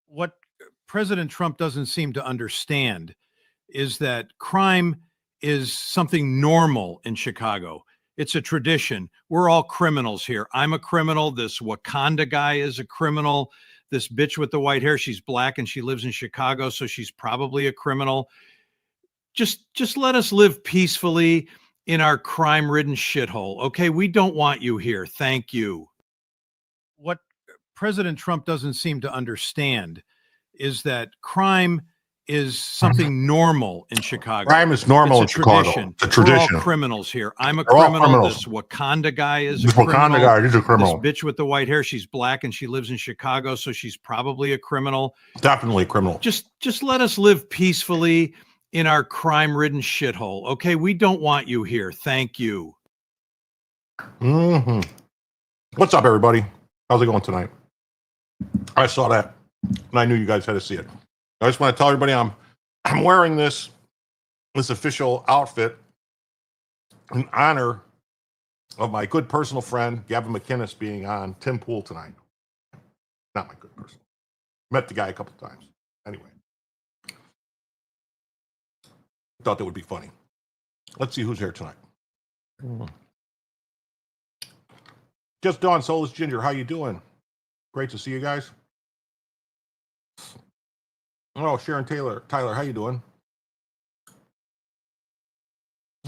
What President Trump doesn't seem to understand is that crime is something normal in Chicago. It's a tradition. We're all criminals here. I'm a criminal. This Wakanda guy is a criminal. This bitch with the white hair, she's black and she lives in Chicago, so she's probably a criminal. Just let us live peacefully in our crime-ridden shithole. Okay, we don't want you here. Thank you. What President Trump doesn't seem to understand is that crime is something normal in Chicago. Crime is normal in Chicago. Tradition. It's a tradition. We're all criminals here. I'm a They're all criminal. criminals. This Wakanda guy is a This criminal. Wakanda guy, he's a criminal. This bitch with the white hair, she's black and she lives in Chicago, so she's probably a criminal. Definitely a criminal. Just let us live peacefully in our crime-ridden shithole. Okay, we don't want you here. Thank you. Mm-hmm. What's up, everybody? How's it going tonight? I saw that, and I knew you guys had to see it. I just want to tell everybody I'm wearing this official outfit in honor of my good personal friend Gavin McInnes being on Tim Pool tonight. Not my good person. Met the guy a couple times. Anyway, thought that would be funny. Let's see who's here tonight. Just Dawn, Soulless Ginger, how you doing? Great to see you guys. Oh, Sharon Tyler, how you doing?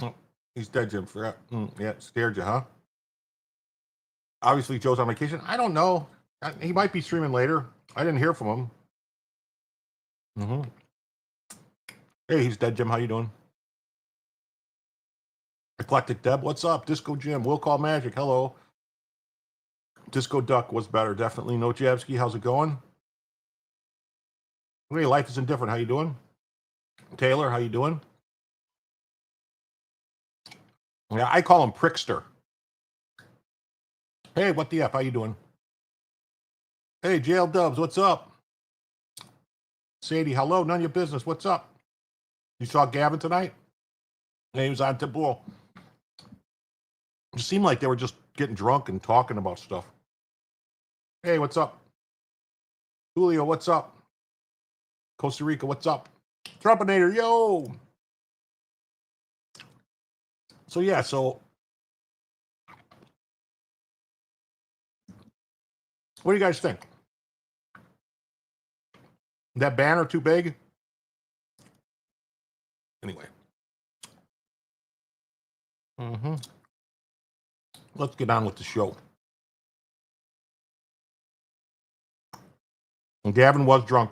Oh, he's dead, Jim. Forgot. Yeah, scared you, huh? Obviously, Joe's on vacation. I don't know. He might be streaming later. I didn't hear from him. Hey, he's dead, Jim. How you doing? Eclectic Deb, what's up? Disco Jim, Will Call Magic, hello. Disco Duck, what's better? Definitely No Jabsky, how's it going? Hey, life is indifferent. How you doing? Taylor, how you doing? Yeah, I call him Prickster. Hey, what the F? How you doing? Hey, JL Dubs, what's up? Sadie, hello, none of your business. What's up? You saw Gavin tonight? Yeah, he was on Taboo. It seemed like they were just getting drunk and talking about stuff. Hey, what's up? Julio, what's up? Costa Rica, what's up? Trumpinator, yo! So, yeah, what do you guys think? That banner too big? Anyway. Let's get on with the show. And Gavin was drunk.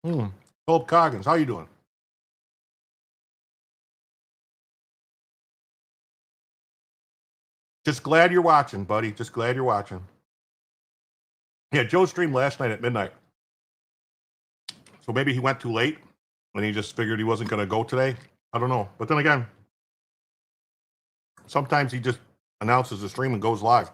Philip Coggins, how you doing? Just glad you're watching, buddy. Just glad you're watching. Yeah, Joe streamed last night at midnight. So maybe he went too late and he just figured he wasn't going to go today. I don't know. But then again, sometimes he just announces the stream and goes live.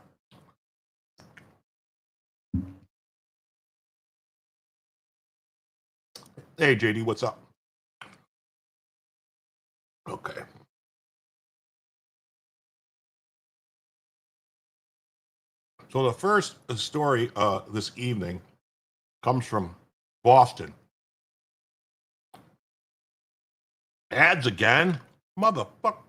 Hey, JD, what's up? Okay. So the first story this evening comes from Boston. Ads again? Motherfucker.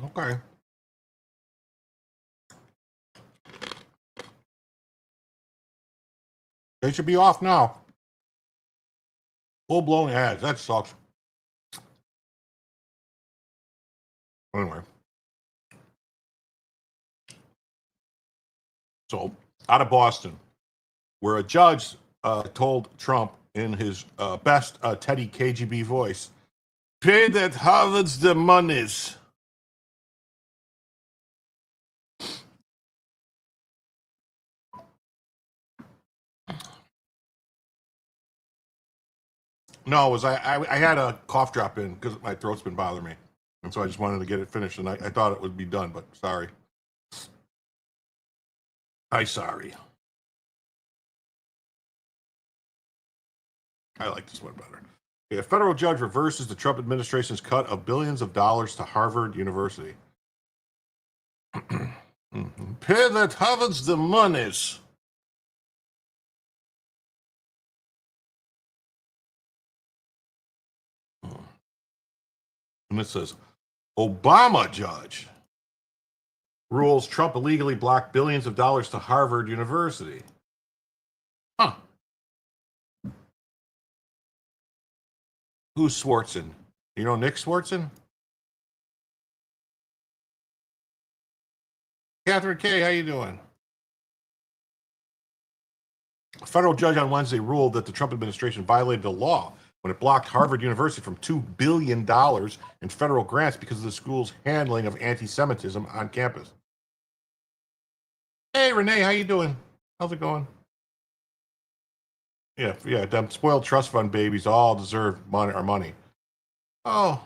Okay. They should be off now. Full-blown ads. That sucks. Anyway. So, out of Boston, where a judge told Trump in his best Teddy KGB voice, pay that Harvard's the monies. No, it was I had a cough drop in because my throat's been bothering me. And so I just wanted to get it finished, and I thought it would be done, but sorry. Sorry. I like this one better. A federal judge reverses the Trump administration's cut of billions of dollars to Harvard University. Pay that Harvard's the monies. And it says, Obama judge rules Trump illegally blocked billions of dollars to Harvard University. Huh. Who's Swartzen? You know Nick Swartzen? Catherine K., how you doing? A federal judge on Wednesday ruled that the Trump administration violated the law when it blocked Harvard University from $2 billion in federal grants because of the school's handling of anti-Semitism on campus. Hey, Renee, how you doing? How's it going? Yeah, them spoiled trust fund babies all deserve our money. Oh.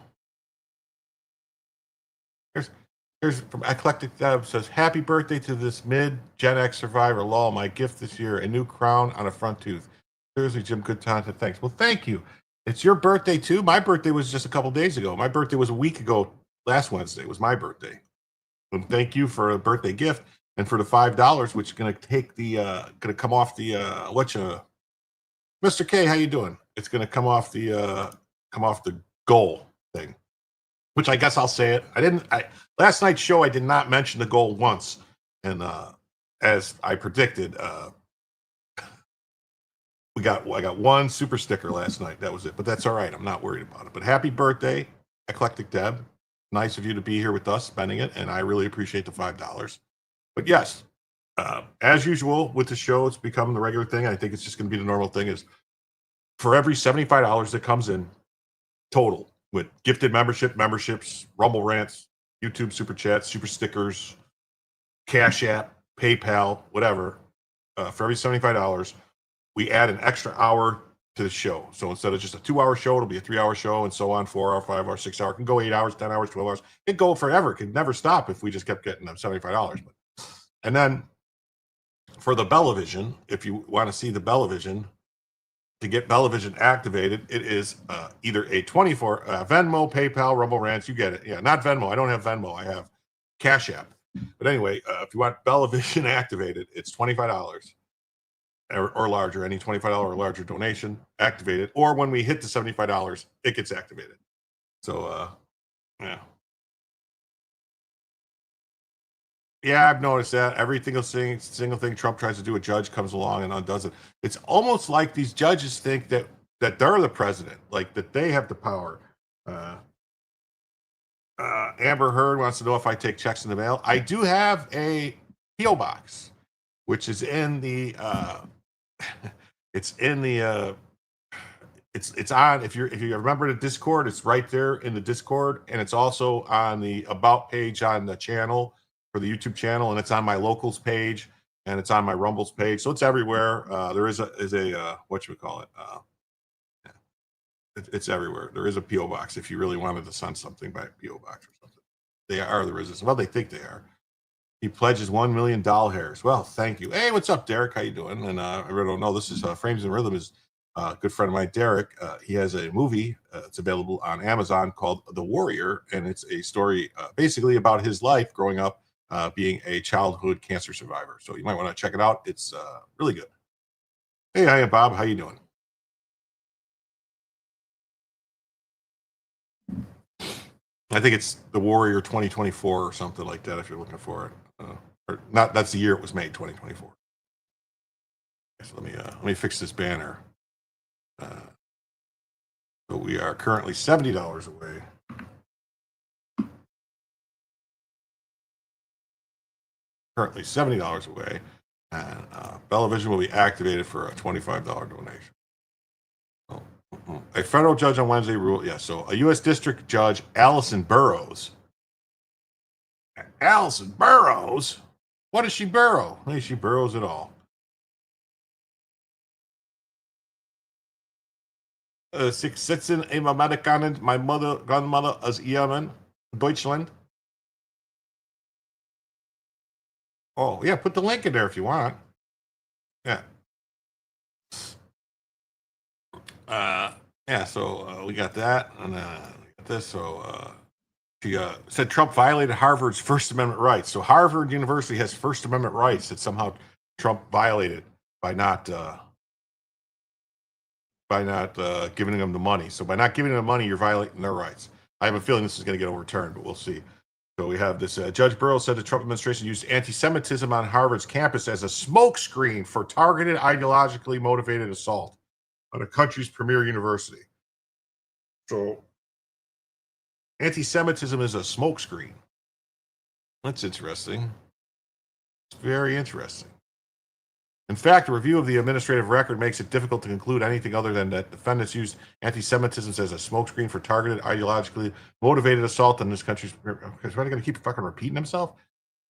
Here's from Eclectic Deb says, happy birthday to this mid-Gen X survivor. Lol, my gift this year, a new crown on a front tooth. Seriously, Jim, good content. Thanks. Well, thank you. It's your birthday, too? My birthday was just a couple days ago. My birthday was a week ago. Last Wednesday was my birthday. And thank you for a birthday gift and for the $5, which is going to take the, going to come off the, Mr. K, how you doing? It's going to come off the goal thing, which I guess I'll say it. Last night's show, I did not mention the goal once. And as I predicted, I got one super sticker last night. That was it. But that's all right. I'm not worried about it. But happy birthday, Eclectic Deb. Nice of you to be here with us, spending it. And I really appreciate the $5. But yes, as usual with the show, it's become the regular thing. I think it's just going to be the normal thing is for every $75 that comes in total, with gifted memberships, Rumble rants, YouTube super chats, super stickers, Cash App, PayPal, whatever. For every $75, we add an extra hour to the show. So instead of just a 2-hour show, it'll be a 3-hour show, and so on. 4 hour, 5 hour, 6 hour. It can go 8 hours, 10 hours, 12 hours. It can go forever. It can never stop if we just kept getting them $75. And then for the Bellavision, if you want to see the Bellavision, to get Bellavision activated, it is either a 24 Venmo, PayPal, Rumble Rants. You get it. Yeah, not Venmo. I don't have Venmo. I have Cash App. But anyway, if you want Bellavision activated, it's $25 or larger. Any $25 or larger donation activated. Or when we hit the $75, it gets activated. So, yeah. Yeah, I've noticed that. Every single thing Trump tries to do, a judge comes along and undoes it. It's almost like these judges think that they're the president, like that they have the power. Amber Heard wants to know if I take checks in the mail. I do have a PO box, which is in the it's on, if you remember the Discord, it's right there in the Discord, and it's also on the about page on the channel for the YouTube channel, and it's on my locals page, and it's on my Rumbles page, so it's everywhere. There is a what you call it. It's everywhere. There is a PO box if you really wanted to send something by PO box or something. They are the resistance. Well, they think they are. He pledges $1 million hairs. Well, thank you. Hey, what's up, Derek? How you doing? And I really don't know. This is Frames and Rhythm. Is a good friend of mine, Derek. He has a movie. It's available on Amazon called The Warrior, and it's a story basically about his life growing up being a childhood cancer survivor. So you might want to check it out. It's really good. Hey, hi, Bob. How you doing? I think it's The Warrior 2024 or something like that if you're looking for it. Or not, that's the year it was made, 2024. So let me fix this banner. So we are currently $70 away. Currently $70 away, and Bellavision will be activated for a $25 donation. So, a federal judge on Wednesday ruled, yeah, so a U.S. District Judge, Allison Burroughs. Allison Burroughs? What does she burrow? Hey, she burrows at all. Six sitzen im Amerikanen, my grandmother aus Yemen, Deutschland. Oh, yeah, put the link in there if you want. Yeah. Yeah, so we got that, and we got this. So she said Trump violated Harvard's First Amendment rights. So Harvard University has First Amendment rights that somehow Trump violated by not giving them the money. So by not giving them the money, you're violating their rights. I have a feeling this is going to get overturned, but we'll see. So we have this. Judge Burroughs said the Trump administration used anti-Semitism on Harvard's campus as a smokescreen for targeted, ideologically motivated assault on the country's premier university. So anti-Semitism is a smokescreen. That's interesting. It's very interesting. In fact, a review of the administrative record makes it difficult to conclude anything other than that defendants used anti-Semitism as a smokescreen for targeted, ideologically motivated assault on this country's. Is really going to keep fucking repeating himself?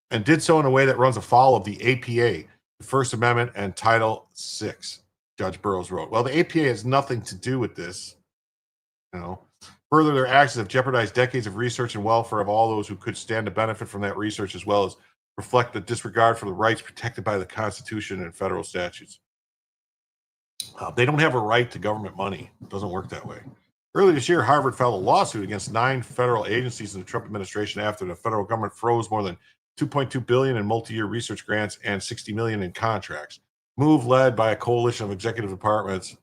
And did so in a way that runs afoul of the APA, the First Amendment, and Title VI. Judge Burroughs wrote. Well, the APA has nothing to do with this. You know. Further, their actions have jeopardized decades of research and welfare of all those who could stand to benefit from that research, as well as reflect the disregard for the rights protected by the Constitution and federal statutes. They don't have a right to government money. It doesn't work that way. Earlier this year, Harvard filed a lawsuit against 9 federal agencies in the Trump administration after the federal government froze more than $2.2 billion in multi-year research grants and $60 million in contracts. Move led by a coalition of executive departments.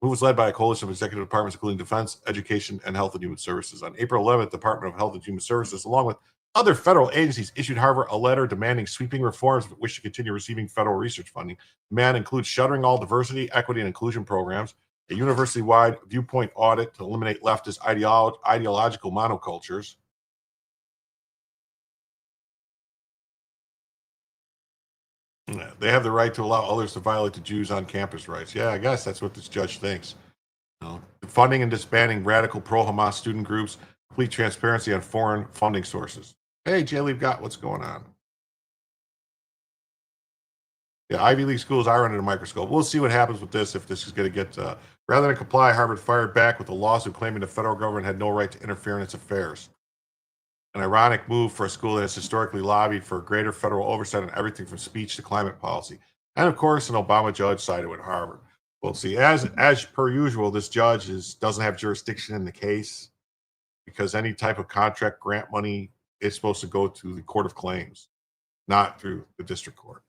Move was led by a coalition of executive departments, including Defense, Education, and Health and Human Services. On April 11th, the Department of Health and Human Services, along with other federal agencies, issued Harvard a letter demanding sweeping reforms that wish to continue receiving federal research funding. The demand includes shuttering all diversity, equity, and inclusion programs, a university-wide viewpoint audit to eliminate leftist ideological monocultures. Yeah, they have the right to allow others to violate the Jews on campus rights. Yeah, I guess that's what this judge thinks. You know, funding and disbanding radical pro-Hamas student groups, complete transparency on foreign funding sources. Hey, J-Leave got what's going on. Yeah, Ivy League schools are under the microscope. We'll see what happens with this, if this is going to get... rather than comply, Harvard fired back with a lawsuit claiming the federal government had no right to interfere in its affairs. An ironic move for a school that has historically lobbied for greater federal oversight on everything from speech to climate policy. And of course, an Obama judge sided with Harvard. We'll see. As per usual, this judge doesn't have jurisdiction in the case, because any type of contract grant money is supposed to go to the Court of Claims, not through the district court.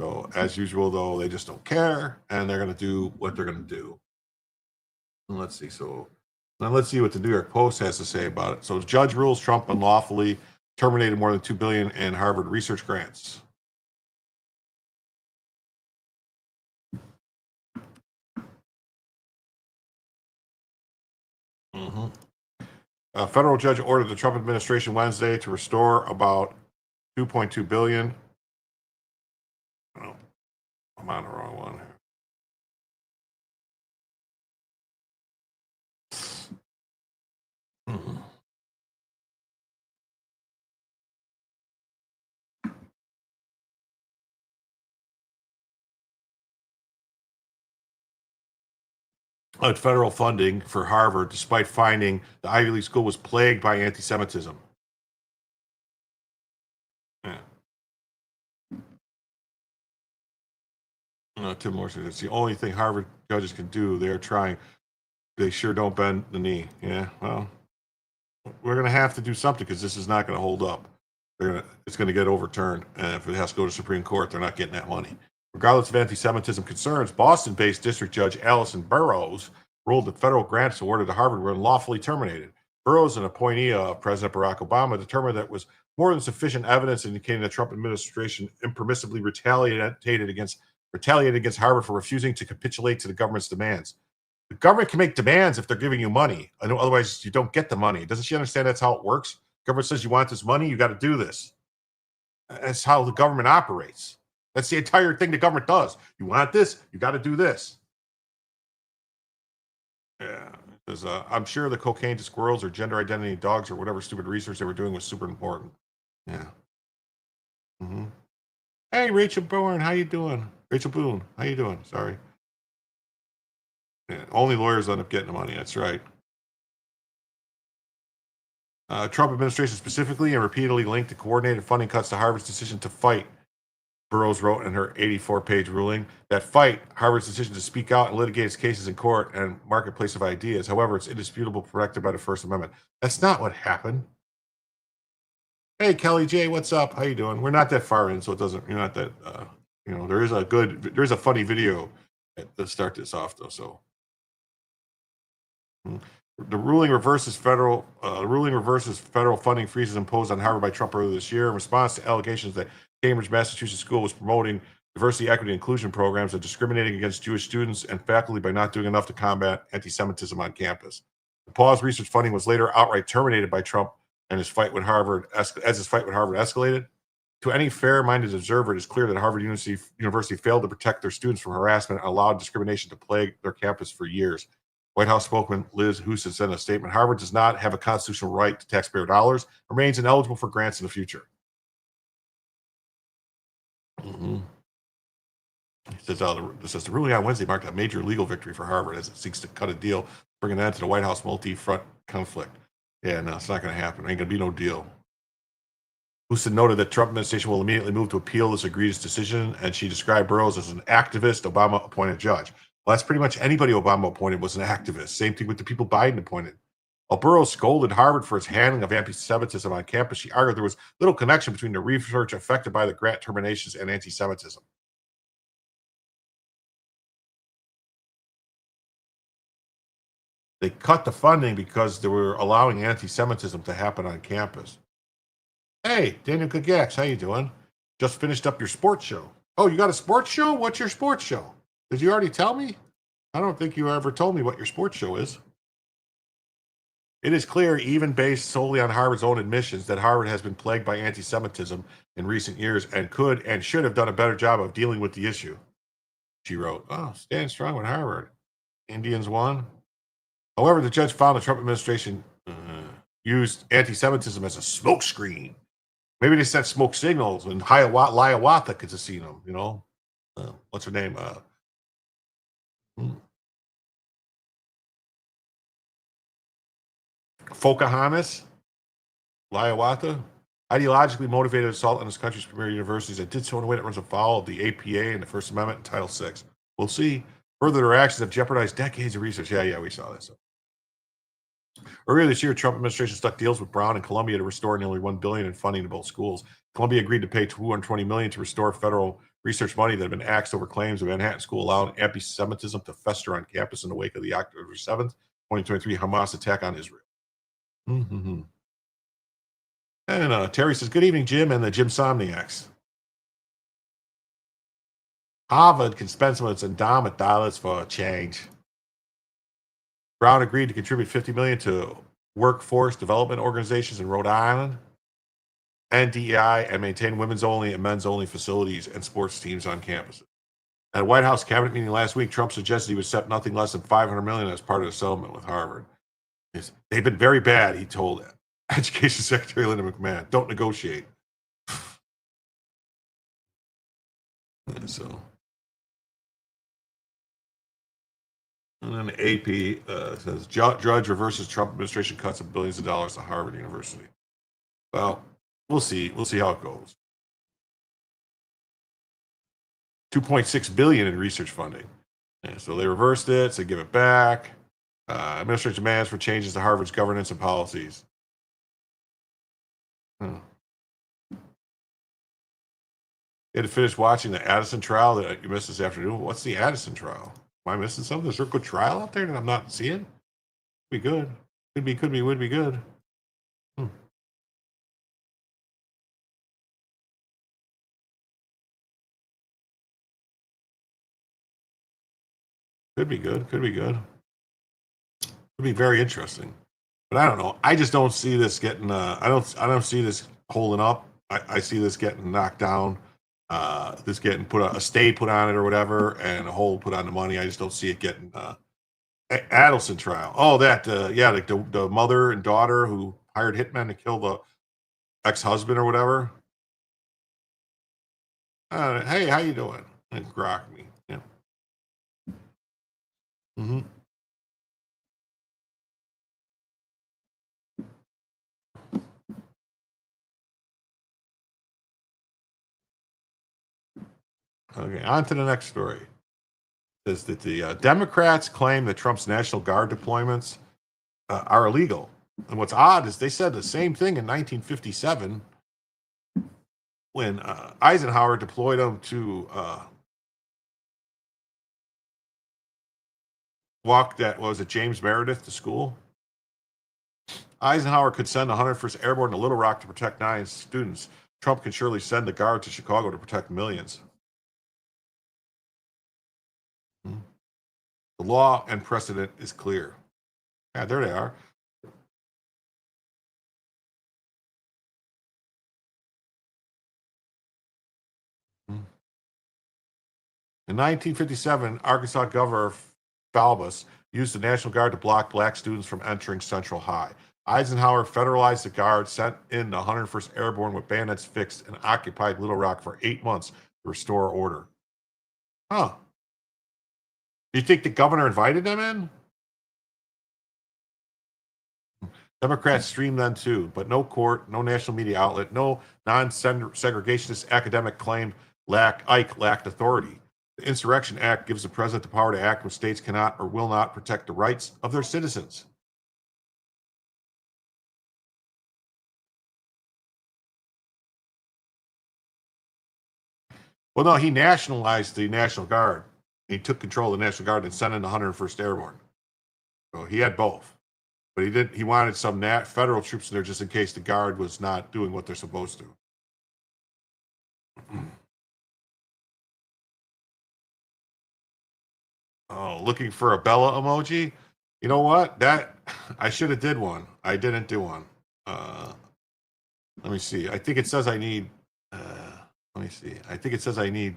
So as usual, though, they just don't care, and they're going to do what they're going to do. And let's see. So now let's see what the New York Post has to say about it. So the judge rules Trump unlawfully terminated more than $2 billion in Harvard research grants. A federal judge ordered the Trump administration Wednesday to restore about $2.2 billion. Oh, I'm on the wrong one here. Federal funding for Harvard, despite finding the Ivy League school was plagued by anti-Semitism. Yeah. Tim Moore said it's the only thing Harvard judges can do. They're trying. They sure don't bend the knee. Yeah, well, we're going to have to do something, because this is not going to hold up. It's going to get overturned. And if it has to go to Supreme Court, they're not getting that money. Regardless of anti-Semitism concerns, Boston-based District Judge Allison Burroughs ruled that federal grants awarded to Harvard were unlawfully terminated. Burroughs, an appointee of President Barack Obama, determined that it was more than sufficient evidence indicating the Trump administration impermissibly retaliated against Harvard for refusing to capitulate to the government's demands. The government can make demands if they're giving you money. I know, otherwise you don't get the money. Doesn't she understand that's how it works? Government says you want this money, you got to do this. That's how the government operates. That's the entire thing the government does. You want this, you got to do this. Yeah, because I'm sure the cocaine to squirrels or gender identity dogs or whatever stupid research they were doing was super important. Yeah. Mm-hmm. Hey, Rachel Bourne, how you doing? Rachel Boone, how you doing? Sorry. Yeah, only lawyers end up getting the money. That's right. Trump administration specifically and repeatedly linked to coordinated funding cuts to Harvard's decision to fight. Burroughs wrote in her 84-page ruling that fight Harvard's decision to speak out and litigate its cases in court and marketplace of ideas. However, it's indisputable, protected by the First Amendment. That's not what happened. Hey, Kelly J, what's up? How you doing? We're not that far in, so it doesn't. You're not that. There's a funny video to start this off, though. So. The ruling reverses federal funding freezes imposed on Harvard by Trump earlier this year in response to allegations that Cambridge, Massachusetts school was promoting diversity, equity, and inclusion programs and discriminating against Jewish students and faculty by not doing enough to combat anti-Semitism on campus. The paused research funding was later outright terminated by Trump, and his fight with Harvard escalated. To any fair-minded observer, it is clear that Harvard University failed to protect their students from harassment and allowed discrimination to plague their campus for years. White House spokesman Liz Houston said in a statement, Harvard does not have a constitutional right to taxpayer dollars, remains ineligible for grants in the future. Mm-hmm. It says the ruling on Wednesday marked a major legal victory for Harvard as it seeks to cut a deal, bringing an end to the White House multi-front conflict. Yeah, no, it's not going to happen. Ain't going to be no deal. Houston noted that Trump administration will immediately move to appeal this egregious decision, and she described Burroughs as an activist Obama-appointed judge. Well, that's pretty much anybody Obama appointed was an activist. Same thing with the people Biden appointed. While Burroughs scolded Harvard for its handling of anti-Semitism on campus, she argued there was little connection between the research affected by the grant terminations and anti-Semitism. They cut the funding because they were allowing anti-Semitism to happen on campus. Hey, Daniel Kagax, how you doing? Just finished up your sports show. Oh, you got a sports show? What's your sports show? Did you already tell me? I don't think you ever told me what your sports show is. It is clear, even based solely on Harvard's own admissions, that Harvard has been plagued by anti-Semitism in recent years and could and should have done a better job of dealing with the issue. She wrote, stand strong with Harvard. Indians won. However, the judge found the Trump administration used anti-Semitism as a smokescreen. Maybe they sent smoke signals, and Hiawatha could have seen them. You know, what's her name? Pocahontas, Hiawatha, ideologically motivated assault on his country's premier universities that did so in a way that runs afoul of the APA and the First Amendment and Title VI. We'll see. Further, their actions have jeopardized decades of research. Yeah, we saw this. Earlier this year, Trump administration struck deals with Brown and Columbia to restore nearly $1 billion in funding to both schools. Columbia agreed to pay $220 million to restore federal research money that had been axed over claims of Manhattan School allowing anti-Semitism to fester on campus in the wake of the October 7th, 2023 Hamas attack on Israel. Mm-hmm. And Terry says, good evening, Jim and the Jim Somniacs. Harvard can spend some of its endowment dollars for a change. Brown agreed to contribute $50 million to workforce development organizations in Rhode Island and DEI and maintain women's only and men's only facilities and sports teams on campuses. At a White House cabinet meeting last week, Trump suggested he would accept nothing less than $500 million as part of the settlement with Harvard. They've been very bad, he told Education Secretary Linda McMahon. Don't negotiate. So, and then the AP says Judge reverses Trump administration cuts of billions of dollars to Harvard University. Well, we'll see. We'll see how it goes. $2.6 billion in research funding. And so they reversed it, so give it back. Administration demands for changes to Harvard's governance and policies. You had to finish watching the Addison trial that you missed this afternoon. What's the Addison trial? Am I missing something? Is there a good trial out there that I'm not seeing? Be good. Would be good. Could be good. Could be very interesting. But I don't know. I just don't see this getting. I don't see this holding up. I see this getting knocked down. This getting a stay put on it or whatever, and a hold put on the money. I just don't see it getting. Adelson trial. Oh, that like the mother and daughter who hired hitmen to kill the ex-husband or whatever. Hey, how you doing? And grok me. Yeah. Mm-hmm. Okay, on to the next story. Is that the Democrats claim that Trump's National Guard deployments are illegal. And what's odd is they said the same thing in 1957 when Eisenhower deployed them to walk James Meredith to school. Eisenhower could send the 101st Airborne to Little Rock to protect 9 students. Trump can surely send the Guard to Chicago to protect millions. The law and precedent is clear. Yeah, there they are. In 1957, Arkansas Governor Falbus used the National Guard to block black students from entering Central High. Eisenhower federalized the Guard, sent in the 101st Airborne with bayonets fixed, and occupied Little Rock for 8 months to restore order. Huh. Do you think the governor invited them in? Democrats streamed them too, but no court, no national media outlet, no non-segregationist academic claimed Ike lacked authority. The Insurrection Act gives the president the power to act when states cannot or will not protect the rights of their citizens. Well, no, he nationalized the National Guard. He took control of the National Guard and sent in the 101st Airborne. So he had both. But he wanted some federal troops in there just in case the Guard was not doing what they're supposed to. Oh, looking for a Bella emoji? You know what? That I should have did one. I didn't do one. Let me see. I think it says I need. Let me see. I think it says I need.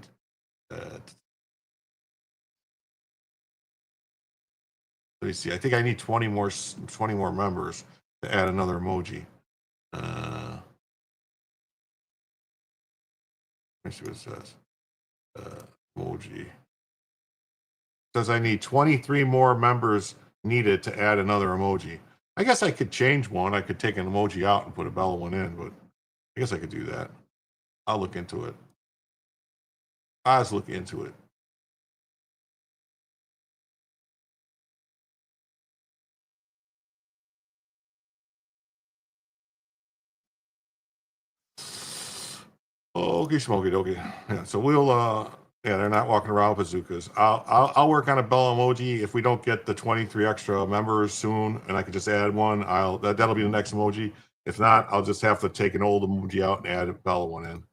Let me see. I think I need 20 more members to add another emoji. Let me see what it says. Emoji. It says I need 23 more members needed to add another emoji. I guess I could change one. I could take an emoji out and put a Bella one in, but I guess I could do that. I'll look into it. I was looking into it. Okay, smoky dokey. Yeah, so we'll yeah, they're not walking around with bazookas. I'll work on a bell emoji. If we don't get the 23 extra members soon, and I can just add one, that'll be the next emoji. If not, I'll just have to take an old emoji out and add a Bella one in.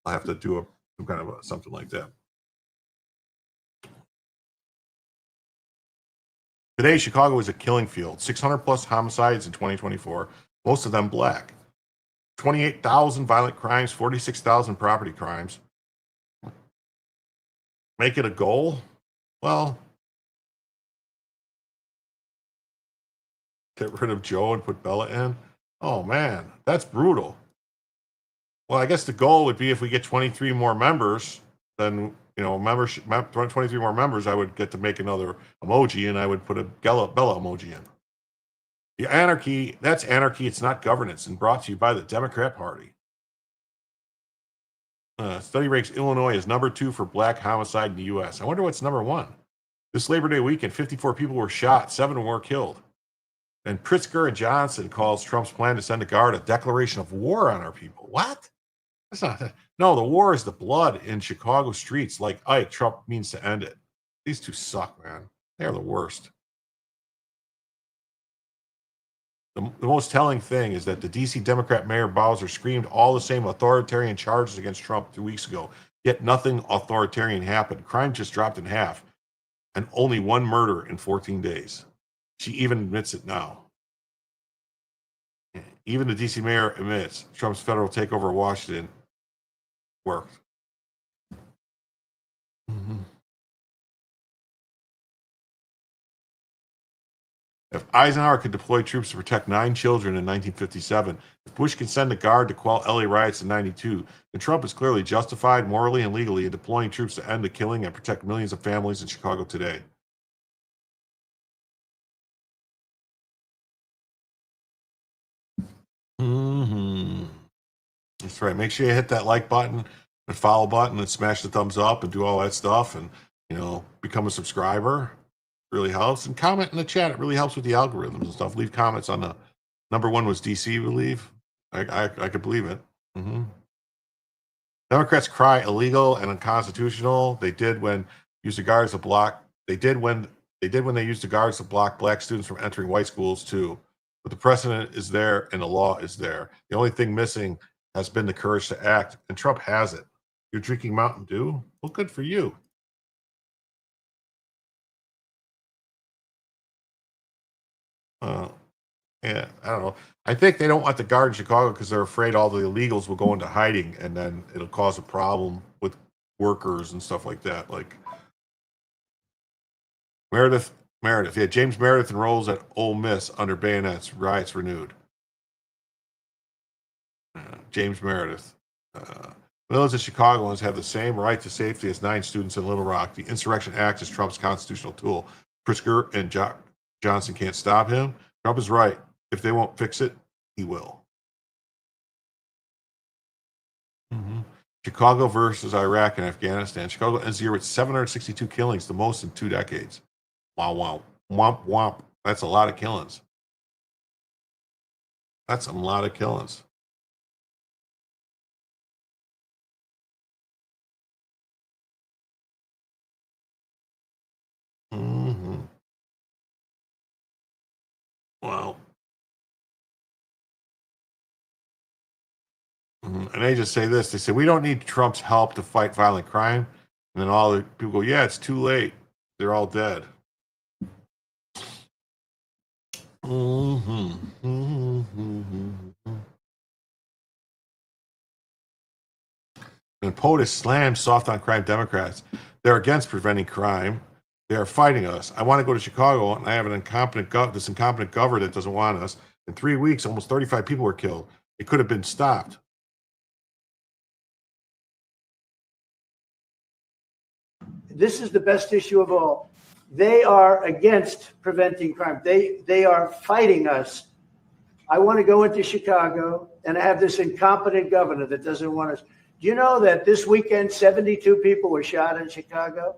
I'll have to do some kind of something like that. Today, Chicago is a killing field. 600 plus homicides in 2024, most of them black. 28,000 violent crimes, 46,000 property crimes. Make it a goal? Well, get rid of Joe and put Bella in? Oh man, that's brutal. Well, I guess the goal would be if we get 23 more members, then, 23 more members, I would get to make another emoji and I would put a Bella emoji in. The anarchy, that's anarchy. It's not governance, and brought to you by the Democrat Party. Study ranks Illinois as number 2 for black homicide in the U.S. I wonder what's number 1. This Labor Day weekend, 54 people were shot, 7 were killed. And Pritzker and Johnson calls Trump's plan to send a guard a declaration of war on our people. What? That's not. No, the war is the blood in Chicago streets. Like Ike, Trump means to end it. These two suck, man. They're the worst. The most telling thing is that the D.C. Democrat Mayor Bowser screamed all the same authoritarian charges against Trump 2 weeks ago, yet nothing authoritarian happened. Crime just dropped in half, and only 1 murder in 14 days. She even admits it now. Even the D.C. mayor admits Trump's federal takeover of Washington worked. Mm-hmm. If Eisenhower could deploy troops to protect 9 children in 1957, if Bush can send a guard to quell LA riots in 92, then Trump is clearly justified morally and legally in deploying troops to end the killing and protect millions of families in Chicago today. Mm-hmm. That's right. Make sure you hit that like button and follow button and smash the thumbs up and do all that stuff and, become a subscriber. Really helps. And comment in the chat. It really helps with the algorithms and stuff. Leave comments on the number 1 was DC, I believe. I could believe it. Mm-hmm. Democrats cry illegal and unconstitutional. They did when used the guards to block. They did when they used the guards to block black students from entering white schools too. But the precedent is there and the law is there. The only thing missing has been the courage to act, and Trump has it. You're drinking Mountain Dew? Well, good for you. Yeah, I don't know. I think they don't want the guard in Chicago because they're afraid all the illegals will go into hiding and then it'll cause a problem with workers and stuff like that. Like Meredith, yeah, James Meredith enrolls at Ole Miss under bayonets, riots renewed. James Meredith. Millions of Chicagoans have the same right to safety as 9 students in Little Rock. The Insurrection Act is Trump's constitutional tool. Pritzker and Johnson can't stop him. Trump is right. If they won't fix it, he will. Mm-hmm. Chicago versus Iraq and Afghanistan. Chicago ends the year with 762 killings, the most in 2 decades. Wow, wow. Womp, womp. That's a lot of killings. That's a lot of killings. Mm-hmm. Wow. Mm-hmm. And they just say this. They say, we don't need Trump's help to fight violent crime. And then all the people go, yeah, it's too late. They're all dead. Mm-hmm. Mm-hmm. And POTUS slams soft on crime Democrats. They're against preventing crime. They are fighting us. I want to go to Chicago, and I have an incompetent governor that doesn't want us. In 3 weeks, almost 35 people were killed. It could have been stopped. This is the best issue of all. They are against preventing crime. They are fighting us. I want to go into Chicago, and I have this incompetent governor that doesn't want us. Do you know that this weekend, 72 people were shot in Chicago?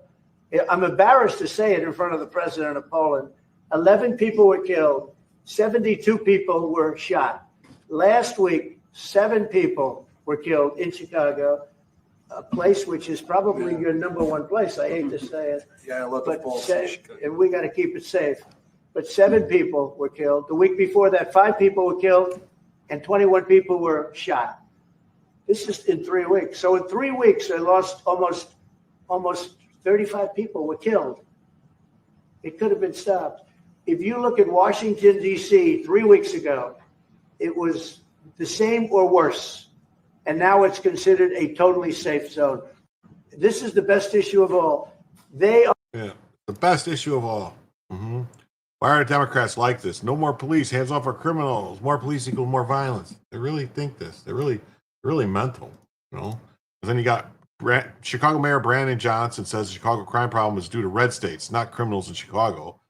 I'm embarrassed to say it in front of the president of Poland. 11 people were killed. 72 people were shot. Last week, 7 people were killed in Chicago, a place which is probably your number one place. I hate to say it. Yeah, I love the But falls. and we got to keep it safe. But 7 people were killed. The week before that, 5 people were killed and 21 people were shot. This is in 3 weeks. So in 3 weeks, I lost almost 35 people were killed. It could have been stopped. If you look at Washington, D.C., 3 weeks ago, it was the same or worse. And now it's considered a totally safe zone. This is the best issue of all. They are. Yeah, the best issue of all. Mm-hmm. Why are Democrats like this? No more police, hands off our criminals. More police equal more violence. They really think this. They're really mental, you know? And then you got Chicago Mayor Brandon Johnson says the Chicago crime problem is due to red states, not criminals in Chicago.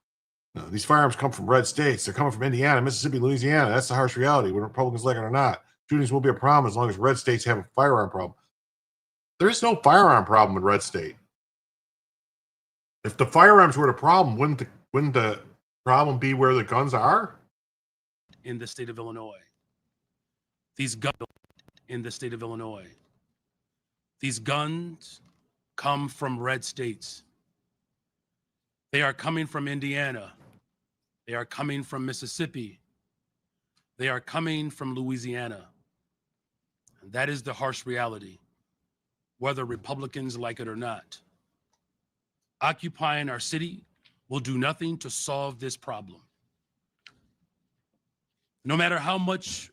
No, these firearms come from red states. They're coming from Indiana, Mississippi, Louisiana. That's the harsh reality, whether Republicans like it or not. Shootings will be a problem as long as red states have a firearm problem. There is no firearm problem in red state. If the firearms were the problem, wouldn't the problem be where the guns are? In the state of Illinois. These guns in the state of Illinois. These guns come from red states. They are coming from Indiana. They are coming from Mississippi. They are coming from Louisiana. And that is the harsh reality, whether Republicans like it or not. Occupying our city will do nothing to solve this problem. No matter how much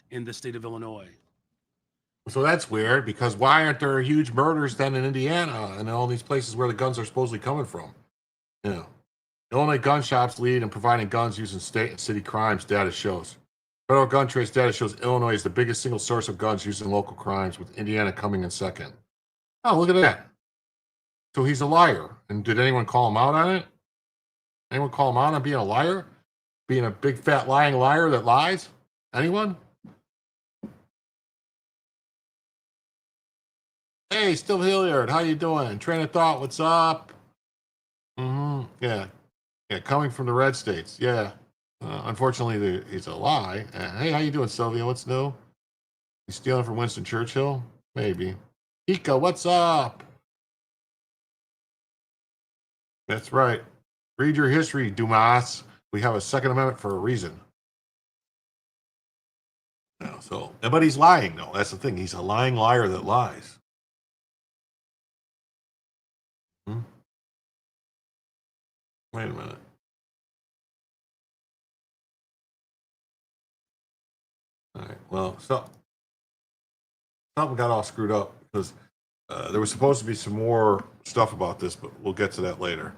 in the state of Illinois. So that's weird, because why aren't there huge murders then in Indiana and in all these places where the guns are supposedly coming from? You know, Illinois gun shops lead in providing guns used in state and city crimes, data shows. Federal gun trace data shows Illinois is the biggest single source of guns used in local crimes, with Indiana coming in second. Oh, look at that. So he's a liar. And did anyone call him out on it? Anyone call him out on being a liar? Being a big fat lying liar that lies? Anyone? Hey, Still Hilliard, how you doing? Train of Thought, what's up? Yeah, coming from the red states. Yeah, unfortunately, it's a lie. Hey, how you doing, Sylvia? What's new? You stealing from Winston Churchill? Maybe. Ika, what's up? That's right. Read your history, Dumas. We have a Second Amendment for a reason. No, but he's lying, though. That's the thing. He's a lying liar that lies. Wait a minute. All right. Well, something got all screwed up because there was supposed to be some more stuff about this, but we'll get to that later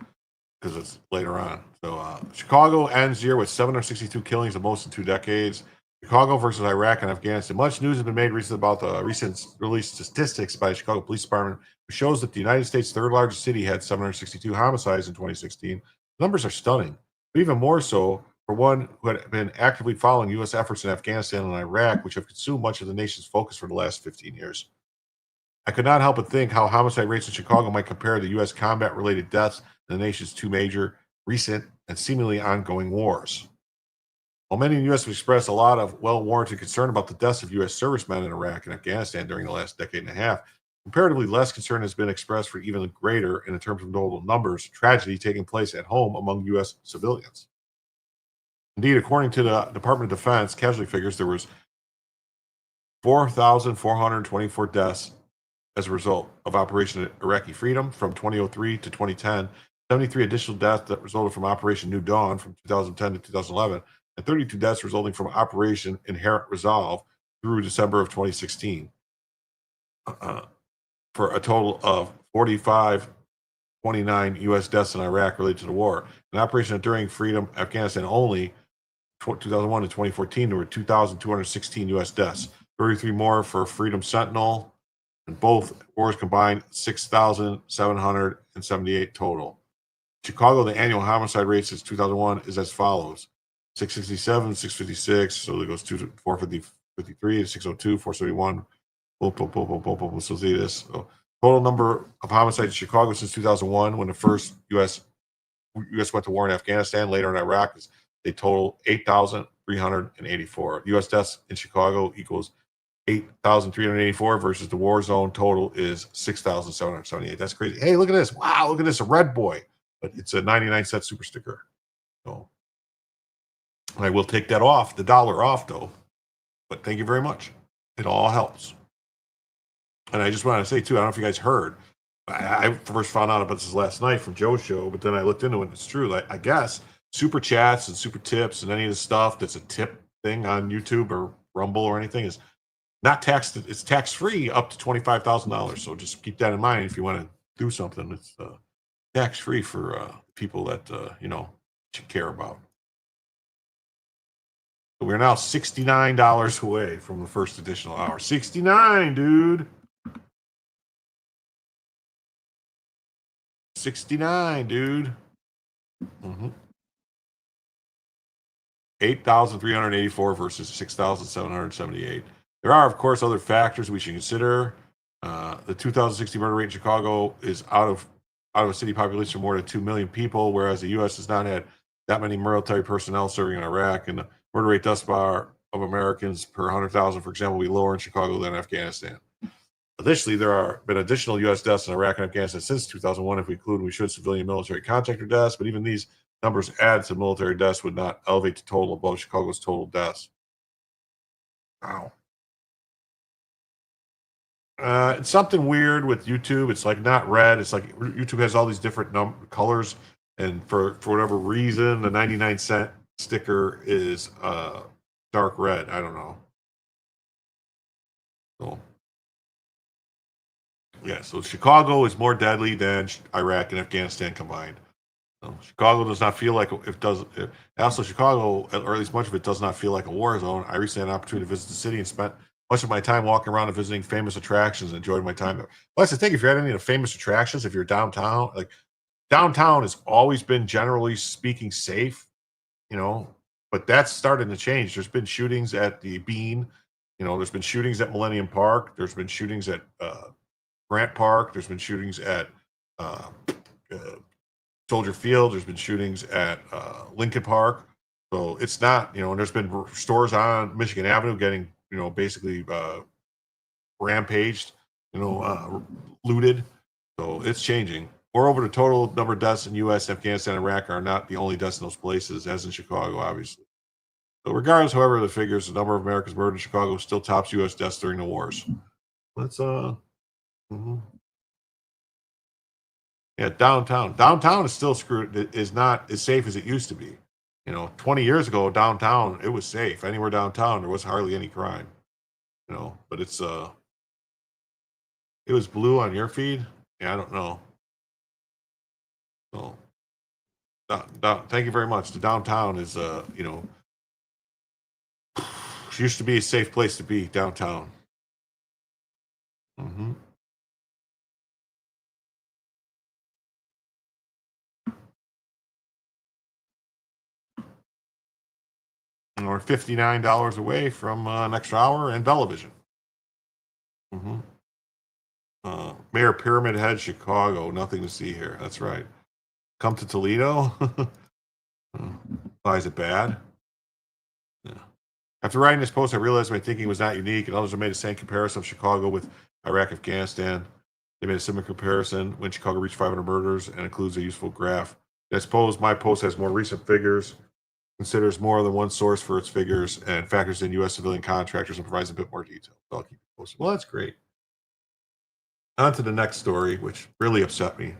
because it's later on. So Chicago ends year with 762 killings, the most in 2 decades. Chicago versus Iraq and Afghanistan. Much news has been made recently about the recent released statistics by the Chicago Police Department, which shows that the United States' third largest city had 762 homicides in 2016. The numbers are stunning, but even more so for one who had been actively following U.S. efforts in Afghanistan and Iraq, which have consumed much of the nation's focus for the last 15 years. I could not help but think how homicide rates in Chicago might compare to U.S. combat-related deaths in the nation's 2 major, recent, and seemingly ongoing wars. While many in the U.S. have expressed a lot of well-warranted concern about the deaths of U.S. servicemen in Iraq and Afghanistan during the last decade and a half, comparatively less concern has been expressed for even greater, in terms of notable numbers, tragedy taking place at home among U.S. civilians. Indeed, according to the Department of Defense casualty figures, there was 4,424 deaths as a result of Operation Iraqi Freedom from 2003 to 2010, 73 additional deaths that resulted from Operation New Dawn from 2010 to 2011, and 32 deaths resulting from Operation Inherent Resolve through December of 2016. For a total of 29 U.S. deaths in Iraq related to the war. In Operation Enduring Freedom, Afghanistan only, 2001 to 2014, there were 2,216 U.S. deaths, 33 more for Freedom Sentinel, and both wars combined 6,778 total. Chicago, the annual homicide rate since 2001 is as follows: 667, 656, so it goes to 453, 602, 471. So see this. So total number of homicides in Chicago since 2001, when the first U.S. went to war in Afghanistan, later in Iraq, they total 8,384. U.S. deaths in Chicago equals 8,384 versus the war zone total is 6,778. That's crazy. Hey, look at this. Wow, look at this. A red boy. But it's a 99-cent super sticker. So I will take that off, the dollar off, though. But thank you very much. It all helps. And I just wanted to say, too, I don't know if you guys heard. I first found out about this last night from Joe's show, but then I looked into it, and it's true. Like, I guess super chats and super tips and any of the stuff that's a tip thing on YouTube or Rumble or anything is not taxed. It's tax-free up to $25,000. So just keep that in mind if you want to do something. It's tax-free for people that, you care about. So we're now $69 away from the first additional hour. 69, dude. 69, dude. 8,384 versus 6,778. There are, of course, other factors we should consider. The 2016 murder rate in Chicago is out of a city population of more than 2 million people, whereas the U.S. has not had that many military personnel serving in Iraq, and the murder rate thus far of Americans per 100,000, for example, will be lower in Chicago than Afghanistan. Additionally, there are been additional U.S. deaths in Iraq and Afghanistan since 2001, if we include civilian military contractor deaths, but even these numbers added to military deaths would not elevate the total above Chicago's total deaths. Wow. It's something weird with YouTube. It's like not red. It's like YouTube has all these different colors, and for whatever reason, the 99-cent sticker is dark red. I don't know. So, yeah, so Chicago is more deadly than Iraq and Afghanistan combined. So Chicago does not feel like also Chicago, or at least much of it, does not feel like a war zone. I recently had an opportunity to visit the city and spent much of my time walking around and visiting famous attractions and enjoyed my time there. Well, that's the thing. If you're at any of the famous attractions, if you're downtown, like downtown has always been, generally speaking, safe, but that's starting to change. There's been shootings at the Bean, there's been shootings at Millennium Park. There's been shootings at Grant Park. There's been shootings at Soldier Field. There's been shootings at Lincoln Park. So it's not, and there's been stores on Michigan Avenue getting, basically rampaged, looted. So it's changing. Moreover, the total number of deaths in U.S., Afghanistan, and Iraq are not the only deaths in those places, as in Chicago, obviously. So regardless, however, the figures, the number of Americans murdered in Chicago still tops U.S. deaths during the wars. That's Yeah, downtown. Downtown is still screwed. Is not as safe as it used to be. 20 years ago, downtown, it was safe. Anywhere downtown, there was hardly any crime. But it was blue on your feed. Yeah, I don't know. So, thank you very much. The downtown is, used to be a safe place to be, downtown. And we're $59 away from an extra hour and Bellavision. Mayor Pyramid Head, Chicago. Nothing to see here. That's right. Come to Toledo. Why is it bad? Yeah. After writing this post, I realized my thinking was not unique, and others have made the same comparison of Chicago with Iraq, Afghanistan. They made a similar comparison when Chicago reached 500 murders and includes a useful graph. I suppose my post has more recent figures, considers more than one source for its figures, and factors in U.S. civilian contractors and provides a bit more detail. So I'll keep it posted. Well, that's great. On to the next story, which really upset me.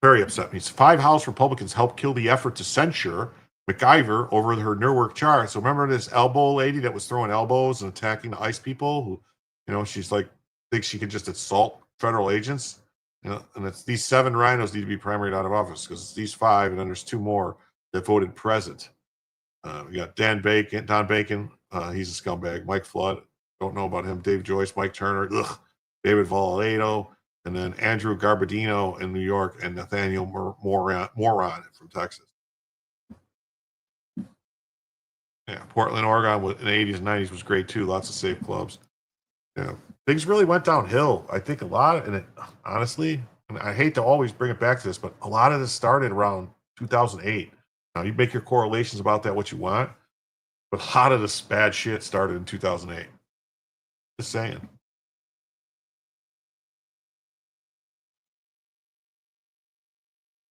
Very upset me. 5 House Republicans helped kill the effort to censure McIver over her Newark charge. So remember this elbow lady that was throwing elbows and attacking the ICE people who, she's like, thinks she can just assault federal agents? You know, and it's these 7 rhinos need to be primaried out of office because it's these 5, and then there's 2 more that voted present. We got Don Bacon. He's a scumbag. Mike Flood. Don't know about him. Dave Joyce, Mike Turner. Ugh. David Valledo. And then Andrew Garbadino in New York and Nathaniel Moron from Texas. Yeah, Portland, Oregon in the 80s and 90s was great too. Lots of safe clubs. Yeah, things really went downhill. I think a lot of, and honestly, and I hate to always bring it back to this, but a lot of this started around 2008. Now you make your correlations about that what you want, but a lot of this bad shit started in 2008. Just saying.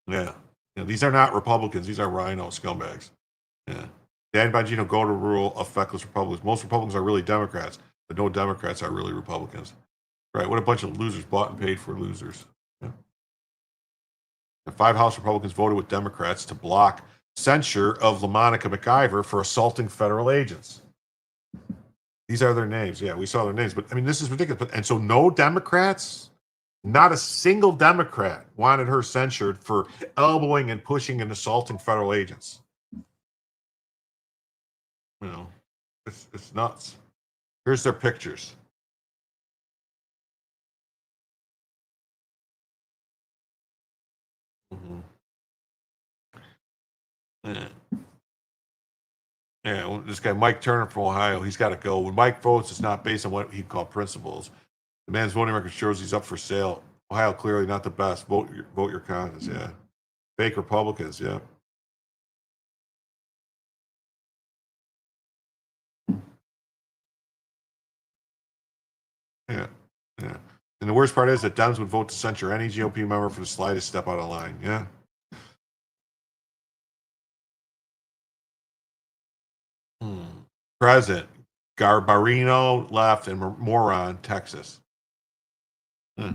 Yeah. These are not Republicans. These are rhino scumbags. Yeah. Dan Bongino go to rule of feckless Republicans. Most Republicans are really Democrats, but no Democrats are really Republicans. Right? What a bunch of losers, bought and paid for losers. Yeah. And 5 House Republicans voted with Democrats to block censure of LaMonica McIver for assaulting federal agents. These are their names. Yeah, we saw their names. But I mean, this is ridiculous. And so no Democrats, not a single Democrat wanted her censured for elbowing and pushing and assaulting federal agents. You know, it's nuts. Here's their pictures. Mm-hmm. Yeah. Yeah, well, this guy Mike Turner from Ohio, he's got to go. When Mike votes, it's not based on what he called principles. The man's voting record shows he's up for sale. Ohio clearly not the best. Vote your conscience. Yeah, fake Republicans. Yeah. Yeah, yeah. And the worst part is that Dems would vote to censure any GOP member for the slightest step out of line. Yeah. President Garbarino left and Moron, Texas. What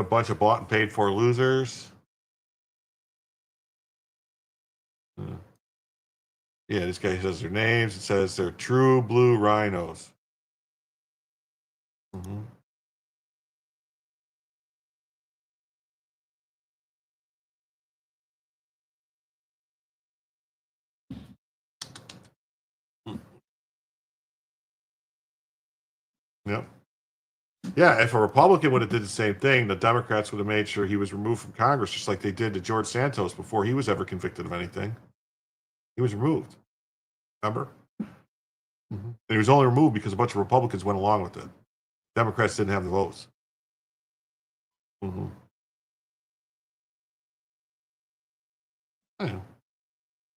a bunch of bought and paid for losers. Yeah, this guy says their names. It says they're true blue rhinos. Mm-hmm. Yep. Yeah, if a Republican would have did the same thing, the Democrats would have made sure he was removed from Congress, just like they did to George Santos before he was ever convicted of anything. He was removed. Remember? Mm-hmm. And he was only removed because a bunch of Republicans went along with it. Democrats didn't have the votes. Mm-hmm.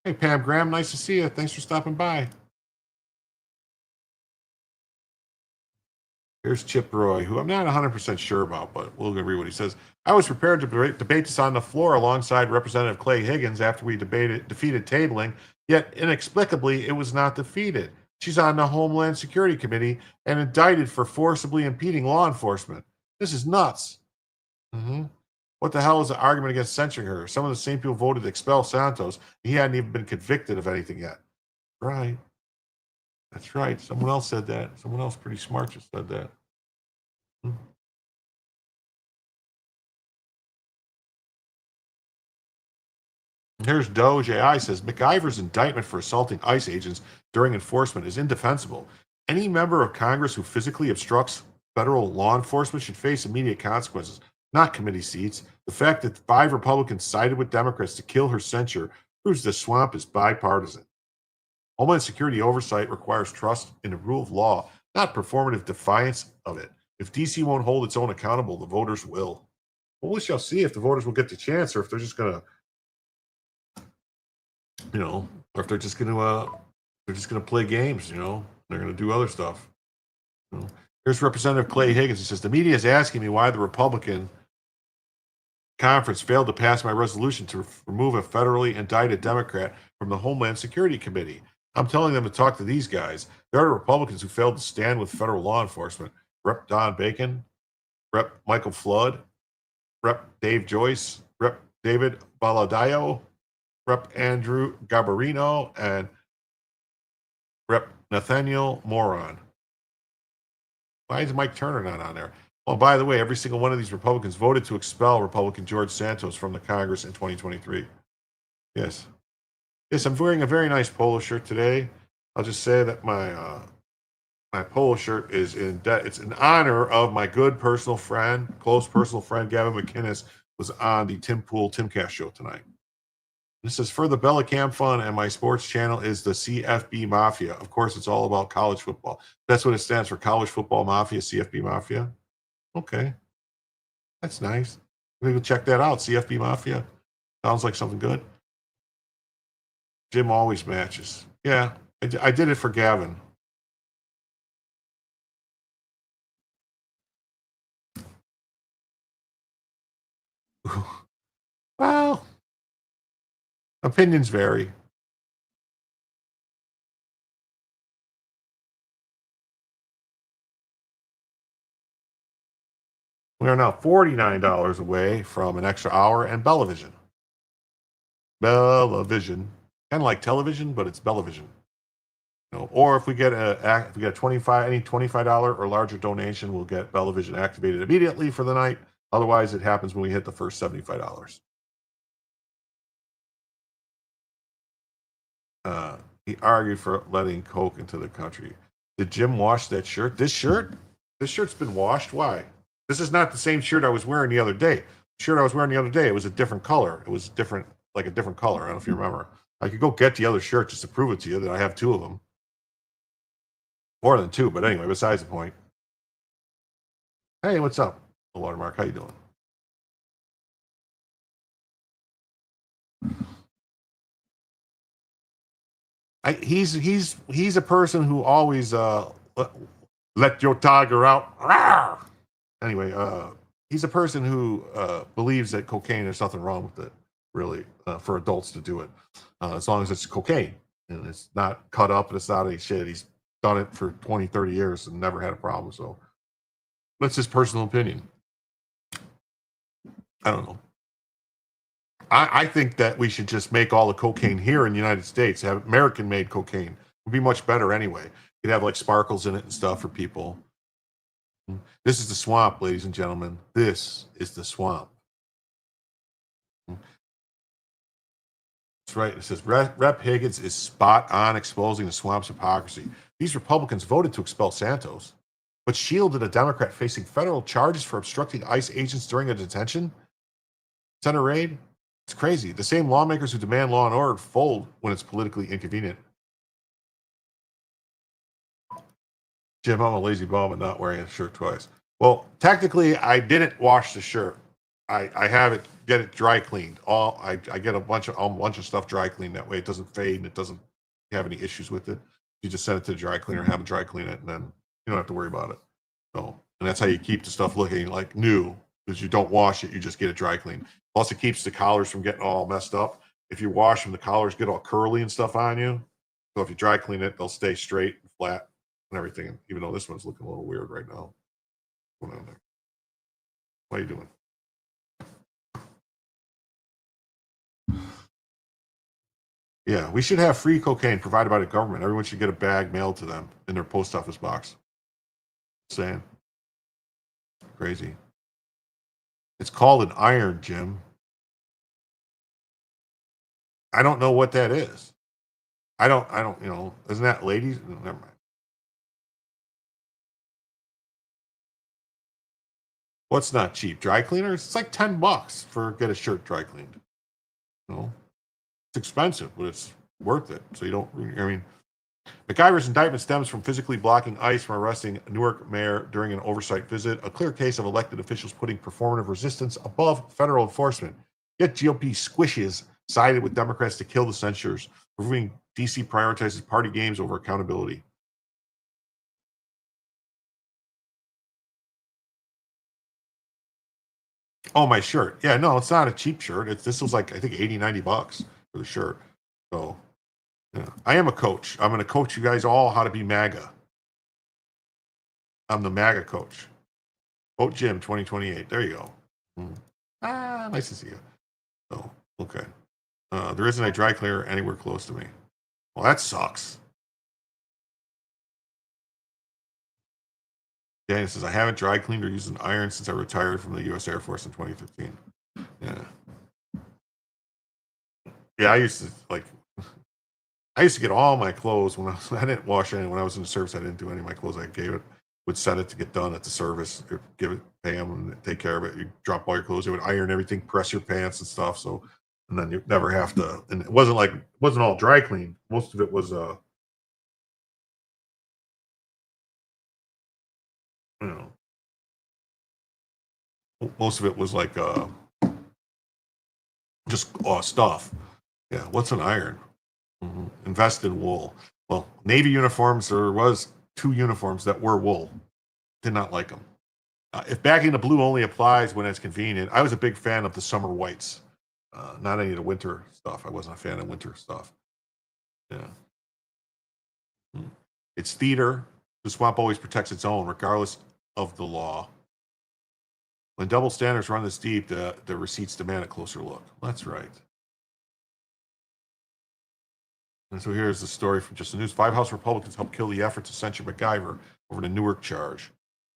Hey, Pam Graham, nice to see you. Thanks for stopping by. Here's Chip Roy, who I'm not 100% sure about, but we'll read what he says. I was prepared to debate this on the floor alongside Representative Clay Higgins after we defeated tabling, yet inexplicably it was not defeated. She's on the Homeland Security Committee and indicted for forcibly impeding law enforcement. This is nuts. Mm-hmm. What the hell is the argument against censuring her? Some of the same people voted to expel Santos. He hadn't even been convicted of anything yet. Right. That's right. Someone else said that. Someone else pretty smart just said that. Here's Doge AI says McIver's indictment for assaulting ICE agents during enforcement is indefensible. Any member of Congress who physically obstructs federal law enforcement should face immediate consequences, not committee seats. The fact that 5 Republicans sided with Democrats to kill her censure proves the swamp is bipartisan. Homeland Security oversight requires trust in the rule of law, not performative defiance of it. If DC won't hold its own accountable, the voters will. Well, we shall see if the voters will get the chance or if they're just going to, or if they're just going to play games, they're going to do other stuff. Here's Representative Clay Higgins. He says, the media is asking me why the Republican conference failed to pass my resolution to remove a federally indicted Democrat from the Homeland Security Committee. I'm telling them to talk to these guys. There are Republicans who failed to stand with federal law enforcement. Rep. Don Bacon, Rep. Michael Flood, Rep. Dave Joyce, Rep. David Valadayo, Rep. Andrew Garbarino, and Rep. Nathaniel Moron. Why is Mike Turner not on there? Well, by the way, every single one of these Republicans voted to expel Republican George Santos from the Congress in 2023. Yes. Yes, I'm wearing a very nice polo shirt today. I'll just say that my polo shirt is in debt. It's in honor of my good personal friend, close personal friend, Gavin McInnes, was on the Tim Pool Timcast show tonight. This is for the Bellicam Fund, and my sports channel is the CFB Mafia. Of course, it's all about college football. That's what it stands for, College Football Mafia, CFB Mafia. Okay. That's nice. Maybe we'll check that out, CFB Mafia. Sounds like something good. Jim always matches. Yeah, I did it for Gavin. Well, opinions vary. We are now $49 away from an extra hour and Bellavision. Bellavision, kind of like television, but it's Bellavision. You know, or if we get a $25 or larger donation, we'll get Bellavision activated immediately for the night. Otherwise, it happens when we hit the first $75. He argued for letting Coke into the country. Did Jim wash that shirt? This shirt's been washed. Why? This is not the same shirt I was wearing the other day. The shirt I was wearing the other day, it was a different color. It was different, like a different color. I don't know if you remember. I could go get the other shirt just to prove it to you that I have two of them. More than two, but anyway, besides the point. Hey, what's up, Watermark? How you doing? He's a person who always let your tiger out. Rawr! Anyway, he's a person who believes that cocaine, there's nothing wrong with it, really, for adults to do it, as long as it's cocaine and it's not cut up and it's not any shit. He's done it for 20, 30 years and never had a problem. So that's his personal opinion. I don't know. I think that we should just make all the cocaine here in the United States, have American-made cocaine. It would be much better anyway. You'd have like sparkles in it and stuff for people. This is the swamp, ladies and gentlemen. This is the swamp. That's right. It says Rep. Higgins is spot on exposing the swamp's hypocrisy. These Republicans voted to expel Santos, but shielded a Democrat facing federal charges for obstructing ICE agents during a detention center raid. It's crazy. The same lawmakers who demand law and order fold when it's politically inconvenient. Jim, I'm a lazy bum and not wearing a shirt twice. Well, technically, I didn't wash the shirt. I have it, get it dry cleaned. I get a bunch of stuff dry cleaned. That way it doesn't fade and it doesn't have any issues with it. You just send it to the dry cleaner, have it dry clean it, and then you don't have to worry about it. So, and that's how you keep the stuff looking like new, because you don't wash it, you just get it dry cleaned. Plus, it keeps the collars from getting all messed up. If you wash them, the collars get all curly and stuff on you. So if you dry clean it, they'll stay straight and flat and everything. Even though this one's looking a little weird right now. What's going on there? What are you doing? Yeah, we should have free cocaine provided by the government. Everyone should get a bag mailed to them in their post office box. Saying. Crazy. It's called an iron, Jim. I don't know what that is. I don't, isn't that ladies? No, never mind. What's not cheap? Dry cleaners? It's like $10 for get a shirt dry cleaned. It's expensive, but it's worth it. So you don't, McIver's indictment stems from physically blocking ICE from arresting Newark mayor during an oversight visit, a clear case of elected officials putting performative resistance above federal enforcement. Yet GOP squishes sided with Democrats to kill the censures, proving DC prioritizes party games over accountability. Oh, my shirt. Yeah, no, it's not a cheap shirt. This was like, I think, $80-$90 for the shirt. So, yeah. I am a coach. I'm going to coach you guys all how to be MAGA. I'm the MAGA coach. Vote Jim 2028. There you go. Nice to see you. So, okay. There isn't a dry cleaner anywhere close to me. Well, that sucks. Daniel says, I haven't dry cleaned or used an iron since I retired from the U.S. Air Force in 2015. Yeah. Yeah, I used to get all my clothes I didn't wash any. When I was in the service, I didn't do any of my clothes. I would set it to get done at the service, or pay them and take care of it. You drop all your clothes. They would iron everything, press your pants and stuff. So, and then you never have to, and it wasn't all dry clean. Most of it was, you know, most of it was like, just stuff. Yeah. What's an iron? Invest in wool. Well, Navy uniforms, there was 2 uniforms that were wool. Did not like them. If backing the blue only applies when it's convenient, I was a big fan of the summer whites. Not any of the winter stuff. I wasn't a fan of winter stuff. Yeah. It's theater. The swamp always protects its own, regardless of the law. When double standards run this deep, the receipts demand a closer look. That's right. And so here's the story from Just the News. 5 House Republicans helped kill the effort to censure McIver over the Newark charge.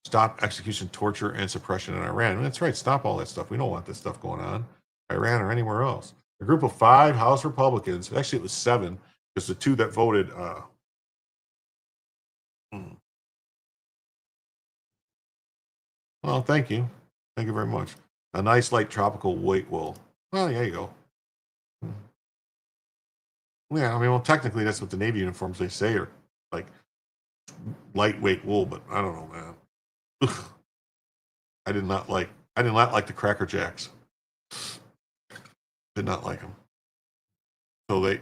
Stop execution, torture, and suppression in Iran. And that's right. Stop all that stuff. We don't want this stuff going on, Iran or anywhere else. A group of 5 House Republicans, actually it was 7, because the 2 that voted. Well, thank you. Thank you very much. A nice light tropical white wool. Well, there you go. Yeah, I mean, well, technically that's what the Navy uniforms they say are like lightweight wool, but I don't know, man. Ugh. I did not like the Cracker Jacks. Did not like them. So they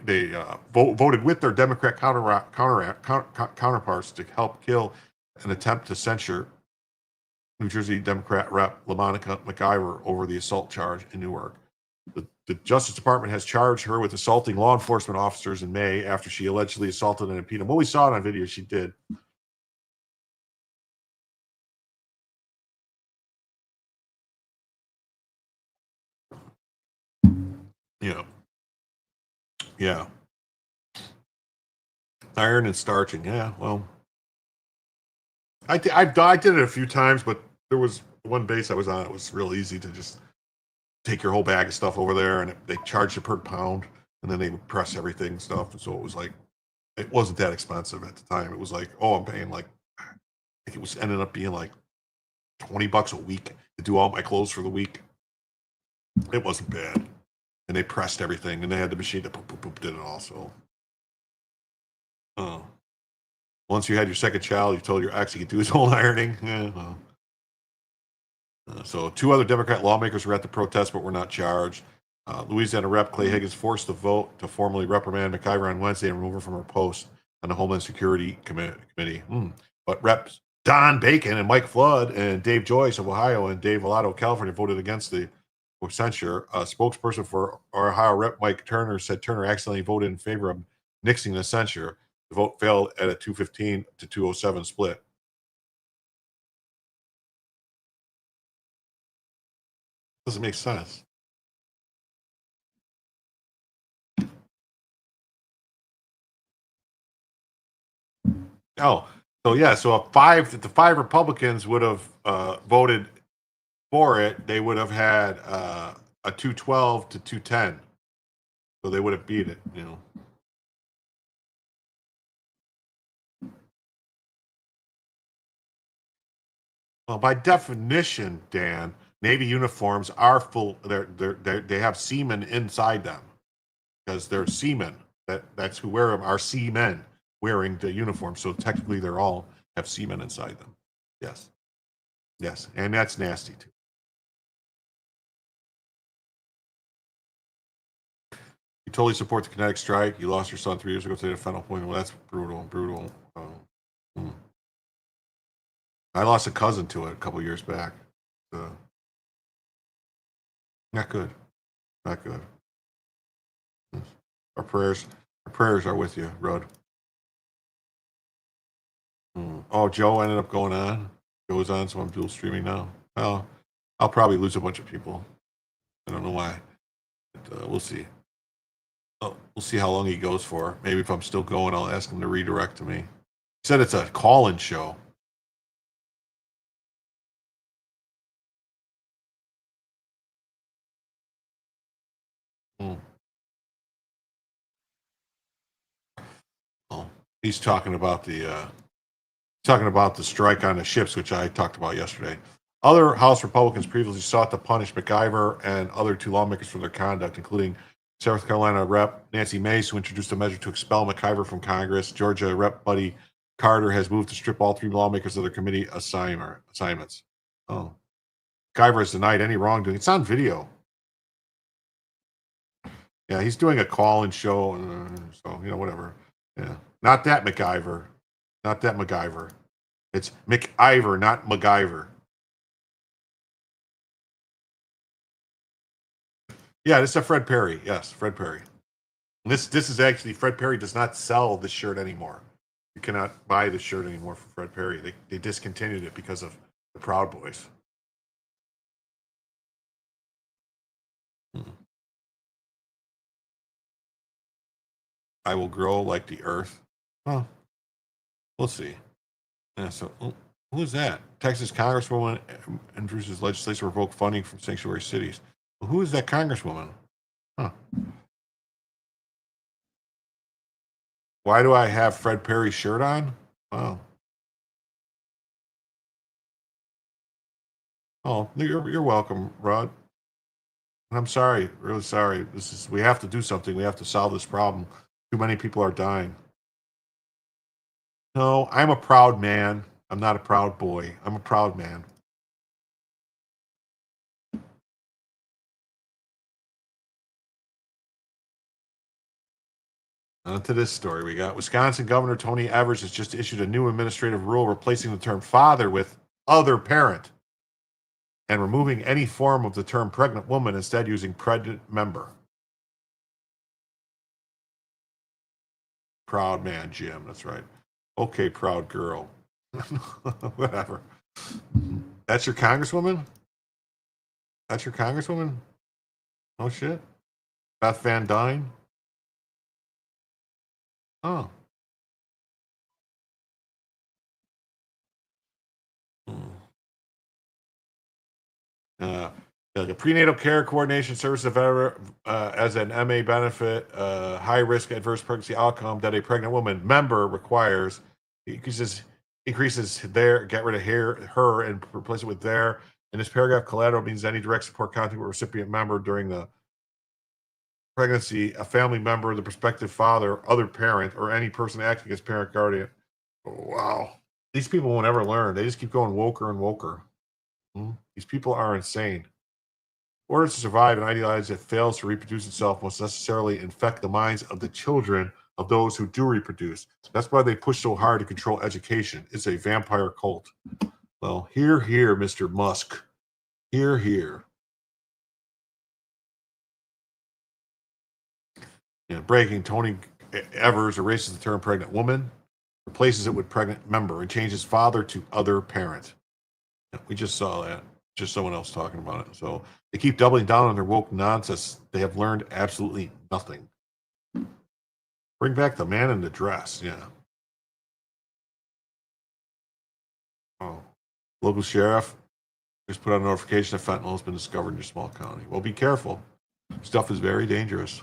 voted with their Democrat counterparts to help kill an attempt to censure New Jersey Democrat Rep. LaMonica McIver over the assault charge in Newark. The Justice Department has charged her with assaulting law enforcement officers in May after she allegedly assaulted and impeded them. Well, we saw it on video. She did. Yeah. Yeah. Iron and starching. Yeah. Well, I did it a few times, but there was one base I was on. It was real easy to just take your whole bag of stuff over there, and they charged you per pound, and then they would press everything and stuff. And so it was like, it wasn't that expensive at the time. It was like, oh, I'm paying like, I think it was ended up being like $20 a week to do all my clothes for the week. It wasn't bad. And they pressed everything, and they had the machine that did it all. So, once you had your second child, you told your ex he could do his own ironing. Yeah, well. So 2 other Democrat lawmakers were at the protest, but were not charged. Louisiana Rep. Clay Higgins forced the vote to formally reprimand McIver on Wednesday and remove her from her post on the Homeland Security Committee. But Reps Don Bacon and Mike Flood and Dave Joyce of Ohio and Dave Volato of California voted against the censure. A spokesperson for Ohio Rep. Mike Turner said Turner accidentally voted in favor of nixing the censure. The vote failed at a 215 to 207 split. Doesn't make sense. Oh, so yeah, so if the 5 Republicans would have voted for it, they would have had a 212 to 210. So they would have beat it, you know. Well, by definition, Dan, Navy uniforms are full. They have seamen inside them because they're seamen. That's who wear them. Are seamen wearing the uniform. So technically, they're all have seamen inside them. Yes, and that's nasty too. You totally support the kinetic strike. You lost your son 3 years ago to the fentanyl poisoning. Well, that's brutal. I lost a cousin to it a couple years back. Not good. Our prayers are with you, Rudd. Oh, Joe ended up going on. Goes on, so I'm dual streaming now. Well, I'll probably lose a bunch of people. I don't know why. But, we'll see. Oh, we'll see how long he goes for. Maybe if I'm still going, I'll ask him to redirect to me. He said it's a call-in show. Hmm. Oh, he's talking about the strike on the ships, which I talked about yesterday. Other House Republicans previously sought to punish McIver and other two lawmakers for their conduct, including South Carolina Rep. Nancy Mace, who introduced a measure to expel McIver from Congress. Georgia Rep. Buddy Carter has moved to strip all three lawmakers of their committee assignments. Oh, McIver has denied any wrongdoing. It's on video. Yeah, he's doing a call-in show, so whatever. Yeah, not that McIver, not that MacGyver. It's McIver, not MacGyver. Yeah, this is a Fred Perry. Yes, Fred Perry. This is actually Fred Perry does not sell this shirt anymore. You cannot buy this shirt anymore from Fred Perry. They discontinued it because of the Proud Boys. I will grow like the earth. Huh. We'll see. Yeah, so who is that? Texas Congresswoman introduces legislation to revoke funding from sanctuary cities. Well, who is that Congresswoman? Huh. Why do I have Fred Perry's shirt on? Oh. Oh, you're welcome, Rod. I'm sorry, really sorry. We have to do something. We have to solve this problem. Too many people are dying. No, I'm a proud man. I'm not a proud boy. I'm a proud man. On to this story. We got Wisconsin Governor Tony Evers has just issued a new administrative rule replacing the term father with other parent and removing any form of the term pregnant woman, instead using pregnant member. Proud man, Jim. That's right. Okay, proud girl. Whatever. That's your congresswoman? That's your congresswoman? Oh, shit. Beth Van Dyne? Oh. The prenatal care coordination service as an MA benefit, high risk adverse pregnancy outcome that a pregnant woman member requires increases their, get rid of her and replace it with their. In this paragraph, collateral means any direct support contact with recipient member during the pregnancy, a family member, the prospective father, other parent, or any person acting as parent guardian. Oh, wow. These people won't ever learn. They just keep going woker and woker. These people are insane. In order to survive, an ideology that fails to reproduce itself must necessarily infect the minds of the children of those who do reproduce. That's why they push so hard to control education. It's a vampire cult. Well, hear, Mr. Musk. Hear. Breaking, Tony Evers erases the term pregnant woman, replaces it with pregnant member, and changes father to other parent. We just saw that. Just someone else talking about it. So they keep doubling down on their woke nonsense. They have learned absolutely nothing. Bring back the man in the dress. Yeah. Oh. Local sheriff just put out a notification that fentanyl has been discovered in your small county. Well, be careful. Stuff is very dangerous.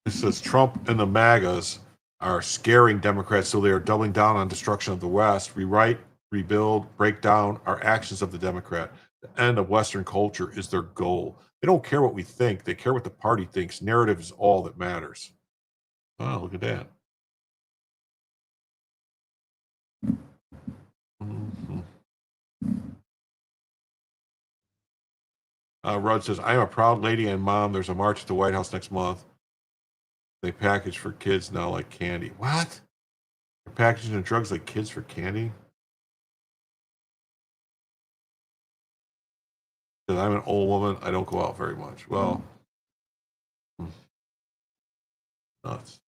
It says Trump and the MAGAs are scaring Democrats, so they are doubling down on destruction of the West. Rewrite, rebuild, break down our actions of the Democrat. The end of Western culture is their goal. They don't care what we think. They care what the party thinks. Narrative is all that matters. Oh, look at that. Mm-hmm. Rudd says, I am a proud lady and mom. There's a march at the White House next month. They package for kids now like candy. What? They're packaging drugs like kids for candy? Because I'm an old woman. I don't go out very much. Well, nuts.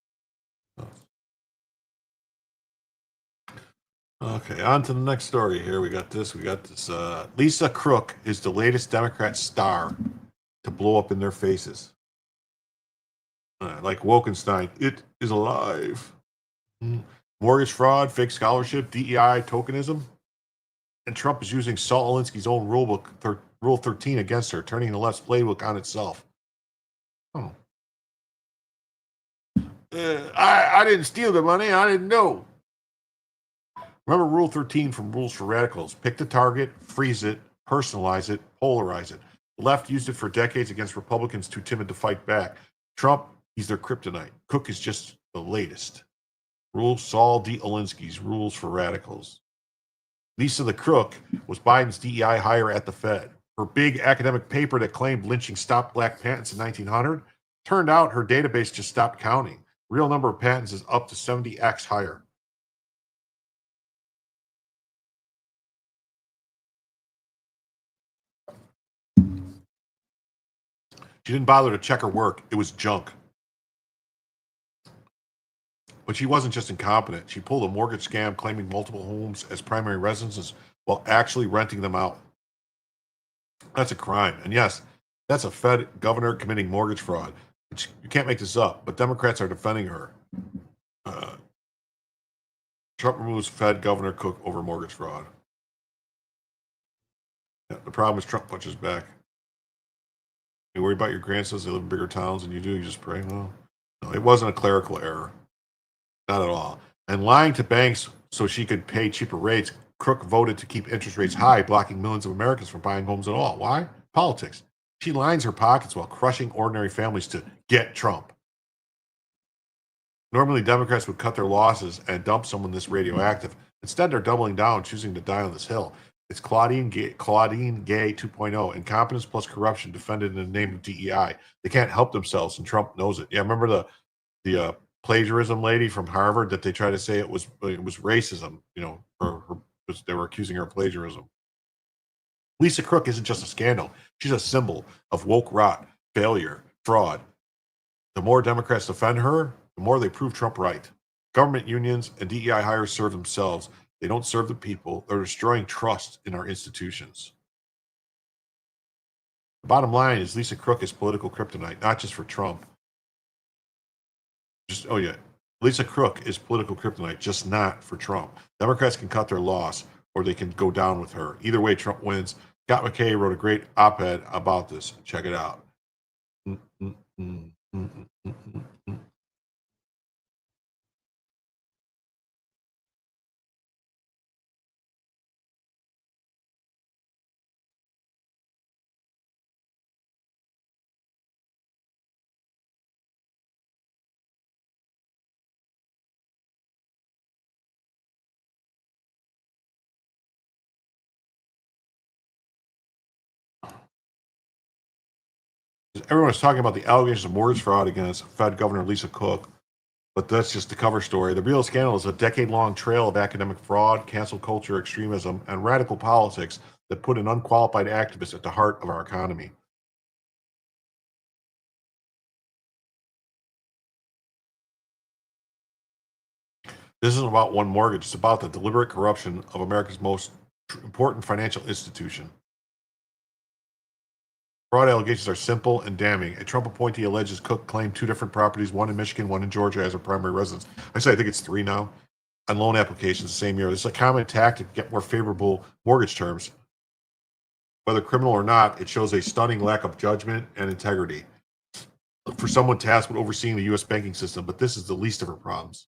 Okay, on to the next story here. We got this. Lisa Crook is the latest Democrat star to blow up in their faces. Like Wokenstein, it is alive. Mortgage fraud, fake scholarship, DEI tokenism. And Trump is using Saul Alinsky's own rulebook, Rule 13, against her, turning the left's playbook on itself. Oh. I didn't steal the money. I didn't know. Remember Rule 13 from Rules for Radicals. Pick the target, freeze it, personalize it, polarize it. The left used it for decades against Republicans too timid to fight back. Trump, he's their kryptonite. Cook is just the latest. Saul D. Alinsky's Rules for Radicals. Lisa the Crook was Biden's DEI hire at the Fed. Her big academic paper that claimed lynching stopped black patents in 1900 turned out her database just stopped counting. Real number of patents is up to 70x higher. She didn't bother to check her work. It was junk. But she wasn't just incompetent. She pulled a mortgage scam claiming multiple homes as primary residences while actually renting them out. That's a crime. And yes, that's a Fed governor committing mortgage fraud. You can't make this up, but Democrats are defending her. Trump removes Fed Governor Cook over mortgage fraud. Yeah, the problem is Trump punches back. You worry about your grandsons, they live in bigger towns than you do, you just pray. No, it wasn't a clerical error. Not at all. And lying to banks so she could pay cheaper rates, Crook voted to keep interest rates high, blocking millions of Americans from buying homes at all. Why? Politics. She lines her pockets while crushing ordinary families to get Trump. Normally, Democrats would cut their losses and dump someone this radioactive. Instead, they're doubling down, choosing to die on this hill. It's Claudine Gay 2.0, incompetence plus corruption defended in the name of DEI. They can't help themselves, and Trump knows it. Yeah, remember the plagiarism lady from Harvard that they tried to say it was racism, they were accusing her of plagiarism. Lisa Crook isn't just a scandal. She's a symbol of woke rot, failure, fraud. The more Democrats defend her, the more they prove Trump right. Government unions and DEI hires serve themselves. They don't serve the people. They're destroying trust in our institutions. The bottom line is Lisa Crook is political kryptonite, not just for Trump. Lisa Crook is political kryptonite, just not for Trump. Democrats can cut their loss or they can go down with her. Either way, Trump wins. Scott McKay wrote a great op-ed about this. Check it out. Everyone's talking about the allegations of mortgage fraud against Fed Governor Lisa Cook, but that's just the cover story. The real scandal is a decade-long trail of academic fraud, cancel culture, extremism, and radical politics that put an unqualified activist at the heart of our economy. This isn't about one mortgage. It's about the deliberate corruption of America's most important financial institution. Fraud allegations are simple and damning. A Trump appointee alleges Cook claimed 2 different properties, one in Michigan, one in Georgia, as her primary residence. I think it's 3 now, on loan applications the same year. This is a common tactic to get more favorable mortgage terms. Whether criminal or not, it shows a stunning lack of judgment and integrity for someone tasked with overseeing the U.S. banking system, but this is the least of her problems.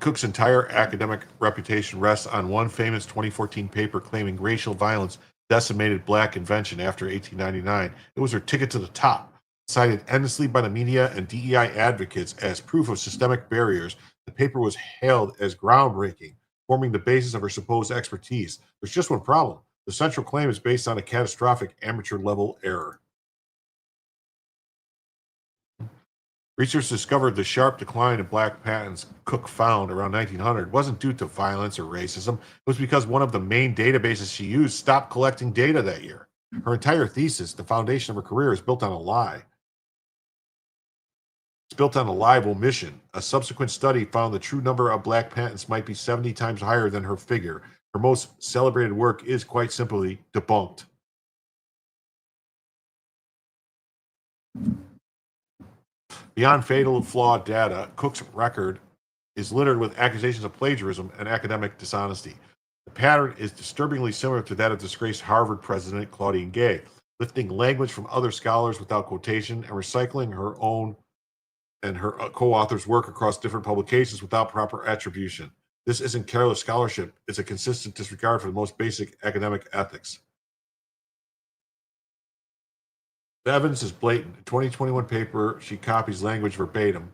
Cook's entire academic reputation rests on one famous 2014 paper claiming racial violence decimated black convention after 1899. It was her ticket to the top. Cited endlessly by the media and DEI advocates as proof of systemic barriers, the paper was hailed as groundbreaking, forming the basis of her supposed expertise. There's just one problem. The central claim is based on a catastrophic amateur-level error. Research discovered the sharp decline in black patents Cook found around 1900 wasn't due to violence or racism. It was because one of the main databases she used stopped collecting data that year. Her entire thesis, the foundation of her career, is built on a lie. It's built on a live omission. A subsequent study found the true number of black patents might be 70 times higher than her figure. Her most celebrated work is quite simply debunked. Beyond fatal flawed data, Cook's record is littered with accusations of plagiarism and academic dishonesty. The pattern is disturbingly similar to that of disgraced Harvard president Claudine Gay, lifting language from other scholars without quotation and recycling her own and her co-authors' work across different publications without proper attribution. This isn't careless scholarship, it's a consistent disregard for the most basic academic ethics. The evidence is blatant. In 2021 paper, she copies language verbatim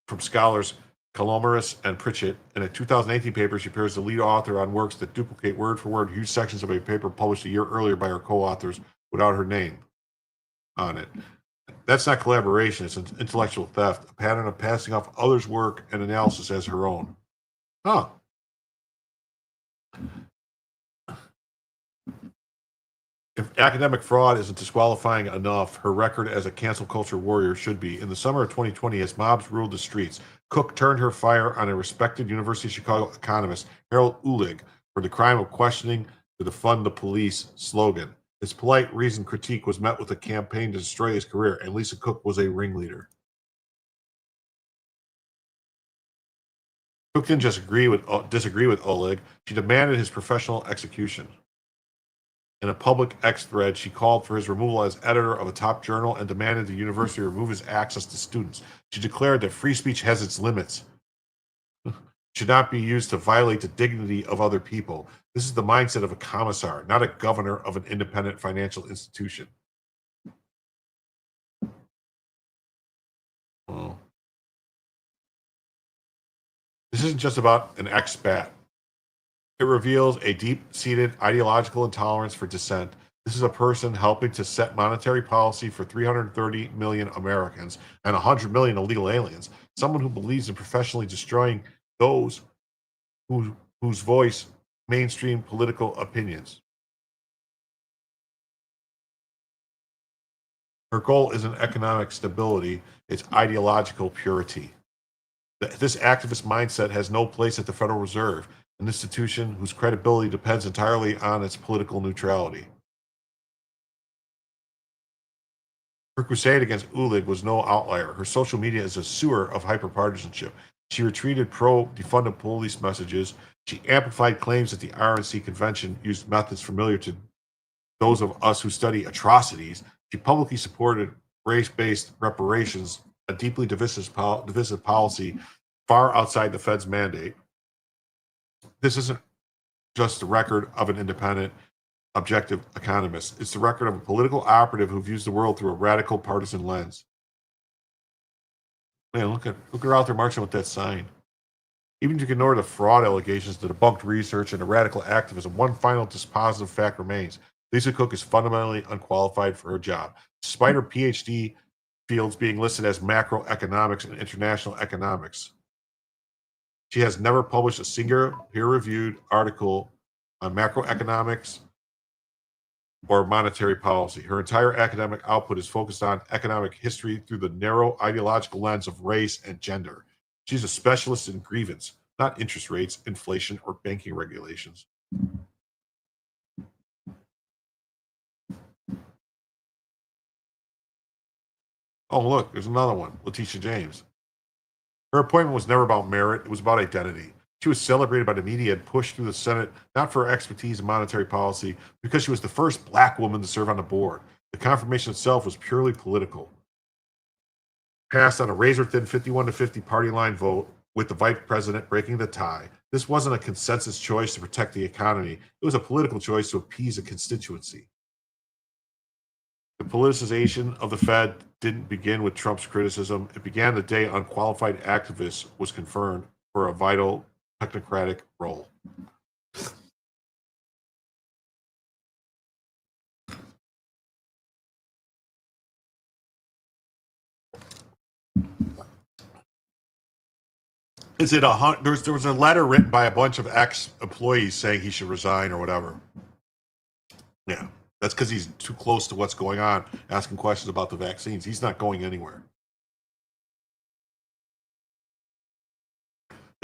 from scholars Calomaris and Pritchett. In a 2018 paper, she appears the lead author on works that duplicate word for word huge sections of a paper published a year earlier by her co-authors without her name on it. That's not collaboration, it's an intellectual theft, a pattern of passing off others' work and analysis as her own. Huh. If academic fraud isn't disqualifying enough, her record as a cancel culture warrior should be. In the summer of 2020, as mobs ruled the streets, Cook turned her fire on a respected University of Chicago economist, Harold Uhlig, for the crime of questioning the defund the police slogan. His polite reasoned critique was met with a campaign to destroy his career, and Lisa Cook was a ringleader. Cook didn't just disagree with Uhlig, she demanded his professional execution. In a public X thread, she called for his removal as editor of a top journal and demanded the university remove his access to students. She declared that free speech has its limits. It should not be used to violate the dignity of other people. This is the mindset of a commissar, not a governor of an independent financial institution. Well, this isn't just about an expat. It reveals a deep-seated ideological intolerance for dissent. This is a person helping to set monetary policy for 330 million Americans and 100 million illegal aliens. Someone who believes in professionally destroying those whose voice mainstream political opinions. Her goal isn't economic stability, it's ideological purity. This activist mindset has no place at the Federal Reserve, an institution whose credibility depends entirely on its political neutrality. Her crusade against Uhlig was no outlier. Her social media is a sewer of hyperpartisanship. She retweeted pro-defund the police messages. She amplified claims that the RNC convention used methods familiar to those of us who study atrocities. She publicly supported race-based reparations, a deeply divisive policy far outside the Fed's mandate. This isn't just the record of an independent, objective economist. It's the record of a political operative who views the world through a radical partisan lens. Man, look at her out there marching with that sign. Even if you ignore the fraud allegations, the debunked research, and the radical activism, one final dispositive fact remains. Lisa Cook is fundamentally unqualified for her job. Despite her PhD fields being listed as macroeconomics and international economics, she has never published a single peer-reviewed article on macroeconomics or monetary policy. Her entire academic output is focused on economic history through the narrow ideological lens of race and gender. She's a specialist in grievance, not interest rates, inflation, or banking regulations. Oh, look, there's another one, Letitia James. Her appointment was never about merit, it was about identity. She was celebrated by the media and pushed through the Senate, not for her expertise in monetary policy, because she was the first black woman to serve on the board. The confirmation itself was purely political. Passed on a razor-thin 51-50 party line vote, with the vice president breaking the tie. This wasn't a consensus choice to protect the economy. It was a political choice to appease a constituency. The politicization of the Fed didn't begin with Trump's criticism. It began the day unqualified activists was confirmed for a vital technocratic role. Is it there was a letter written by a bunch of ex-employees saying he should resign or whatever. Yeah. That's because he's too close to what's going on, asking questions about the vaccines. He's not going anywhere.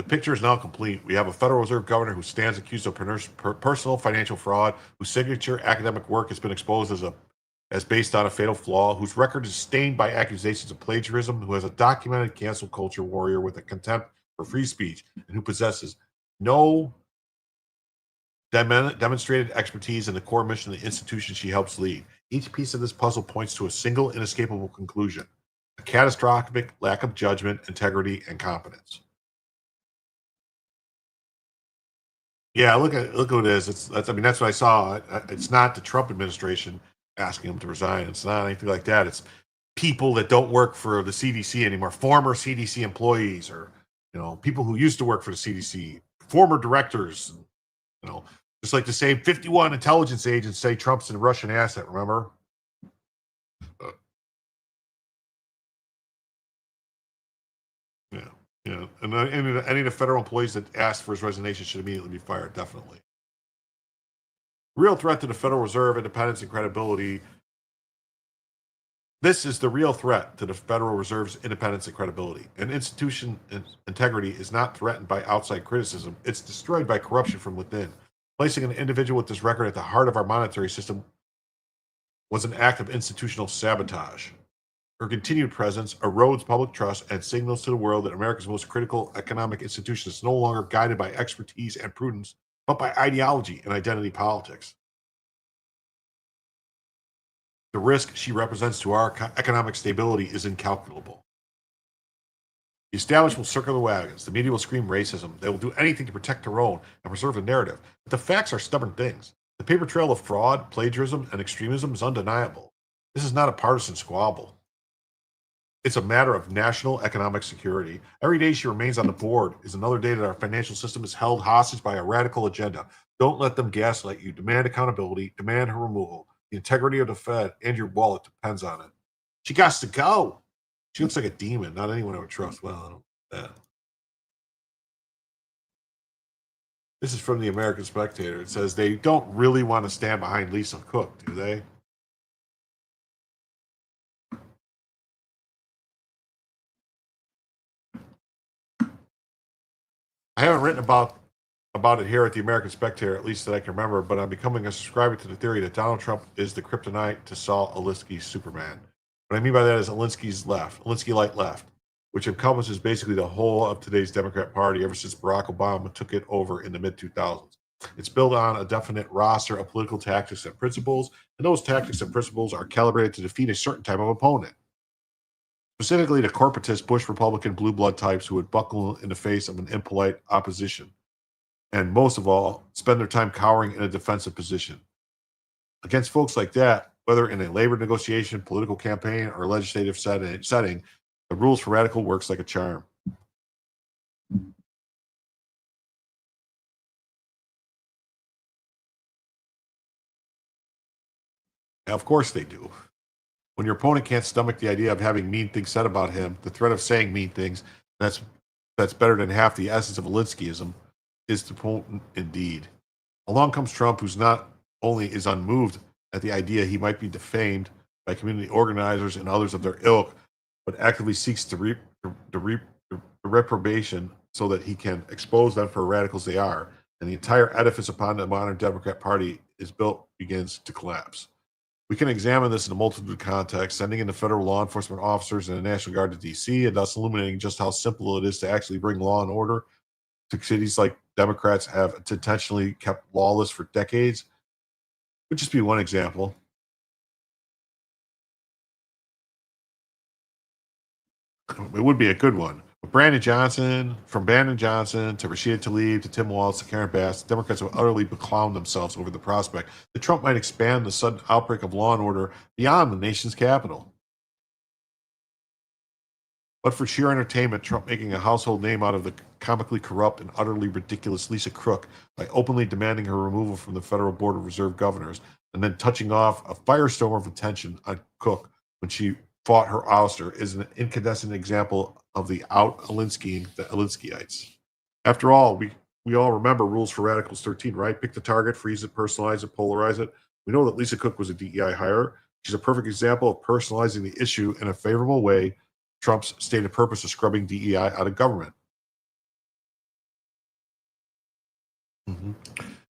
picture is now complete. We have a Federal Reserve governor who stands accused of personal financial fraud, whose signature academic work has been exposed as based on a fatal flaw, whose record is stained by accusations of plagiarism, who has a documented cancel culture warrior with a contempt for free speech, and who possesses no demonstrated expertise in the core mission of the institution she helps lead. Each piece of this puzzle points to a single inescapable conclusion: a catastrophic lack of judgment, integrity, and competence. Yeah, look who it is. That's what I saw. It's not the Trump administration asking him to resign. It's not anything like that. It's people that don't work for the CDC anymore, former CDC employees, or people who used to work for the CDC, former directors. Just like the same 51 intelligence agents say Trump's a Russian asset. Remember? Yeah, and any of the federal employees that asked for his resignation should immediately be fired. Definitely. Real threat to the Federal Reserve independence and credibility. This is the real threat to the Federal Reserve's independence and credibility. An institution integrity is not threatened by outside criticism. It's destroyed by corruption from within. Placing an individual with this record at the heart of our monetary system was an act of institutional sabotage. Her continued presence erodes public trust and signals to the world that America's most critical economic institution is no longer guided by expertise and prudence, but by ideology and identity politics. The risk she represents to our economic stability is incalculable. The establishment will circle the wagons. The media will scream racism. They will do anything to protect their own and preserve the narrative. But the facts are stubborn things. The paper trail of fraud, plagiarism, and extremism is undeniable. This is not a partisan squabble. It's a matter of national economic security. Every day she remains on the board is another day that our financial system is held hostage by a radical agenda. Don't let them gaslight you. Demand accountability. Demand her removal. The integrity of the Fed and your wallet depends on it. She got to go. She looks like a demon. Not anyone I would trust. Well, I don't know that. This is from the American Spectator. It says they don't really want to stand behind Lisa Cook, do they? I haven't written about it here at the American Spectator, at least that I can remember, but I'm becoming a subscriber to the theory that Donald Trump is the kryptonite to Saul Alinsky's Superman. What I mean by that is Alinsky light left, which encompasses basically the whole of today's Democrat Party ever since Barack Obama took it over in the mid-2000s. It's built on a definite roster of political tactics and principles, and those tactics and principles are calibrated to defeat a certain type of opponent. Specifically, the corporatist Bush Republican blue blood types who would buckle in the face of an impolite opposition, and most of all, spend their time cowering in a defensive position. Against folks like that, whether in a labor negotiation, political campaign, or legislative setting, the rules for radical works like a charm. Now, of course they do. When your opponent can't stomach the idea of having mean things said about him, the threat of saying mean things, that's better than half the essence of Alinskyism, is potent indeed. Along comes Trump, who's not only is unmoved at the idea he might be defamed by community organizers and others of their ilk, but actively seeks the reprobation so that he can expose them for radicals they are. And the entire edifice upon the modern Democrat Party is built begins to collapse. We can examine this in a multitude of contexts, sending in the federal law enforcement officers and the National Guard to D.C., and thus illuminating just how simple it is to actually bring law and order to cities like Democrats have intentionally kept lawless for decades. Would just be one example. It would be a good one. But Brandon Johnson to Rashida Tlaib to Tim Walz to Karen Bass, the Democrats have utterly beclowned themselves over the prospect that Trump might expand the sudden outbreak of law and order beyond the nation's capital. But for sheer entertainment, Trump making a household name out of the comically corrupt and utterly ridiculous Lisa Crook by openly demanding her removal from the Federal Board of Reserve Governors and then touching off a firestorm of attention on Cook when she fought her ouster is an incandescent example of the out-Alinskying the Alinskyites. After all, we all remember Rules for Radicals 13, right? Pick the target, freeze it, personalize it, polarize it. We know that Lisa Cook was a DEI hire. She's a perfect example of personalizing the issue in a favorable way. Trump's stated purpose of scrubbing DEI out of government.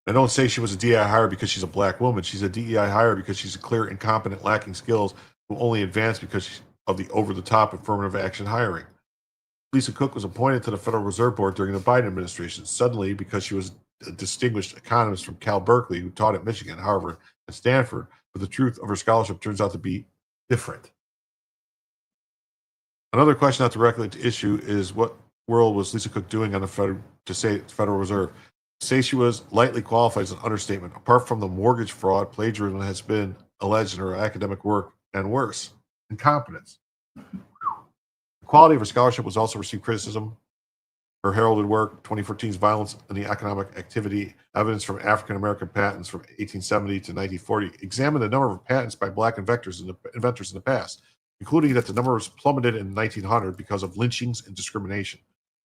I don't say she was a DEI hire because she's a black woman. She's a DEI hire because she's a clear incompetent, lacking skills, who only advanced because of the over-the-top affirmative action hiring. Lisa Cook was appointed to the Federal Reserve Board during the Biden administration, suddenly because she was a distinguished economist from Cal Berkeley who taught at Michigan, Harvard, and Stanford, but the truth of her scholarship turns out to be different. Another question not directly to issue is what world was Lisa Cook doing on the Federal Reserve? To say she was lightly qualified is an understatement. Apart from the mortgage fraud, plagiarism has been alleged in her academic work, and worse, incompetence. The quality of her scholarship was also received criticism. Her heralded work, 2014's Violence and the Economic Activity, Evidence from African American Patents from 1870 to 1940, examined the number of patents by black inventors in the past, including that the number was plummeted in 1900 because of lynchings and discrimination.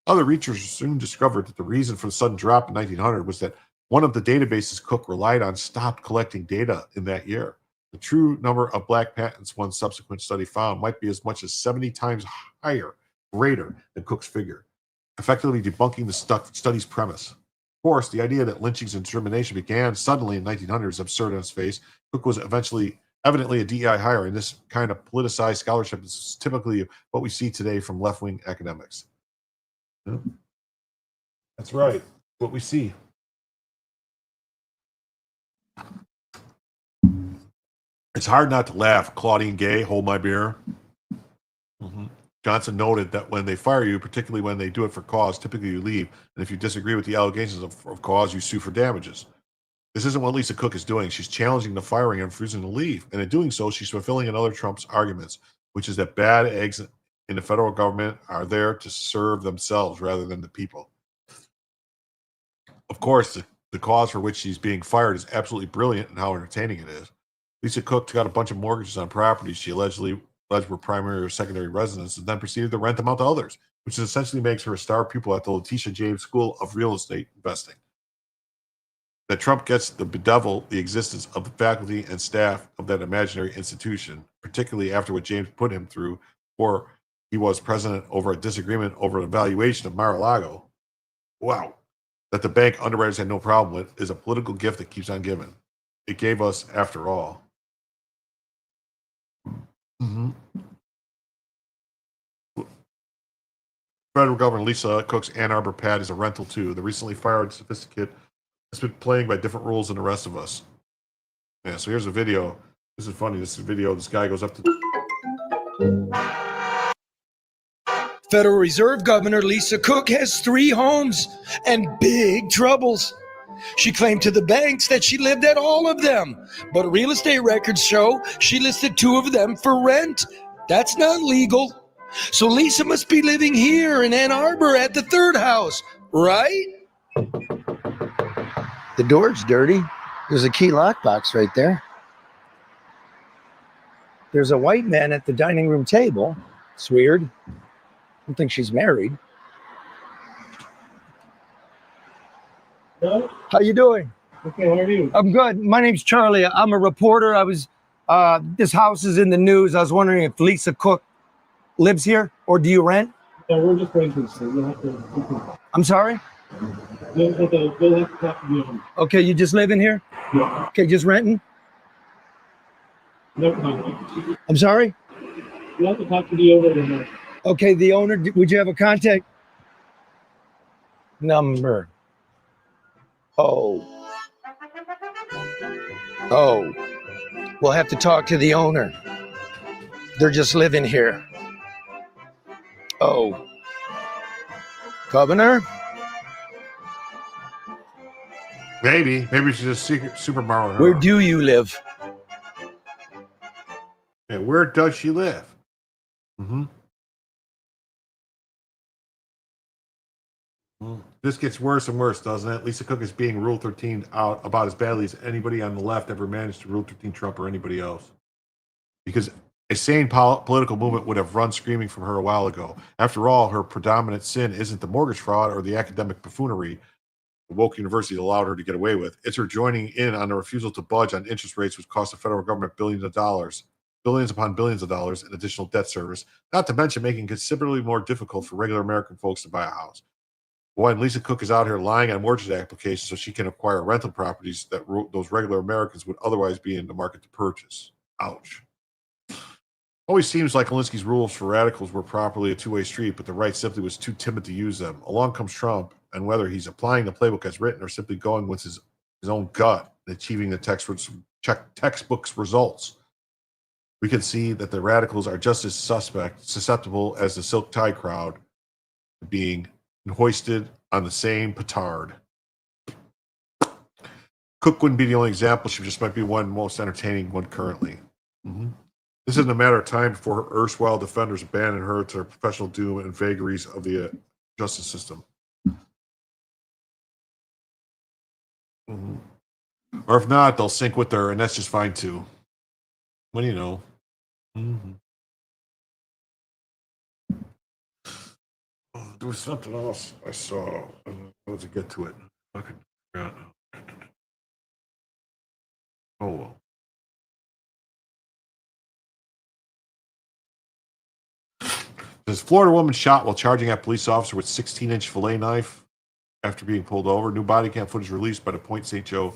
Other researchers soon discovered that the reason for the sudden drop in 1900 was that one of the databases Cook relied on stopped collecting data in that year. The true number of black patents one subsequent study found might be as much as 70 times greater than Cook's figure, effectively debunking the study's premise. Of course, the idea that lynchings and discrimination began suddenly in 1900 is absurd on its face. Cook was eventually evidently a DEI hire, and this kind of politicized scholarship is typically what we see today from left-wing academics. Yeah. That's right, what we see. It's hard not to laugh. Claudine Gay, hold my beer. Johnson noted that when they fire you, particularly when they do it for cause, typically you leave. And if you disagree with the allegations of cause, you sue for damages. This isn't what Lisa Cook is doing. She's challenging the firing and refusing to leave. And in doing so, she's fulfilling another Trump's arguments, which is that bad eggs in the federal government are there to serve themselves rather than the people. Of course, the cause for which she's being fired is absolutely brilliant and how entertaining it is. Lisa Cook got a bunch of mortgages on properties she alleged were primary or secondary residences, and then proceeded to rent them out to others, which essentially makes her a star pupil at the Letitia James School of Real Estate Investing. That Trump gets to bedevil the existence of the faculty and staff of that imaginary institution, particularly after what James put him through, or he was president over a disagreement over an evaluation of Mar-a-Lago. Wow. That the bank underwriters had no problem with is a political gift that keeps on giving. It gave us after all. Federal Governor Lisa Cook's Ann Arbor pad is a rental too. The recently fired sophisticate has been playing by different rules than the rest of us. Yeah, so here's a video. This is funny. This is a video. This guy goes up to... Federal Reserve Governor Lisa Cook has 3 homes and big troubles. She claimed to the banks that she lived at all of them, but real estate records show she listed 2 of them for rent. That's not legal. So Lisa must be living here in Ann Arbor at the 3rd house, right? The door's dirty. There's a key lockbox right there. There's a white man at the dining room table. It's weird. I don't think she's married. Hello? How you doing? Okay, how are you? I'm good. My name's Charlie. I'm a reporter. This house is in the news. I was wondering if Lisa Cook lives here, or do you rent? Yeah, we're just renting, so you'll have to... I'm sorry? You'll have to talk to the owner. Okay, you just living here? Yeah. Okay, just renting? No. I'm sorry? You'll have to talk to the owner. Okay, the owner, would you have a contact number? Oh, we'll have to talk to the owner. They're just living here. Oh, Governor? Maybe she's a secret super Mario. Where do you live? Yeah, where does she live? This gets worse and worse, doesn't it? Lisa Cook is being Rule 13 out about as badly as anybody on the left ever managed to Rule 13 Trump or anybody else. Because a sane political movement would have run screaming from her a while ago. After all, her predominant sin isn't the mortgage fraud or the academic buffoonery the woke university allowed her to get away with. It's her joining in on the refusal to budge on interest rates, which cost the federal government billions upon billions of dollars in additional debt service, not to mention making it considerably more difficult for regular American folks to buy a house. Why Lisa Cook is out here lying on mortgage applications so she can acquire rental properties that those regular Americans would otherwise be in the market to purchase. Ouch. Always seems like Alinsky's rules for radicals were properly a two-way street, but the right simply was too timid to use them. Along comes Trump, and whether he's applying the playbook as written or simply going with his own gut and achieving the textbook's results, we can see that the radicals are just as susceptible as the Silk Tie crowd being hoisted on the same petard. Cook wouldn't be the only example. She just might be one most entertaining one currently. Mm-hmm. This isn't a matter of time before her erstwhile defenders abandon her to her professional doom and vagaries of the justice system. Mm-hmm. Or if not, they'll sink with her, and that's just fine too. What do you know? Mm-hmm. Oh, there was something else I saw. I wanted to get to it. I could forget. Oh well. This Florida woman shot while charging at police officer with 16-inch fillet knife after being pulled over. New body cam footage released by the Port St. Joe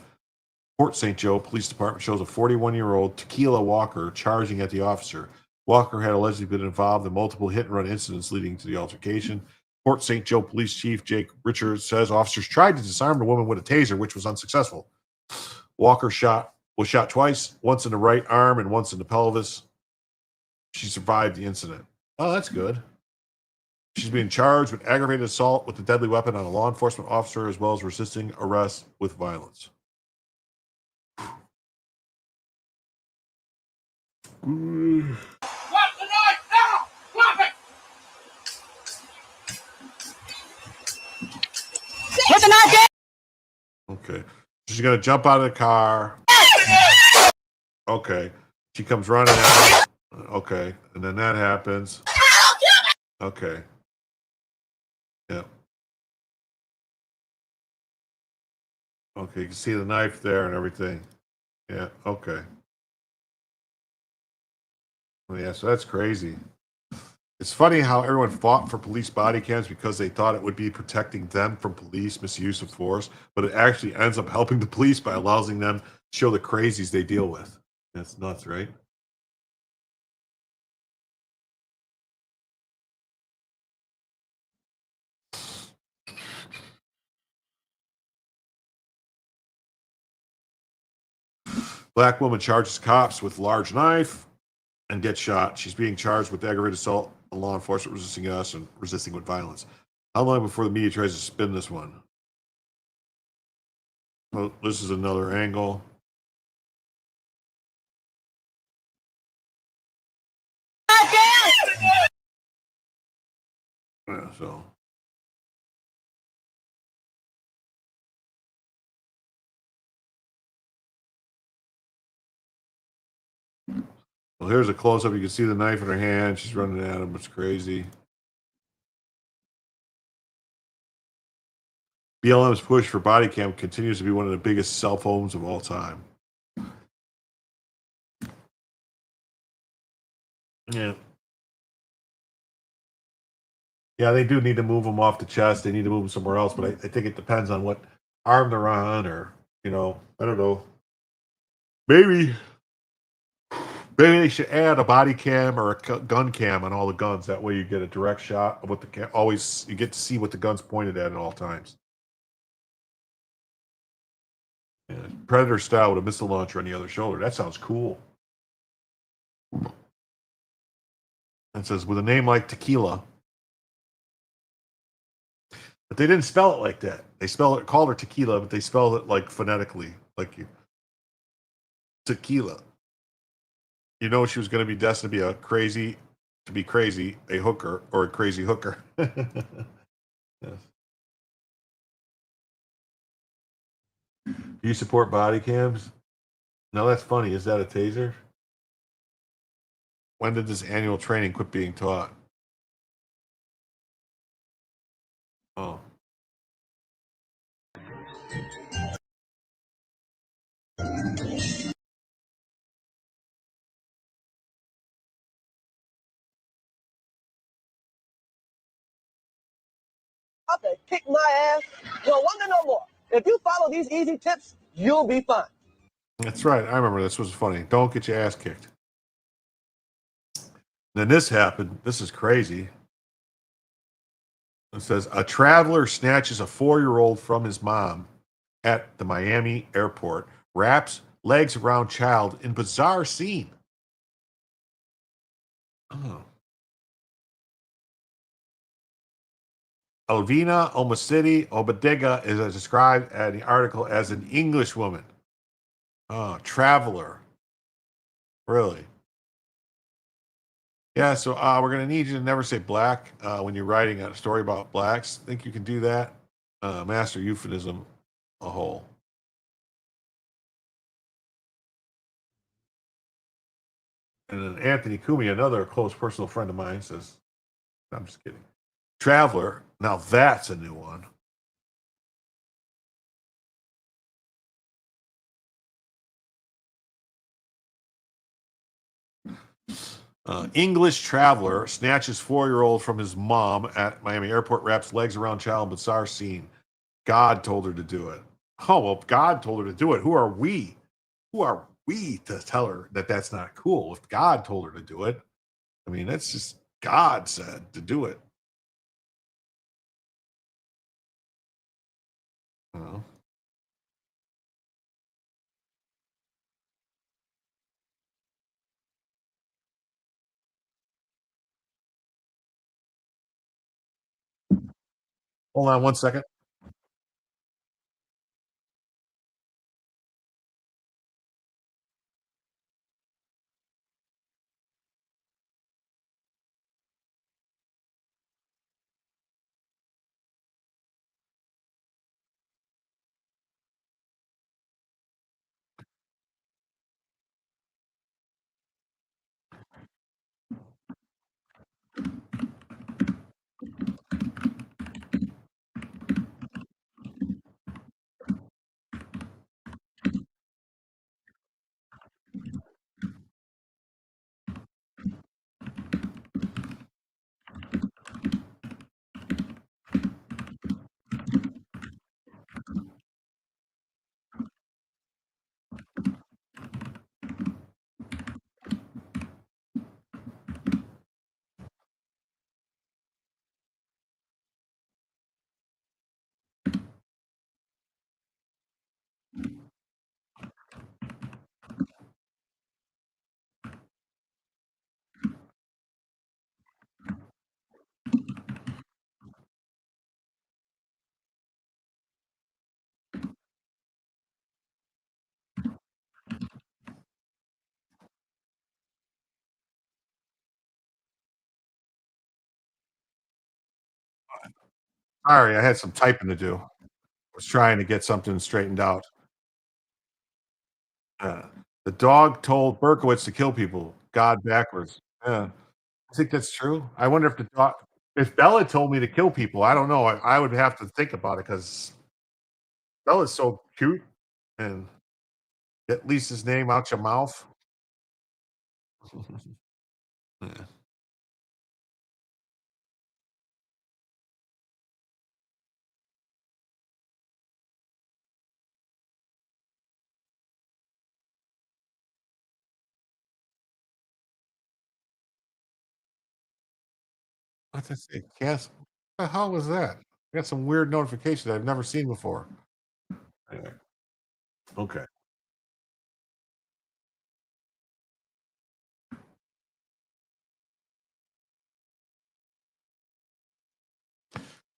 Police Department shows a 41-year-old Tequila Walker charging at the officer. Walker had allegedly been involved in multiple hit-and-run incidents leading to the altercation. Port St. Joe Police Chief Jake Richards says officers tried to disarm the woman with a taser, which was unsuccessful. Walker was shot twice, once in the right arm and once in the pelvis. She survived the incident. Oh, that's good. She's being charged with aggravated assault with a deadly weapon on a law enforcement officer, as well as resisting arrest with violence. Drop the knife now! Drop it! Put the knife down! Okay. She's going to jump out of the car. Okay. She comes running out. Okay. And then that happens. Okay. Yeah. Okay. You can see the knife there and everything. Yeah. Okay. Yeah. So that's crazy. It's funny how everyone fought for police body cams because they thought it would be protecting them from police misuse of force, but it actually ends up helping the police by allowing them to show the crazies they deal with. That's nuts, right? Black woman charges cops with large knife and gets shot. She's being charged with aggravated assault on law enforcement, resisting us, and resisting with violence. How long before the media tries to spin this one? Well, this is another angle. Yeah, so. Well, here's a close-up. You can see the knife in her hand. She's running at him. It's crazy. BLM's push for body cam continues to be one of the biggest cell phones of all time. Yeah. Yeah, they do need to move them off the chest. They need to move them somewhere else, but I think it depends on what arm they're on, or, I don't know. Maybe they should add a body cam or a gun cam on all the guns. That way you get a direct shot of what you get to see what the gun's pointed at all times. Yeah, Predator style with a missile launcher on the other shoulder. That sounds cool. It says, with a name like Tequila. But they didn't spell it like that. They called her Tequila, but they spelled it like phonetically, like Tequila. You know, she was going to be destined to be crazy, a hooker or a crazy hooker. Yes. Do you support body cams? No, that's funny. Is that a taser? When did this annual training quit being taught? Oh. up and kick my ass. Well, wonder no more. If you follow these easy tips, you'll be fine. That's right. I remember this was funny. Don't get your ass kicked. Then this happened. This is crazy. It says a traveler snatches a 4-year-old from his mom at the Miami airport, wraps legs around child in bizarre scene. Oh. Elvina Omacity Obadega is described in the article as an English woman. Oh, traveler. Really? Yeah, so we're going to need you to never say black when you're writing a story about blacks. Think you can do that? Master euphemism a whole. And then Anthony Kumi, another close personal friend of mine, says, I'm just kidding. Traveler. Now that's a new one. English traveler snatches 4-year-old from his mom at Miami airport, wraps legs around child in bizarre scene. God told her to do it. Oh, well, God told her to do it. Who are we? Who are we to tell her that that's not cool? If God told her to do it, I mean, that's just God said to do it. You know? Hold on one second. Sorry, I had some typing to do. I was trying to get something straightened out. Uh, the dog told Berkowitz to kill people. God backwards. Yeah. I think that's true. I wonder if the dog, if Bella told me to kill people, I don't know. I would have to think about it because Bella's so cute and get Lisa's name out your mouth. Yeah. What's that say? Yes. What the hell was that? I got some weird notification that I've never seen before. Anyway, okay.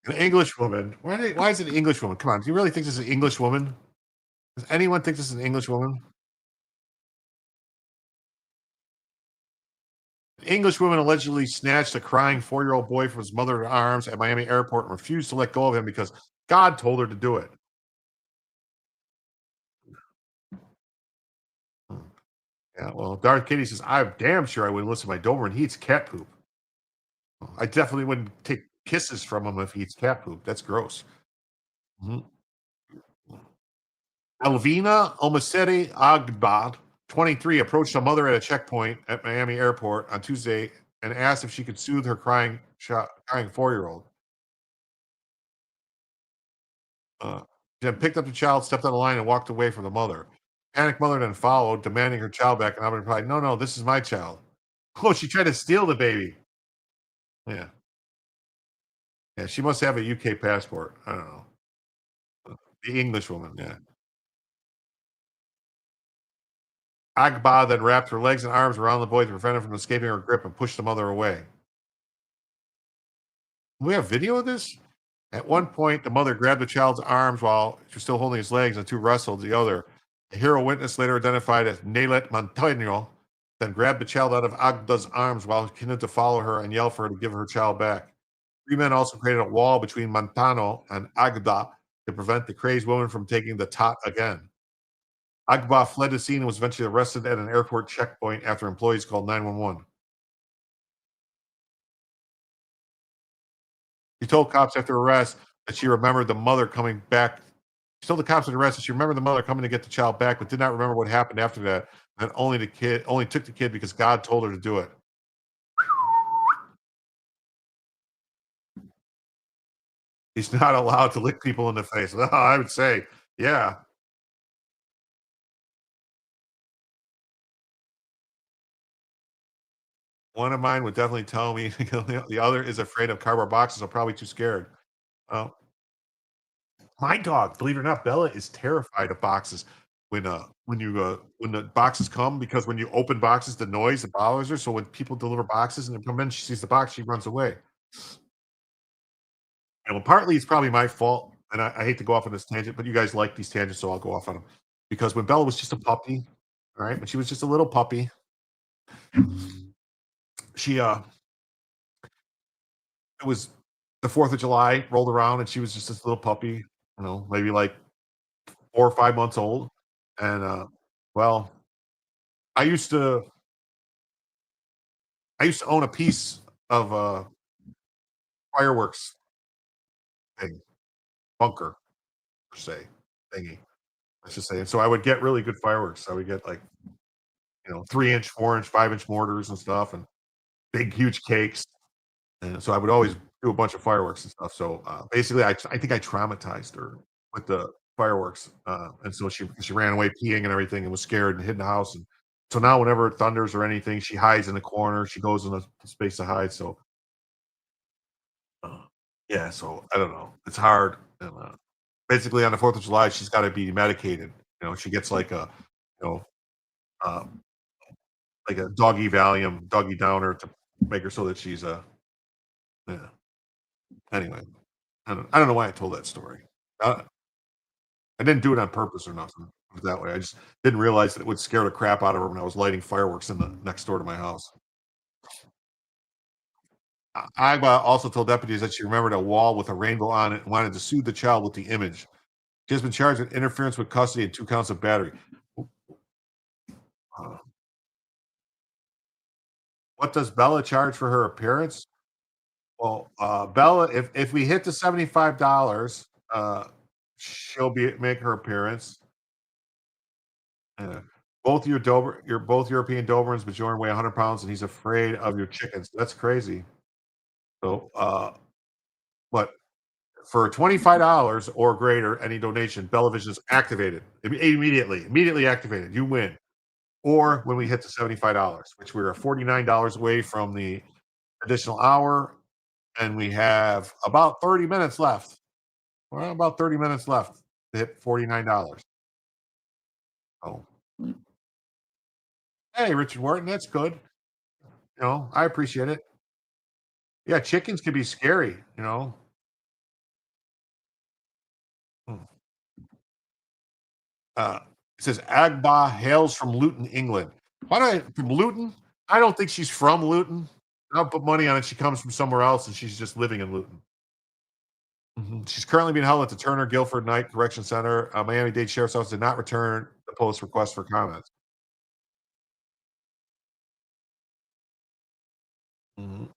An English woman. Why is it an English woman? Come on. Do you really think this is an English woman? Does anyone think this is an English woman? An English woman allegedly snatched a crying 4-year-old boy from his mother's arms at Miami airport and refused to let go of him because God told her to do it. Yeah, well, Darth Katie says, I'm damn sure I wouldn't listen to my Doberman. He eats cat poop. I definitely wouldn't take kisses from him if he eats cat poop. That's gross. Mhm. Elvina Omaceti Agbad, 23, approached a mother at a checkpoint at Miami airport on Tuesday and asked if she could soothe her crying 4-year-old. Then picked up the child, stepped on the line, and walked away from the mother. Panicked mother then followed, demanding her child back, and Abba replied, "No, no, this is my child." Oh, she tried to steal the baby. Yeah. Yeah, she must have a UK passport. I don't know. The English woman, yeah. Agba then wrapped her legs and arms around the boy to prevent him from escaping her grip and pushed the mother away. We have video of this? At one point, the mother grabbed the child's arms while she was still holding his legs, and the two wrestled the other. A hero witness, later identified as Nelet Montaño, then grabbed the child out of Agda's arms while he continued to follow her and yelled for her to give her child back. Three men also created a wall between Montano and Agda to prevent the crazed woman from taking the tot again. Agba fled the scene and was eventually arrested at an airport checkpoint after employees called 911. She told cops after arrest that she remembered the mother coming back. She told the cops at arrest that she remembered the mother coming to get the child back, but did not remember what happened after that. And only took the kid because God told her to do it. He's not allowed to lick people in the face. No, I would say, yeah. One of mine would definitely tell me the other is afraid of cardboard boxes. I'm probably too scared. Oh, my dog, believe it or not, Bella is terrified of boxes. When when the boxes come, because when you open boxes, the noise it bothers her. So when people deliver boxes and they come in, she sees the box, she runs away. And well, partly it's probably my fault, and I hate to go off on this tangent, but you guys like these tangents, so I'll go off on them. Because when Bella was just a puppy, all right, when she was just a little puppy, she it was the 4th of July rolled around and she was just this little puppy, maybe like 4 or 5 months old. And well, I used to own a piece of fireworks thing, bunker per se, thingy. Let's just say. And so I would get really good fireworks. I would get like 3-inch, 4-inch, 5-inch mortars and stuff, and big, huge cakes. And so I would always do a bunch of fireworks and stuff. So basically, I think I traumatized her with the fireworks, and so she ran away peeing and everything, and was scared and hid in the house. And so now, whenever it thunders or anything, she hides in the corner. She goes in a space to hide. So uh, yeah, so I don't know. It's hard. And basically, on the 4th of July, she's got to be medicated. She gets you know, uh, like a doggy Valium, doggy downer to make her so that she's yeah. Anyway, I don't know why I told that story. Uh, I didn't do it on purpose or nothing that way. I just didn't realize that it would scare the crap out of her when I was lighting fireworks in the next door to my house. I also told deputies that she remembered a wall with a rainbow on it and wanted to sue the child with the image. She has been charged with interference with custody and 2 counts of battery. Uh, what does Bella charge for her appearance? Well, Bella, if we hit the $75, she'll make her appearance. Yeah. You're both European Dobermans, but Jordan weigh 100 pounds, and he's afraid of your chickens. That's crazy. So, but for $25 or greater, any donation, Bellavision is activated immediately activated. You win. Or when we hit the $75, which we're $49 away from the additional hour, and we have about 30 minutes left. Well, about 30 minutes left to hit $49. Oh, hey, Richard Wharton, that's good. I appreciate it. Yeah, chickens can be scary. Hmm. Uh, it says Agba hails from Luton, England. Why do I from Luton? I don't think she's from Luton. I'll put money on it. She comes from somewhere else, and she's just living in Luton. She's currently being held at the Turner Guilford Night Correction Center. Miami-Dade Sheriff's Office did not return the post request for comments. Mhm.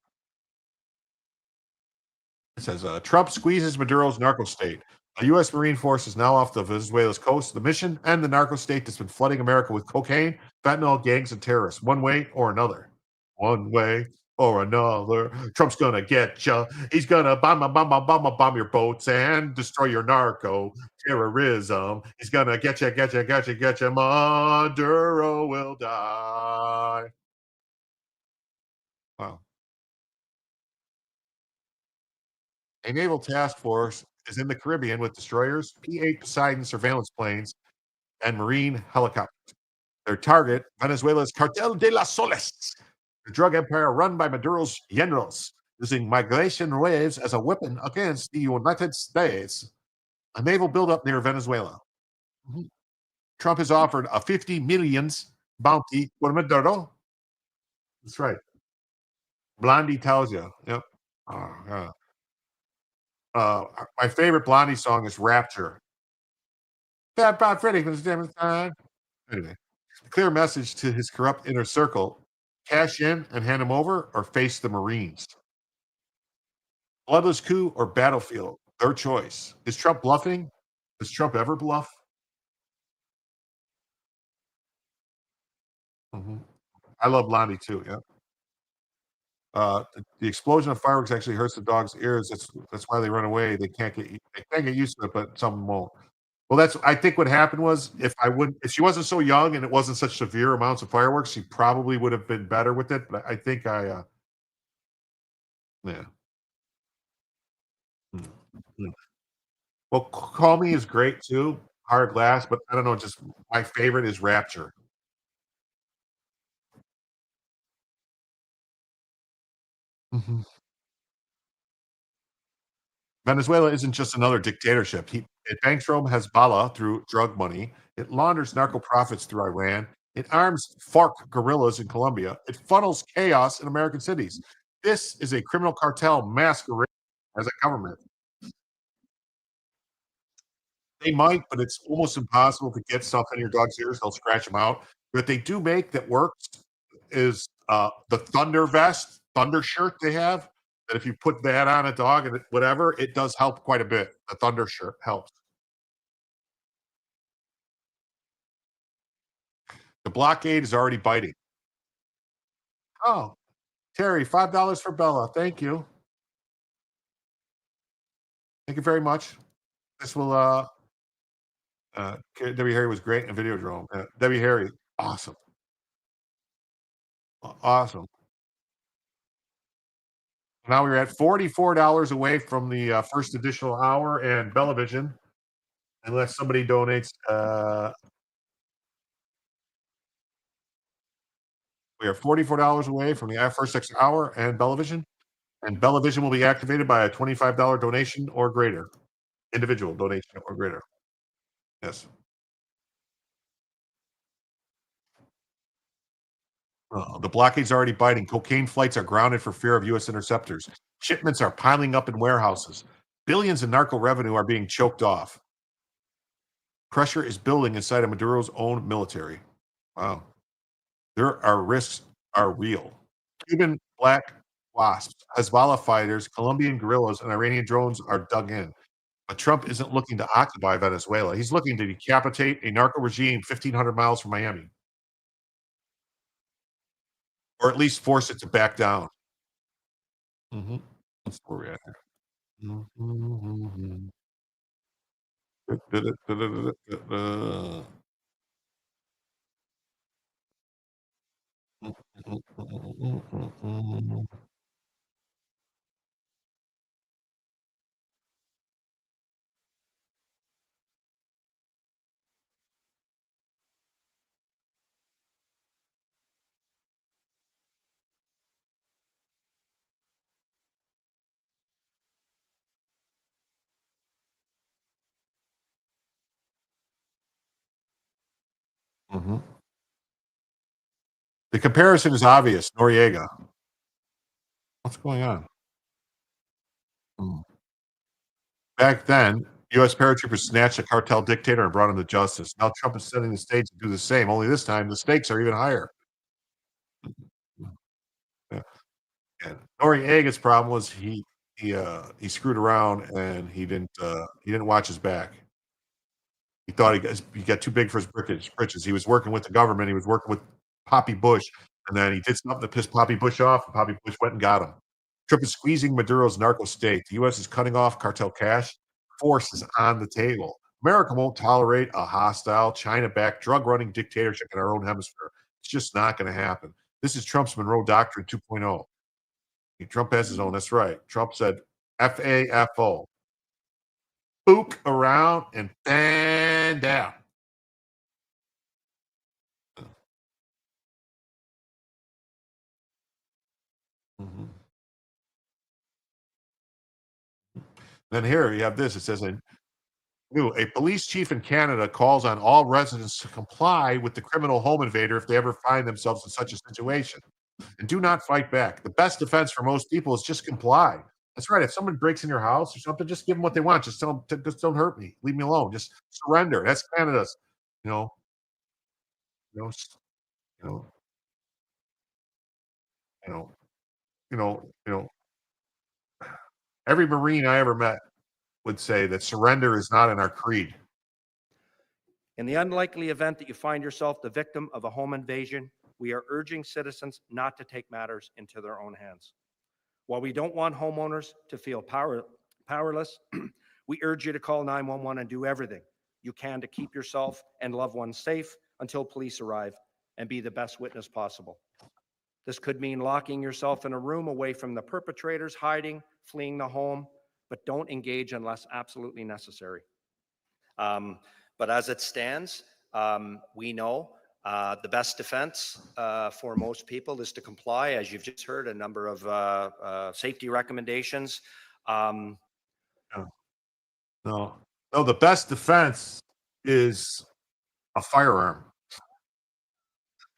It says Trump squeezes Maduro's narco state. A U.S. Marine force is now off the Venezuela's coast. The mission and the narco state that's been flooding America with cocaine, fentanyl, gangs, and terrorists, one way or another. One way or another. Trump's gonna get you. He's gonna bomb your boats and destroy your narco terrorism. He's gonna get you. Maduro will die. Wow. A naval task force is in the Caribbean with destroyers, P-8 Poseidon surveillance planes, and marine helicopters. Their target, Venezuela's Cartel de las Soles, the drug empire run by Maduro's generals, using migration waves as a weapon against the United States. A naval buildup near Venezuela. Mhm. Trump has offered a 50 millions bounty for Maduro. That's right. Blondie tells you. Yep. Oh, yeah. My favorite Blondie song is Rapture. Bad Bob Freddy was damn time. Anyway, clear message to his corrupt inner circle: cash in and hand him over, or face the Marines. Bloodless coup or battlefield, their choice. Is Trump bluffing? Does Trump ever bluff? Mhm. I love Blondie too. Yeah. The explosion of fireworks actually hurts the dog's ears. That's why they run away. They can't get used to it, but some won't. Well, that's I think what happened was if she wasn't so young and it wasn't such severe amounts of fireworks, she probably would have been better with it. But I think yeah. Mm, mm. Well, Call Me is great too, Hard Glass, but I don't know, just my favorite is Rapture. Mhm. Venezuela isn't just another dictatorship. It banks from Hezbollah through drug money. It launders narco profits through Iran. It arms FARC guerrillas in Colombia. It funnels chaos in American cities. This is a criminal cartel masquerading as a government. They might, but it's almost impossible to get stuff in your dog's ears. They'll scratch them out. What they do make that works is the Thunder vest, Thunder shirt they have. That if you put that on a dog and whatever, it does help quite a bit. The Thunder shirt helps. The blockade is already biting. Oh, Terry, $5 for Bella. Thank you. Thank you very much. This will Debbie Harry was great in Videodrome. Debbie Harry, awesome. Awesome. Now we're at $44 away from the first additional hour and Bellavision, unless somebody donates. We are $44 away from the first extra hour and Bellavision. And Bellavision will be activated by a $25 donation or greater. Individual donation or greater. Yes. The blockade's already biting. Cocaine flights are grounded for fear of U.S. interceptors. Shipments are piling up in warehouses. Billions in narco revenue are being choked off. Pressure is building inside of Maduro's own military. Wow. There are risks are real. Cuban black wasps, Hezbollah fighters, Colombian guerrillas, and Iranian drones are dug in. But Trump isn't looking to occupy Venezuela. He's looking to decapitate a narco regime 1,500 miles from Miami, or at least force it to back down. Mhm. That's where we're at here. Mhm. Mhm. The comparison is obvious. Noriega. What's going on? Mm. Back then, U.S. paratroopers snatched a cartel dictator and brought him to justice. Now Trump is setting the stage to do the same, only this time the stakes are even higher. Yeah. And Noriega's problem was he screwed around and he didn't watch his back. He thought he got too big for his britches. He was working with the government. He was working with Poppy Bush. And then he did something to piss Poppy Bush off, and Poppy Bush went and got him. Trump is squeezing Maduro's narco state. The U.S. is cutting off cartel cash. Force is on the table. America won't tolerate a hostile, China-backed, drug-running dictatorship in our own hemisphere. It's just not going to happen. This is Trump's Monroe Doctrine 2.0. Trump has his own. That's right. Trump said FAFO. Spook around and fan down. Mhm. Then here you have this. It says, a police chief in Canada calls on all residents to comply with the criminal home invader if they ever find themselves in such a situation. And do not fight back. The best defense for most people is just comply. That's right. If someone breaks in your house or something, just give them what they want. Just tell them, just don't hurt me. Leave me alone. Just surrender. That's Canada's, you know, you know, you know, you know, you know. Every Marine I ever met would say that surrender is not in our creed. In the unlikely event that you find yourself the victim of a home invasion, we are urging citizens not to take matters into their own hands. While we don't want homeowners to feel powerless, we urge you to call 911 and do everything you can to keep yourself and loved ones safe until police arrive, and be the best witness possible. This could mean locking yourself in a room away from the perpetrators, hiding, fleeing the home, but don't engage unless absolutely necessary. But as it stands, we know the best defense for most people is to comply, as you've just heard, a number of safety recommendations. No, the best defense is a firearm.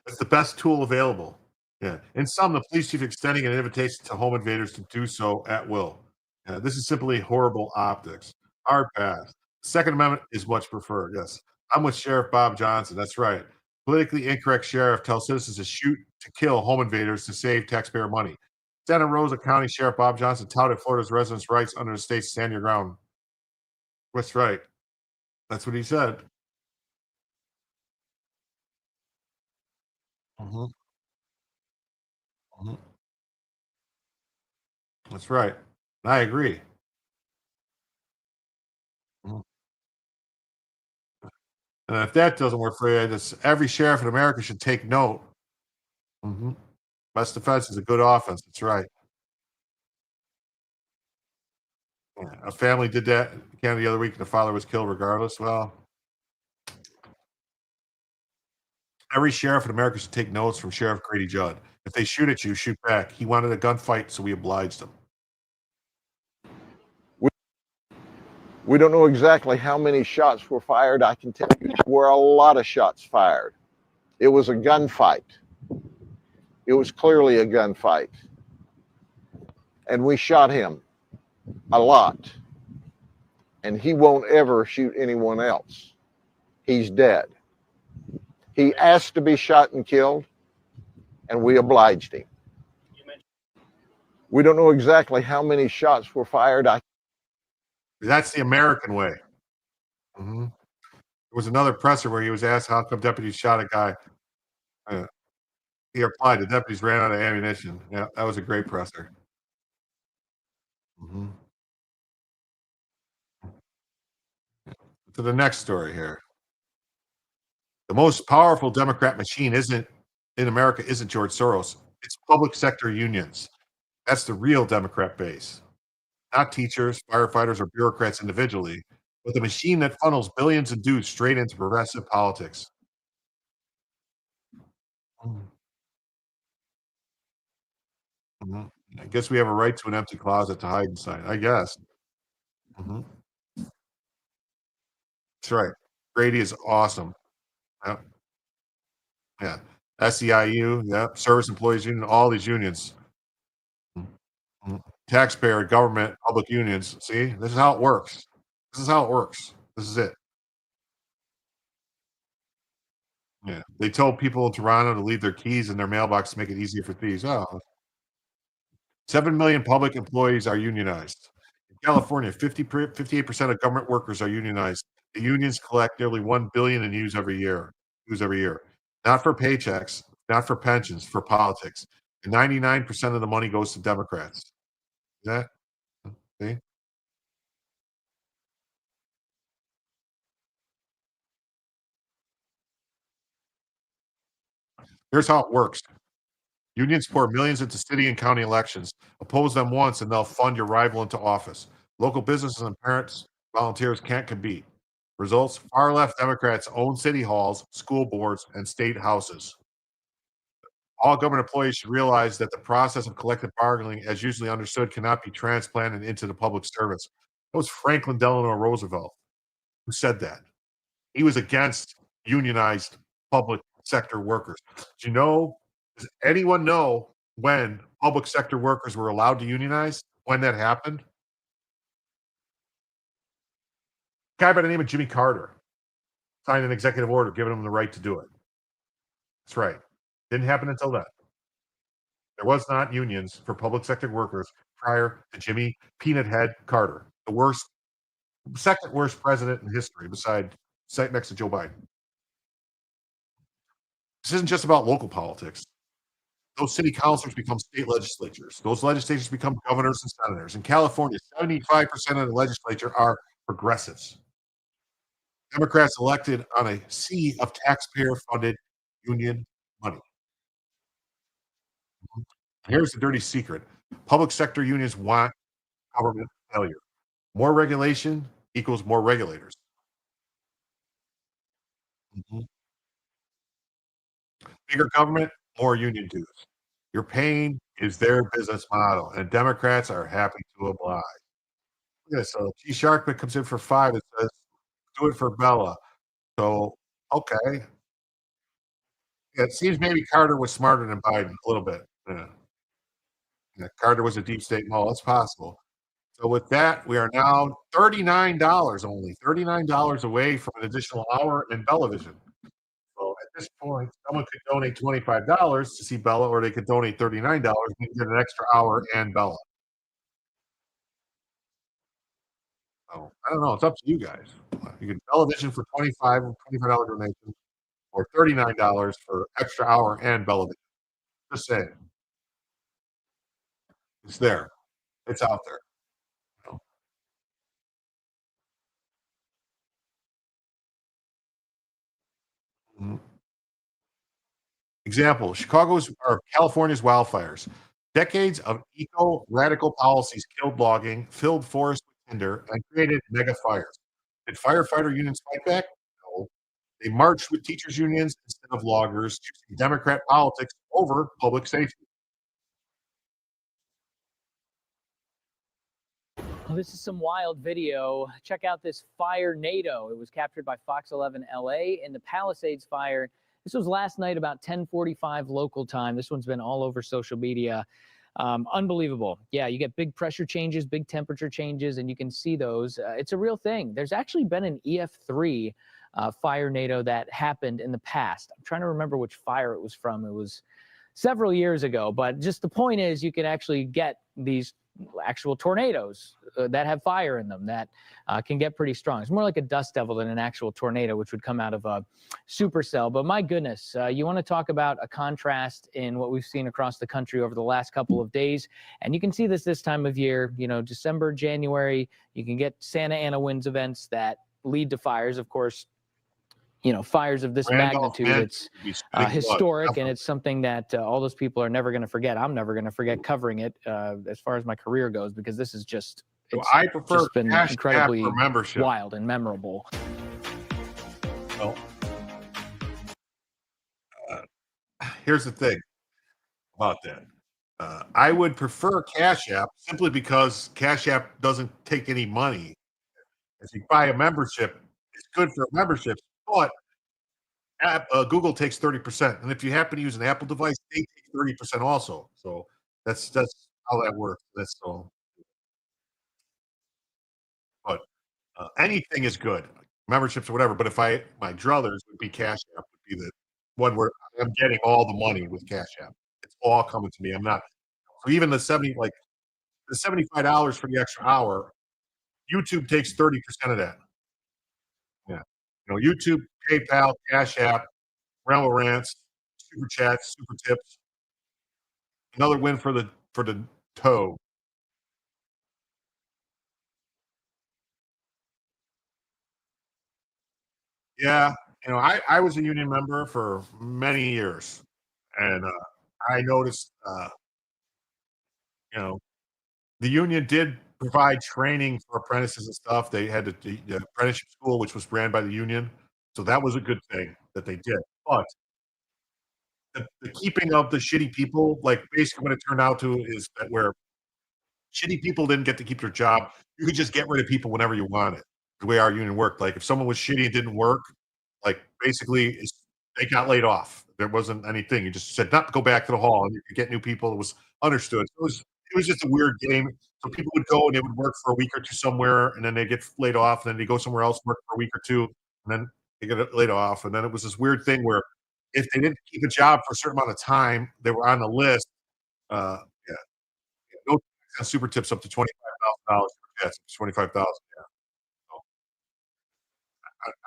It's the best tool available. Yeah. In some, the police chief extending an invitation to home invaders to do so at will. Yeah, this is simply horrible optics. Hard pass. Second Amendment is much preferred. Yes. I'm with Sheriff Bob Johnson. That's right. Politically incorrect sheriff tells citizens to shoot to kill home invaders to save taxpayer money. Santa Rosa County Sheriff Bob Johnson touted Florida's residents' rights under the state's stand your ground. That's right. That's what he said. Mhm, mhm. That's right. I agree. Mhm. And if that doesn't work for you, every sheriff in America should take note. Mhm. Best defense is a good offense. That's right. Yeah. A family did that in Canada the other week, and the father was killed regardless. Well, every sheriff in America should take notes from Sheriff Grady Judd. If they shoot at you, shoot back. He wanted a gunfight, so we obliged him. We don't know exactly how many shots were fired. I can tell you there were a lot of shots fired. It was a gunfight. It was clearly a gunfight. And we shot him a lot. And he won't ever shoot anyone else. He's dead. He asked to be shot and killed, and we obliged him. We don't know exactly how many shots were fired. That's the American way. Mhm. There was another presser where he was asked how come deputies shot a guy. He replied, the deputies ran out of ammunition. Yeah, that was a great presser. Mhm. To the next story here. The most powerful Democrat machine in America isn't George Soros. It's public sector unions. That's the real Democrat base. Not teachers, firefighters, or bureaucrats individually, but the machine that funnels billions of dues straight into progressive politics. Mhm. Mhm. I guess we have a right to an empty closet to hide inside. I guess. Mhm. That's right. Grady is awesome. Yep. Yeah. SEIU, yep. Service Employees Union, all these unions. Mhm. Mhm. Taxpayer, government, public unions. See, this is how it works. This is how it works. This is it. Yeah. They told people in Toronto to leave their keys in their mailbox to make it easier for thieves. Oh, 7 million public employees are unionized. In California, 58% of government workers are unionized. The unions collect nearly 1 billion in dues every year. Not for paychecks, not for pensions, for politics. And 99% of the money goes to Democrats. That see? Here's how it works. Unions pour millions into city and county elections. Oppose them once, and they'll fund your rival into office. Local businesses and parents, volunteers can't compete. Results: far left Democrats own city halls, school boards, and state houses. All government employees should realize that the process of collective bargaining, as usually understood, cannot be transplanted into the public service. That was Franklin Delano Roosevelt who said that. He was against unionized public sector workers. Do you know, does anyone know when public sector workers were allowed to unionize? When that happened? A guy by the name of Jimmy Carter signed an executive order giving him the right to do it. That's right. Didn't happen until then. There was not unions for public sector workers prior to Jimmy Peanut Head Carter, the worst, second worst president in history, next to Joe Biden. This isn't just about local politics. Those city councilors become state legislatures. Those legislatures become governors and senators. In California, 75% of the legislature are progressives. Democrats elected on a sea of taxpayer-funded union money. Here's the dirty secret. Public sector unions want government failure. More regulation equals more regulators. Mhm. Bigger government, more union dues. Your pain is their business model, and Democrats are happy to oblige. Yeah, so G Sharkman comes in for 5 and says, do it for Bella. So, okay. Yeah, it seems maybe Carter was smarter than Biden a little bit. Yeah. Yeah, Carter was a deep state mole. It's possible. So with that, we are now $39 only, $39 away from an additional hour in Bellavision. So at this point, someone could donate $25 to see Bella, or they could donate $39 and get an extra hour and Bella. So I don't know. It's up to you guys. You can Bellavision for $25 donation, or $39 for extra hour and Bellavision. Just saying. It's there. It's out there. Mhm. Example: Chicago's or California's wildfires. Decades of eco-radical policies killed logging, filled forests with tinder, and created mega fires. Did firefighter unions fight back? No. They marched with teachers' unions instead of loggers, choosing Democrat politics over public safety. Well, this is some wild video. Check out this fire NATO. It was captured by Fox 11 LA in the Palisades fire. This was last night about 10:45 local time. This one's been all over social media. Unbelievable. Yeah, you get big pressure changes, big temperature changes, and you can see those. It's a real thing. There's actually been an EF3 fire NATO that happened in the past. I'm trying to remember which fire it was from. It was several years ago, but just the point is you can actually get these actual tornadoes that have fire in them that can get pretty strong. It's more like a dust devil than an actual tornado, which would come out of a supercell. But my goodness, you want to talk about a contrast in what we've seen across the country over the last couple of days. And you can see this time of year, you know, December, January, you can get Santa Ana winds events that lead to fires. Of course, you know, fires of this magnitude, it's historic, and it's something that all those people are never going to forget. I'm never going to forget covering it as far as my career goes, because this is just, it's I prefer just been cash incredibly for membership. wild and memorable. Well, here's the thing about that. I would prefer Cash App simply because Cash App doesn't take any money. If you buy a membership, it's good for a membership, but Google takes 30%, and if you happen to use an Apple device, they take 30% also. So that's how that works. That's all. But anything is good, memberships or whatever. But if my druthers would be Cash App, would be the one where I'm getting all the money with Cash App. It's all coming to me. I'm not. So even the $75 for the extra hour, YouTube takes 30% of that. Yeah, you know, YouTube, PayPal, Cash App, Realm of Rants, super chats, super tips. Another win for the toe. Yeah, I was a union member for many years, and I noticed, you know, the union did provide training for apprentices and stuff. They had the apprenticeship school, which was ran by the union, so that was a good thing that they did. But the keeping of the shitty people, like basically what it turned out to is that where shitty people didn't get to keep their job, you could just get rid of people whenever you wanted. The way our union worked, like if someone was shitty and didn't work, like basically they got laid off. There wasn't anything. You just said, not go back to the hall and you could get new people. It was understood. It was just a weird game. So people would go and they would work for a week or two somewhere, and then they get laid off, and then they go somewhere else, work for a week or two, and then they get laid off. And then it was this weird thing where if they didn't keep a job for a certain amount of time, they were on the list. Uh, yeah, no super tips up to $25,000. Yeah, 25,000. Yeah, so,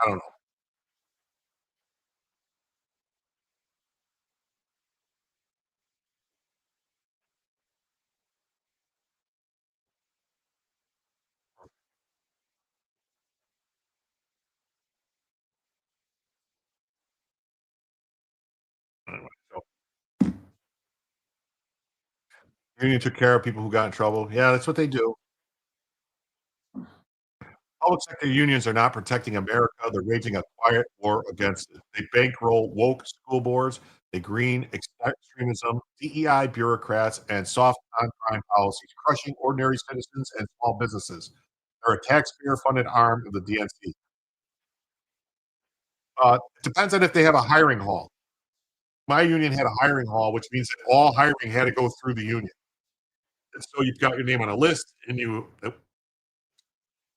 I don't know. Anyway, so union took care of people who got in trouble. Yeah, that's what they do. Public sector unions are not protecting America. They're waging a quiet war against it. They bankroll woke school boards, they green extremism, DEI bureaucrats, and soft on-crime policies, crushing ordinary citizens and small businesses. They're a taxpayer-funded arm of the DNC. It depends on if they have a hiring hall. My union had a hiring hall, which means that all hiring had to go through the union. And so you've got your name on a list, and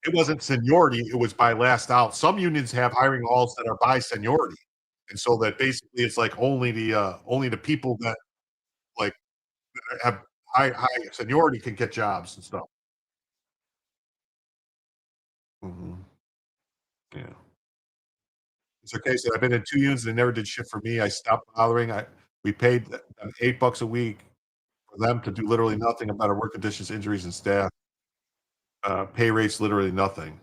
it wasn't seniority, it was by last out. Some unions have hiring halls that are by seniority. And so that basically it's like only the people that like have high seniority can get jobs and stuff. Mhm. Yeah. It's okay. So I've been in 2 unions, they never did shit for me. I stopped bothering. We paid them $8 a week for them to do literally nothing about our work conditions, injuries, and staff. Pay rates, literally nothing.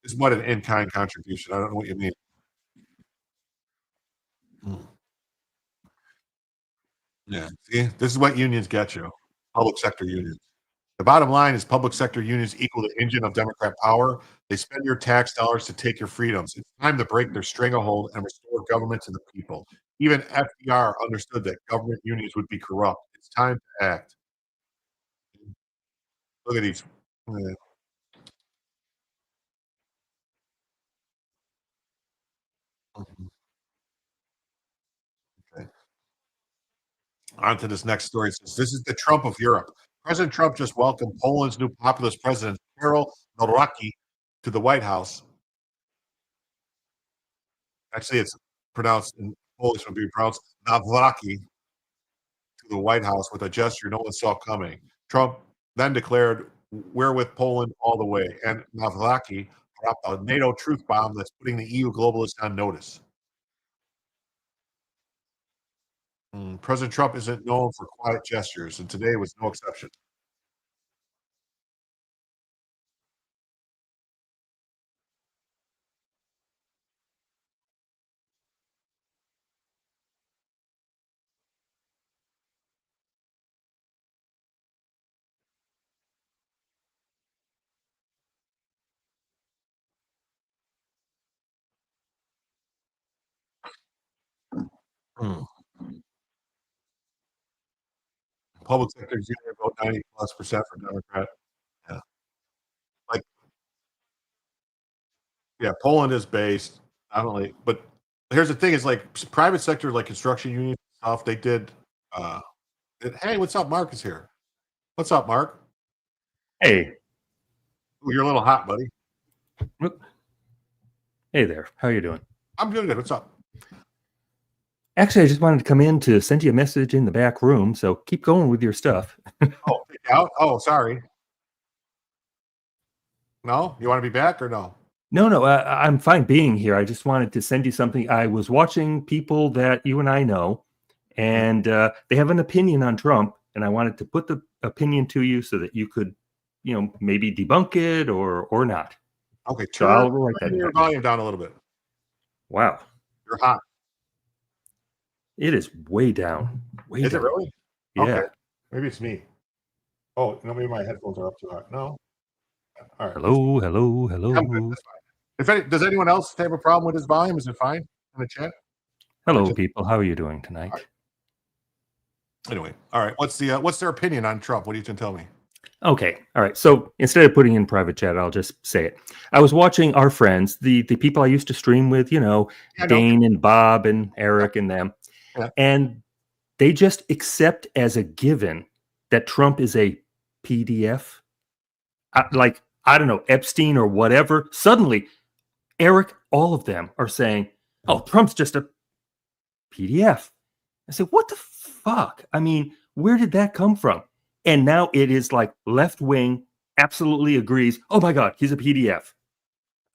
It's what an in-kind contribution. I don't know what you mean. Mm. Yeah. See, this is what unions get you. Public sector unions. The bottom line is public sector unions equal the engine of Democrat power. They spend your tax dollars to take your freedoms. It's time to break their stranglehold and restore government to the people. Even FDR understood that government unions would be corrupt. It's time to act. Look at these. Yeah. Mhm. Okay. On to this next story. It says, this is the Trump of Europe. President Trump just welcomed Poland's new populist president, Karol Nawrocki, to the White House. Actually, it's pronounced in Polish would be pronounced Nawrocki to the White House with a gesture no one saw coming. Trump then declared, "We're with Poland all the way," and Nawrocki dropped a NATO truth bomb that's putting the EU globalists on notice. President Trump isn't known for quiet gestures, and today was no exception. Hmm. Public sector is usually about 90+% for Democrat. Yeah. Like, yeah, Poland is based not only, but here's the thing: is like private sector, like construction unions and stuff. They did. Uh, hey, what's up? Mark is here. What's up, Mark? Hey. Ooh, you're a little hot, buddy. Hey there. How you doing? I'm doing good. What's up? Actually, I just wanted to come in to send you a message in the back room, so keep going with your stuff. Oh, out? Oh, sorry. No, you want to be back or no? No, I'm fine being here. I just wanted to send you something. I was watching people that you and I know, and they have an opinion on Trump, and I wanted to put the opinion to you so that you could, maybe debunk it or not. Okay, So turn I'll write that your down. volume down a little bit. Wow, You're hot. it is way down. Way Is it down. really? Yeah. Okay. Maybe it's me. Oh, no, maybe my headphones are up too high. No. All right. Hello. I'm good. That's fine. Does anyone else have a problem with his volume? Is it fine in the chat? Hello, people. How are you doing tonight? All right. Anyway, all right. What's their opinion on Trump? What do you can tell me? Okay. All right. So instead of putting in private chat, I'll just say it. I was watching our friends, the people I used to stream with, Dane and Bob and Eric and them, and they just accept as a given that Trump is a PDF. I don't know, Epstein or whatever. Suddenly, Eric, all of them are saying, "Oh, Trump's just a PDF." I said, "What the fuck? I mean, where did that come from?" And now it is like left wing absolutely agrees. Oh my God, he's a PDF.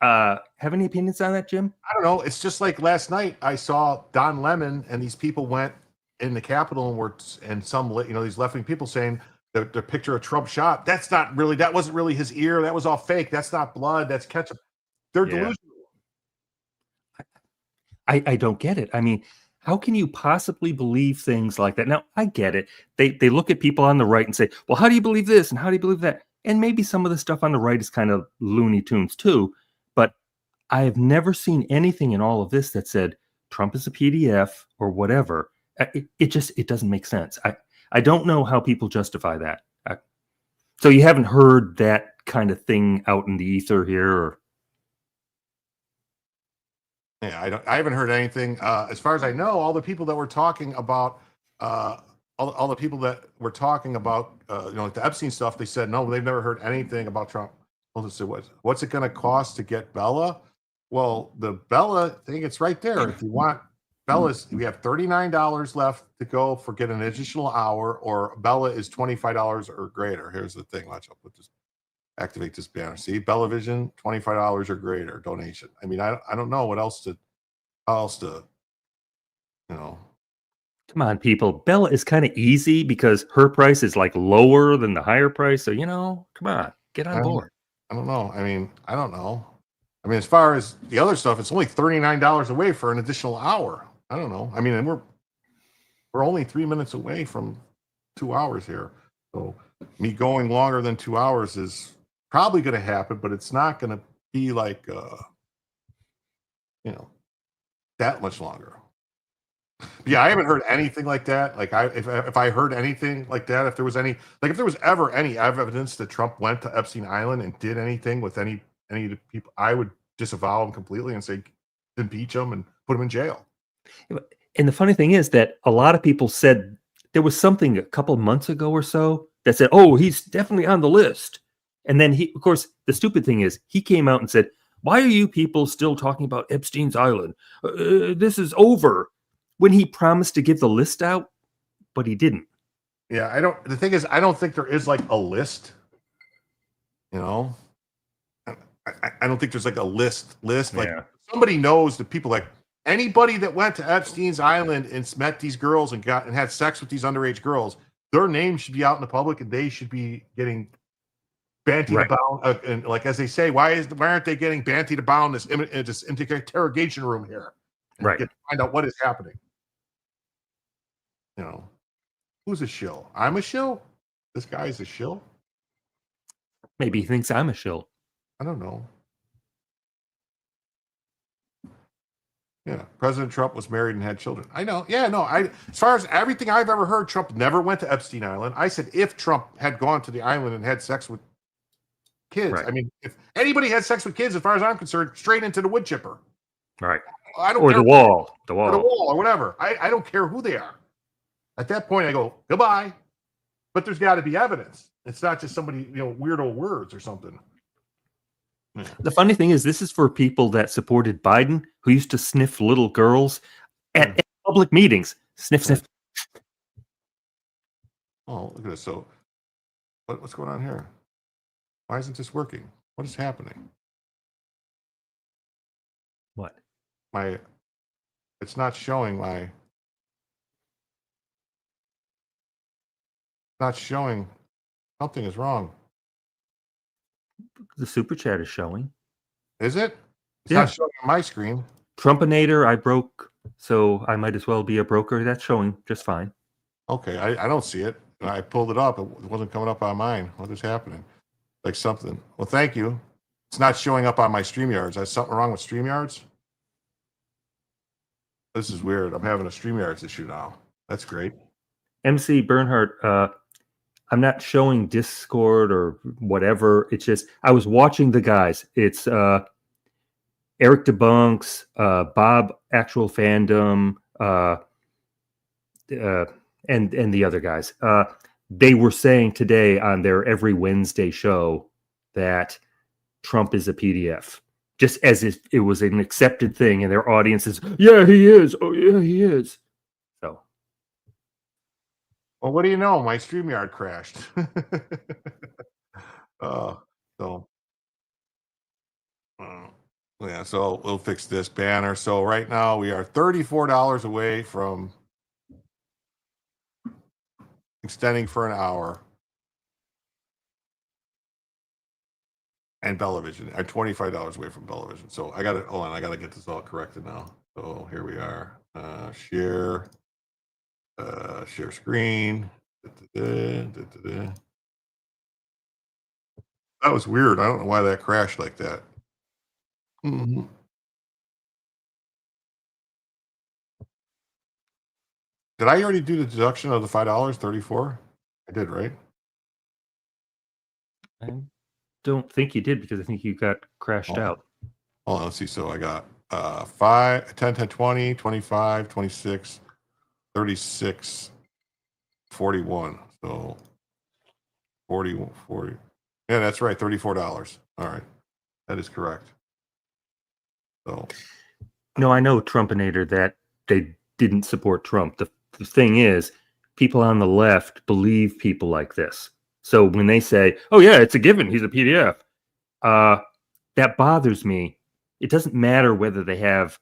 Have any opinions on that, Jim? I don't know. It's just like last night I saw Don Lemon and these people went in the Capitol and some these left wing people saying the picture of Trump shot. That wasn't really his ear. That was all fake. That's not blood. That's ketchup. They're delusional. I don't get it. I mean, how can you possibly believe things like that? Now, I get it. They look at people on the right and say, well, how do you believe this? And how do you believe that? And maybe some of the stuff on the right is kind of Looney Tunes too. But I have never seen anything in all of this that said Trump is a PDF or whatever. It doesn't make sense. I don't know how people justify that. So you haven't heard that kind of thing out in the ether here? Or? Yeah, I haven't heard anything. As far as I know, all the people that were talking about all the people that were talking about like the Epstein stuff, they said no, they've never heard anything about Trump. Well, let's see, what's it going to cost to get Bella? Well, the Bella thing, it's right there. If you want Bella's, we have $39 left to go for get an additional hour, or Bella is $25 or greater. Here's the thing. Watch, I'll put this, activate this banner. See, Bella Vision, $25 or greater donation. I mean, I don't know how else to, Come on, people. Bella is kind of easy because her price is like lower than the higher price. So, come on, get on board. I don't know. I mean, I don't know. I mean, as far as the other stuff, it's only $39 away for an additional hour. I don't know. I mean, and we're only 3 minutes away from 2 hours here. So me going longer than 2 hours is probably going to happen, but it's not going to be like, that much longer. Yeah, I haven't heard anything like that. Like if I heard anything like that, if there was ever any evidence that Trump went to Epstein Island and did anything with any of the people, I would disavow him completely and say impeach him and put him in jail. And the funny thing is that a lot of people said there was something a couple months ago or so that said, oh, he's definitely on the list. And then of course, the stupid thing is he came out and said, why are you people still talking about Epstein's Island? This is over. When he promised to give the list out, but he didn't. Yeah, the thing is, I don't think there is like a list. I don't think there's like a list. Like somebody knows that people, like anybody that went to Epstein's Island and met these girls and had sex with these underage girls, their names should be out in the public and they should be getting bantied about. And like, as they say, why aren't they getting bantied about in this interrogation room here? Right. Get to find out what is happening. Who's a shill? I'm a shill? This guy's a shill? Maybe he thinks I'm a shill. I don't know. Yeah, President Trump was married and had children. I know. Yeah, no. As far as everything I've ever heard, Trump never went to Epstein Island. I said if Trump had gone to the island and had sex with kids, I mean, if anybody had sex with kids, as far as I'm concerned, straight into the wood chipper. Right. I don't or care the wall. Or the wall or whatever. I don't care who they are. At that point, I go, goodbye. But there's got to be evidence. It's not just somebody, weirdo words or something. Yeah. The funny thing is, this is for people that supported Biden, who used to sniff little girls at public meetings. Sniff, sniff. Oh, look at this. So, what's going on here? Why isn't this working? What is happening? What? It's not showing my. Not showing. Something is wrong. The super chat is showing. Is it? It's Yeah. not showing on my screen. Trumpinator, I broke, so I might as well be a broker. That's showing just fine. Okay, I don't see it. I pulled it up. It wasn't coming up on mine. What is happening? Like something. Well, thank you. It's not showing up on my StreamYards. Is something wrong with StreamYards? This is weird. I'm having a StreamYards issue now. That's great. MC Bernhardt, I'm not showing Discord or whatever. It's just I was watching the guys. It's Eric Debunks, Bob Actual Fandom, and the other guys. They were saying today on their every Wednesday show that Trump is a PDF, just as if it was an accepted thing, and their audience is, yeah, he is. Oh, yeah, he is. So, well, what do you know? My StreamYard crashed. Yeah, so we'll fix this banner. So right now we are $34 away from extending for an hour. And Bellavision, I'm $25 away from Bellavision. So I got to hold on. I got to get this all corrected now. So here we are. Share screen. That was weird. I don't know why that crashed like that. Mm-hmm. Did I already do the deduction of the $5? 34? I did, right? I don't think you did, because I think you got crashed out. Hold on, let's see. So I got 5, 10, 10, 20, 25, 26, 36, 41. So 40. Yeah, that's right. $34. All right. That is correct. So no, I know Trumpinator that they didn't support Trump. The thing is, people on the left believe people like this. So when they say, oh yeah, it's a given, he's a PDF, that bothers me. It doesn't matter whether they have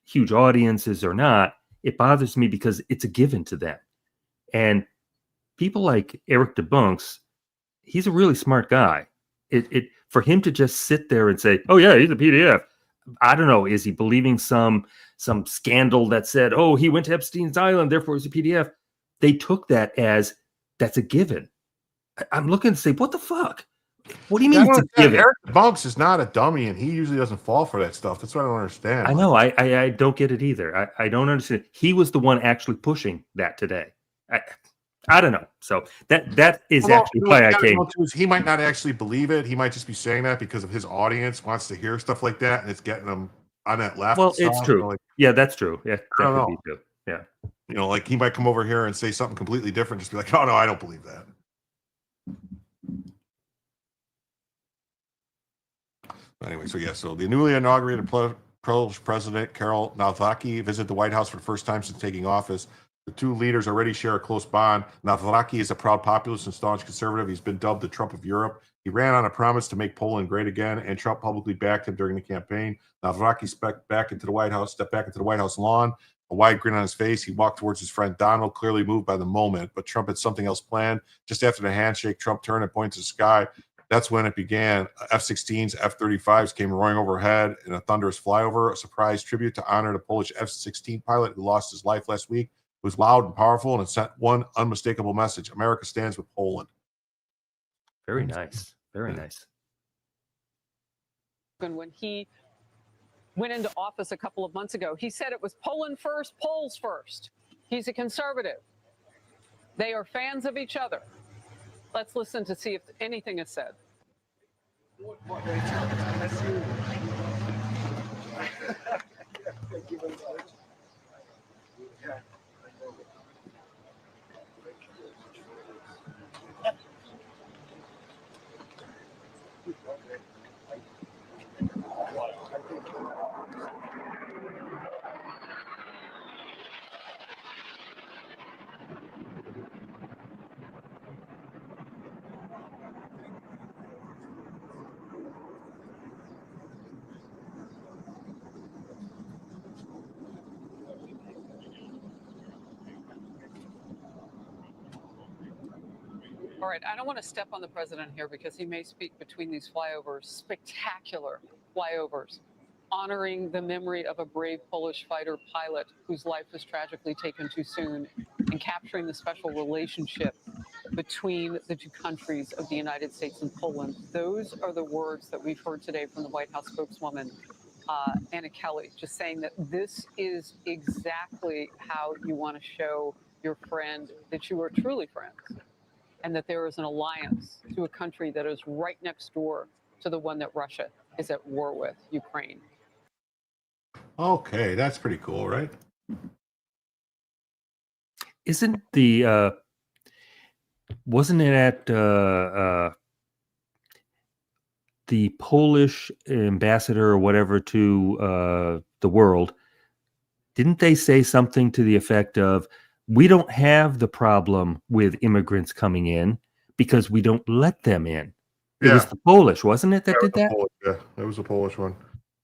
huge audiences or not. It bothers me because it's a given to them. And people like Eric Debunks, he's a really smart guy. It for him to just sit there and say, oh yeah, he's a PDF. I don't know. Is he believing some scandal that said, oh, he went to Epstein's island, therefore he's a PDF? They took that as that's a given. I'm looking to say, what the fuck? What do you mean it's a given? Eric Debunks is not a dummy, and he usually doesn't fall for that stuff. That's what I don't understand. I know. I don't get it either. I don't understand. He was the one actually pushing that today. I don't know. So that is actually why I came. He might not actually believe it. He might just be saying that because of his audience wants to hear stuff like that, and it's getting them on that left. Well, it's true. Like, yeah, that's true. Yeah, that could be true. Yeah. Like he might come over here and say something completely different. Just be like, oh no, I don't believe that. Anyway, so the newly inaugurated Polish President Karol Nawrocki visited the White House for the first time since taking office. The two leaders already share a close bond. Nawrocki is a proud populist and staunch conservative. He's been dubbed the Trump of Europe. He ran on a promise to make Poland great again, and Trump publicly backed him during the campaign. Nawrocki stepped back into the White House lawn, a wide grin on his face. He walked towards his friend Donald, clearly moved by the moment, but Trump had something else planned. Just after the handshake, Trump turned and pointed to the sky. That's when it began. F-16s, F-35s came roaring overhead in a thunderous flyover, a surprise tribute to honor the Polish F-16 pilot who lost his life last week. It was loud and powerful, and it sent one unmistakable message: America stands with Poland. Very nice. Very nice. When he went into office a couple of months ago, he said it was Poland first, Poles first. He's a conservative. They are fans of each other. Let's listen to see if anything is said. Thank you very much. Yeah. All right, I don't want to step on the president here because he may speak between these flyovers, spectacular flyovers, honoring the memory of a brave Polish fighter pilot whose life was tragically taken too soon, and capturing the special relationship between the two countries of the United States and Poland. Those are the words that we've heard today from the White House spokeswoman, Anna Kelly, just saying that this is exactly how you want to show your friend that you are truly friends, and that there is an alliance to a country that is right next door to the one that Russia is at war with, Ukraine. Okay, that's pretty cool, right? Isn't the wasn't it at the Polish ambassador or whatever to the world? Didn't they say something to the effect of, we don't have the problem with immigrants coming in because we don't let them in? It was the Polish, wasn't it, that did that? Yeah, it was a Polish one.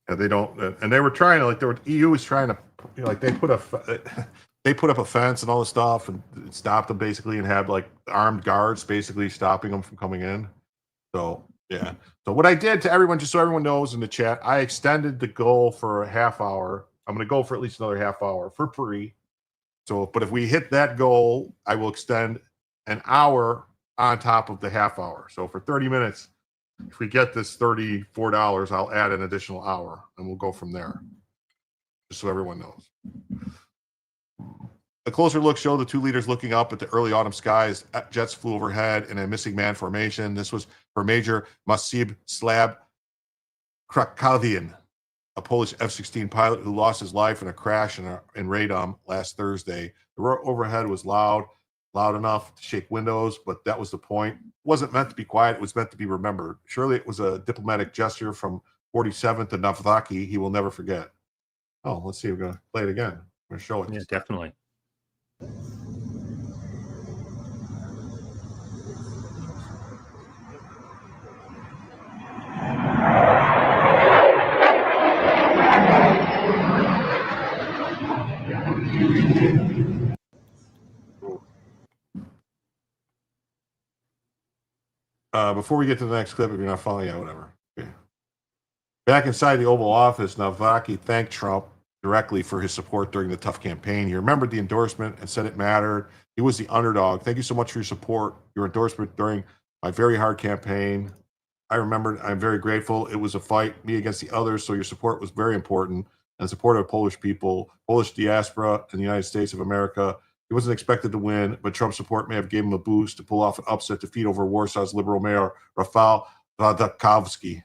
Yeah, they don't, and they were trying to, like, EU was trying to, you know, like, they put up a fence and all this stuff and stopped them basically, and had like armed guards basically stopping them from coming in. So yeah. So what I did to everyone, just so everyone knows in the chat, I extended the goal for a half hour. I'm going to go for at least another half hour for free. So, but if we hit that goal, I will extend an hour on top of the half hour. So for 30 minutes, if we get this $34, I'll add an additional hour and we'll go from there. Just so everyone knows. A closer look showed the two leaders looking up at the early autumn skies. Jets flew overhead in a missing man formation. This was for Major Masib Slab Krakavian, a Polish F-16 pilot who lost his life in a crash in Radom last Thursday. The roar overhead was loud enough to shake windows, but that was the point. It wasn't meant to be quiet. It was meant to be remembered. Surely it was a diplomatic gesture from 47th to Navdaki he will never forget. Oh, let's see. We're going to play it again. I'm going to show it. Yeah, definitely. Before we get to the next clip, if you're not following, yeah, whatever. Okay. Back inside the Oval Office, Navdaki thanked Trump directly for his support during the tough campaign. He remembered the endorsement and said it mattered. He was the underdog. Thank you so much for your support, your endorsement during my very hard campaign. I remembered, I'm very grateful. It was a fight, me against the others, so your support was very important. And the support of Polish people, Polish diaspora in the United States of America. He wasn't expected to win, but Trump's support may have given him a boost to pull off an upset defeat over Warsaw's liberal mayor, Rafał Trzaskowski.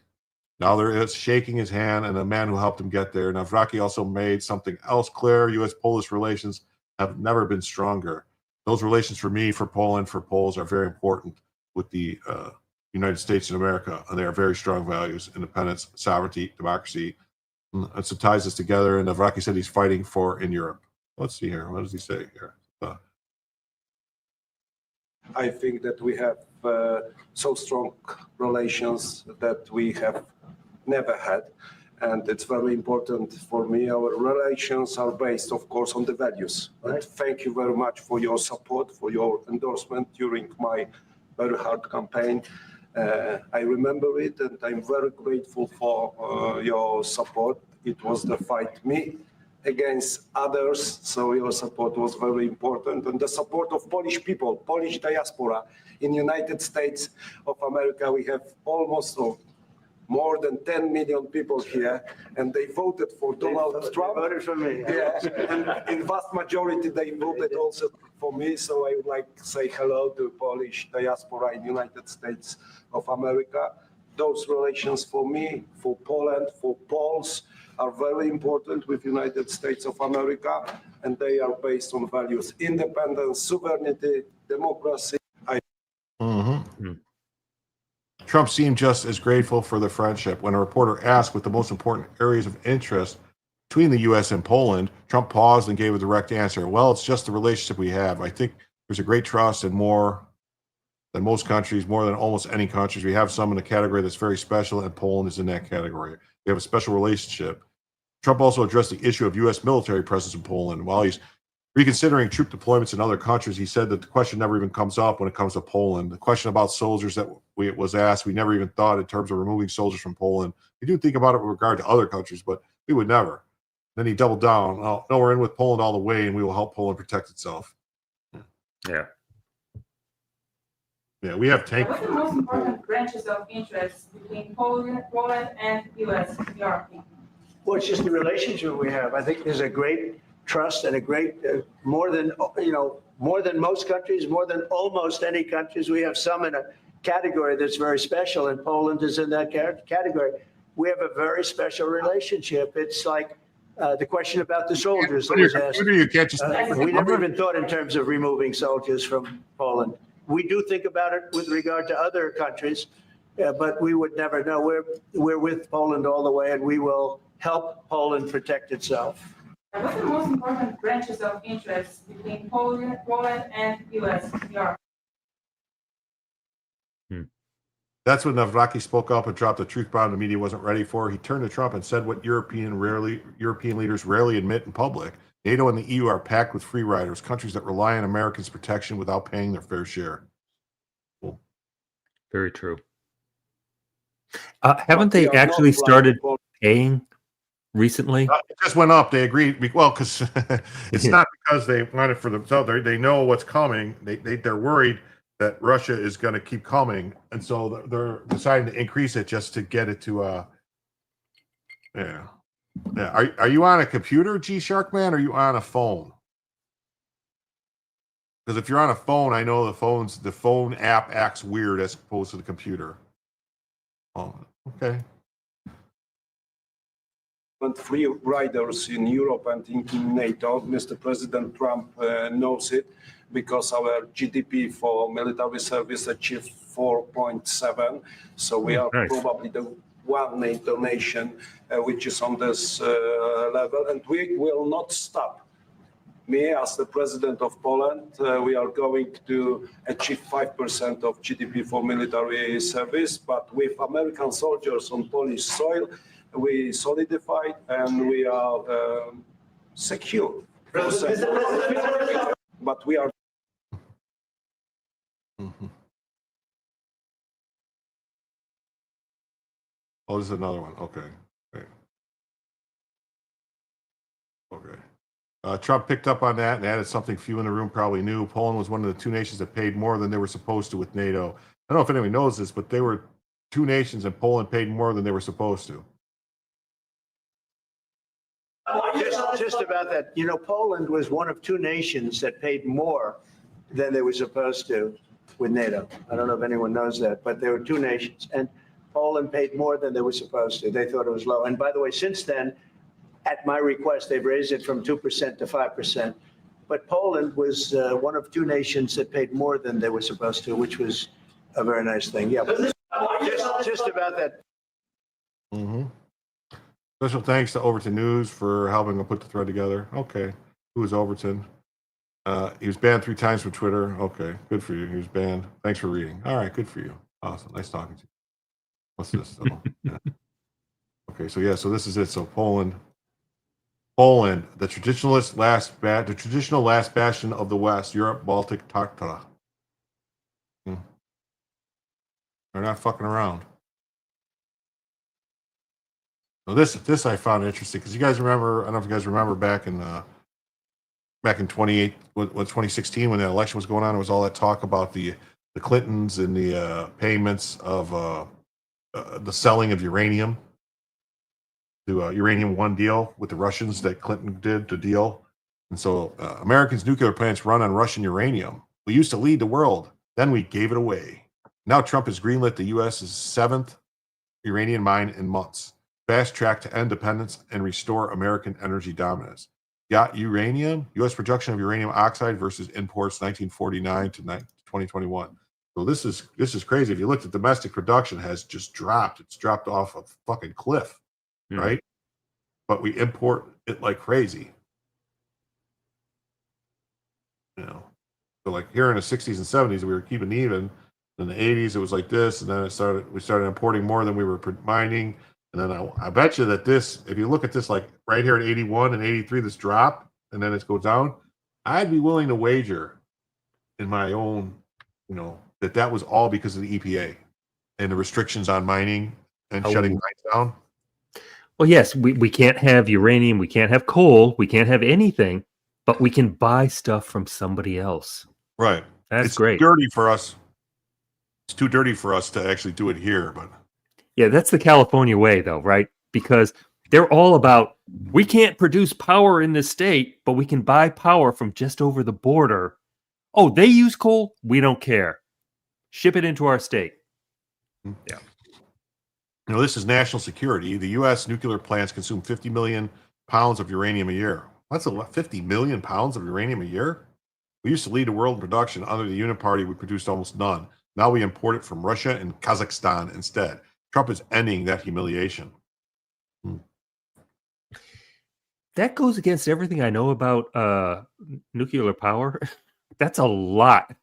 Now there is shaking his hand and the man who helped him get there. Navdaki also made something else clear. U.S.-Polish relations have never been stronger. Those relations for me, for Poland, for Poles are very important with the United States and America. And they are very strong values: independence, sovereignty, democracy. And so ties us together. And Navdaki said he's fighting for in Europe. Let's see here. What does he say here? I think that we have so strong relations that we have never had. And it's very important for me. Our relations are based, of course, on the values. Right. And thank you very much for your support, for your endorsement during my very hard campaign. I remember it, and I'm very grateful for your support. It was the fight me against others, so your support was very important, and the support of Polish people, Polish diaspora in United States of America. We have almost more than 10 million people here, and they voted for Donald Trump. They voted for me. Yeah, and in vast majority they voted also for me. So I would like to say hello to Polish diaspora in United States of America. Those relations for me, for Poland, for Poles, are very important with United States of America, and they are based on values: independence, sovereignty, democracy. Trump seemed just as grateful for the friendship. When a reporter asked what the most important areas of interest between the U.S. and Poland, Trump paused and gave a direct answer. Well, it's just the relationship we have. I think there's a great trust, and more than most countries, more than almost any countries. We have some in a category that's very special, and Poland is in that category. We have a special relationship. Trump also addressed the issue of U.S. military presence in Poland. While he's reconsidering troop deployments in other countries. He said that the question never even comes up when it comes to Poland. The question about soldiers that was asked, we never even thought in terms of removing soldiers from Poland. We do think about it with regard to other countries, but we would never. Then he doubled down. Oh, no, we're in with Poland all the way, and we will help Poland protect itself. Yeah. Yeah, we have tank. What are the most important branches of interest between Poland and U.S. in your opinion? Well, it's just the relationship we have. I think there's a great trust and a great, more than most countries, more than almost any countries. We have some in a category that's very special, and Poland is in that category. We have a very special relationship. It's like the question about the soldiers that was asked. You can't just, we never even thought in terms of removing soldiers from Poland. We do think about it with regard to other countries, but we would never know. We're with Poland all the way, and we will help Poland protect itself. What are the most important branches of interest between Poland and U.S. in your opinion? That's when Navraki spoke up and dropped a truth bomb the media wasn't ready for. He turned to Trump and said what European leaders rarely admit in public. NATO and the EU are packed with free riders, countries that rely on Americans' protection without paying their fair share. Cool. Very true. Haven't they actually started paying recently? It just went up. They agreed. Well, because it's not because they want it for themselves. They know what's coming. They're worried that Russia is going to keep coming, and so they're deciding to increase it just to get it to yeah. Are you on a computer, G Shark Man, or are you on a phone? Because if you're on a phone, I know the phone app acts weird as opposed to the computer. Oh, okay. And free riders in Europe and in NATO. Mr. President Trump knows it because our GDP for military service achieved 4.7. So we are probably the one NATO nation which is on this level, and we will not stop. Me, as the president of Poland, we are going to achieve 5% of GDP for military service, but with American soldiers on Polish soil, we solidified and we are secure. But we are. Oh, there's another one. Okay. Trump picked up on that and added something few in the room probably knew. Poland was one of the two nations that paid more than they were supposed to with NATO. I don't know if anyone knows this, but they were two nations and Poland paid more than they were supposed to. Just about that. You know, Poland was one of two nations that paid more than they were supposed to with NATO. I don't know if anyone knows that, but there were two nations. And Poland paid more than they were supposed to. They thought it was low. And by the way, since then, at my request, they've raised it from 2% to 5%. But Poland was one of two nations that paid more than they were supposed to, which was a very nice thing. Yeah, just about that. Special thanks to Overton News for helping them put the thread together. Okay. Who is Overton? He was banned 3 times from Twitter. Okay. Good for you. He was banned. Thanks for reading. All right. Good for you. Awesome. Nice talking to you. What's this? Yeah. Okay. So, yeah. So this is it. So Poland, the traditional last bastion of the West, Europe, Baltic, Tartara. They're not fucking around. So this I found interesting because you guys remember, I don't know if you guys remember back in 2016 when the election was going on, there was all that talk about the Clintons and the payments of the selling of uranium. The Uranium One deal with the Russians that Clinton did the deal. And so Americans' nuclear plants run on Russian uranium. We used to lead the world. Then we gave it away. Now Trump has greenlit the U.S.'s 7th uranium mine in months. Fast track to end dependence and restore American energy dominance. Got uranium, U.S. production of uranium oxide versus imports 1949 to 2021. So this is crazy. If you look at domestic production has just dropped. It's dropped off a fucking cliff. Right? But we import it like crazy. You know, so like here in the 60s and 70s, we were keeping even. In the 80s, it was like this, and then we started importing more than we were mining. And then I bet you that this, if you look at this, like right here at 81 and 83, this drop, and then it goes down. I'd be willing to wager in my own, that was all because of the EPA and the restrictions on mining and shutting mines down. Well, yes, we can't have uranium, we can't have coal, we can't have anything, but we can buy stuff from somebody else. Right. That's it's great. Dirty for us. It's too dirty for us to actually do it here, but yeah, that's the California way, though, right? Because they're all about we can't produce power in this state, but we can buy power from just over the border. Oh, they use coal? We don't care. Ship it into our state. Yeah. This is national security. The U.S. nuclear plants consume 50 million pounds of uranium a year. That's a lot. 50 million pounds of uranium a year? We used to lead the world in production. Under the Uniparty, we produced almost none. Now we import it from Russia and Kazakhstan instead. Trump is ending that humiliation. That goes against everything I know about nuclear power. That's a lot.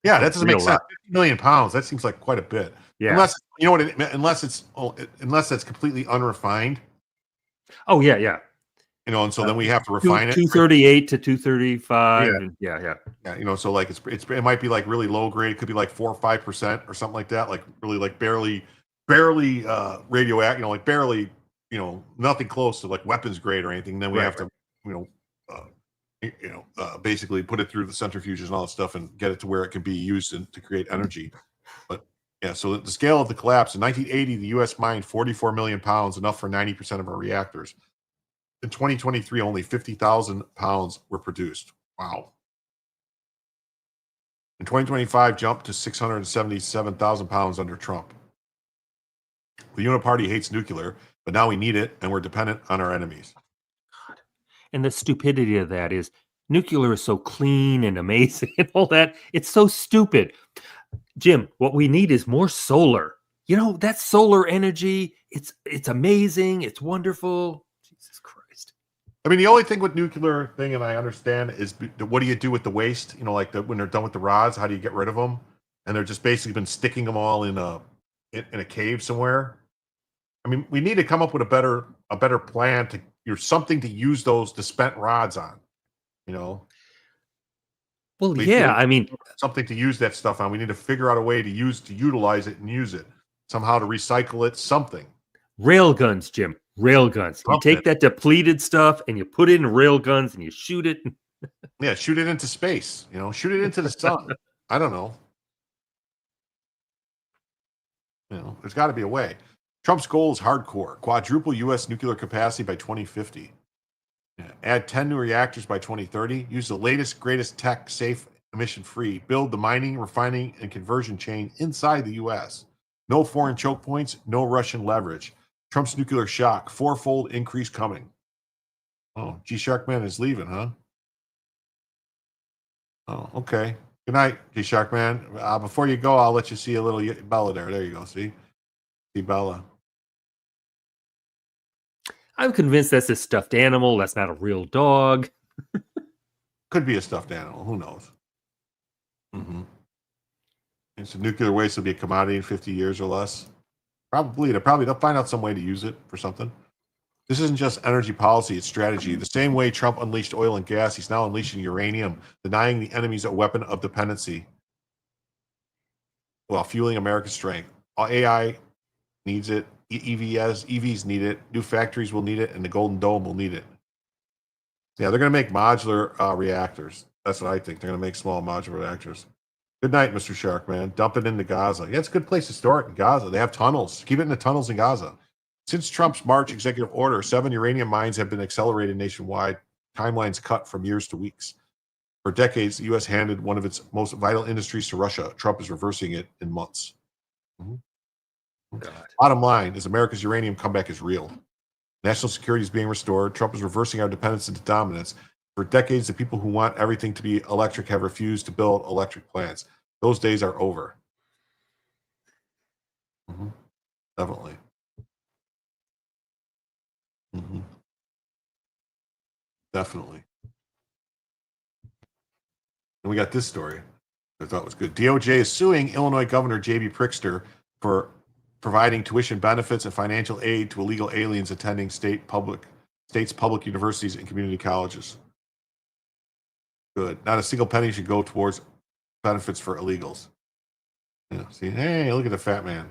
Yeah, that doesn't make sense. 50 million pounds. That seems like quite a bit. Yeah. Unless unless it's completely unrefined. Oh yeah. And so then we have to refine it. 238 to 235. Yeah. Yeah. So like it might be like really low grade. It could be like 4 or 5% or something like that. Like really like barely radioactive. Like barely. Nothing close to like weapons grade or anything. Then we have to basically put it through the centrifuges and all that stuff and get it to where it can be used to create energy. But yeah, so the scale of the collapse in 1980, the U.S. mined 44 million pounds, enough for 90% of our reactors. In 2023, only 50,000 pounds were produced. Wow. In 2025, jumped to 677,000 pounds under Trump. The Uniparty hates nuclear, but now we need it, and we're dependent on our enemies. And the stupidity of that is nuclear is so clean and amazing and all that. It's so stupid. Jim, what we need is more solar. That solar energy, it's amazing. It's wonderful. Jesus Christ. I mean, the only thing with nuclear thing, and I understand, is what do you do with the waste? When they're done with the rods, how do you get rid of them? And they're just basically been sticking them all in a cave somewhere. I mean, we need to come up with a better plan something to use those spent rods on. Well, yeah, I mean, something to use that stuff on. We need to figure out a way to utilize it and use it somehow to recycle it. Something. Rail guns, Jim. Rail guns. You take that depleted stuff and you put it in rail guns and you shoot it. Yeah, shoot it into space. Shoot it into the sun. I don't know. There's got to be a way. Trump's goal is hardcore. Quadruple U.S. nuclear capacity by 2050. Add 10 new reactors by 2030. Use the latest, greatest tech, safe, emission-free. Build the mining, refining, and conversion chain inside the U.S. No foreign choke points, no Russian leverage. Trump's nuclear shock, 4-fold increase coming. Oh, G Sharkman is leaving, huh? Oh, okay. Good night, G Sharkman. Before you go, I'll let you see a little Bella there. There you go. See Bella. I'm convinced that's a stuffed animal. That's not a real dog. Could be a stuffed animal. Who knows? And so nuclear waste will be a commodity in 50 years or less. Probably. They'll find out some way to use it for something. This isn't just energy policy, it's strategy. The same way Trump unleashed oil and gas, he's now unleashing uranium, denying the enemies a weapon of dependency while fueling America's strength. AI needs it. EVs need it. New factories will need it, and the Golden Dome will need it. Yeah, they're going to make modular reactors. That's what I think. They're going to make small modular reactors. Good night, Mr. Sharkman. Dump it into Gaza. Yeah, it's a good place to store it in Gaza. They have tunnels. Keep it in the tunnels in Gaza. Since Trump's March executive order, 7 uranium mines have been accelerated nationwide. Timelines cut from years to weeks. For decades, the U.S. handed one of its most vital industries to Russia. Trump is reversing it in months. Bottom line is America's uranium comeback is real. National security is being restored. Trump is reversing our dependence into dominance. For decades, the people who want everything to be electric have refused to build electric plants. Those days are over. Definitely. Definitely. And we got this story I thought was good. DOJ is suing Illinois Governor J.B. Pritzker for providing tuition benefits and financial aid to illegal aliens attending states' public universities and community colleges. Good. Not a single penny should go towards benefits for illegals. Yeah. See, hey, look at the fat man.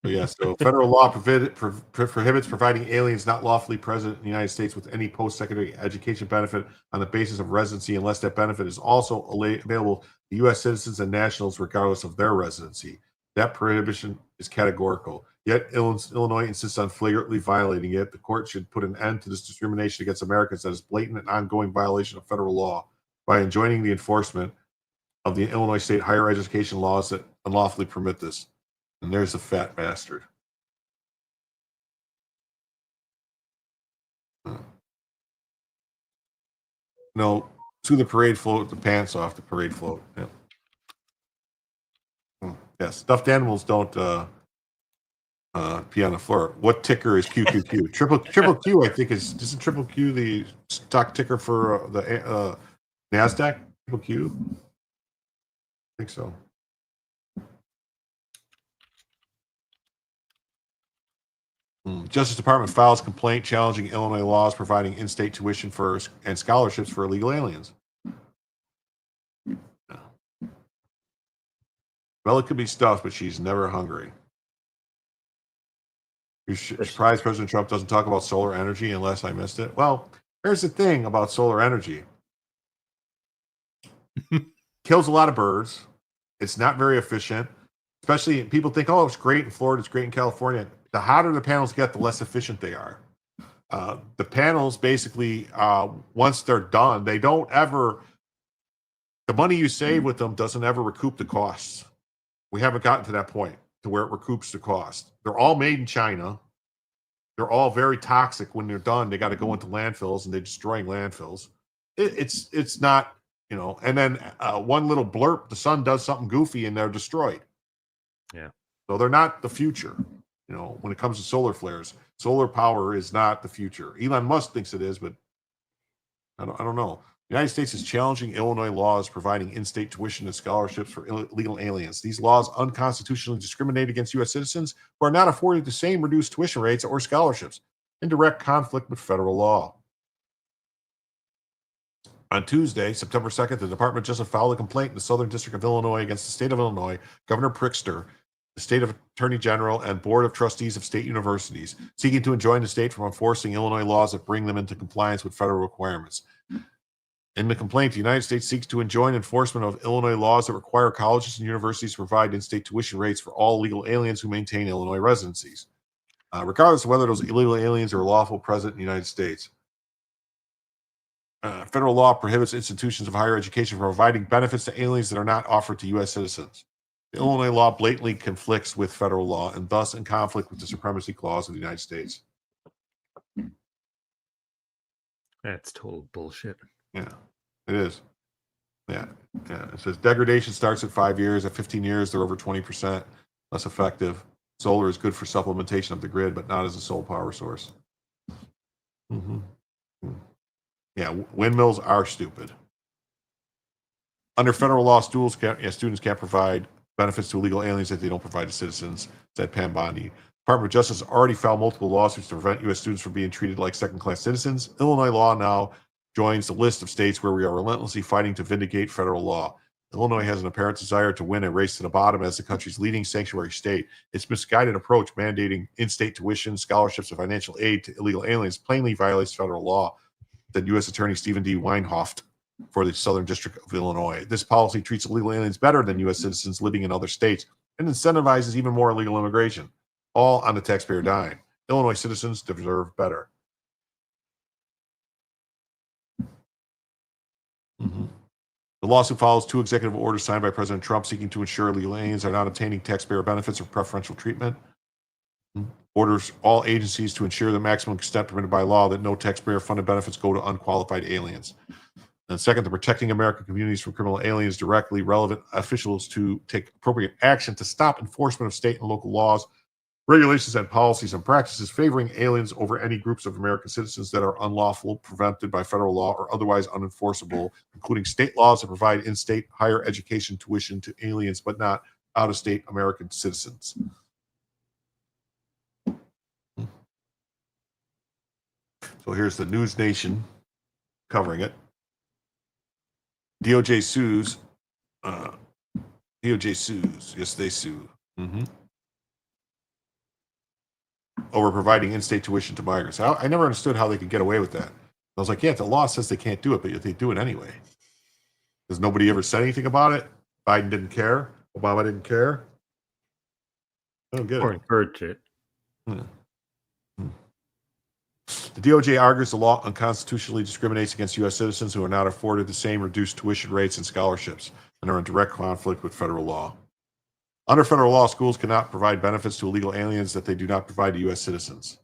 So yeah, so federal law prohibits providing aliens not lawfully present in the United States with any post-secondary education benefit on the basis of residency unless that benefit is also available to U.S. citizens and nationals regardless of their residency. That prohibition is categorical. Yet Illinois insists on flagrantly violating it. The court should put an end to this discrimination against Americans that is blatant and ongoing violation of federal law by enjoining the enforcement of the Illinois state higher education laws that unlawfully permit this. And there's a fat bastard. No, to the parade float, the pants off the parade float. Yeah. Yeah, stuffed animals don't pee on the floor. What ticker is QQQ? Triple Q, I think isn't Triple Q the stock ticker for the NASDAQ? Triple Q? I think so. Justice Department files complaint challenging Illinois laws providing in-state tuition for and scholarships for illegal aliens. Well, it could be stuffed, but she's never hungry. You're surprised President Trump doesn't talk about solar energy unless I missed it? Well, here's the thing about solar energy. Kills a lot of birds. It's not very efficient. Especially people think, oh, it's great in Florida, it's great in California. The hotter the panels get, the less efficient they are. The panels basically, once they're done, they don't ever, the money you save with them doesn't ever recoup the costs. We haven't gotten to that point to where it recoups the cost. They're all made in China. They're all very toxic. When they're done, they got to go into landfills, and they're destroying landfills. It's not, you know, and then one little blurb, the sun does something goofy and they're destroyed. Yeah. So they're not the future. You know, when it comes to solar flares, solar power is not the future. Elon Musk thinks it is, but I don't know. The United States is challenging Illinois laws providing in-state tuition and scholarships for illegal aliens. These laws unconstitutionally discriminate against U.S. citizens who are not afforded the same reduced tuition rates or scholarships, in direct conflict with federal law. On Tuesday, September 2nd, the Department of Justice filed a complaint in the Southern District of Illinois against the state of Illinois, Governor Pritzker, the state of Attorney General, and Board of Trustees of state universities, seeking to enjoin the state from enforcing Illinois laws that bring them into compliance with federal requirements. In the complaint, the United States seeks to enjoin enforcement of Illinois laws that require colleges and universities to provide in-state tuition rates for all legal aliens who maintain Illinois residencies, regardless of whether those illegal aliens are lawful present in the United States. Federal law prohibits institutions of higher education from providing benefits to aliens that are not offered to U.S. citizens. The Illinois law blatantly conflicts with federal law and thus in conflict with the supremacy clause of the United States. That's total bullshit. Yeah, it is. Yeah. It says degradation starts at 5 years. At 15 years, they're over 20% less effective. Solar is good for supplementation of the grid, but not as a sole power source. Yeah, windmills are stupid. Under federal law, students can't provide benefits to illegal aliens that they don't provide to citizens, said Pam Bondi. Department of Justice has already filed multiple lawsuits to prevent U.S. students from being treated like second-class citizens. Illinois law now joins the list of states where we are relentlessly fighting to vindicate federal law. Illinois has an apparent desire to win a race to the bottom as the country's leading sanctuary state. Its misguided approach mandating in-state tuition, scholarships, and financial aid to illegal aliens plainly violates federal law, said U.S. Attorney Stephen D. Weinhoft for the Southern District of Illinois. This policy treats illegal aliens better than U.S. citizens living in other states and incentivizes even more illegal immigration, all on the taxpayer dime. Illinois citizens deserve better. The lawsuit follows 2 executive orders signed by President Trump seeking to ensure illegal aliens are not obtaining taxpayer benefits or preferential treatment. Orders all agencies to ensure the maximum extent permitted by law that no taxpayer-funded benefits go to unqualified aliens. And second, the Protecting American Communities from Criminal Aliens directly relevant officials to take appropriate action to stop enforcement of state and local laws, regulations, and policies and practices favoring aliens over any groups of American citizens that are unlawful, prevented by federal law, or otherwise unenforceable, including state laws that provide in-state higher education tuition to aliens but not out-of-state American citizens. So here's the News Nation covering it. DOJ sues. DOJ sues. Yes, they sue. Over providing in-state tuition to migrants. I never understood how they could get away with that. I was like, yeah, the law says they can't do it, but yet they do it anyway. Does nobody ever said anything about it? Biden didn't care. Obama didn't care. I don't get it. Or encourage it. The DOJ argues the law unconstitutionally discriminates against U.S. citizens who are not afforded the same reduced tuition rates and scholarships and are in direct conflict with federal law. Under federal law, schools cannot provide benefits to illegal aliens that they do not provide to U.S. citizens.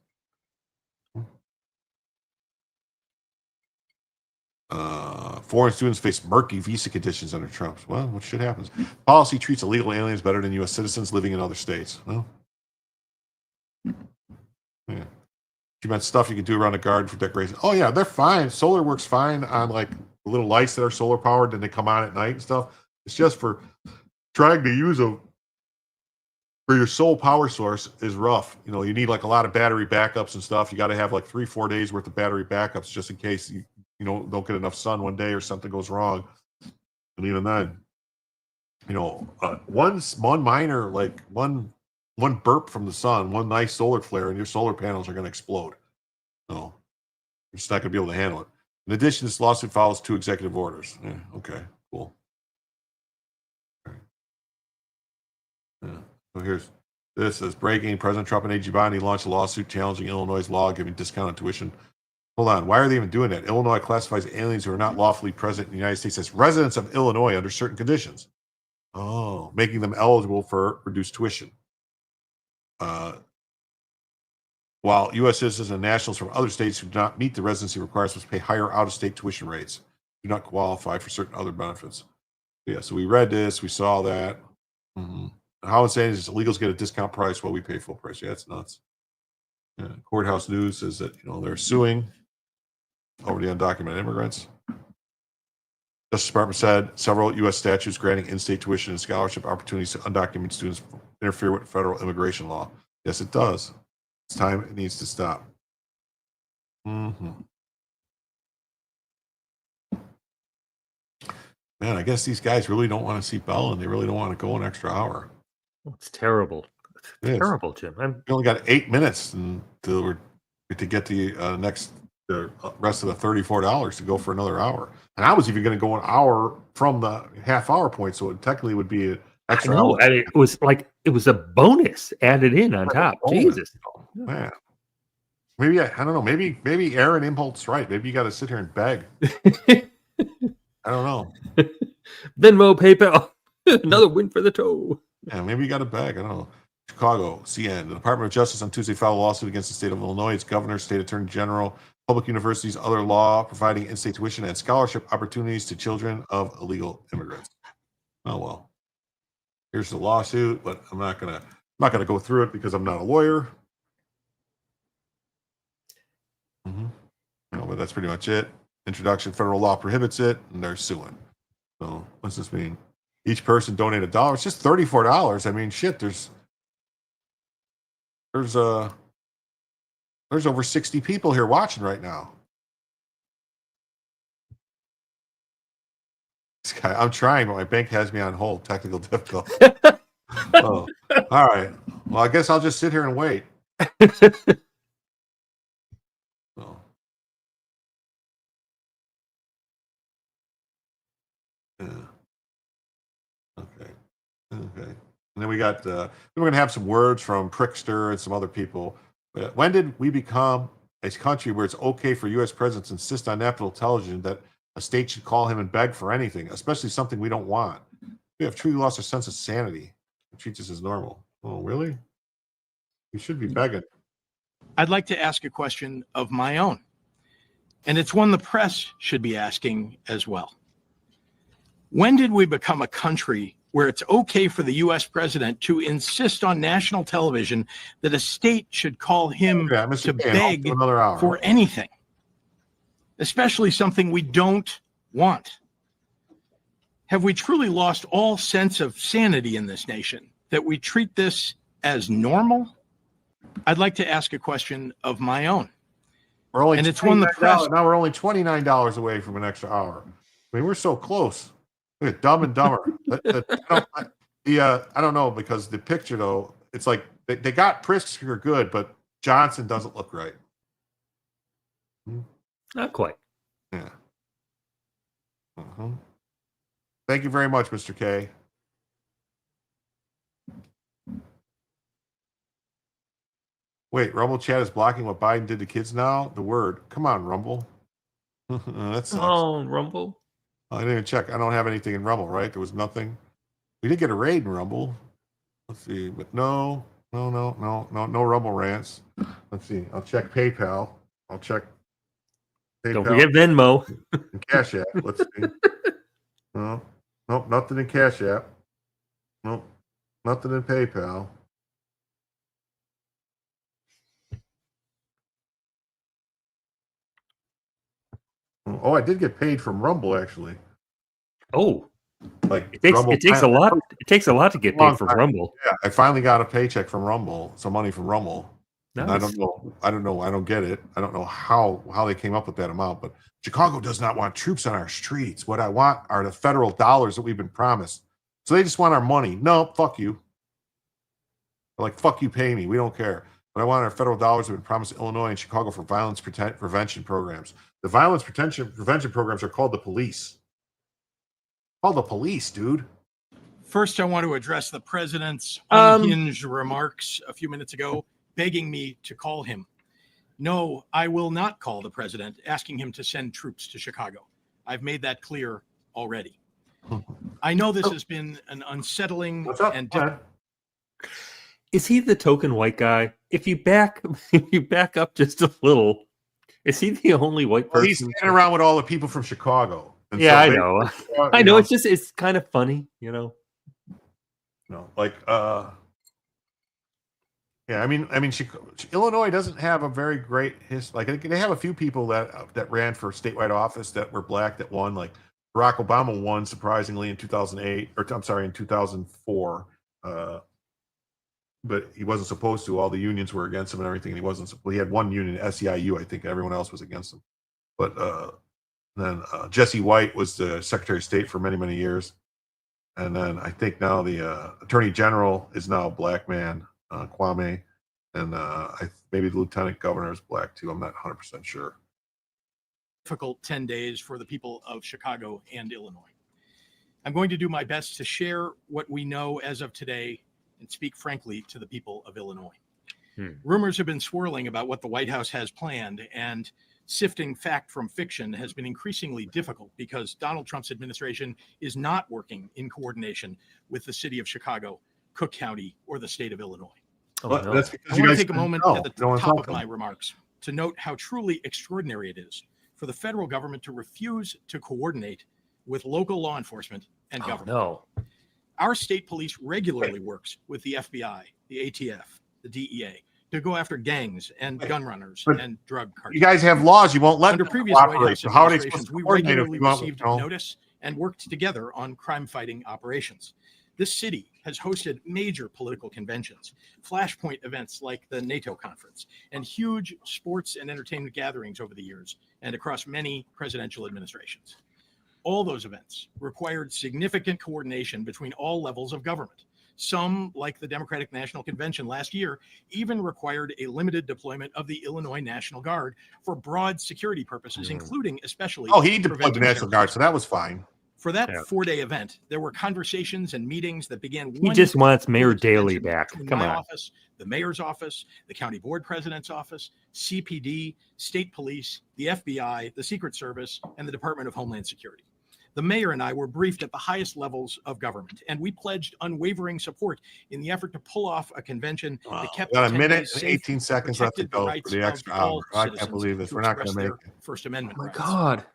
Foreign students face murky visa conditions under Trump. Well, what shit happens? Policy treats illegal aliens better than U.S. citizens living in other states. Well, yeah. You meant stuff you can do around the garden for decoration. Oh yeah, they're fine. Solar works fine on like the little lights that are solar powered, then they come on at night and stuff. It's just for trying to use them for your sole power source is rough. You know, you need like a lot of battery backups and stuff. You got to have like 3-4 days worth of battery backups just in case you don't get enough sun one day or something goes wrong. And even then, one minor, like one burp from the sun, one nice solar flare, and your solar panels are going to explode. No, you're just not going to be able to handle it. In addition, this lawsuit follows 2 executive orders. Yeah, okay, cool. Right. Yeah. So this is breaking. President Trump and A.G. Bondi launched a lawsuit challenging Illinois' law giving discounted tuition. Hold on, why are they even doing that? Illinois classifies aliens who are not lawfully present in the United States as residents of Illinois under certain conditions. Oh, making them eligible for reduced tuition. While U.S. citizens and nationals from other states who do not meet the residency requirements must pay higher out-of-state tuition rates, do not qualify for certain other benefits. Yeah, so we read this, we saw that. How insane is illegals get a discount price while we pay full price? Yeah, it's nuts. Yeah, Courthouse News says that they're suing over the undocumented immigrants. Justice Department said several U.S. statutes granting in-state tuition and scholarship opportunities to undocumented students interfere with federal immigration law. Yes, it does. It's time it needs to stop. Man, I guess these guys really don't want to see Bell, and they really don't want to go an extra hour. It's terrible. It's terrible, Jim. We only got 8 minutes until to get the rest of the $34 to go for another hour. And I was even going to go an hour from the half-hour point, so it technically would be an extra hour. I mean, it was a bonus added in on top. Jesus, man. Maybe I don't know. Maybe Aaron Impult's right. Maybe you got to sit here and beg. I don't know. Venmo, PayPal, another win for the toe. Yeah, maybe you got to beg. I don't know. Chicago, CN. The Department of Justice on Tuesday filed a lawsuit against the state of Illinois, its governor, state attorney general, public universities, other law providing in-state tuition and scholarship opportunities to children of illegal immigrants. Oh well. Here's the lawsuit, but I'm not gonna go through it because I'm not a lawyer. But that's pretty much it. Introduction: federal law prohibits it, and they're suing. So what's this mean? Each person donate $1. It's just $34. I mean, shit. There's over 60 people here watching right now. This guy, I'm trying, but my bank has me on hold. Technical difficulty. Oh, all right. Well, I guess I'll just sit here and wait. Oh. Yeah. Okay. And then we got, we're going to have some words from Prickster and some other people. When did we become a country where it's okay for U.S. presidents to insist on national television that a state should call him and beg for anything, especially something we don't want? We have truly lost our sense of sanity and treat this as normal. Oh, really? We should be begging. I'd like to ask a question of my own, and it's one the press should be asking as well. When did we become a country where it's okay for the U.S. president to insist on national television that a state should call him to beg for anything, especially something we don't want? Have we truly lost all sense of sanity in this nation, that we treat this as normal? I'd like to ask a question of my own. And it's one the press. Now we're only $29 away from an extra hour. I mean, we're so close. Look at Dumb and Dumber. I don't know, because the picture though, it's like they got Pritzker good, but Johnson doesn't look right. Not quite. Yeah. Thank you very much, Mr. K. Wait, Rumble chat is blocking what Biden did to kids now? The word. Come on, Rumble. That sucks. Oh, Rumble. I didn't even check. I don't have anything in Rumble, right? There was nothing. We did get a raid in Rumble. Let's see. But no Rumble rants. Let's see. I'll check PayPal. I'll check PayPal. Don't forget Venmo. And Cash App. Let's see. No. Nope, nothing in Cash App. Nope. Nothing in PayPal. Oh, I did get paid from Rumble, actually. Oh, like it takes Rumble, it takes a lot. It takes a lot to get paid from Rumble. Yeah, I finally got a paycheck from Rumble, some money from Rumble. And I Nice. don't know. I don't get it. I don't know how they came up with that amount. But Chicago does not want troops on our streets. What I want are the federal dollars that we've been promised. So they just want our money. No, fuck you. They're like, fuck you, pay me. We don't care. But I want our federal dollars that have been promised to Illinois and Chicago for violence prevention programs. The violence prevention programs are called the police. Called the police, dude. First, I want to address the president's unhinged remarks a few minutes ago, begging me to call him. No, I will not call the president, asking him to send troops to Chicago. I've made that clear already. I know this has been an unsettling and difficult. Is he the token white guy? If you back up just a little, is he the only white person? Well, he's hanging around with all the people from Chicago. And yeah, so I know. I know. It's kind of funny, you know. No, like yeah, I mean, Illinois doesn't have a very great history. Like they have a few people that ran for statewide office that were black that won. Like Barack Obama won surprisingly in 2008, or I'm sorry, in 2004. But he wasn't supposed to. All the unions were against him and everything. And he wasn't. He had one union, SEIU, I think. Everyone else was against him. But then Jesse White was the Secretary of State for many, many years. And then I think now the Attorney General is now a black man, Kwame. And maybe the Lieutenant Governor is black too. I'm not 100% sure. Difficult 10 days for the people of Chicago and Illinois. I'm going to do my best to share what we know as of today and speak frankly to the people of Illinois. Rumors have been swirling about what the White House has planned, and sifting fact from fiction has been increasingly difficult because Donald Trump's administration is not working in coordination with the city of Chicago, Cook County, or the state of Illinois. That's because I want to take a moment at the top of my remarks to note how truly extraordinary it is for the federal government to refuse to coordinate with local law enforcement and government. No. Our state police regularly works with the FBI, the ATF, the DEA to go after gangs and gun runners and drug cartels. You guys have laws. You won't let Under them previous White cooperate. House So how are they administrations, supposed to we coordinate if regularly you want, received notice and worked together on crime-fighting operations. This city has hosted major political conventions, flashpoint events like the NATO conference, and huge sports and entertainment gatherings over the years and across many presidential administrations. All those events required significant coordination between all levels of government. Some, like the Democratic National Convention last year, even required a limited deployment of the Illinois National Guard for broad security purposes, including especially. Oh, he deployed the National Guard, so that was fine. For that 4-day event, there were conversations and meetings that began. He just wants Mayor Daley back. Come on. Office, the mayor's office, the county board president's office, CPD, state police, the FBI, the Secret Service, and the Department of Homeland Security. The mayor and I were briefed at the highest levels of government, and we pledged unwavering support in the effort to pull off a convention that kept Got a 10 minute days and safe 18 seconds left to protected the go rights for the of extra all hour. I can't citizens believe this. to We're not going express to make their it. First Amendment rights. God.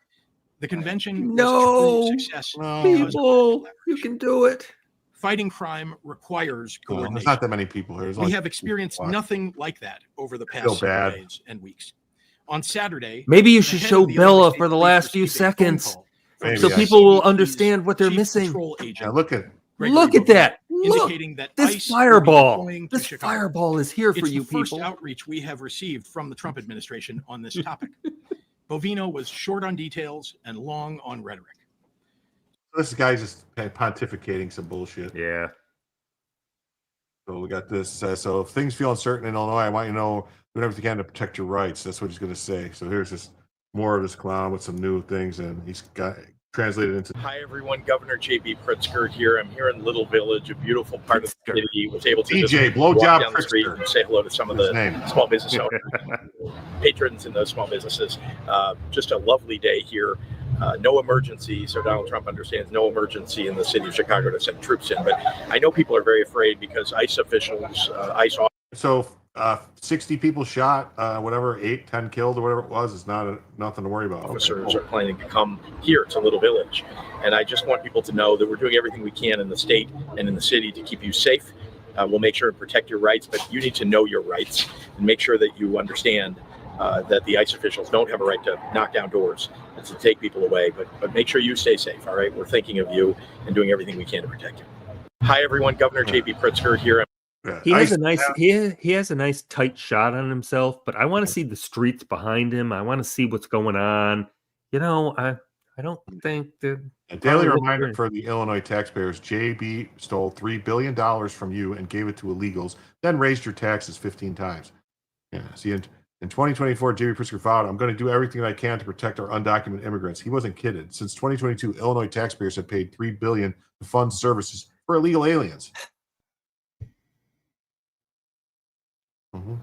The convention No. was a true success. People, you can do it. Fighting crime requires coordination. There's not that many people here. There's We only have experienced nothing like that over the I past feel several bad. days and weeks. On Saturday, Maybe you the should head show of the Bella Illinois for the State last Police few received a phone seconds call Maybe so I people will CBP's understand what they're Chief missing. Patrol Agent Yeah, look at Look at that. Look. indicating that This ICE will be fireball. deploying to This Chicago. fireball is here for It's you the first people. outreach we have received from the Trump administration on this topic. Bovino was short on details and long on rhetoric. This guy's just pontificating some bullshit. Yeah. So we got this. So if things feel uncertain in Illinois, I want you to know do everything you can to protect your rights. That's what he's going to say. So here's this more of this clown with some new things, and he's got translated into. Hi everyone, Governor J.B. Pritzker here. I'm here in Little Village, a beautiful part of the city. Was able to DJ, just walk blowjob down the street and say hello to some of the small business owners, patrons in those small businesses. Just a lovely day here. No emergency, so Donald Trump understands no emergency in the city of Chicago to send troops in. But I know people are very afraid because ICE officials, ICE. So 60 people shot, whatever, 8, 10 killed or whatever it was. It's nothing to worry about. Officers are planning to come here to Little Village. And I just want people to know that we're doing everything we can in the state and in the city to keep you safe. We'll make sure to protect your rights, but you need to know your rights and make sure that you understand that the ICE officials don't have a right to knock down doors and to take people away, but make sure you stay safe, all right? We're thinking of you and doing everything we can to protect you. Hi, everyone. Governor J.B. Pritzker here. He has a nice he has a nice tight shot on himself, but I want to see the streets behind him. I want to see what's going on. You know, I don't think that. A daily reminder for the Illinois taxpayers: JB stole $3 billion from you and gave it to illegals, then raised your taxes 15 times. Yeah. See, in 2024, JB Pritzker vowed, "I'm going to do everything I can to protect our undocumented immigrants." He wasn't kidding. Since 2022, Illinois taxpayers have paid $3 billion to fund services for illegal aliens.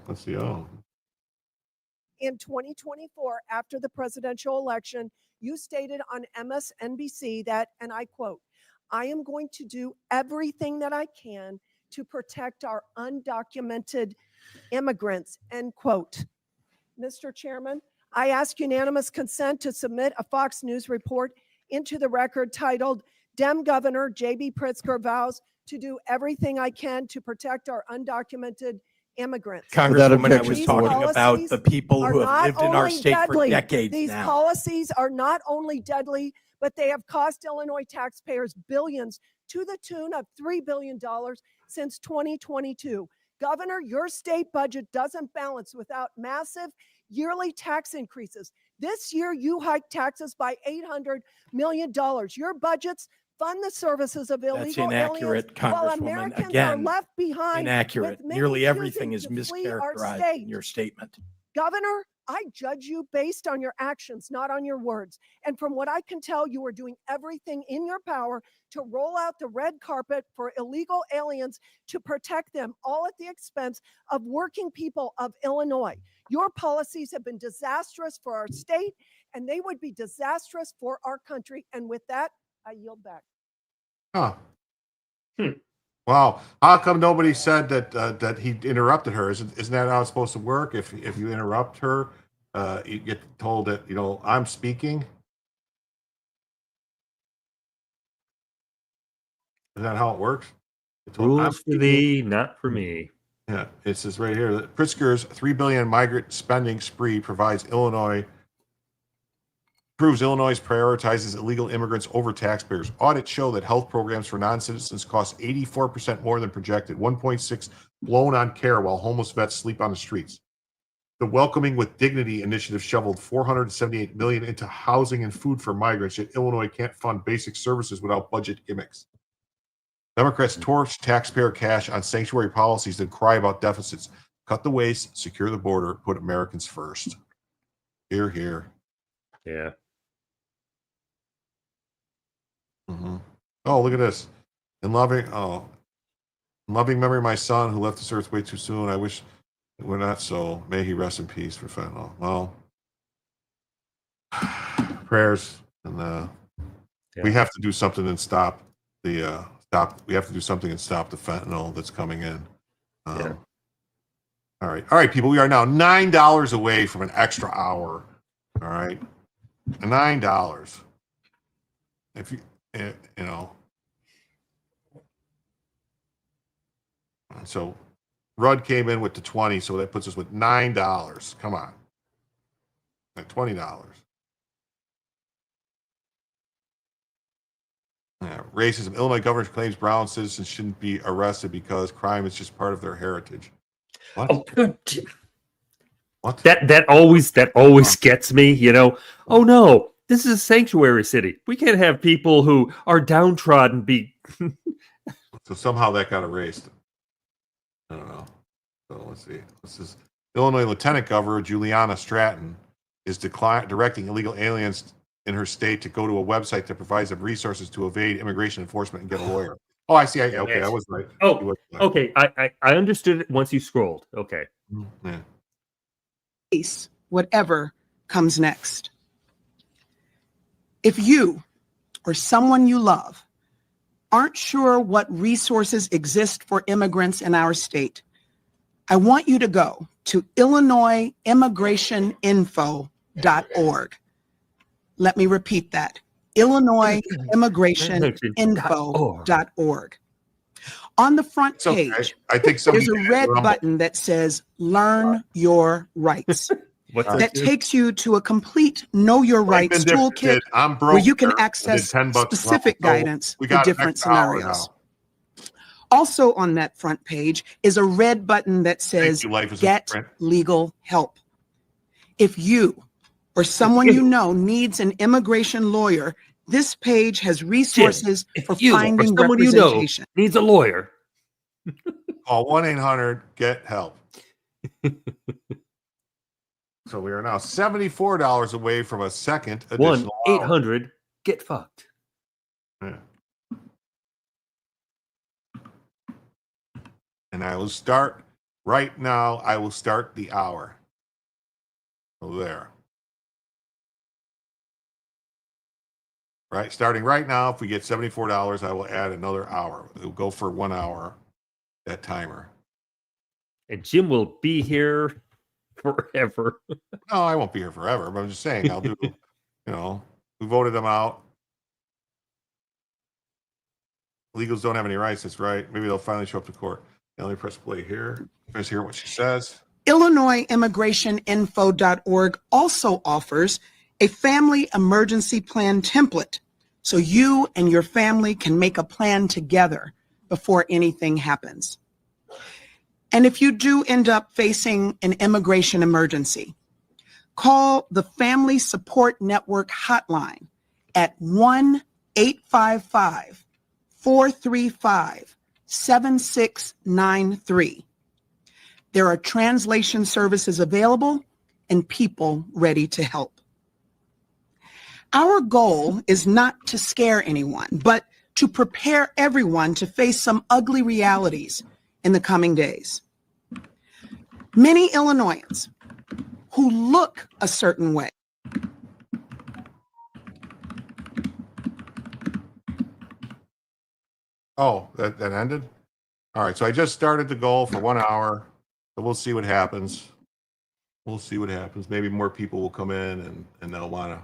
Let's see. In 2024, after the presidential election, you stated on MSNBC that, and I quote, "I am going to do everything that I can to protect our undocumented immigrants," end quote. Mr. Chairman, I ask unanimous consent to submit a Fox News report into the record titled, "Dem Governor J.B. Pritzker vows to do everything I can to protect our undocumented immigrants." Congresswoman, I was talking about the people who have lived in our state for decades These now. policies are not only deadly, but they have cost Illinois taxpayers billions to the tune of $3 billion since 2022. Governor, your state budget doesn't balance without massive yearly tax increases. This year, you hiked taxes by $800 million. Your budgets fund the services of illegal That's inaccurate, aliens, while Congresswoman. Americans Again, are left behind. inaccurate. with many Nearly everything choosing is to flee our mischaracterized state. in your statement. Governor, I judge you based on your actions, not on your words. And from what I can tell, you are doing everything in your power to roll out the red carpet for illegal aliens to protect them, all at the expense of working people of Illinois. Your policies have been disastrous for our state, and they would be disastrous for our country. And with that, I yield back. Huh. Wow. How come nobody said that he interrupted her? Isn't that how it's supposed to work? If you interrupt her, you get told that, I'm speaking. Is that how it works? Rules for thee, not for me. Yeah, it says right here that Pritzker's $3 billion migrant spending spree proves Illinois prioritizes illegal immigrants over taxpayers. Audits show that health programs for non-citizens cost 84% more than projected, 1.6 blown on care while homeless vets sleep on the streets. The Welcoming with Dignity initiative shoveled $478 million into housing and food for migrants, yet Illinois can't fund basic services without budget gimmicks. Democrats torch taxpayer cash on sanctuary policies, then cry about deficits. Cut the waste, secure the border, put Americans first. Hear, hear. Yeah. Oh, look at this. In loving memory of my son who left this earth way too soon. I wish it were not so. May he rest in peace for fentanyl. Well, prayers, and we have to do something and stop the we have to do something and stop the fentanyl that's coming in. All right, people. We are now $9 away from an extra hour. All right, $9. If you so Rudd came in with the 20, so that puts us with $9. Come on, at $20. Yeah, racism. Illinois governor claims brown citizens shouldn't be arrested because crime is just part of their heritage. What? Oh, what? That always gets me. Oh no, This is a sanctuary city. We can't have people who are downtrodden be. So somehow that got erased. I don't know. So let's see. This is Illinois Lieutenant Governor Juliana Stratton is directing illegal aliens in her state to go to a website that provides them resources to evade immigration enforcement and get a lawyer. Oh, I see. Okay, I was right. Oh, okay. I understood it once you scrolled. Okay. Yeah. Face whatever comes next. If you or someone you love aren't sure what resources exist for immigrants in our state, I want you to go to IllinoisImmigrationInfo.org. Let me repeat that, IllinoisImmigrationInfo.org. On the front page, I think there's a red button that says Learn Your Rights. That takes you to a complete Know Your Rights toolkit where you can access specific guidance for different scenarios. Also on that front page is a red button that says Get Legal Help. If you or someone you know needs an immigration lawyer, this page has resources for finding representation. Needs a lawyer. Call 1-800-GET-HELP. So we are now $74 away from a second additional 1-800-GET-FUCKED. Yeah. And I will start right now. I will start the hour. So there. Right, starting right now, if we get $74, I will add another hour. It'll go for 1 hour, that timer. And Jim will be here forever. No, I won't be here forever, but I'm just saying I'll do, we voted them out. Legals don't have any rights, that's right. Maybe they'll finally show up to court. Now let me press play here. Let's hear what she says. IllinoisImmigrationInfo.org also offers a family emergency plan template so you and your family can make a plan together before anything happens. And if you do end up facing an immigration emergency, call the Family Support Network hotline at 1-855-435-7693. There are translation services available and people ready to help. Our goal is not to scare anyone, but to prepare everyone to face some ugly realities in the coming days. Many Illinoisans who look a certain way. Oh, that ended? All right, so I just started the goal for 1 hour. So we'll see what happens. We'll see what happens. Maybe more people will come in and they'll want to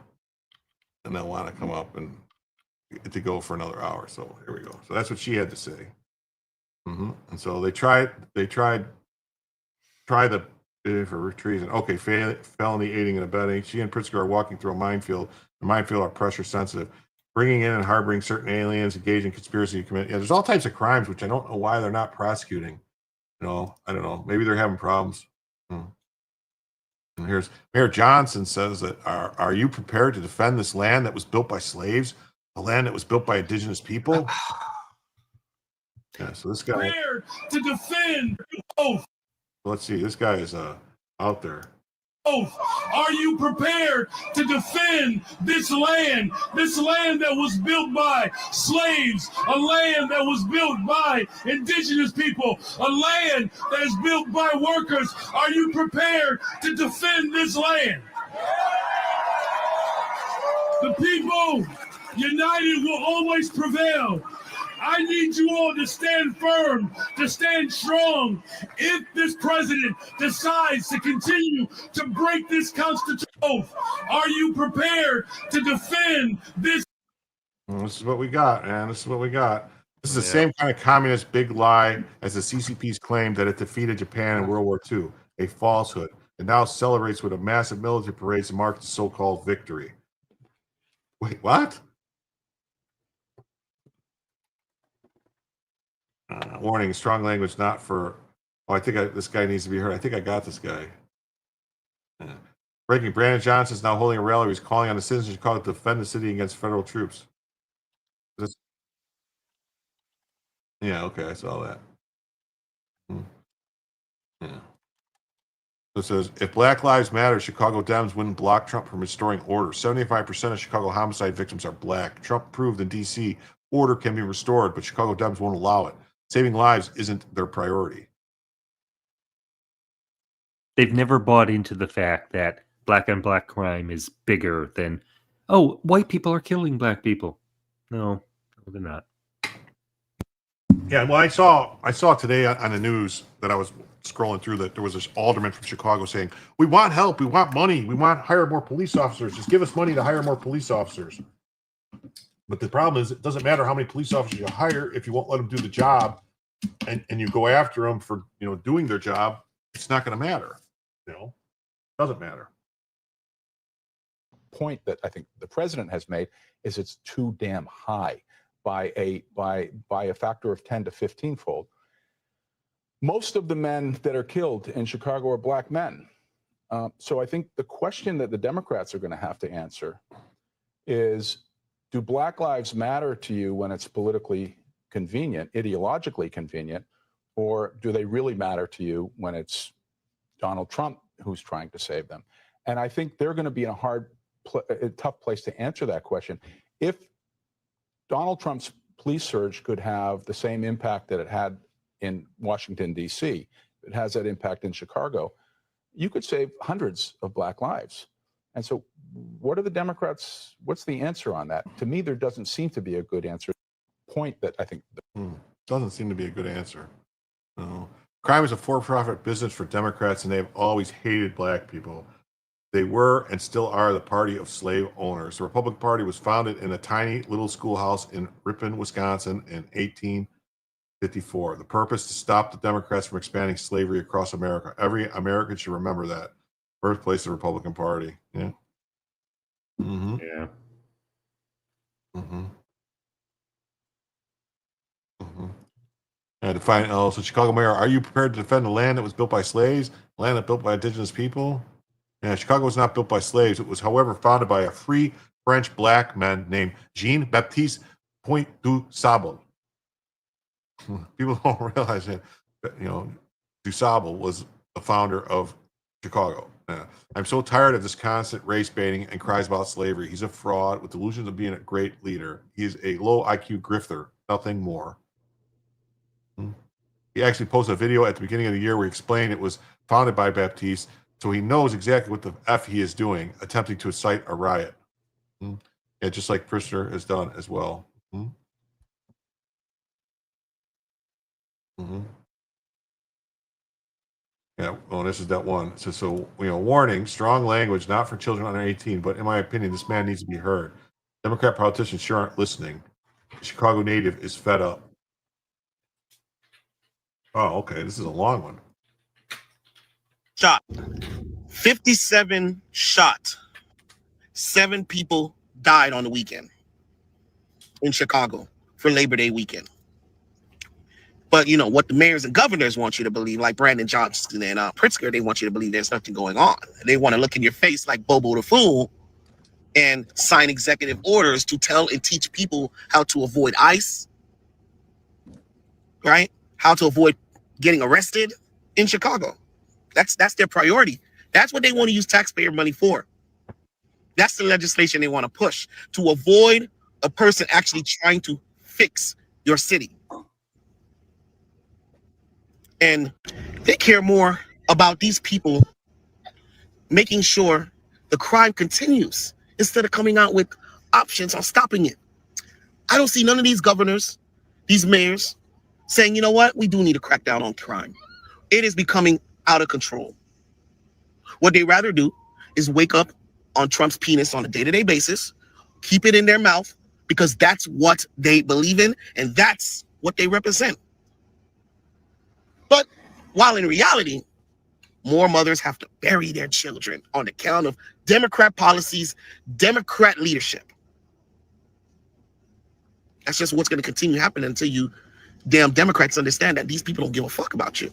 come up and to go for another hour. So here we go. So that's what she had to say. And so they tried the for treason. Okay, felony aiding and abetting. She and Pritzker are walking through a minefield. The minefield are pressure sensitive. Bringing in and harboring certain aliens, engaging in conspiracy to commit. Yeah, there's all types of crimes, which I don't know why they're not prosecuting. I don't know. Maybe they're having problems. And here's Mayor Johnson says that are you prepared to defend this land that was built by slaves, the land that was built by indigenous people? Yeah, so this guy prepared to defend oath. Let's see, this guy is out there. Oath. Are you prepared to defend this land that was built by slaves, a land that was built by indigenous people, a land that is built by workers? Are you prepared to defend this land? The people united will always prevail. I need you all to stand firm, to stand strong. If this president decides to continue to break this constitutional oath, are you prepared to defend this? Well, this is what we got, man. This is what we got. This is the same kind of communist big lie as the CCP's claim that it defeated Japan in World War II, a falsehood. It now celebrates with a massive military parade to mark the so-called victory. Wait, what? Warning, strong language not for... Oh, I think this guy needs to be heard. I think I got this guy. Breaking, Brandon Johnson is now holding a rally. He's calling on the citizens of Chicago to defend the city against federal troops. Yeah, okay, I saw that. Yeah. So it says, if Black Lives Matter, Chicago Dems wouldn't block Trump from restoring order. 75% of Chicago homicide victims are black. Trump proved in D.C. order can be restored, but Chicago Dems won't allow it. Saving lives isn't their priority. They've never bought into the fact that black on black crime is bigger than, oh, white people are killing black people. No, they're not. Yeah, well, I saw today on the news that I was scrolling through that there was this alderman from Chicago saying, we want help, we want money, we want to hire more police officers. Just give us money to hire more police officers. But the problem is, it doesn't matter how many police officers you hire if you won't let them do the job, and you go after them for doing their job. It's not going to matter. It doesn't matter. Point that I think the president has made is it's too damn high by a factor of 10 to 15 fold. Most of the men that are killed in Chicago are black men. So I think the question that the Democrats are going to have to answer is, do black lives matter to you when it's politically convenient, ideologically convenient, or do they really matter to you when it's Donald Trump who's trying to save them? And I think they're going to be in a tough place to answer that question. If Donald Trump's police surge could have the same impact that it had in Washington, D.C., it has that impact in Chicago, you could save hundreds of black lives. And so what are the Democrats, what's the answer on that? To me, there doesn't seem to be a good answer. Point that I think doesn't seem to be a good answer. No. Crime is a for-profit business for Democrats, and they've always hated black people. They were and still are the party of slave owners. The Republican Party was founded in a tiny little schoolhouse in Ripon, Wisconsin in 1854. The purpose to stop the Democrats from expanding slavery across America. Every American should remember that. Birthplace of the Republican Party. Yeah. Mm-hmm. Yeah. Mm-hmm. Mm-hmm. And to find so Chicago mayor, are you prepared to defend the land that was built by slaves, land that built by indigenous people? Yeah, Chicago was not built by slaves. It was, however, founded by a free French black man named Jean-Baptiste Point du Sable. People don't realize that, du Sable was the founder of Chicago. Yeah. I'm so tired of this constant race baiting and cries about slavery. He's a fraud with delusions of being a great leader. He is a low IQ grifter, nothing more. He actually posted a video at the beginning of the year where he explained it was founded by Baptiste, so he knows exactly what the F he is doing, attempting to incite a riot. Yeah, just like Pritzker has done as well. Yeah, well, this is that one. So warning, strong language, not for children under 18, but in my opinion, this man needs to be heard. Democrat politicians sure aren't listening. The Chicago native is fed up. Oh, okay, this is a long one. Shot. 57 shot. 7 people died on the weekend in Chicago for Labor Day weekend. But what the mayors and governors want you to believe, like Brandon Johnson and Pritzker, they want you to believe there's nothing going on. They want to look in your face like Bobo the Fool and sign executive orders to tell and teach people how to avoid ICE, right? How to avoid getting arrested in Chicago. That's their priority. That's what they want to use taxpayer money for. That's the legislation they want to push, to avoid a person actually trying to fix your city. And they care more about these people making sure the crime continues instead of coming out with options on stopping it. I don't see none of these governors, these mayors, saying, you know what, we do need to crack down on crime. It is becoming out of control. What they rather do is wake up on Trump's penis on a day-to-day basis, keep it in their mouth, because that's what they believe in and that's what they represent. But while in reality, more mothers have to bury their children on account of Democrat policies, Democrat leadership. That's just what's going to continue happening until you damn Democrats understand that these people don't give a fuck about you.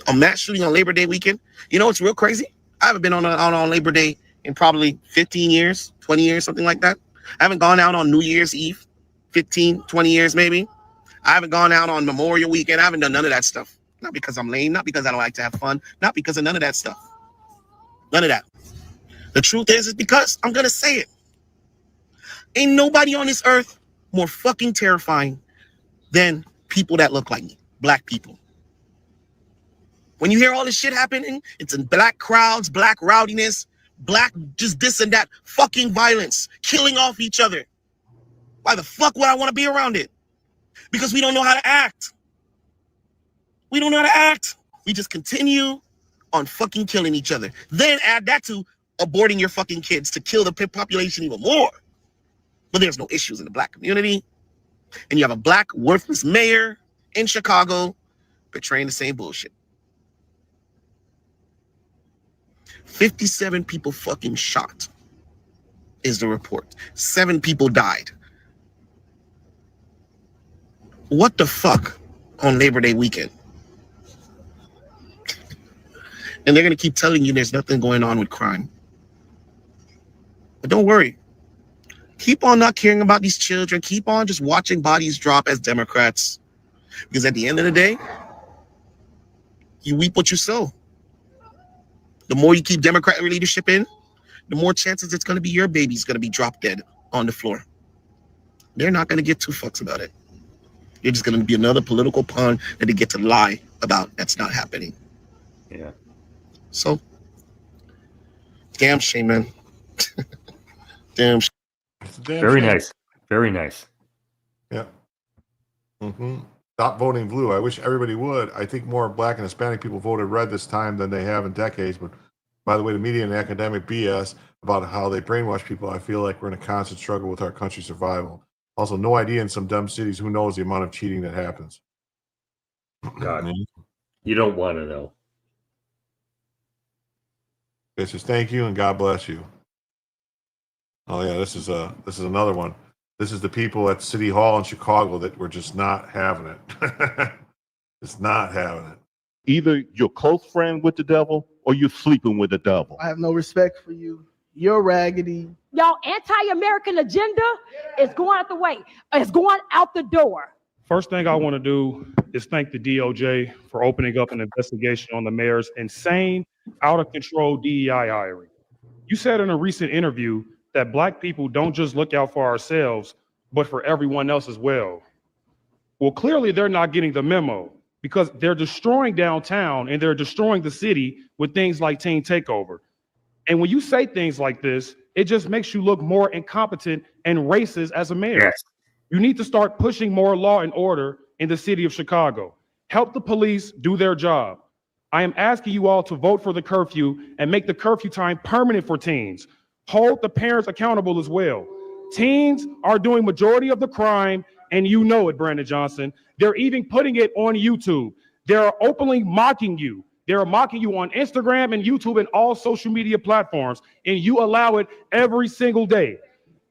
a mass shooting on Labor Day weekend. You know what's real crazy? I haven't been on Labor Day in probably 15 years, 20 years, something like that. I haven't gone out on New Year's Eve, 15, 20 years maybe. I haven't gone out on Memorial Weekend. I haven't done none of that stuff. Not because I'm lame, not because I don't like to have fun, not because of none of that stuff. None of that. The truth is because I'm going to say it. Ain't nobody on this earth more fucking terrifying than people that look like me, black people. When you hear all this shit happening, it's in black crowds, black rowdiness, black just this and that, fucking violence, killing off each other. Why the fuck would I want to be around it? Because we don't know how to act. We don't know how to act. We just continue on fucking killing each other. Then add that to aborting your fucking kids to kill the population even more. But there's no issues in the black community. And you have a black worthless mayor in Chicago portraying the same bullshit. 57 people fucking shot is the report. 7 people died. What the fuck on Labor Day weekend? And they're going to keep telling you there's nothing going on with crime. But don't worry. Keep on not caring about these children. Keep on just watching bodies drop as Democrats. Because at the end of the day, you reap what you sow. The more you keep Democrat leadership in, the more chances it's going to be your baby's going to be dropped dead on the floor. They're not going to get 2 fucks about it. You're just going to be another political pawn that they get to lie about. That's not happening. Yeah. So, damn shame, man. Damn shame. Very nice. Very nice. Yeah. Stop voting blue. I wish everybody would. I think more black and Hispanic people voted red this time than they have in decades. But by the way, the media and academic BS about how they brainwash people, I feel like we're in a constant struggle with our country's survival. Also, no idea in some dumb cities. Who knows the amount of cheating that happens? God, you don't want to know. It says thank you and God bless you. Oh yeah, this is another one. This is the people at City Hall in Chicago that were just not having it. Just not having it. Either you're close friend with the devil or you're sleeping with the devil. I have no respect for you. You're raggedy. Y'all anti-American agenda is going out the way. It's going out the door. First thing I want to do is thank the DOJ for opening up an investigation on the mayor's insane, out-of-control DEI hiring. You said in a recent interview that black people don't just look out for ourselves, but for everyone else as well. Well, clearly they're not getting the memo because they're destroying downtown and they're destroying the city with things like teen takeover. And when you say things like this, it just makes you look more incompetent and racist as a mayor. Yes. You need to start pushing more law and order in the city of Chicago. Help the police do their job. I am asking you all to vote for the curfew and make the curfew time permanent for teens. Hold the parents accountable as well. Teens are doing majority of the crime, and you know it, Brandon Johnson. They're even putting it on YouTube. They're openly mocking you. They're mocking you on Instagram and YouTube and all social media platforms, and you allow it every single day.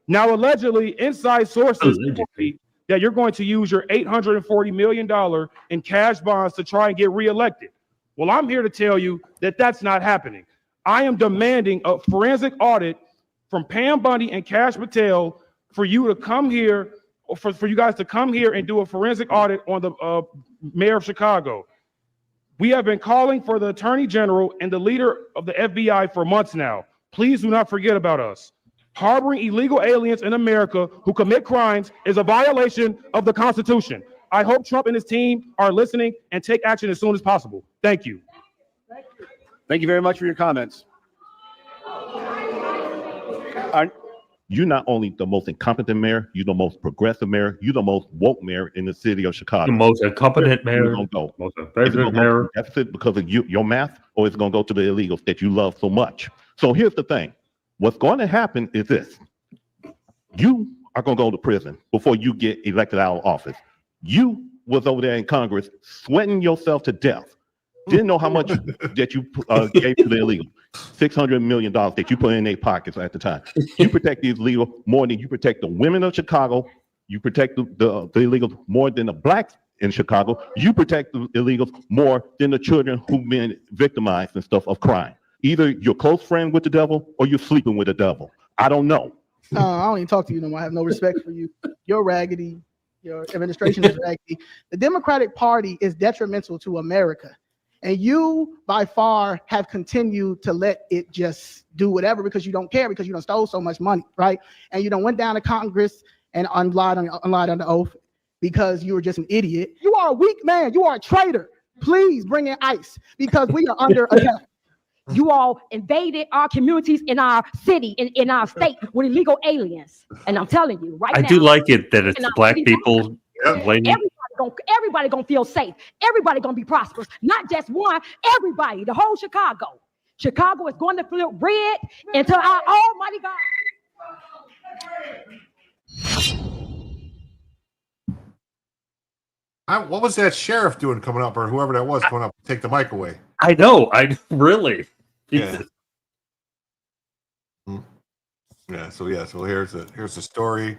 Now, allegedly, inside sources that you're going to use your $840 million in cash bonds to try and get reelected. Well, I'm here to tell you that that's not happening. I am demanding a forensic audit from Pam Bundy and Kash Patel for you to come here, or for you guys to come here and do a forensic audit on the mayor of Chicago. We have been calling for the Attorney General and the leader of the FBI for months now. Please do not forget about us. Harboring illegal aliens in America who commit crimes is a violation of the Constitution. I hope Trump and his team are listening and take action as soon as possible. Thank you. Thank you very much for your comments. You're not only the most incompetent mayor, you're the most progressive mayor, you're the most woke mayor in the city of Chicago. The most incompetent mayor, most effective mayor. Deficit because of your math, or it's going to go to the illegals that you love so much. So here's the thing. What's going to happen is this. You are going to go to prison before you get elected out of office. You was over there in Congress sweating yourself to death. Didn't know how much that you gave to the illegal. $600 million that you put in their pockets at the time. You protect these illegal more than you protect the women of Chicago. You protect the illegals more than the blacks in Chicago. You protect the illegals more than the children who've been victimized and stuff of crime. Either you're close friend with the devil or you're sleeping with the devil. I don't know. I don't even talk to you no more. I have no respect for you. You're raggedy. Your administration is raggedy. The Democratic Party is detrimental to America. And you, by far, have continued to let it just do whatever because you don't care, because you don't stole so much money, right? And you don't went down to Congress and lied on the oath because you were just an idiot. You are a weak man. You are a traitor. Please bring in ICE because we are under attack. You all invaded our communities in our city, in our state with illegal aliens. And I'm telling you right now. I do like it that it's in the our black city, people complaining. Everybody gonna feel safe. Everybody gonna be prosperous. Not just one, everybody, the whole Chicago. Chicago is going to flip red until our almighty God. What was that sheriff doing coming up, or whoever that was coming up to take the mic away? I know. I really. Yeah. Yeah. So here's the story.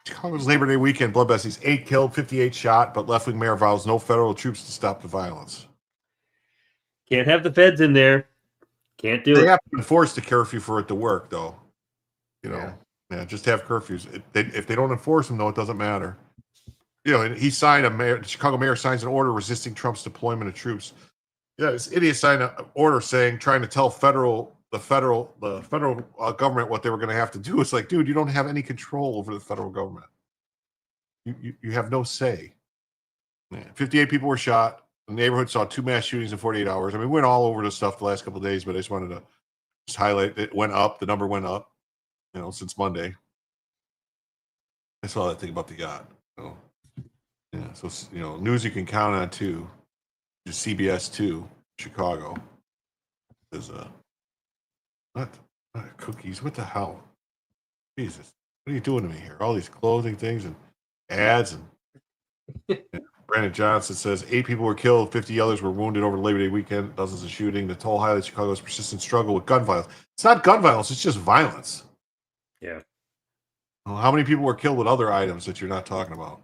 Chicago's Labor Day weekend bloodbath. 8 killed, 58 shot, but left-wing mayor vows no federal troops to stop the violence. Can't have the feds in there. Can't do it. They have to enforce the curfew for it to work, though. You know, just have curfews. If they don't enforce them, though, it doesn't matter. You know, and the Chicago mayor signs an order resisting Trump's deployment of troops. Yeah, this idiot signed an order trying to tell the federal government what they were going to have to do. It's like, dude, you don't have any control over the federal government. You have no say. 58 people were shot. The neighborhood saw 2 mass shootings in 48 hours. I mean, we went all over this stuff the last couple of days, but I just wanted to highlight it. Went up. The number went up, since Monday. I saw that thing about the yacht. Yeah, so, news you can count on, too. Just CBS 2, Chicago. Is what cookies? What the hell? Jesus, what are you doing to me here? All these clothing things and ads and Brandon Johnson says 8 people were killed, 50 others were wounded over Labor Day weekend. Dozens of shooting. The toll highlights Chicago's persistent struggle with gun violence. It's not gun violence; it's just violence. Yeah. Well, how many people were killed with other items that you're not talking about?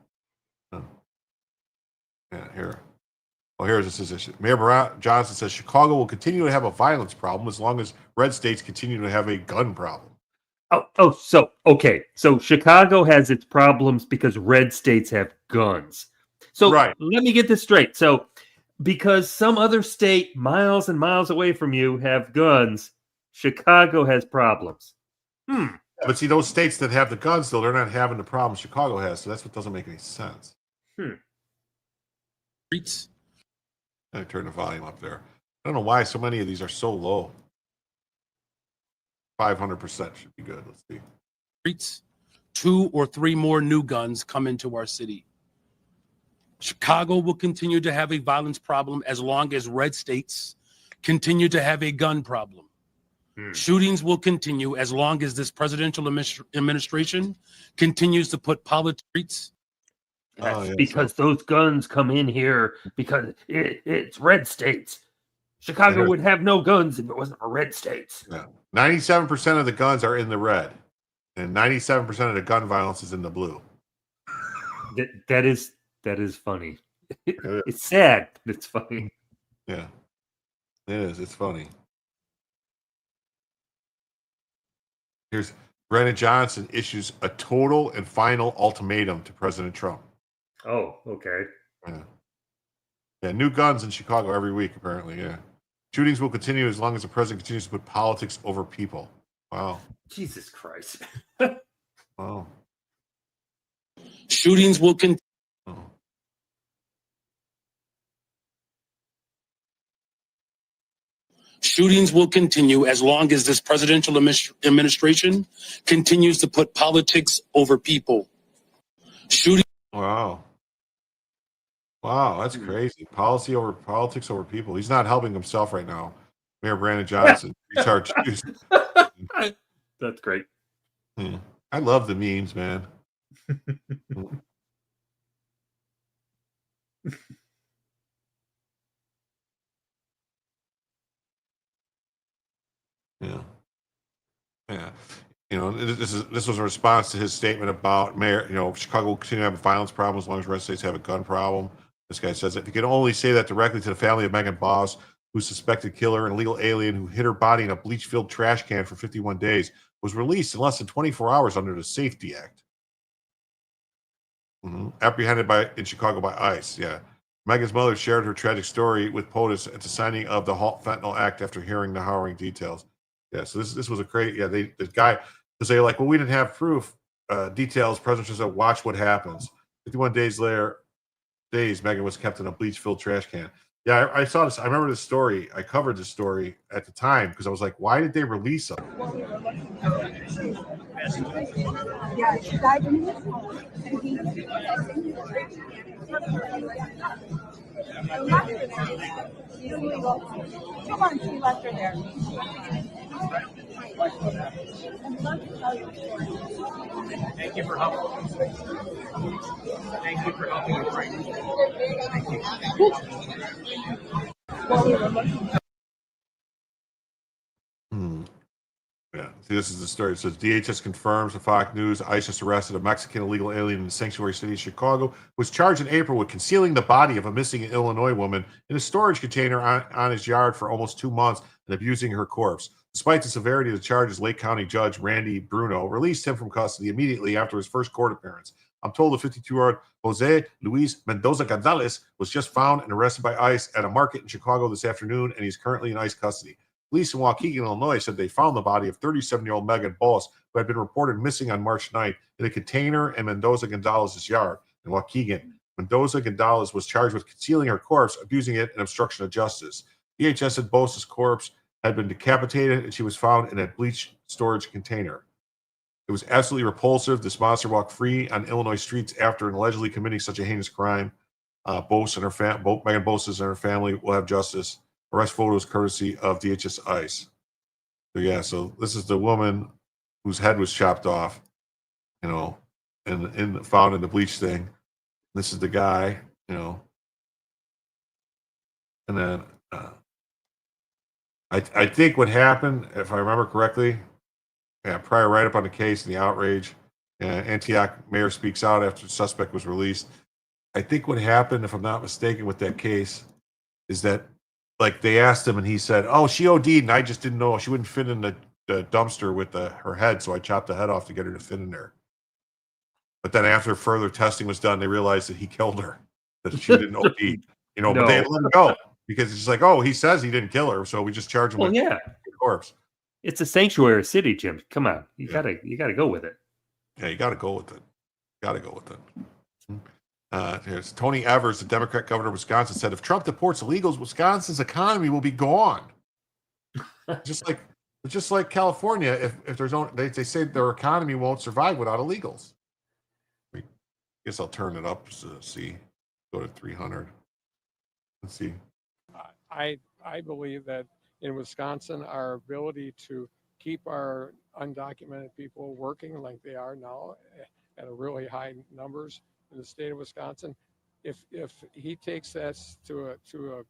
Yeah, here. Well, here's a position. Mayor Johnson says Chicago will continue to have a violence problem as long as red states continue to have a gun problem. So Chicago has its problems because red states have guns. So let me get this straight. So because some other state miles and miles away from you have guns, Chicago has problems. But see, those states that have the guns, though, they're not having the problems Chicago has. So that's what doesn't make any sense. Streets. I turn the volume up there. I don't know why so many of these are so low. 500% should be good. Let's see. Streets. 2 or 3 more new guns come into our city. Chicago will continue to have a violence problem as long as red states continue to have a gun problem. Shootings will continue as long as this presidential administration continues to put politics. Because those guns come in here because it's red states. Chicago would have no guns if it wasn't for red states. Yeah. 97% of the guns are in the red, and 97% of the gun violence is in the blue. That is funny. It's sad, but it's funny. Yeah, it is. It's funny. Here's Brandon Johnson issues a total and final ultimatum to President Trump. Oh, okay. Yeah, new guns in Chicago every week, apparently, yeah. Shootings will continue as long as the president continues to put politics over people. Wow. Jesus Christ. Wow. Shootings will continue. Shootings will continue as long as this presidential administration continues to put politics over people. Shooting. Wow. Wow, that's crazy. Politics over people. He's not helping himself right now. Mayor Brandon Johnson. That's great. I love the memes, man. Yeah. This was a response to his statement about Chicago will continue to have a violence problem as long as red states have a gun problem. This guy says, if you can only say that directly to the family of Megan Boss, who's suspected killer and illegal alien who hid her body in a bleach-filled trash can for 51 days, was released in less than 24 hours under the Safety Act. Apprehended in Chicago by ICE. Yeah. Megan's mother shared her tragic story with POTUS at the signing of the Halt Fentanyl Act after hearing the harrowing details. Yeah, so this was a crazy, yeah, the guy, because they're like, well, we didn't have proof, details. President just said, watch what happens. 51 days later, Megan was kept in a bleach-filled trash can. Yeah, I saw this. I remember this story. I covered this story at the time because I was like, why did they release him? Yeah, she died in his home. Come on, she left her there. Thank you for helping. Thank you for helping us right. Yeah, see, this is the story. It says DHS confirms to Fox News ISIS arrested a Mexican illegal alien in the sanctuary city of Chicago, was charged in April with concealing the body of a missing Illinois woman in a storage container on his yard for almost 2 months and abusing her corpse. Despite the severity of the charges, Lake County Judge Randy Bruno released him from custody immediately after his first court appearance. I'm told the 52-year-old Jose Luis Mendoza Gonzalez was just found and arrested by ICE at a market in Chicago this afternoon, and he's currently in ICE custody. Police in Waukegan, Illinois said they found the body of 37-year-old Megan Boss, who had been reported missing on March 9th in a container in Mendoza Gonzalez's yard in Waukegan. Mendoza Gonzalez was charged with concealing her corpse, abusing it, and obstruction of justice. DHS said Boss's corpse had been decapitated, and she was found in a bleach storage container. It was absolutely repulsive. This monster walked free on Illinois streets after allegedly committing such a heinous crime. Megan Boss and her family will have justice. Arrest photos courtesy of DHS ICE. So yeah, so this is the woman whose head was chopped off, and found in the bleach thing. This is the guy, and then I think what happened, if I remember correctly, prior write-up on the case and the outrage, Antioch mayor speaks out after the suspect was released. I think what happened, if I'm not mistaken, with that case, is that they asked him and he said, "Oh, she OD'd and I just didn't know she wouldn't fit in the dumpster with her head, so I chopped the head off to get her to fit in there." But then after further testing was done, they realized that he killed her, that she didn't OD. But they let him go because it's just like, oh, he says he didn't kill her, so we just charge him with the corpse. It's a sanctuary city, Jim. Come on, you gotta go with it. Yeah, you gotta go with it. Here's Tony Evers, the Democrat governor of Wisconsin, said if Trump deports illegals, Wisconsin's economy will be gone. just like California, if there's no, they say their economy won't survive without illegals. I guess I'll turn it up to see. Go to 300. Let's see. I believe that in Wisconsin, our ability to keep our undocumented people working like they are now at a really high numbers in the state of Wisconsin, if he takes this to a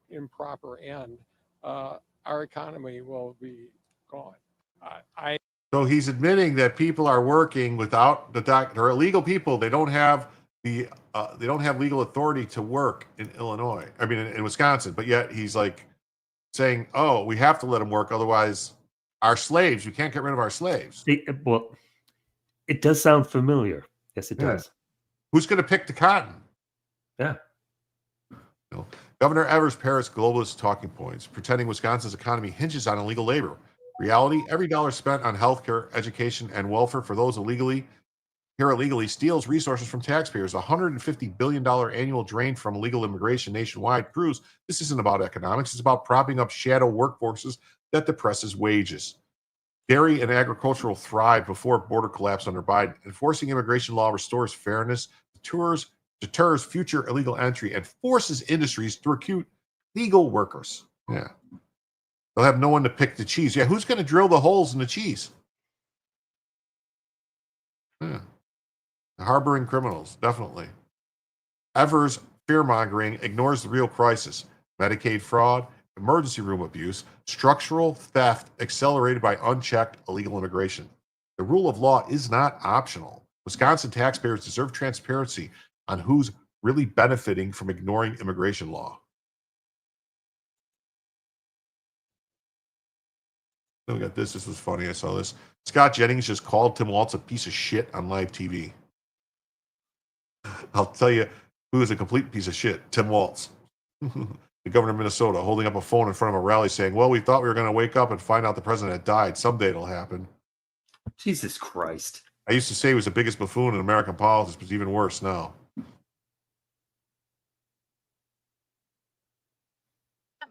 improper end, our economy will be gone. So he's admitting that people are working without they're illegal people. They don't have legal authority to work in Illinois. I mean, in Wisconsin. But yet he's saying, "Oh, we have to let them work, otherwise, our slaves. We can't get rid of our slaves." Well, it does sound familiar. Yes, it does. Who's going to pick the cotton? Yeah. Governor Evers parrots globalist talking points, pretending Wisconsin's economy hinges on illegal labor. Reality, every dollar spent on healthcare, education, and welfare for those illegally steals resources from taxpayers. $150 billion annual drain from illegal immigration nationwide proves this isn't about economics. It's about propping up shadow workforces that depresses wages. Dairy and agricultural thrived before border collapse under Biden. Enforcing immigration law restores fairness, deters future illegal entry, and forces industries to recruit legal workers. Yeah. They'll have no one to pick the cheese. Yeah, who's going to drill the holes in the cheese? Yeah. Harboring criminals, definitely. Evers' fear-mongering ignores the real crisis. Medicaid fraud, emergency room abuse, structural theft accelerated by unchecked illegal immigration. The rule of law is not optional. Wisconsin taxpayers deserve transparency on who's really benefiting from ignoring immigration law. Then we got this. This was funny. I saw this. Scott Jennings just called Tim Walz a piece of shit on live TV. I'll tell you who is a complete piece of shit. Tim Walz, the governor of Minnesota, holding up a phone in front of a rally saying, well, we thought we were going to wake up and find out the president had died. Someday it'll happen. Jesus Christ. I used to say he was the biggest buffoon in American politics, but it's even worse now.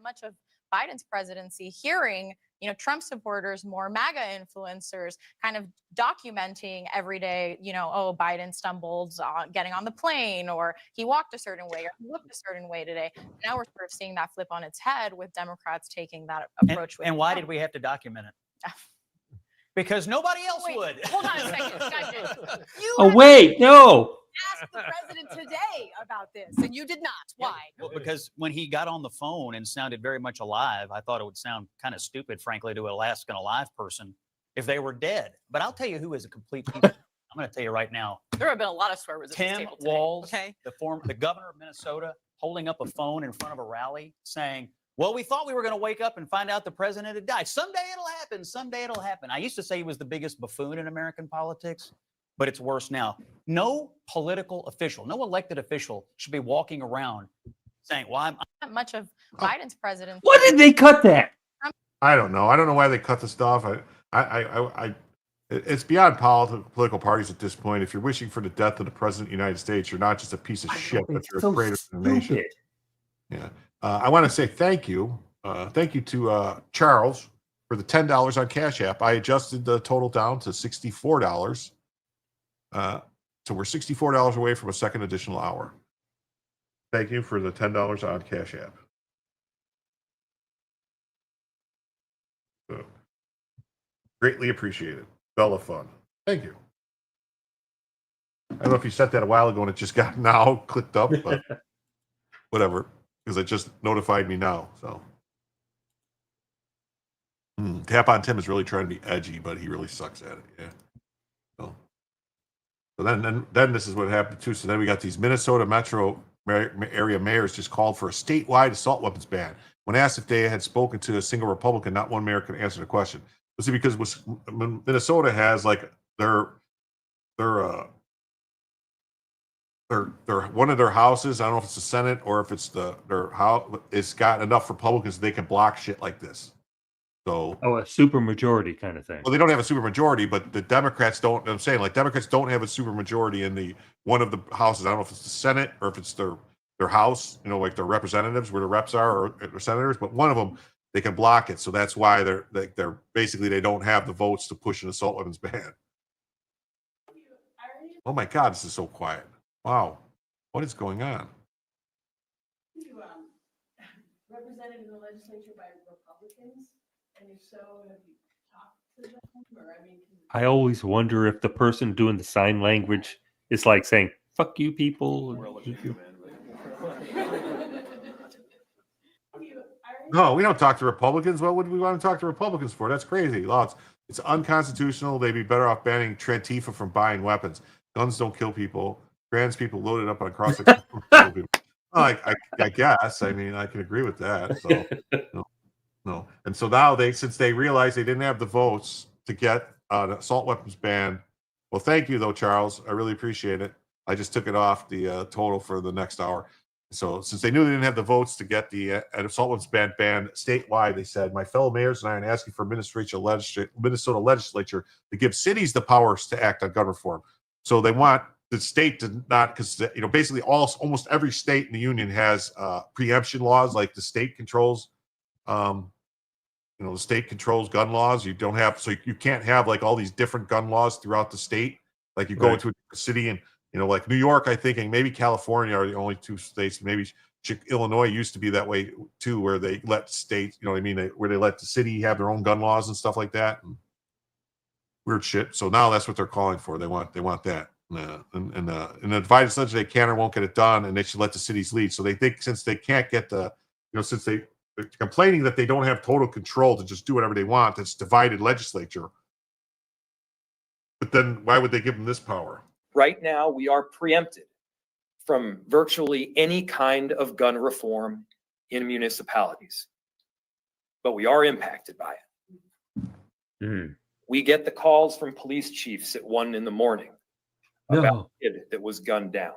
Much of Biden's presidency hearing, Trump supporters, more MAGA influencers kind of documenting every day, oh, Biden stumbled getting on the plane, or he walked a certain way, or he looked a certain way today. Now we're sort of seeing that flip on its head with Democrats taking that approach. And why did we have to document it? Because nobody else would. Hold on a second. Oh, wait, no. Ask the president today about this, and you did not. Why? Well, because when he got on the phone and sounded very much alive, I thought it would sound kind of stupid, frankly, to ask an alive person if they were dead. But I'll tell you who is a complete piece. I'm going to tell you right now. There have been a lot of swear words at this Tim table today. Walz, Okay. the governor of Minnesota, holding up a phone in front of a rally saying, well, we thought we were going to wake up and find out the president had died. Someday it'll happen. Someday it'll happen. I used to say he was the biggest buffoon in American politics, but it's worse now. No political official, no elected official should be walking around saying, well, I'm Not much of Biden's presidency. Why did they cut that? I don't know. I don't know why they cut the stuff. It's beyond political parties at this point. If you're wishing for the death of the president of the United States, you're not just a piece of shit, but you're a traitor to the nation. Yeah. I want to say thank you. Thank you to Charles for the $10 on Cash App. I adjusted the total down to $64. So we're $64 away from a second additional hour. Thank you for the $10 on Cash App. So, greatly appreciated. Bella fun. Thank you. I don't know if you said that a while ago and it just got now clicked up, but whatever, because it just notified me now. So Tap on Tim is really trying to be edgy, but he really sucks at it. Yeah. So then this is what happened too. So then we got these Minnesota metro area mayors just called for a statewide assault weapons ban. When asked if they had spoken to a single Republican, not one mayor could answer the question. Was it because Minnesota has like their one of their houses, I don't know if it's the Senate or if it's their house, it's got enough Republicans they can block shit like this. So a super majority kind of thing. Well, they don't have a super majority, but the Democrats don't. I'm saying like Democrats don't have a super majority in one of the houses. I don't know if it's the Senate or if it's their house, like their representatives where the reps are or their senators, but one of them they can block it. So that's why they're basically they don't have the votes to push an assault weapons ban. Oh my God, this is so quiet. Wow, what is going on? You represented in the legislature by Republicans, and if so, have you talked to them? Or I always wonder if the person doing the sign language is like saying, fuck you people. No, we don't talk to Republicans. What would we want to talk to Republicans for? That's crazy. It's unconstitutional. They'd be better off banning Trantifa from buying weapons. Guns don't kill people. Trans people loaded up on cross-examination. I guess. I mean, I can agree with that. So, no. And so now since they realized they didn't have the votes to get an assault weapons ban. Well, thank you though, Charles. I really appreciate it. I just took it off the total for the next hour. So since they knew they didn't have the votes to get the assault weapons ban banned statewide, they said, my fellow mayors and I are asking for Minnesota legislature to give cities the powers to act on gun reform. So they want the state to not, because basically almost every state in the union has preemption laws, like the state controls. The state controls gun laws. You don't have, so you can't have like all these different gun laws throughout the state. Like you go into a city and like New York, I think, and maybe California are the only two states. Maybe Illinois used to be that way too, where they let states, where they let the city have their own gun laws and stuff like that. And weird shit. So now that's what they're calling for. They want that. And the divided essentially they can or won't get it done, and they should let the cities lead. So they think since they can't get since they're complaining that they don't have total control to just do whatever they want, it's divided legislature. But then why would they give them this power? Right now, we are preempted from virtually any kind of gun reform in municipalities, but we are impacted by it. We get the calls from police chiefs at 1 a.m. about a kid that was gunned down.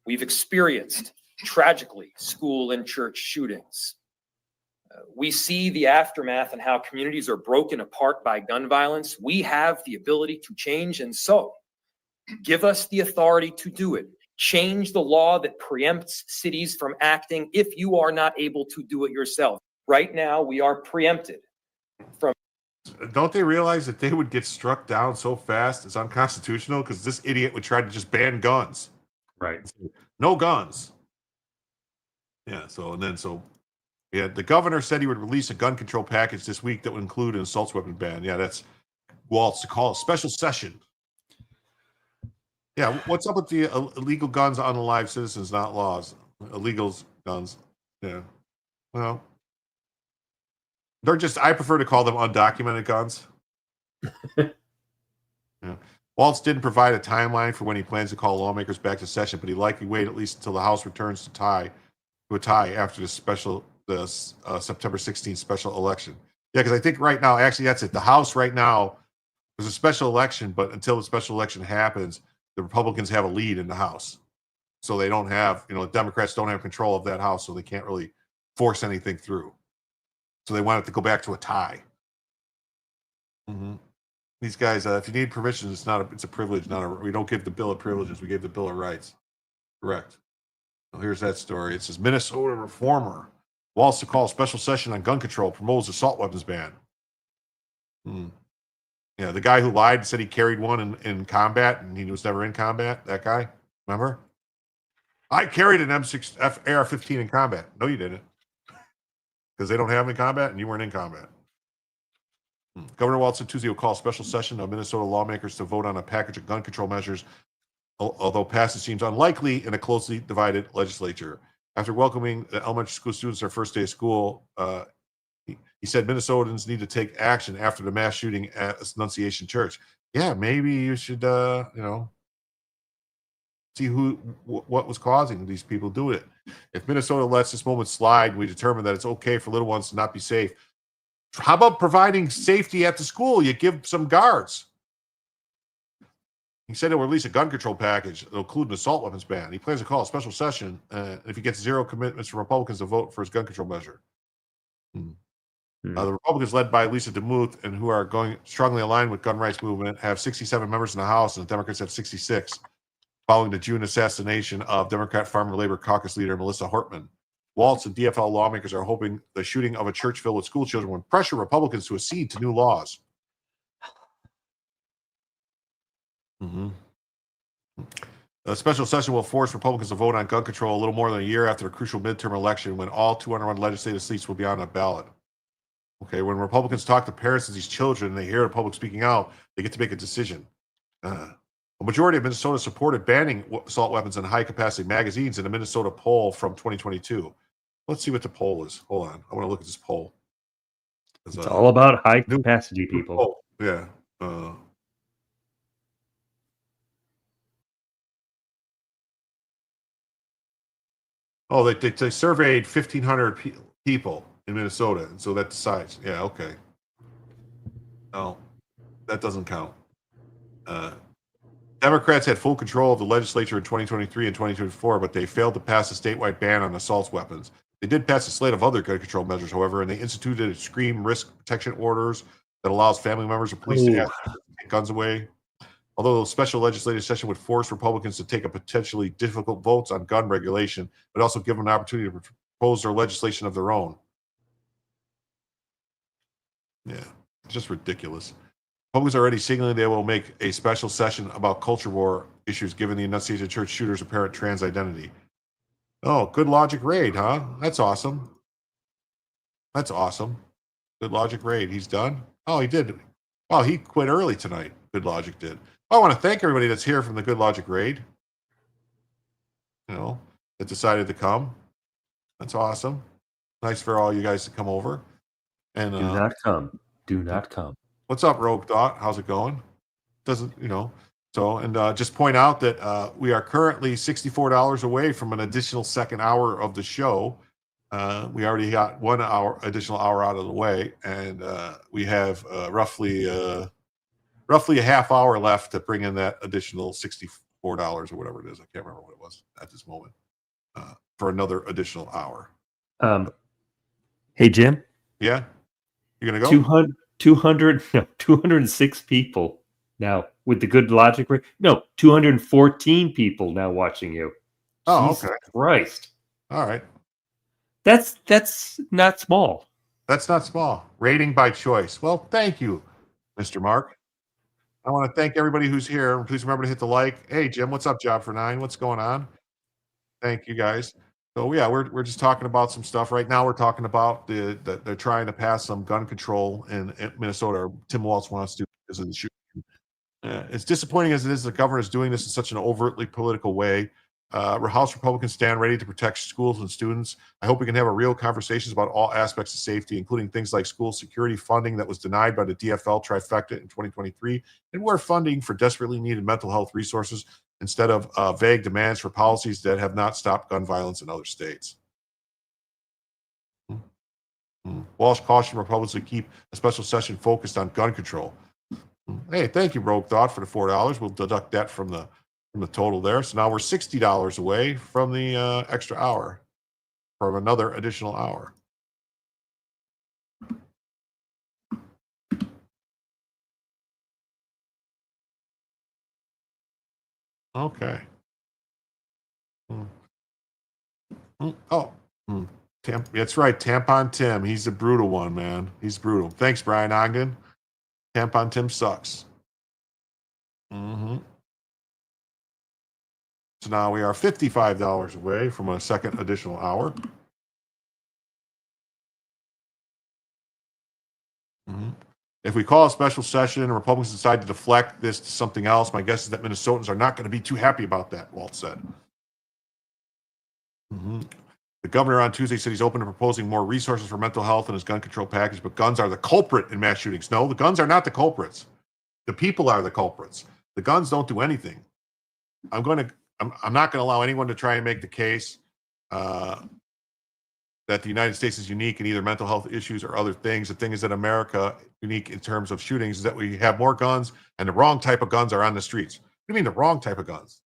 We've experienced, tragically, school and church shootings. We see the aftermath and how communities are broken apart by gun violence. We have the ability to change, and so give us the authority to do it. Change the law that preempts cities from acting if you are not able to do it yourself. Right now, we are preempted from. Don't they realize that they would get struck down so fast it's unconstitutional because this idiot would try to just ban guns? Right. No guns. Yeah. Yeah, the governor said he would release a gun control package this week that would include an assault weapon ban. Yeah, that's Waltz to call a special session. Yeah, what's up with the illegal guns on the live citizens, not laws? Illegal guns. Yeah. Well, they're just, I prefer to call them undocumented guns. Yeah. Waltz didn't provide a timeline for when he plans to call lawmakers back to session, but he likely wait at least until the House returns to a tie after the September 16th special election. Yeah, because I think right now, actually, that's it. The House right now, there's a special election, but until the special election happens, the Republicans have a lead in the House. So they don't have, the Democrats don't have control of that House, so they can't really force anything through. So they want it to go back to a tie. These guys, if you need permission, it's a privilege, we don't give the Bill of Privileges, we give the Bill of Rights. Correct. Well, here's that story. It says Minnesota reformer Waltz to call a special session on gun control, promotes assault weapons ban. Yeah, the guy who lied and said he carried one in combat and he was never in combat, that guy, remember? I carried an M6 AR-15 in combat. No, you didn't. Because they don't have them in combat and you weren't in combat. Governor Waltz on Tuesday will call a special session of Minnesota lawmakers to vote on a package of gun control measures, although passage seems unlikely in a closely divided legislature. After welcoming the elementary school students their first day of school, he said Minnesotans need to take action after the mass shooting at Annunciation Church. Yeah, maybe you should, see what was causing these people to do it. If Minnesota lets this moment slide, we determine that it's okay for little ones to not be safe. How about providing safety at the school? You give some guards. He said he'll release a gun control package that'll include an assault weapons ban. He plans to call a special session if he gets zero commitments from Republicans to vote for his gun control measure. The Republicans, led by Lisa DeMuth, and who are going strongly aligned with gun rights movement, have 67 members in the House, and the Democrats have 66, following the June assassination of Democrat Farmer Labor Caucus leader Melissa Hortman. Waltz and DFL lawmakers are hoping the shooting of a church filled with school children would pressure Republicans to accede to new laws. The special session will force Republicans to vote on gun control a little more than a year after a crucial midterm election when all 201 legislative seats will be on the ballot. Okay, when Republicans talk to parents of these children and they hear the public speaking out, they get to make a decision. A majority of Minnesota supported banning assault weapons and high-capacity magazines in a Minnesota poll from 2022. Let's see what the poll is. Hold on. I want to look at this poll. It's all about high-capacity people. Yeah. They surveyed 1,500 people in Minnesota, and so that decides. Yeah, okay. No, that doesn't count. Democrats had full control of the legislature in 2023 and 2024, but they failed to pass a statewide ban on assault weapons. They did pass a slate of other gun control measures, however, and they instituted extreme risk protection orders that allows family members of police to take guns away. Although the special legislative session would force Republicans to take a potentially difficult votes on gun regulation, but also give them an opportunity to propose their legislation of their own. Yeah, it's just ridiculous. Republicans are already signaling they will make a special session about culture war issues given the Annunciation Church shooter's apparent trans identity. Oh, good logic raid, huh? That's awesome. That's awesome. Good logic raid. He's done? Oh, he did. Oh, he quit early tonight. Good logic did. I want to thank everybody that's here from the Good Logic raid. That decided to come. That's awesome. Nice for all you guys to come over. And do not come. Do not come. What's up, Rogue Dot? How's it going? So, and just point out that we are currently $64 away from an additional second hour of the show. We already got 1 hour, additional hour out of the way, and we have roughly a half hour left to bring in that additional $64 or whatever it is. I can't remember what it was at this moment for another additional hour. Hey, Jim. Yeah, you're gonna go? 206 people now with the good logic. No, 214 people now watching you. Oh, Jesus okay. Christ. All right. That's not small. That's not small. Rating by choice. Well, thank you, Mr. Mark. I want to thank everybody who's here. Please remember to hit the like. Hey, Jim, what's up, Job for 9? What's going on? Thank you, guys. So yeah, we're just talking about some stuff right now. We're talking about they're trying to pass some gun control in Minnesota. Tim Walz wants to because of the shooting. It's disappointing as it is the governor is doing this in such an overtly political way. House Republicans stand ready to protect schools and students. I hope we can have a real conversations about all aspects of safety, including things like school security funding that was denied by the DFL trifecta in 2023, and more funding for desperately needed mental health resources instead of vague demands for policies that have not stopped gun violence in other states. Walsh cautioned Republicans to keep a special session focused on gun control. Hey, thank you, Rogue Thought, for the $4. We'll deduct that from the total there. So now we're $60 away from the extra hour, from another additional hour. Okay. That's right. Tampon Tim. He's a brutal one, man. He's brutal. Thanks, Brian Ogden. Tampon Tim sucks. So now we are $55 away from a second additional hour. If we call a special session and Republicans decide to deflect this to something else, my guess is that Minnesotans are not going to be too happy about that, Walt said. The governor on Tuesday said he's open to proposing more resources for mental health in his gun control package, but guns are the culprit in mass shootings. No, the guns are not the culprits. The people are the culprits. The guns don't do anything. I'm not going to allow anyone to try and make the case that the United States is unique in either mental health issues or other things. The thing is that America, unique in terms of shootings, is that we have more guns and the wrong type of guns are on the streets. What do you mean the wrong type of guns?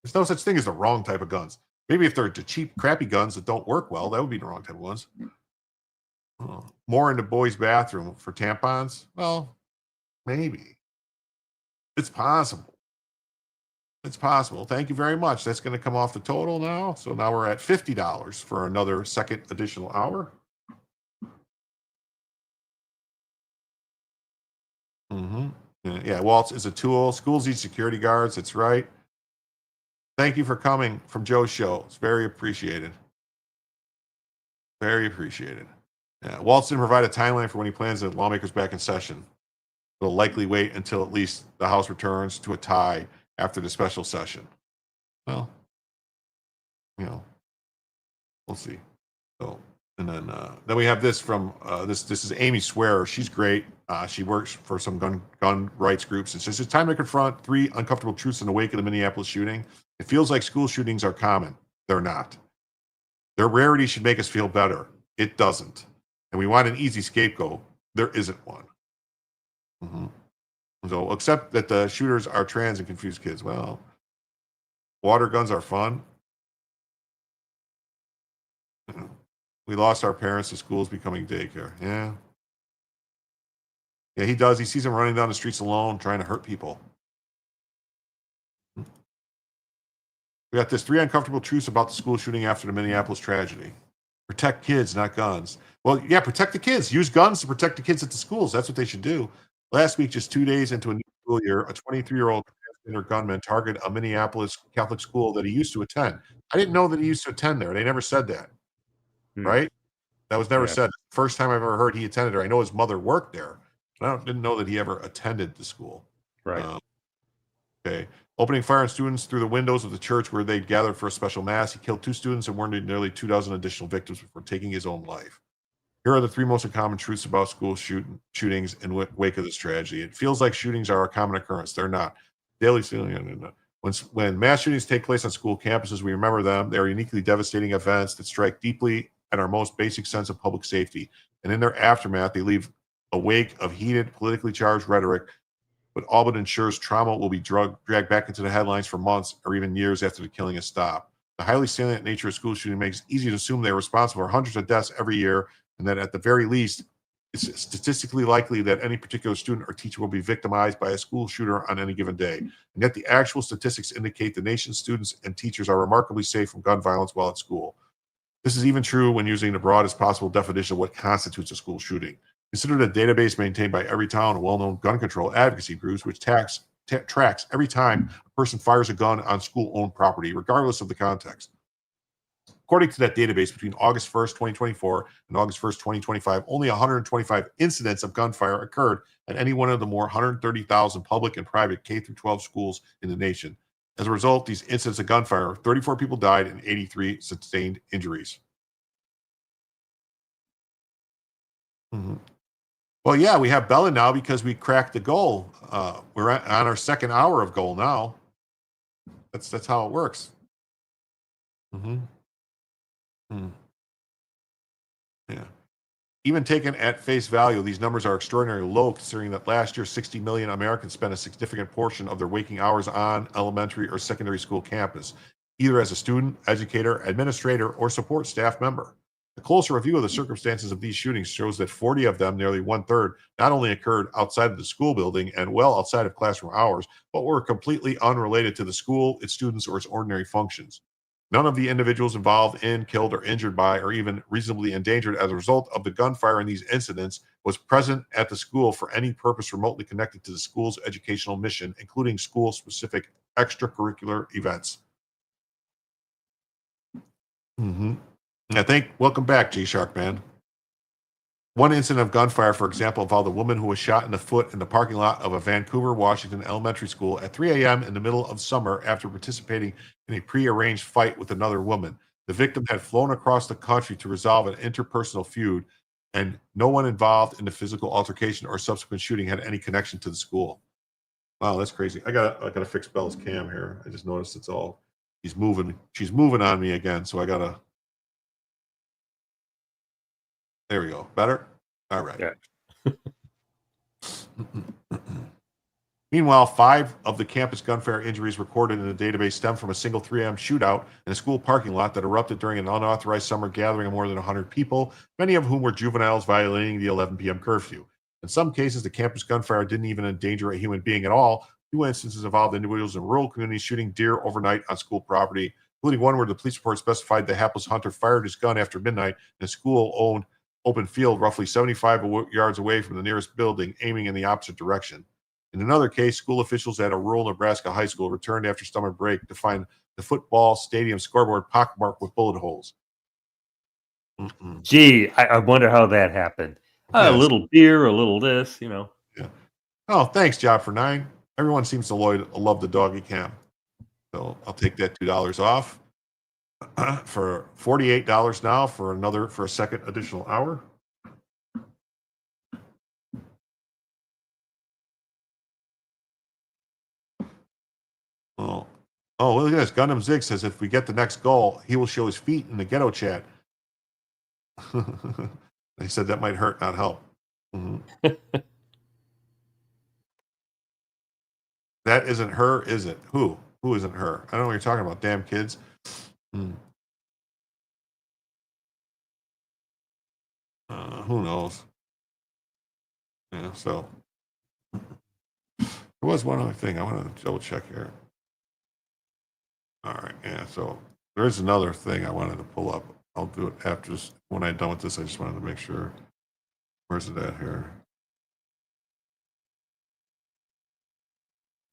There's no such thing as the wrong type of guns. Maybe if they're the cheap, crappy guns that don't work well, that would be the wrong type of ones. More in the boys' bathroom for tampons? Well, maybe. It's possible. It's possible. Thank you very much. That's going to come off the total now. So now we're at $50 for another second additional hour. Yeah, Waltz is a tool. Schools need security guards. That's right. Thank you for coming from Joe's show. It's very appreciated. Very appreciated. Yeah, Waltz didn't provide a timeline for when he plans the lawmakers back in session. He'll likely wait until at least the House returns to a tie after the special session. Well, we'll see. So, and then we have this from this is Amy Swearer. She's great. She works for some gun rights groups. It says it's time to confront 3 uncomfortable truths in the wake of the Minneapolis shooting. It feels like school shootings are common. They're not. Their rarity should make us feel better. It doesn't. And we want an easy scapegoat. There isn't one. So, except that the shooters are trans and confused kids. Well, water guns are fun. We lost our parents to schools becoming daycare. Yeah. Yeah, he does. He sees them running down the streets alone, trying to hurt people. We got this 3 uncomfortable truths about the school shooting after the Minneapolis tragedy. Protect kids, not guns. Well, yeah, protect the kids. Use guns to protect the kids at the schools. That's what they should do. Last week, just 2 days into a new school year, a 23-year-old transgender gunman targeted a Minneapolis Catholic school that he used to attend. I didn't know that he used to attend there. They never said that, right? That was never said. First time I've ever heard he attended there. I know his mother worked there, but I didn't know that he ever attended the school. Right. Okay. Opening fire on students through the windows of the church where they'd gathered for a special mass. He killed 2 students and wounded nearly 24 additional victims before taking his own life. Here are the 3 most common truths about school shootings in wake of this tragedy. It feels like shootings are a common occurrence. They're not. daily ceiling. When mass shootings take place on school campuses, we remember them. They are uniquely devastating events that strike deeply at our most basic sense of public safety. And in their aftermath, they leave a wake of heated, politically charged rhetoric, but all but ensures trauma will be dragged back into the headlines for months or even years after the killing has stopped. The highly salient nature of school shooting makes it easy to assume they are responsible for hundreds of deaths every year, and that at the very least, it's statistically likely that any particular student or teacher will be victimized by a school shooter on any given day. And yet the actual statistics indicate the nation's students and teachers are remarkably safe from gun violence while at school. This is even true when using the broadest possible definition of what constitutes a school shooting. Consider the database maintained by Everytown, a well-known gun control advocacy group, which tracks every time a person fires a gun on school-owned property, regardless of the context. According to that database, between August 1st, 2024 and August 1st, 2025, only 125 incidents of gunfire occurred at any one of the more 130,000 public and private K-12 schools in the nation. As a result, these incidents of gunfire, 34 people died and 83 sustained injuries. Well, yeah, we have Bella now because we cracked the goal. We're on our second hour of goal now. That's how it works. Yeah. Even taken at face value, these numbers are extraordinarily low, considering that last year 60 million Americans spent a significant portion of their waking hours on elementary or secondary school campus, either as a student, educator, administrator, or support staff member. A closer review of the circumstances of these shootings shows that 40 of them, nearly 1/3, not only occurred outside of the school building and well outside of classroom hours, but were completely unrelated to the school, its students, or its ordinary functions. None of the individuals involved in, killed, or injured by, or even reasonably endangered as a result of the gunfire in these incidents was present at the school for any purpose remotely connected to the school's educational mission, including school-specific extracurricular events. Welcome back, G-Shark Man. One incident of gunfire, for example, involved a woman who was shot in the foot in the parking lot of a Vancouver, Washington elementary school at 3 a.m. in the middle of summer after participating in a prearranged fight with another woman. The victim had flown across the country to resolve an interpersonal feud, and no one involved in the physical altercation or subsequent shooting had any connection to the school. Wow, that's crazy. I gotta fix Bella's cam here. I just noticed she's moving on me again, so I gotta. There we go. Better? All right. Yeah. Meanwhile, 5 of the campus gunfire injuries recorded in the database stem from a single 3 a.m. shootout in a school parking lot that erupted during an unauthorized summer gathering of more than 100 people, many of whom were juveniles violating the 11 p.m. curfew. In some cases, the campus gunfire didn't even endanger a human being at all. 2 instances involved individuals in rural communities shooting deer overnight on school property, including one where the police report specified the hapless hunter fired his gun after midnight in a school-owned open field roughly 75 yards away from the nearest building, aiming in the opposite direction. In another case, school officials at a rural Nebraska high school returned after summer break to find the football stadium scoreboard pockmarked with bullet holes. Gee, I wonder how that happened. A little beer, a little this, Yeah. Oh, thanks, Job for 9. Everyone seems to love the doggy cam. So I'll take that $2 off. For $48 now for a second additional hour. Oh, look at this. Gundam Zig says if we get the next goal, he will show his feet in the ghetto chat. They said that might hurt, not help. That isn't her, is it? Who isn't her? I don't know what you're talking about. Damn kids. Who knows? Yeah, so there was one other thing I want to double check here. All right, yeah, so there is another thing I wanted to pull up. I'll do it after when I'm done with this. I just wanted to make sure. Where's it at here?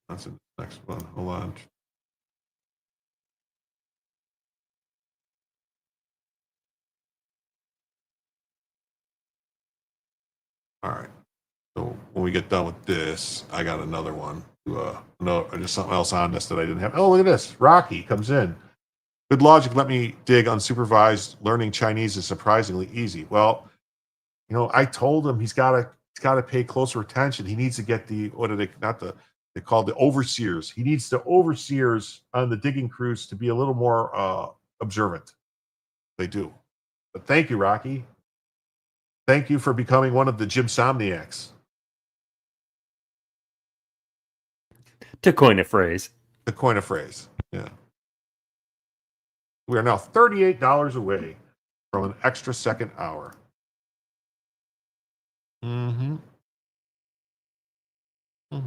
That's the next one. Hold on. All right. So when we get done with this, I got another one. Just something else on this that I didn't have. Oh, look at this. Rocky comes in. Good logic. Let me dig. Unsupervised learning Chinese is surprisingly easy. Well, I told him he's got to pay closer attention. He needs to get the They call the overseers. He needs the overseers on the digging crews to be a little more observant. They do. But thank you, Rocky. Thank you for becoming one of the Jimsomniacs. To coin a phrase. To coin a phrase, yeah. We are now $38 away from an extra second hour.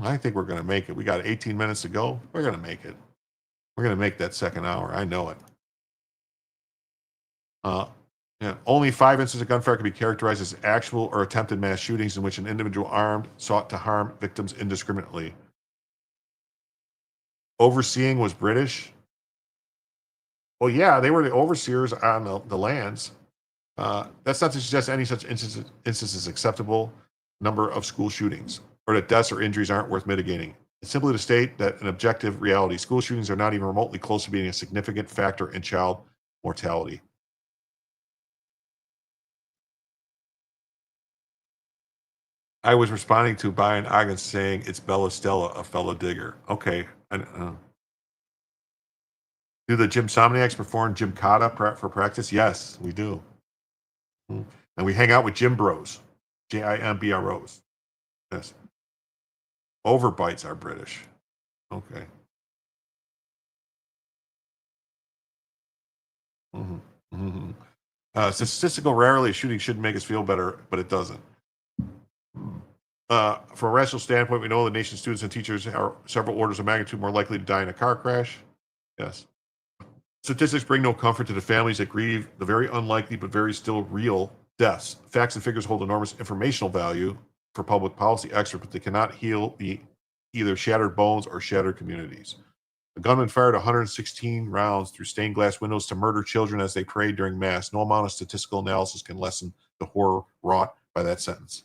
I think we're going to make it. We got 18 minutes to go. We're going to make it. We're going to make that second hour. I know it. Yeah, only 5 instances of gunfire can be characterized as actual or attempted mass shootings in which an individual armed sought to harm victims indiscriminately. Overseeing was British. Well, yeah, they were the overseers on the lands. That's not to suggest any such instances acceptable number of school shootings, or that deaths or injuries aren't worth mitigating. It's simply to state that an objective reality, school shootings are not even remotely close to being a significant factor in child mortality. I was responding to Brian Ogden saying it's Bella Stella, a fellow digger. Okay. Do the Jimsomniacs perform Gymkata for practice? Yes, we do. And we hang out with Gym Bros. Jimbros. Yes. Overbites are British. Okay. Statistical rarely shooting shouldn't make us feel better, but it doesn't. From a rational standpoint, we know the nation's students and teachers are several orders of magnitude more likely to die in a car crash. Yes. Statistics bring no comfort to the families that grieve the very unlikely but very still real deaths. Facts and figures hold enormous informational value for public policy experts, but they cannot heal the either shattered bones or shattered communities. The gunman fired 116 rounds through stained glass windows to murder children as they prayed during mass. No amount of statistical analysis can lessen the horror wrought by that sentence.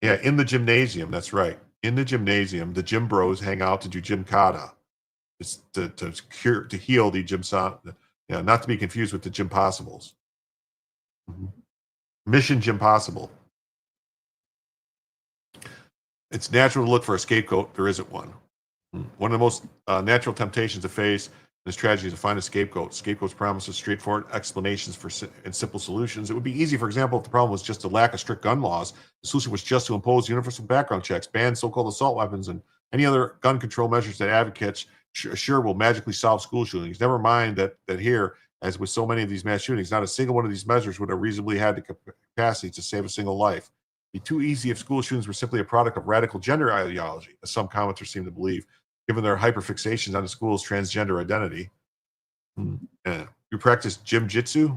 Yeah, in the gymnasium, that's right. In the gymnasium, the gym bros hang out to do Gymkata. It's to heal the not to be confused with the Gympossibles. Mission Gympossible. It's natural to look for a scapegoat. There isn't one. One of the most natural temptations to face in this tragedy is to find a scapegoat. Scapegoats promises straightforward explanations and simple solutions. It would be easy, for example, if the problem was just the lack of strict gun laws. The solution was just to impose universal background checks, ban so-called assault weapons, and any other gun control measures that advocates sure will magically solve school shootings. Never mind that here, as with so many of these mass shootings, not a single one of these measures would have reasonably had the capacity to save a single life. It'd be too easy if school shootings were simply a product of radical gender ideology, as some commenters seem to believe, given their hyperfixations on the school's transgender identity. You practice gym-jitsu?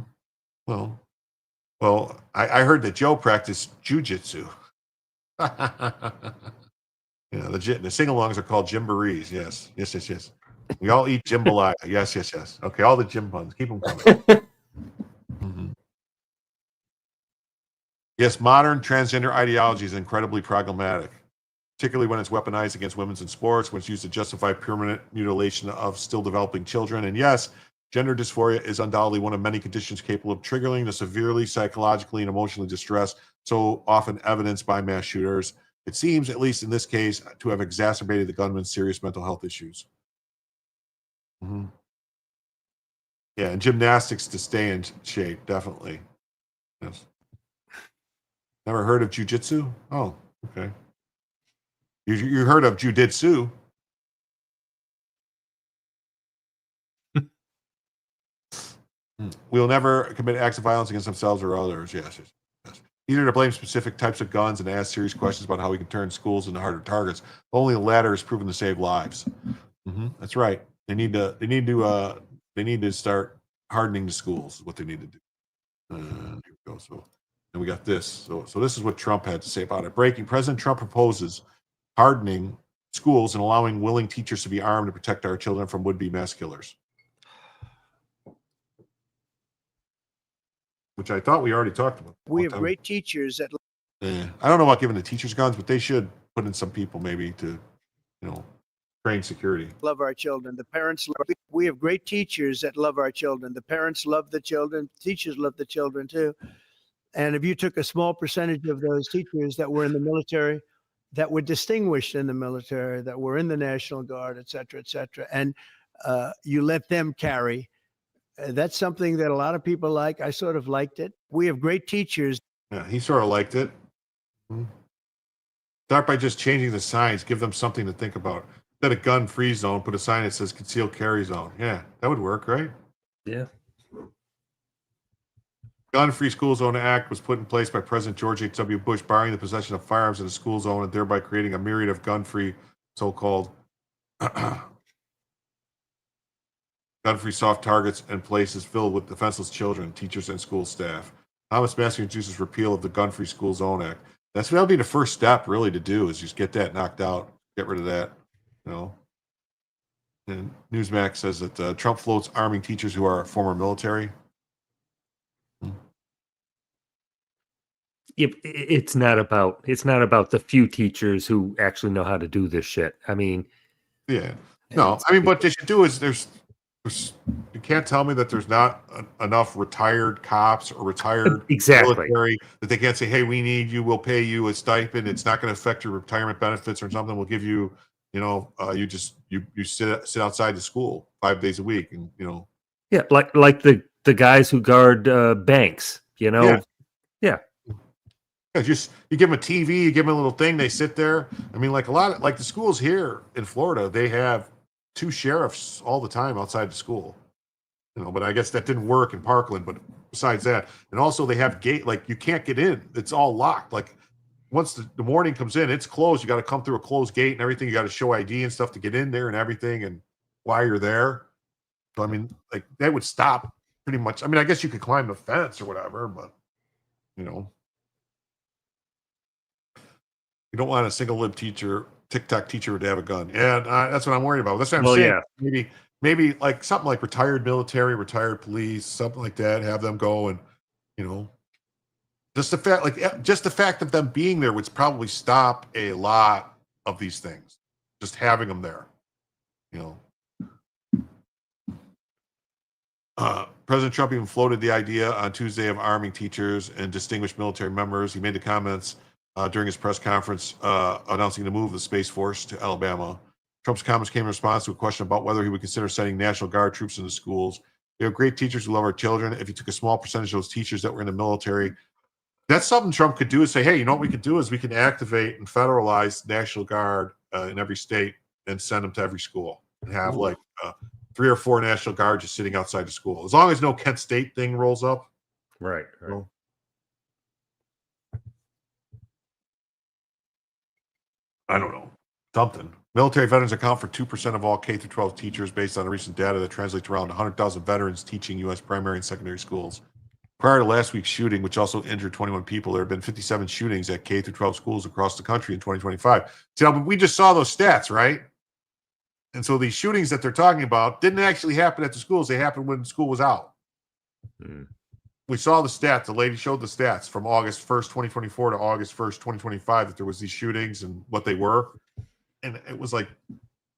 Well, I heard that Joe practiced jujitsu. The sing-alongs are called gymborees. Yes. We all eat jambalaya. Yes. Okay, all the gym puns. Keep them coming. Yes, modern transgender ideology is incredibly problematic, particularly when it's weaponized against women in sports, when it's used to justify permanent mutilation of still developing children. And yes, gender dysphoria is undoubtedly one of many conditions capable of triggering the severely psychologically and emotionally distress so often evidenced by mass shooters. It seems, at least in this case, to have exacerbated the gunman's serious mental health issues. Yeah, and gymnastics to stay in shape, definitely. Yes. Never heard of jujitsu? Oh, okay. You heard of jujitsu? We'll never commit acts of violence against themselves or others. Yes. Either to blame specific types of guns and ask serious questions about how we can turn schools into harder targets. Only the latter is proven to save lives. That's right. They need to start hardening the schools. Is what they need to do. Here we go. So, and we got this. So this is what Trump had to say about it. Breaking. President Trump proposes hardening schools and allowing willing teachers to be armed to protect our children from would-be mass killers. Which I thought we already talked about. We have great teachers that. I don't know about giving the teachers guns, but they should put in some people maybe to, train security. Love our children. The parents. We have great teachers that love our children. The parents love the children. Teachers love the children too. And if you took a small percentage of those teachers that were in the military that were distinguished in the military, that were in the National Guard, et cetera, and you let them carry. That's something that a lot of people like. I sort of liked it. We have great teachers. Yeah, he sort of liked it. Start by just changing the signs. Give them something to think about. Instead of gun-free zone, put a sign that says concealed carry zone. Yeah, that would work, right? Yeah. Gun-Free School Zone Act was put in place by President George H.W. Bush, barring the possession of firearms in a school zone and thereby creating a myriad of gun-free, so-called gun-free soft targets and places filled with defenseless children, teachers, and school staff. Thomas Massey introduces repeal of the Gun-Free School Zone Act. That'll be the first step, really, to do is just get that knocked out, get rid of that, you know. And Newsmax says that Trump floats arming teachers who are former military. It's not about the few teachers who actually know how to do this shit. I mean, yeah, no, I mean, what they should do is there's you can't tell me that there's not enough retired cops or retired military that they can't say, hey, we need you, we'll pay you a stipend, it's not going to affect your retirement benefits or something, we'll give you, you know, you sit outside the school 5 days a week, and you know, yeah, like the guys who guard banks, you know, yeah. Just you give them a TV, you give them a little thing, they sit there. I mean, like a lot of like the schools here in Florida, they have 2 sheriffs all the time outside the school. You know, but I guess that didn't work in Parkland. But besides that, and also they have gate, like you can't get in. It's all locked. Like once the morning comes in, it's closed. You got to come through a closed gate and everything. You got to show ID and stuff to get in there and everything. And while you're there, so I mean, like that would stop pretty much. I mean, I guess you could climb the fence or whatever, but you know. You don't want a single lib teacher, TikTok teacher to have a gun. Yeah, that's what I'm worried about. That's what I'm saying. Yeah. Maybe like something like retired military, retired police, something like that. Have them go and, you know, just the fact of them being there would probably stop a lot of these things. Just having them there, you know. President Trump even floated the idea on Tuesday of arming teachers and distinguished military members. He made the comments during his press conference announcing the move of the Space Force to Alabama. Trump's comments came in response to a question about whether he would consider sending National Guard troops into schools. We have great teachers who love our children. If you took a small percentage of those teachers that were in the military, that's something Trump could do, is say, hey, you know what we could do is we can activate and federalize National Guard in every state and send them to every school and have like 3 or 4 National Guard just sitting outside the school. As long as no Kent State thing rolls up. Right. You know? I don't know, something. Military veterans account for 2% of all K-12 teachers based on recent data that translates to around 100,000 veterans teaching U.S. primary and secondary schools. Prior to last week's shooting, which also injured 21 people, there have been 57 shootings at K-12 schools across the country in 2025. See, we just saw those stats, right? And so these shootings that they're talking about didn't actually happen at the schools. They happened when school was out. We saw the stats. The lady showed the stats from August 1st, 2024 to August 1st, 2025, that there was these shootings and what they were. And it was like,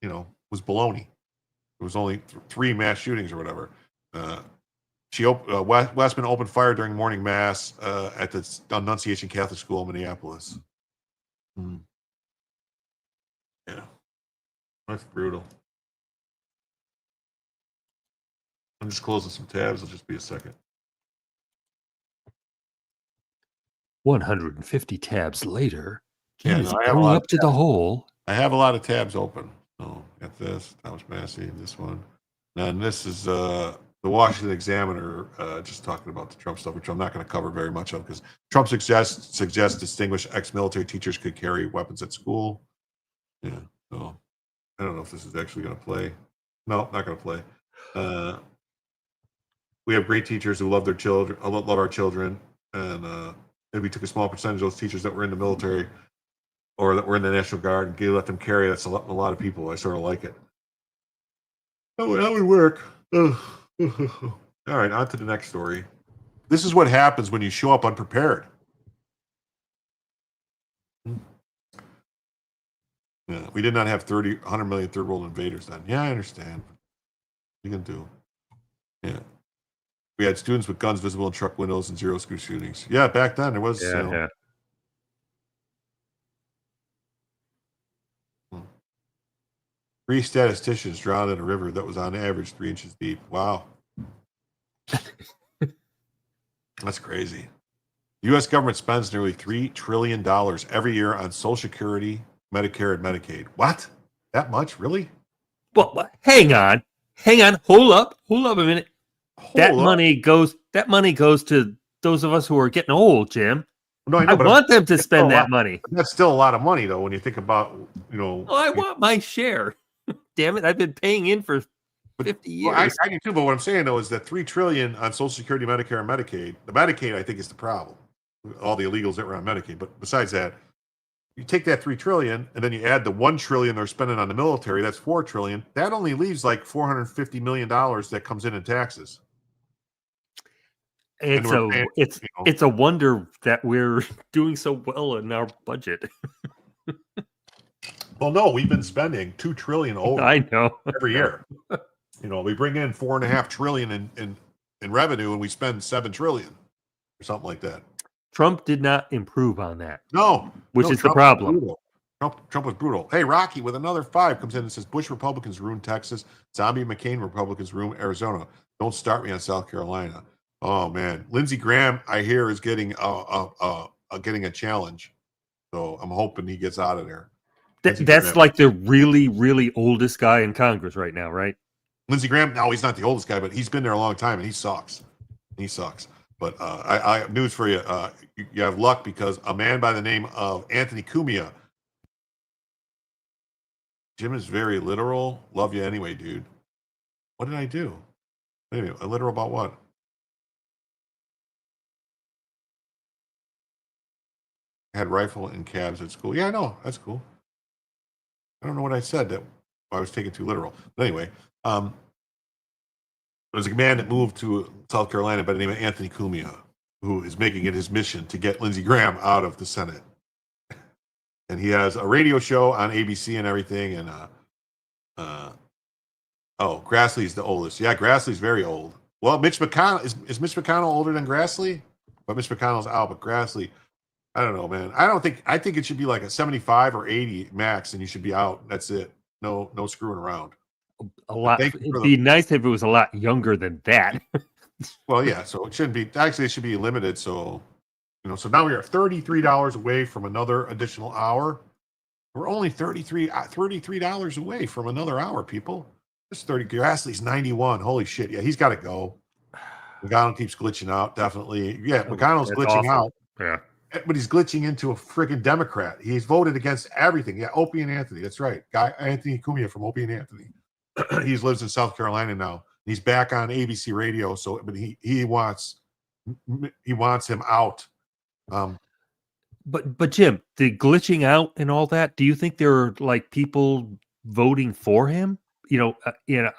you know, it was baloney. It was only 3 mass shootings or whatever. Westman opened fire during morning mass at the Annunciation Catholic School in Minneapolis. Yeah. That's brutal. I'm just closing some tabs. It'll just be a second. 150 tabs later, Yeah, he's no, I have a going lot up of to the tabs. hole. I have a lot of tabs open. So got this, Thomas Massey, this one. And this is the Washington Examiner just talking about the Trump stuff, which I'm not going to cover very much of because Trump suggests distinguished ex-military teachers could carry weapons at school. Yeah, so I don't know if this is actually going to play. No, not going to play. We have great teachers who love their children, love our children, and if we took a small percentage of those teachers that were in the military or that were in the National Guard and let them carry, that's a lot of people. I sort of like it. Oh, that would work. All right, on to the next story. This is what happens when you show up unprepared. Yeah, we did not have 100 million third world invaders then. Yeah, I understand. You can do. Yeah. We had students with guns visible in truck windows and zero school shootings. Yeah, back then there was. Yeah. 3 statisticians drowned in a river that was on average 3 inches deep. Wow. That's crazy. The U.S. government spends nearly $3 trillion every year on Social Security, Medicare, and Medicaid. What? That much? Really? Well, hang on. Hold up a minute. That money goes to those of us who are getting old, Jim. No, I want them to spend that money. money. That's still a lot of money, though, when you think about, Well, I want my share. Damn it, I've been paying in for 50 years. Well, I do too, but what I'm saying, though, is that $3 trillion on Social Security, Medicare, and Medicaid. The Medicaid, I think, is the problem. All the illegals that were on Medicaid. But besides that, you take that $3 trillion and then you add the $1 trillion they're spending on the military. That's $4 trillion. That only leaves like $450 million that comes in taxes. It's a wonder that we're doing so well in our budget. Well, no, we've been spending $2 trillion over. I know every year. We bring in $4.5 trillion in revenue, and we spend $7 trillion or something like that. Trump did not improve on that. No, which is Trump the problem. Trump was brutal. Hey, Rocky with another 5 comes in and says Bush Republicans ruined Texas. Zombie McCain Republicans ruined Arizona. Don't start me on South Carolina. Oh man, Lindsey Graham, I hear, is getting a challenge. So I'm hoping he gets out of there. That's like the really, really oldest guy in Congress right now, right? Lindsey Graham. No, he's not the oldest guy, but he's been there a long time, and he sucks. But I have news for you. You have luck because a man by the name of Anthony Cumia. Jim is very literal. Love you anyway, dude. What did I do? Wait a minute. Literal about what? Had rifle and cabs at school. Yeah, I know. That's cool. I don't know what I said that I was taking too literal. But anyway, there's a man that moved to South Carolina by the name of Anthony Cumia, who is making it his mission to get Lindsey Graham out of the Senate. And he has a radio show on ABC and everything. And Grassley's the oldest. Yeah, Grassley's very old. Well, Mitch McConnell is Mitch McConnell older than Grassley? But Mitch McConnell's out, but Grassley, I don't know, man. I think it should be like a 75 or 80 max, and you should be out. That's it. No screwing around. A lot. It'd be nice if it was a lot younger than that. Well, yeah. So it shouldn't be. Actually, it should be limited. So, so now we are $33 away from another additional hour. We're only $33 away from another hour, people. This 30. Grassley's 91. Holy shit. Yeah, he's got to go. McConnell keeps glitching out. Definitely. Yeah, McConnell's glitching out. Yeah. But he's glitching into a friggin' Democrat. He's voted against everything. Yeah, Opie and Anthony. That's right. Anthony Cumia from Opie and Anthony. He lives in South Carolina now. He's back on ABC radio. So, but he wants him out. But Jim, the glitching out and all that. Do you think there are like people voting for him?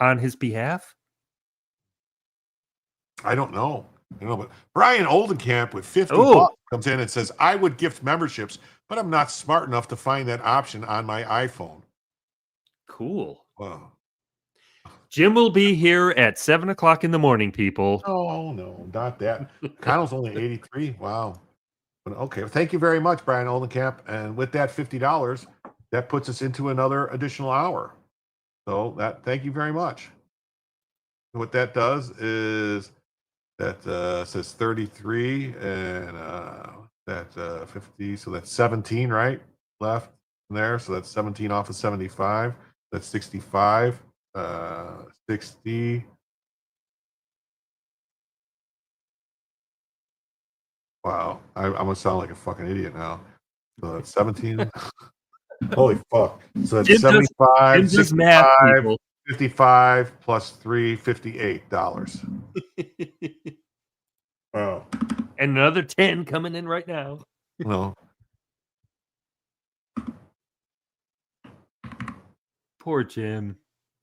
On his behalf. I don't know. But Brian Oldenkamp with $50 comes in and says, I would gift memberships, but I'm not smart enough to find that option on my iPhone. Cool. Wow. Jim will be here at 7:00 in the morning, people. Oh, no, not that. Connell's only 83. Wow. But okay. Thank you very much, Brian Oldenkamp. And with that $50, that puts us into another additional hour. So thank you very much. What that does is that says 33 and that 50. So that's 17, right? Left there. So that's 17 off of 75. That's 65. 60. Wow. I'm going to sound like a fucking idiot now. So that's 17. Holy fuck. So that's 75, 65, 55 plus 3, $58. Wow. And another 10 coming in right now. No. Poor Jim.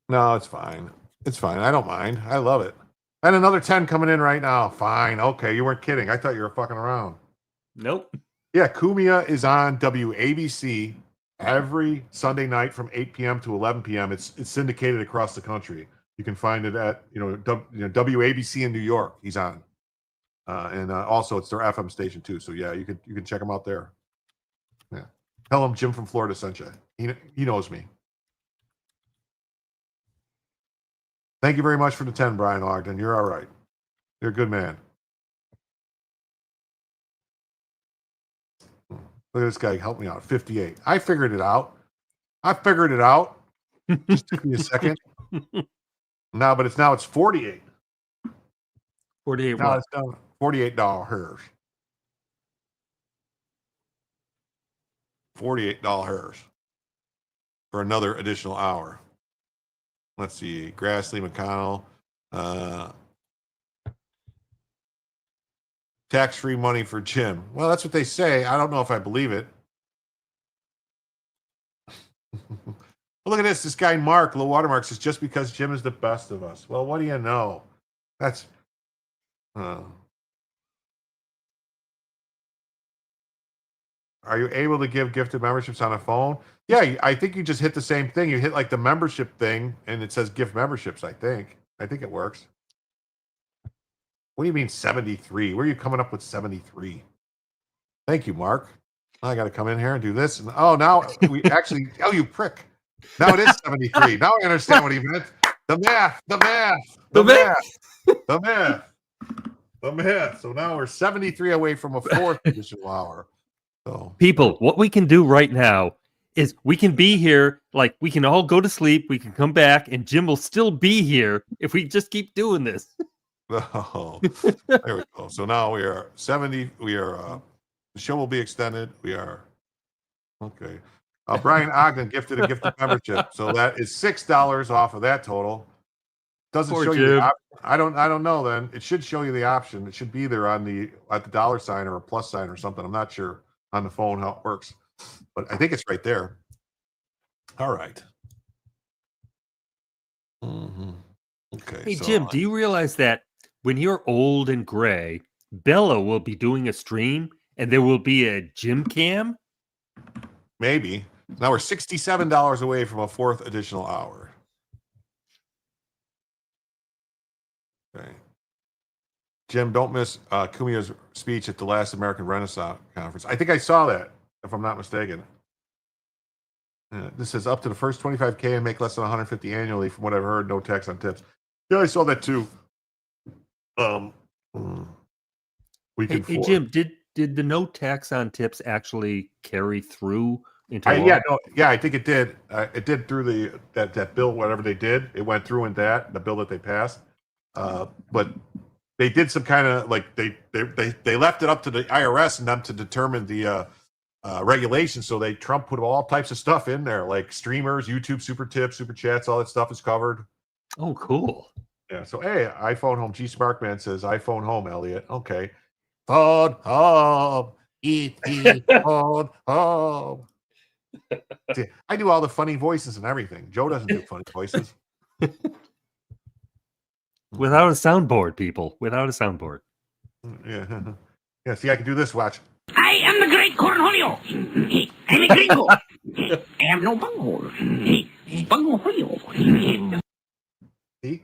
No, it's fine. It's fine. I don't mind. I love it. And another 10 coming in right now. Fine. Okay. You weren't kidding. I thought you were fucking around. Nope. Yeah. Cumia is on WABC every Sunday night from 8 p.m. to 11 p.m. It's syndicated across the country. You can find it at WABC in New York. He's on, and also it's their FM station too. So yeah, you can check him out there. Yeah, tell him Jim from Florida sent you. He knows me. Thank you very much for the 10, Brian Ogden. You're all right. You're a good man. Look at this guy. Help me out. 58. I figured it out. Just took me a second. No, but it's 48. 48 Now what? it's down $48. $48 for another additional hour. Let's see. Grassley, McConnell. Tax-free money for Jim. Well, that's what they say. I don't know if I believe it. Look at this. This guy, Mark, low watermark, says just because Jim is the best of us. Well, what do you know? That's... Are you able to give gifted memberships on a phone? Yeah, I think you just hit the same thing. You hit like the membership thing, and it says gift memberships, I think. I think it works. What do you mean 73? Where are you coming up with 73? Thank you, Mark. I got to come in here and do this. And now we actually, you prick. Now it is 73. Now I understand what he meant. The math. So now we're 73 away from a fourth additional hour. So people, what we can do right now is we can be here, like we can all go to sleep, we can come back, and Jim will still be here if we just keep doing this. Oh, there we go. So now we are 70. We are, the show will be extended. We are, okay. Brian Ogden gifted a gifted membership. So that is $6 off of that total. Doesn't Poor show you the Jim. I don't know then. It should show you the option. It should be there at the dollar sign or a plus sign or something. I'm not sure on the phone how it works, but I think it's right there. All right. Okay. Hey, so, Jim, do you realize that when you're old and gray, Bella will be doing a stream and there will be a Jim cam? Maybe. Now we're $67 away from a fourth additional hour. Okay. Jim, don't miss Kumia's speech at the last American Renaissance Conference. I think I saw that, if I'm not mistaken. This says up to the first 25K and make less than 150 annually, from what I've heard, no tax on tips. Yeah, I saw that too. Hey, Jim, did the no tax on tips actually carry through into law? I think it did. It did through that bill, whatever they did. It went through in the bill that they passed. But they did some kind of like they left it up to the IRS and them to determine the regulations. So Trump put all types of stuff in there, like streamers, YouTube super tips, super chats, all that stuff is covered. Oh, cool. Yeah. So hey, iPhone home. G Sparkman says iPhone home. Elliot. Okay. Phone home. Phone home. See, I do all the funny voices and everything. Joe doesn't do funny voices. Without a soundboard, people. Without a soundboard. Yeah. Yeah. See, I can do this. Watch. I am the great Cornholio. I'm a gringo. I have no bunghole. Bunghole. See?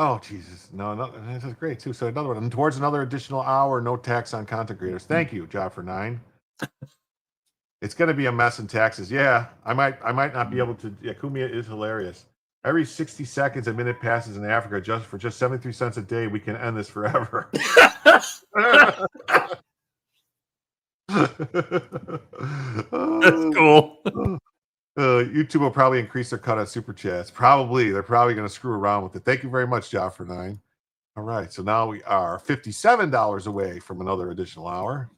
Oh, Jesus. No, this is great, too. So another one. And towards another additional hour, no tax on content creators. Thank you, Job for 9. It's going to be a mess in taxes. Yeah, I might not be able to. Yeah, Kumia is hilarious. Every 60 seconds, a minute passes in Africa for just 73 cents a day. We can end this forever. That's cool. YouTube will probably increase their cut on super chats. Probably. They're probably going to screw around with it. Thank you very much, Job for 9. All right. So now we are $57 away from another additional hour.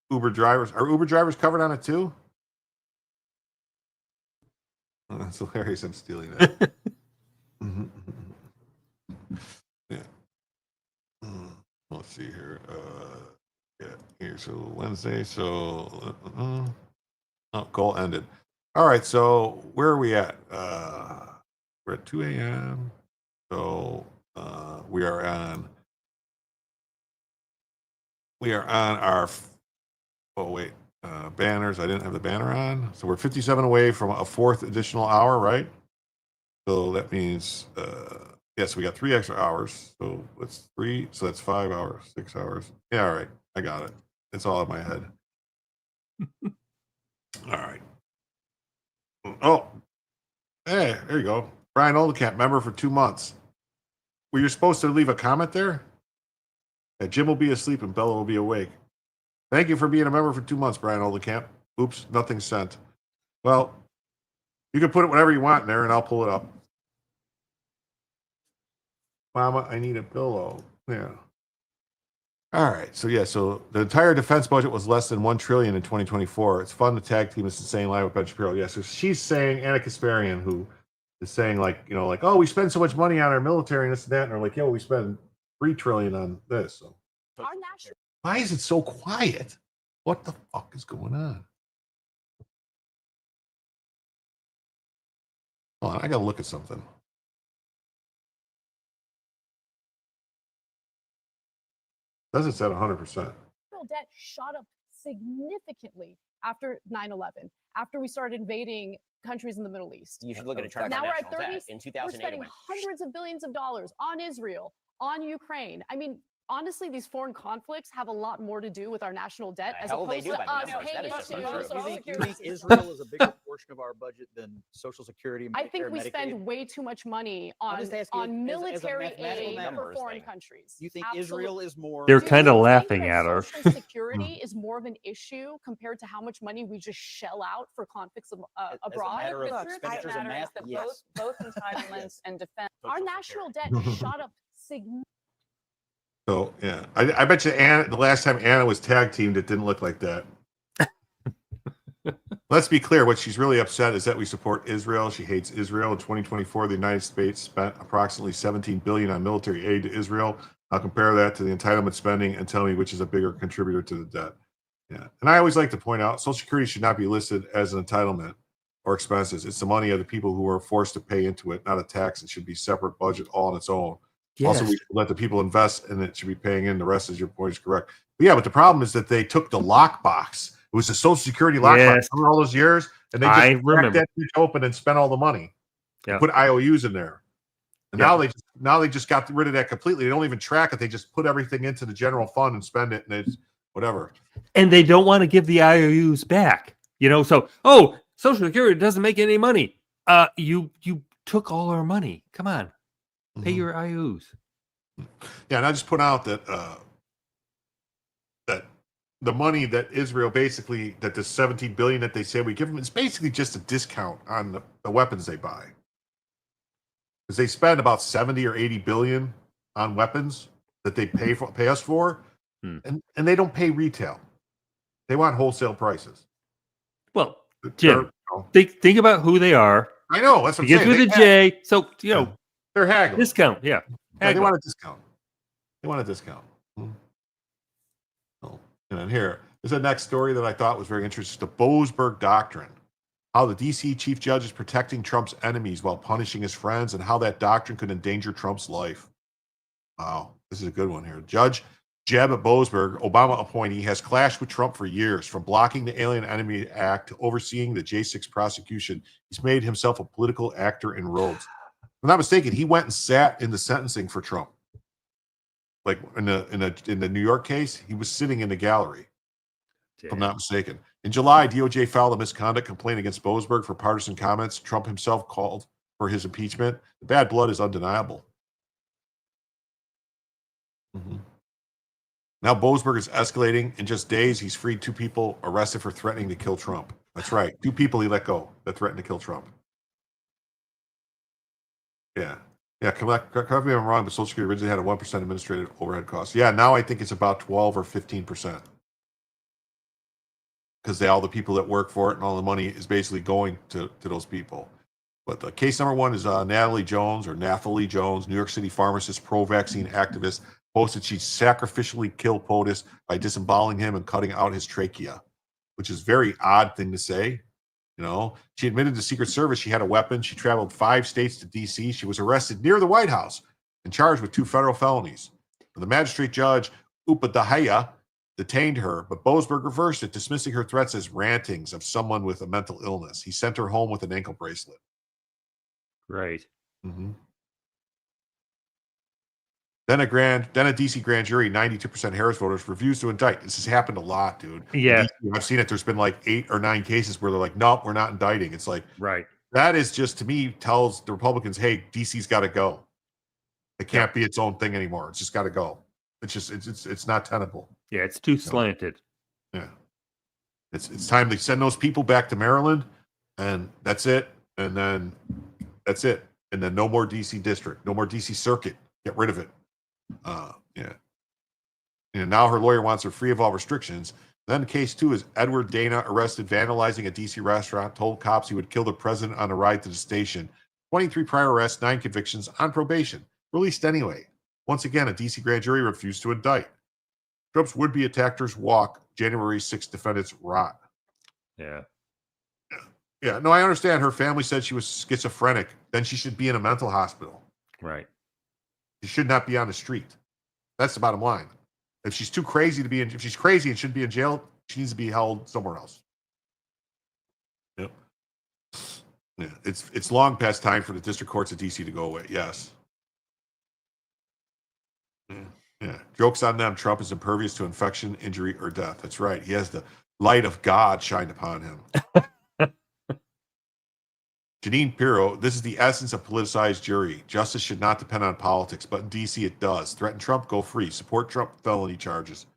Uber drivers. Are Uber drivers covered on it too? Oh, that's hilarious. I'm stealing that. Yeah. Let's see here. Yeah, here. So Wednesday. So call ended. All right. So where are we at? We're at 2 a.m. So we are on our. Oh wait. Banners. I didn't have the banner on. So we're 57 away from a fourth additional hour, right? So that means, yes, we got 3 extra hours. So that's 3. So that's 5 hours, 6 hours. Yeah, all right. I got it. It's all in my head. All right. Oh, hey, there you go. Brian Oldecamp, member for 2 months. Were you supposed to leave a comment there? Yeah, Jim will be asleep and Bella will be awake. Thank you for being a member for 2 months, Brian Oldecamp. Oops, nothing sent. Well, you can put it whatever you want in there and I'll pull it up. Mama, I need a pillow. Yeah. All right. So yeah, so the entire defense budget was less than $1 trillion in 2024. It's fun to tag team this insane line with Ben Shapiro. Yeah, so she's saying, Anna Kasparian, who is saying like, oh, we spend so much money on our military and this and that, and they're like, yeah, well, we spend $3 trillion on this. So why is it so quiet? What the fuck is going on? Hold on, I gotta look at something. Doesn't say 100%. Debt shot up significantly after 9/11, after we started invading countries in the Middle East. You should look at a chart. Now we're at 30. In We're spending hundreds of billions of dollars on Israel, on Ukraine. I mean, honestly, these foreign conflicts have a lot more to do with our national debt as opposed to us paying into You think Israel is a bigger portion of our budget than Social Security? I think we spend way too much money on military aid for foreign countries. You think Israel is more? They're kind of laughing at her. Social security is more of an issue compared to how much money we just shell out for conflicts abroad. As a matter of expenditures and math, yes. Both entitlements and defense. Our national debt shot up significantly. So yeah, I bet you Anna, the last time Anna was tag teamed, it didn't look like that. Let's be clear. What she's really upset is that we support Israel. She hates Israel. In 2024, the United States spent approximately $17 billion on military aid to Israel. I'll compare that to the entitlement spending and tell me which is a bigger contributor to the debt. Yeah, and I always like to point out, Social Security should not be listed as an entitlement or expenses. It's the money of the people who are forced to pay into it, not a tax. It should be separate budget all on its own. Yes. Also, we should let the people invest and it should be paying in. The rest is your point is correct. But yeah, but the problem is that they took the lockbox. It was the Social Security lockbox Yes. for all those years, and they just I cracked remember. that bitch open and spent all the money. Yeah. Put IOUs in there. And Yeah. now they just got rid of that completely. They don't even track it. They just put everything into the general fund and spend it, and it's whatever. And they don't want to give the IOUs back. So Social Security doesn't make any money. You took all our money. Come on, pay your IOUs. Yeah, and I just put out that that the money that Israel basically, that the $17 billion that they say we give them, is basically just a discount on the weapons they buy. Because they spend about 70 or 80 billion on weapons that they pay us for, and they don't pay retail. They want wholesale prices. Well, Jim, think about who they are. I know, that's what I'm Begins saying. with a J. So they're haggling. Discount, yeah. Yeah, they want a discount. They want a discount. Oh, and then here is the next story that I thought was very interesting: the Boasberg Doctrine. How the D.C. chief judge is protecting Trump's enemies while punishing his friends, and how that doctrine could endanger Trump's life. Wow, this is a good one here. Judge Jeb Boasberg, Obama appointee, has clashed with Trump for years, from blocking the Alien Enemy Act to overseeing the J6 prosecution. He's made himself a political actor in robes. If I'm not mistaken, he went and sat in the sentencing for Trump. Like in the New York case, he was sitting in the gallery. If I'm not mistaken. In July, DOJ filed a misconduct complaint against Boasberg for partisan comments. Trump himself called for his impeachment. The bad blood is undeniable. Now Boasberg is escalating. In just days, he's freed 2 people arrested for threatening to kill Trump. That's right. 2 people he let go that threatened to kill Trump. Yeah. Yeah, correct me if I'm wrong, but Social Security originally had a 1% administrative overhead cost. Yeah, now I think it's about 12 or 15%. Because all the people that work for it and all the money is basically going to those people. But the case number 1 is Nathalie Jones, New York City pharmacist, pro-vaccine activist, posted she sacrificially killed POTUS by disemboweling him and cutting out his trachea, which is a very odd thing to say. She admitted to Secret Service she had a weapon. She traveled 5 states to D.C. She was arrested near the White House and charged with 2 federal felonies. The magistrate judge, Upadhyaya, detained her, but Boasberg reversed it, dismissing her threats as rantings of someone with a mental illness. He sent her home with an ankle bracelet. Right. Mm-hmm. Then a DC grand jury, 92% Harris voters refused to indict. This has happened a lot, dude. Yeah. I've seen it. There's been like 8 or 9 cases where they're like, nope, we're not indicting. It's like, right. That is just, to me, tells the Republicans, hey, DC's got to go. It can't be its own thing anymore. It's just got to go. It's just, it's not tenable. Yeah, it's too slanted. Yeah. It's time to send those people back to Maryland, and that's it. And then that's it. And then no more DC district, no more DC circuit. Get rid of it. Yeah. And now her lawyer wants her free of all restrictions. Then case 2 is Edward Dana arrested vandalizing a DC restaurant, told cops he would kill the president on a ride to the station. 23 prior arrests, 9 convictions, on probation. Released anyway. Once again, a DC grand jury refused to indict. Trump's would-be attackers walk. January 6 defendants rot. Yeah. Yeah, no, I understand. Her family said she was schizophrenic. Then she should be in a mental hospital. Right. She should not be on the street. That's the bottom line. If she's too crazy to be in, if she's crazy and shouldn't be in jail, she needs to be held somewhere else. Yep. Yeah, it's long past time for the district courts of DC to go away. Yes. Yeah. Joke's on them. Trump is impervious to infection, injury, or death. That's right. He has the light of God shined upon him. Janine Pirro, this is the essence of politicized jury. Justice should not depend on politics, but in DC it does. Threaten Trump, go free. Support Trump, felony charges.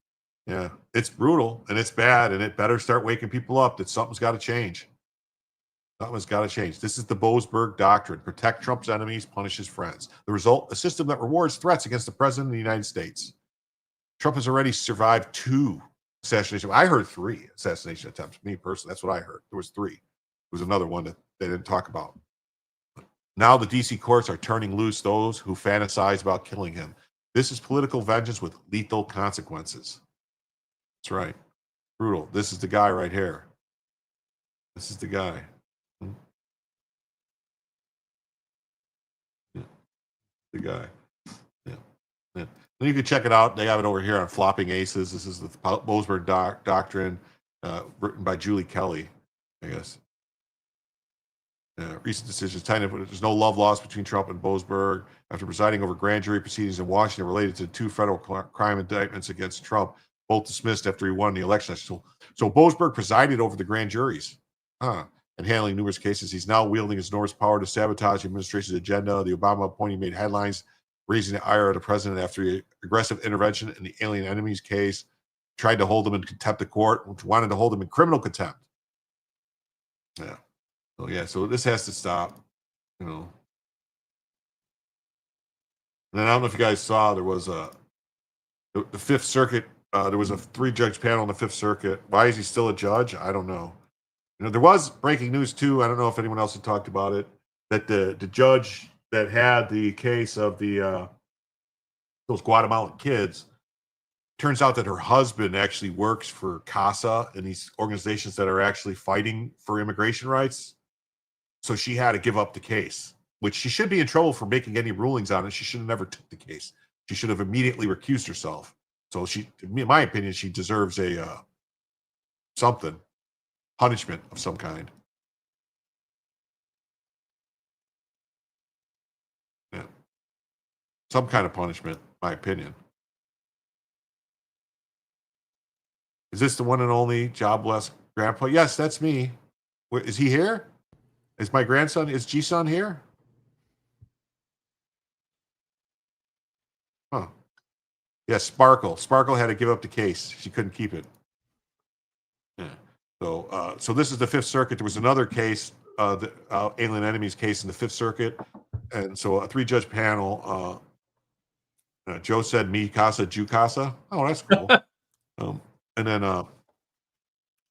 Yeah, it's brutal and it's bad, and it better start waking people up that something's got to change. Something's got to change. This is the Boasberg doctrine. Protect Trump's enemies, punish his friends. The result, a system that rewards threats against the president of the United States. Trump has already survived 2 assassination. I heard 3 assassination attempts. Me personally, that's what I heard. There was 3. There was another one that they didn't talk about. Now the DC courts are turning loose those who fantasize about killing him. This is political vengeance with lethal consequences. That's right. Brutal. This is the guy right here. This is the guy. Yeah. The guy. Yeah. Yeah. And you can check it out. They have it over here on Flopping Aces. This is the Boasberg doctrine, written by Julie Kelly, I guess. Recent decisions. There's no love lost between Trump and Boasberg. After presiding over grand jury proceedings in Washington related to 2 federal crime indictments against Trump, both dismissed after he won the election. So Boasberg presided over the grand juries, and handling numerous cases. He's now wielding his enormous power to sabotage the administration's agenda. The Obama appointee made headlines, raising the ire of the president after aggressive intervention in the alien enemies case. Tried to hold him in contempt of court, which wanted to hold him in criminal contempt. Yeah. So this has to stop, you know. And I don't know if you guys saw, there was the Fifth Circuit. There was a 3-judge panel in the Fifth Circuit. Why is he still a judge? I don't know. You know, there was breaking news too. I don't know if anyone else had talked about it. That the judge that had the case of the those Guatemalan kids, turns out that her husband actually works for CASA and these organizations that are actually fighting for immigration rights. So she had to give up the case, which she should be in trouble for making any rulings on it. She should have never took the case. She should have immediately recused herself. So she, in my opinion, she deserves a punishment of some kind. Yeah, some kind of punishment, in my opinion. Is this the one and only jobless grandpa? Yes, that's me. Is he here? Is my grandson, is G-Son here? Huh. Yes, Sparkle. Sparkle had to give up the case. She couldn't keep it. Yeah. So this is the Fifth Circuit. There was another case, the alien enemies case in the Fifth Circuit. And so a 3-judge panel, Joe said me casa, Jew casa. Oh, that's cool. And then,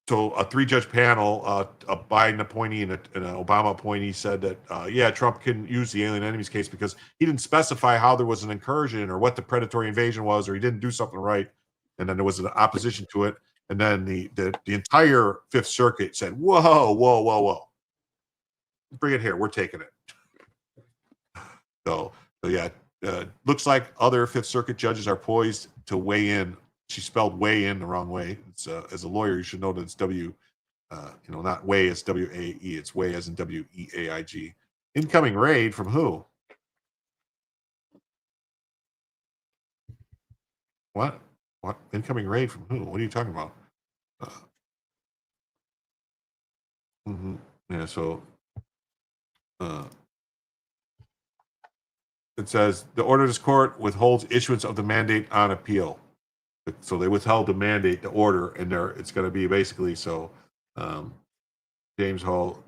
so a 3-judge panel, a Biden appointee and an Obama appointee said that, Trump couldn't use the alien enemies case because he didn't specify how there was an incursion or what the predatory invasion was, or he didn't do something right. And then there was an opposition to it. And then the entire Fifth Circuit said, whoa. Bring it here. We're taking it. So yeah, looks like other Fifth Circuit judges are poised to weigh in she spelled way in the wrong way. It's as a lawyer, you should know that it's not way as W-A-E. It's way as in W-E-A-I-G. Incoming raid from who? What? What? Incoming raid from who? What are you talking about? Yeah, so it says the order of this court withholds issuance of the mandate on appeal. So they withheld the mandate, the order, and it's going to be basically so. James Hall.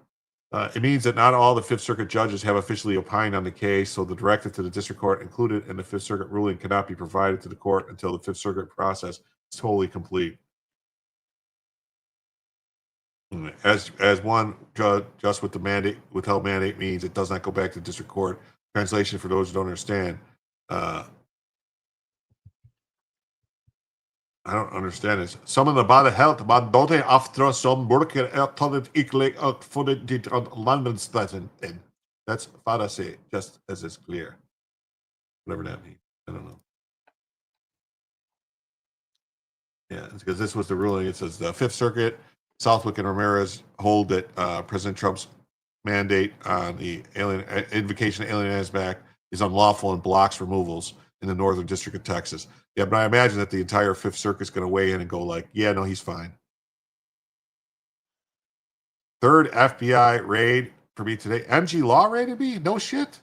It means that not all the Fifth Circuit judges have officially opined on the case, so the directive to the district court included in the Fifth Circuit ruling cannot be provided to the court until the Fifth Circuit process is totally complete. As one judge, just with the mandate, withheld mandate means it does not go back to the district court. Translation for those who don't understand. I don't understand this. Some of the body health, man dote after some work uttalet ikle for the landensplatten. That's Pharisee, just as it's clear. Whatever that means. I don't know. Yeah, because this was the ruling. It says the Fifth Circuit, Southwick and Ramirez hold that President Trump's mandate on the invocation of Alien Aliens Act is unlawful and blocks removals in the Northern District of Texas. Yeah, but I imagine that the entire Fifth Circuit is going to weigh in and go like, yeah, no, he's fine. Third FBI raid for me today. MG Law raided me? No shit.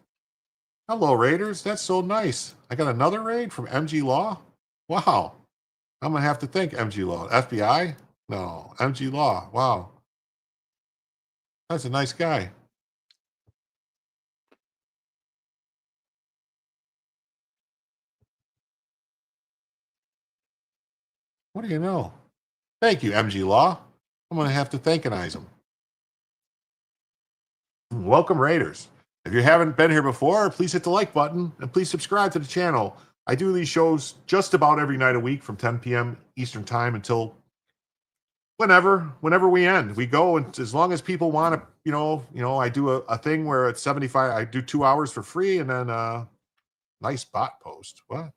Hello, Raiders. That's so nice. I got another raid from MG Law? Wow. I'm going to have to thank MG Law. FBI? No. MG Law. Wow. That's a nice guy. What do you know? Thank you, MG Law. I'm going to have to thankionize him. Welcome, Raiders. If you haven't been here before, please hit the like button and please subscribe to the channel. I do these shows just about every night a week from 10 p.m. Eastern time until whenever we end. We go, and as long as people want to, I do a thing where it's 75. I do 2 hours for free, and then nice bot post. What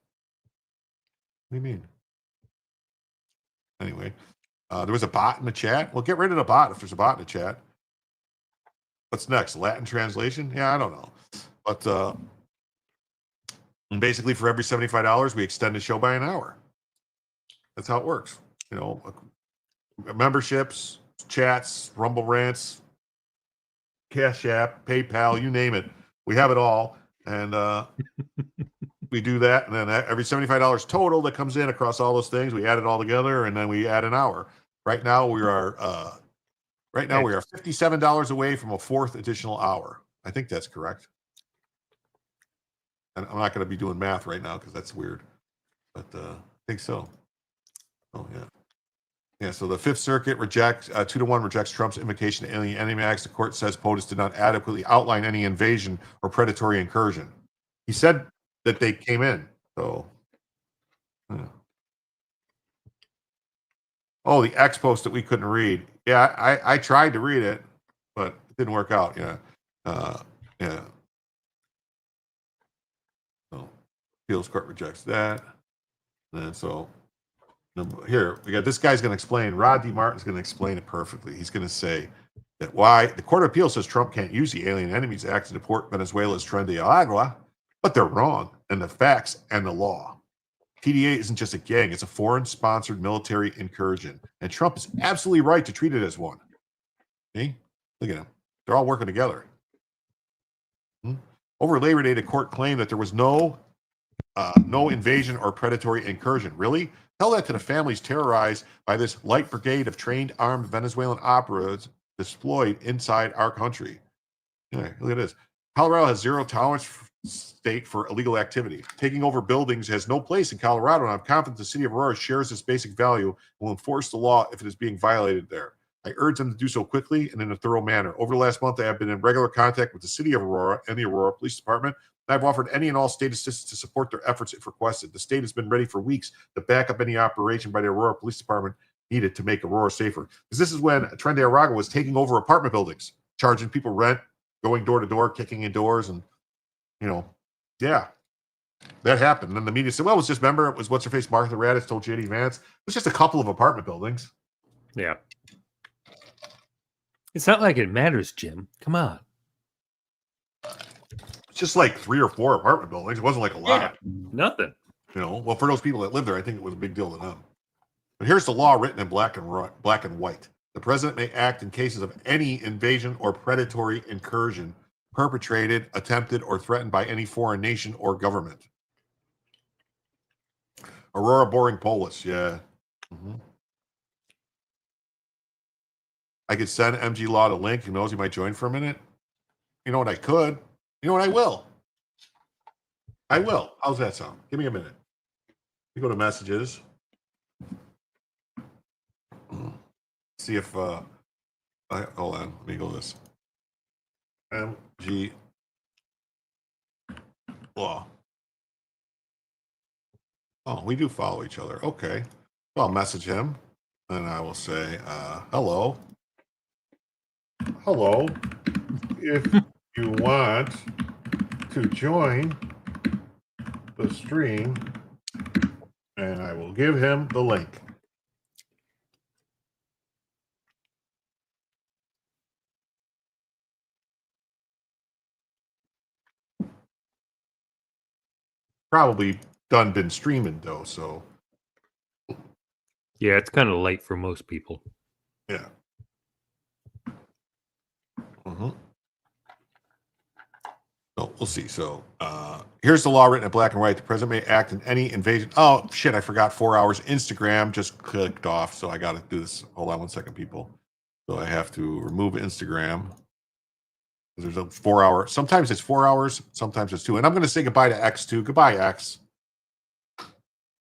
do you mean? Anyway, there was a bot in the chat. Well, get rid of the bot if there's a bot in the chat. What's next? Latin translation? Yeah, I don't know. But and basically for every $75, we extend the show by an hour. That's how it works. Memberships, chats, Rumble rants, Cash App, PayPal, you name it. We have it all. And we do that, and then every $75 total that comes in across all those things, we add it all together, and then we add an hour. Right now we are $57 away from a fourth additional hour. I think that's correct. And I'm not going to be doing math right now because that's weird, but I think so. Oh yeah, yeah. So the Fifth Circuit rejects 2-1 rejects Trump's invocation to Alien Enemy Acts. The court says POTUS did not adequately outline any invasion or predatory incursion. He said that they came in. So, yeah. Oh, the X post that we couldn't read. Yeah, I tried to read it, but it didn't work out. Yeah, yeah. So, appeals court rejects that. And so, here we got this guy's going to explain. Rod D. Martin's going to explain it perfectly. He's going to say that why the Court of Appeal says Trump can't use the Alien Enemies Act to deport Venezuela's Tren de Agua, but they're wrong in the facts and the law. TDA isn't just a gang, it's a foreign-sponsored military incursion. And Trump is absolutely right to treat it as one. See? Look at him. They're all working together. Over Labor Day, the court claimed that there was no invasion or predatory incursion. Really? Tell that to the families terrorized by this light brigade of trained armed Venezuelan operatives deployed inside our country. Yeah, look at this. Colorado has zero tolerance state for illegal activity. Taking over buildings has no place in Colorado, and I'm confident the city of Aurora shares this basic value and will enforce the law if it is being violated there. I urge them to do so quickly and in a thorough manner. Over the last month, I have been in regular contact with the city of Aurora and the Aurora Police Department, and I've offered any and all state assistance to support their efforts if requested. The state has been ready for weeks to back up any operation by the Aurora Police Department needed to make Aurora safer. Because this is when Tren de Aragua was taking over apartment buildings, charging people rent, going door to door, kicking in doors, and yeah. That happened. Then the media said, well, it was just, remember, it was what's her face, Martha Raddatz told J.D. Vance. It was just a couple of apartment buildings. Yeah. It's not like it matters, Jim. Come on. It's just like 3 or 4 apartment buildings. It wasn't like a lot. Nothing. You know, well, for those people that live there, I think it was a big deal to them. But here's the law written in black and white. The president may act in cases of any invasion or predatory incursion perpetrated, attempted, or threatened by any foreign nation or government. Aurora Boring Polis, yeah. I could send MG Law the link. Who knows, he might join for a minute. You know what I could? You know what I will? I will. How's that sound? Give me a minute. You go to messages. See if hold on. Let me go to this. MG Law. Oh, we do follow each other. Okay. Well, I'll message him and I will say, hello. Hello. If you want to join the stream, and I will give him the link. Probably been streaming though, so Yeah, it's kind of late for most people. yeah. So we'll see. So here's the law written in black and white. The president may act in any invasion. Oh shit, I forgot 4 hours. Instagram just clicked off, so I got to do this. Hold on 1 second, people. So I have to remove Instagram. There's a 4 hour. Sometimes it's 4 hours. Sometimes it's 2. And I'm going to say goodbye to X too. Goodbye, X.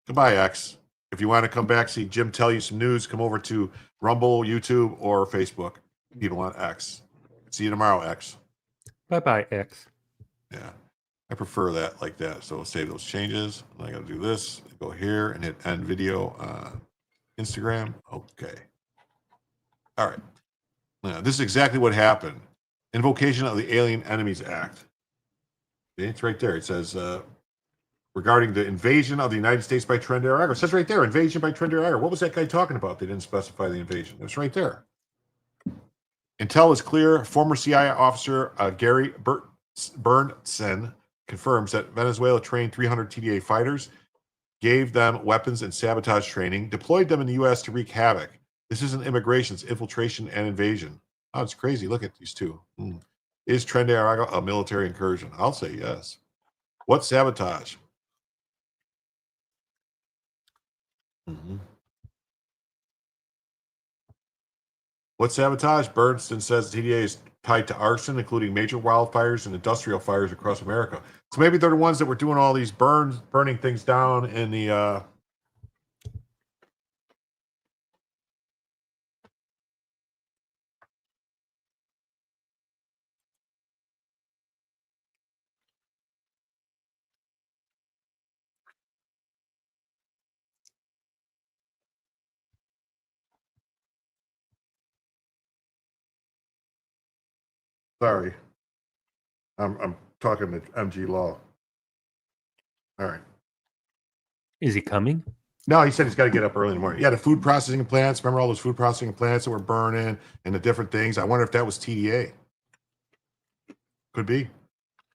Goodbye, X. If you want to come back, see Jim tell you some news, come over to Rumble, YouTube, or Facebook. People on X. See you tomorrow, X. Bye-bye, X. Yeah. I prefer that like that. So save those changes. And I got to do this. Go here and hit end video. Instagram. Okay. All right. Now, this is exactly what happened. Invocation of the Alien Enemies Act. Okay, it's right there. It says, regarding the invasion of the United States by Trinidad and Tobago. It says right there, invasion by Trinidad and Tobago. What was that guy talking about? They didn't specify the invasion. It was right there. Intel is clear. Former CIA officer Gary Bernsen confirms that Venezuela trained 300 TDA fighters, gave them weapons and sabotage training, deployed them in the U.S. to wreak havoc. This isn't immigration, it's infiltration and invasion. Oh, it's crazy. Look at these two. Is Trinidad and Tobago a military incursion? I'll say yes. What sabotage? What sabotage? Bernstein says TDA is tied to arson, including major wildfires and industrial fires across America. So maybe they're the ones that were doing all these burning things down in the Sorry. I'm talking to MG Law. All right. Is he coming? No, he said he's got to get up early in the morning. Yeah, the food processing plants. Remember all those food processing plants that were burning and the different things? I wonder if that was TDA. Could be.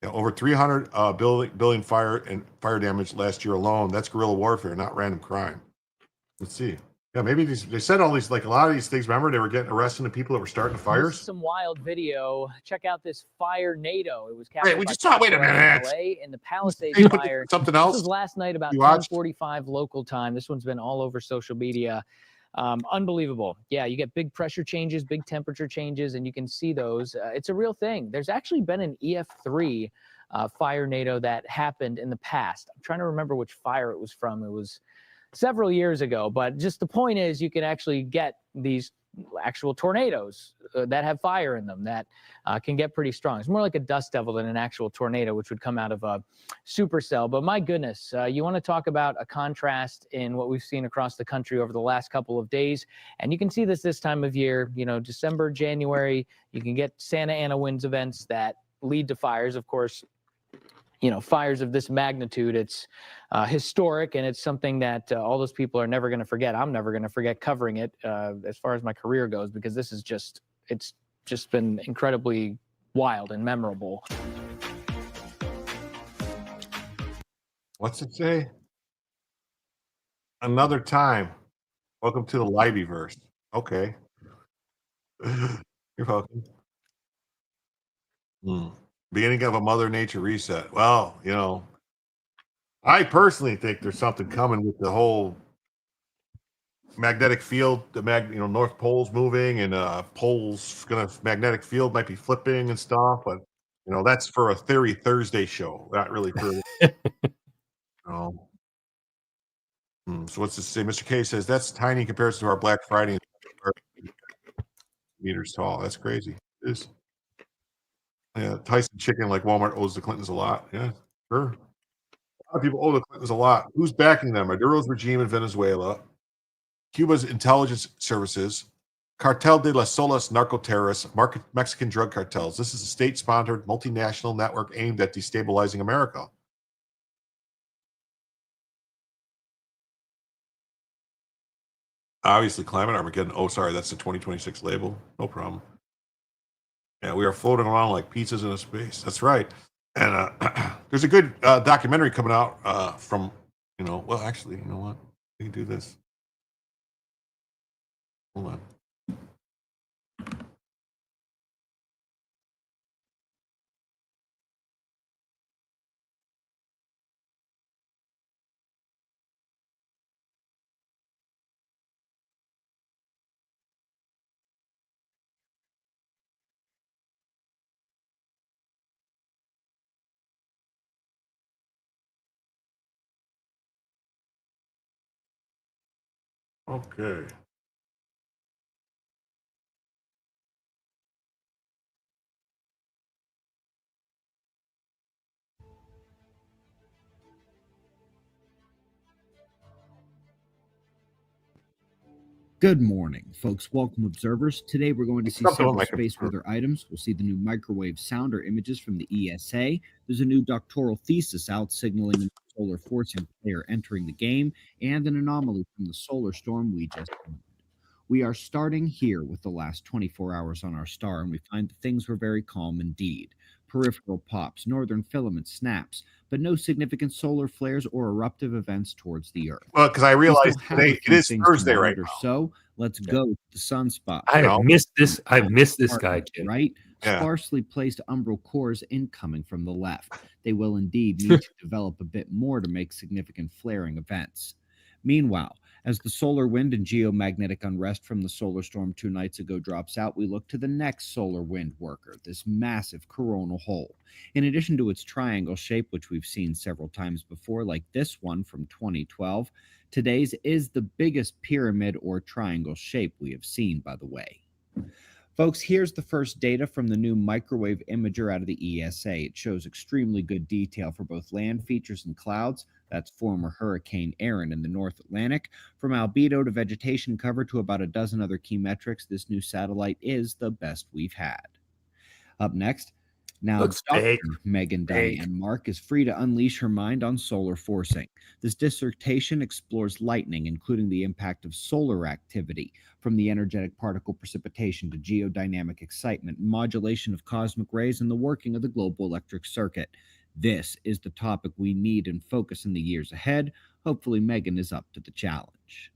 Yeah, over 300 billion fire damage last year alone. That's guerrilla warfare, not random crime. Let's see. Yeah, maybe they said all these, like a lot of these things. Remember, they were getting arresting the people that were starting fires. Some wild video. Check out this fire NATO. It was captured. Wait, we just saw. Wait a minute. LA in the Palisades Hey, fire. something else. This was last night about You watched? 10:45 local time. This one's been all over social media. Unbelievable. Yeah, you get big pressure changes, big temperature changes, and you can see those. It's a real thing. There's actually been an EF3 fire NATO that happened in the past. I'm trying to remember which fire it was from. It was several years ago, but just the point is you can actually get these actual tornadoes that have fire in them that can get pretty strong. It's more like a dust devil than an actual tornado, which would come out of a supercell. But my goodness, you want to talk about a contrast in what we've seen across the country over the last couple of days. And you can see this time of year, you know, December, January, you can get Santa Ana winds events that lead to fires. Of course, fires of this magnitude, it's historic, and it's something that all those people are never going to forget. I'm never going to forget covering it as far as my career goes, because this is it's just been incredibly wild and memorable. What's it say? Another time. Welcome to the Liveyverse. Okay. You're welcome. Beginning of a Mother Nature reset. Well, I personally think there's something coming with the whole magnetic field, North Pole's moving and magnetic field might be flipping and stuff, but that's for a Theory Thursday show, not really for So what's this say? Mr. K says that's tiny in comparison to our Black Friday meters tall. That's crazy. It is. Yeah, Tyson Chicken, like Walmart owes the Clintons a lot. Yeah, sure. A lot of people owe the Clintons a lot. Who's backing them? Maduro's regime in Venezuela, Cuba's intelligence services, Cartel de las Solas narco-terrorists, Mexican drug cartels. This is a state-sponsored multinational network aimed at destabilizing America. Obviously, climate Armageddon. Oh, sorry, that's the 2026 label. No problem. Yeah, we are floating around like pizzas in a space. That's right. And there's a good documentary coming out from, well, actually, you know what? We can do this. Hold on. Okay. Good morning, folks. Welcome, observers. Today we're going to see several space weather items. We'll see the new microwave sound or images from the ESA. There's a new doctoral thesis out signaling the solar forcing player entering the game, and an anomaly from the solar storm we just had. We are starting here with the last 24 hours on our star, and we find that things were very calm indeed. Peripheral pops, northern filament snaps, but no significant solar flares or eruptive events towards the Earth. Well, because I realized today it is Thursday right now. So let's go to the sunspot. I have missed this. I've missed this guy, Jim. Right? Yeah. Sparsely placed umbral cores incoming from the left. They will indeed need to develop a bit more to make significant flaring events. Meanwhile, as the solar wind and geomagnetic unrest from the solar storm 2 nights ago drops out, we look to the next solar wind worker, this massive coronal hole. In addition to its triangle shape, which we've seen several times before, like this one from 2012, today's is the biggest pyramid or triangle shape we have seen, by the way. Folks, here's the first data from the new microwave imager out of the ESA. It shows extremely good detail for both land features and clouds. That's former Hurricane Erin in the North Atlantic. From albedo to vegetation cover to about a dozen other key metrics, this new satellite is the best we've had. Up next, now Looks Dr. fake. Megan Fake. Diane Mark is free to unleash her mind on solar forcing. This dissertation explores lightning, including the impact of solar activity, from the energetic particle precipitation to geodynamic excitement, modulation of cosmic rays, and the working of the global electric circuit. This is the topic we need and focus in the years ahead. Hopefully, Megan is up to the challenge.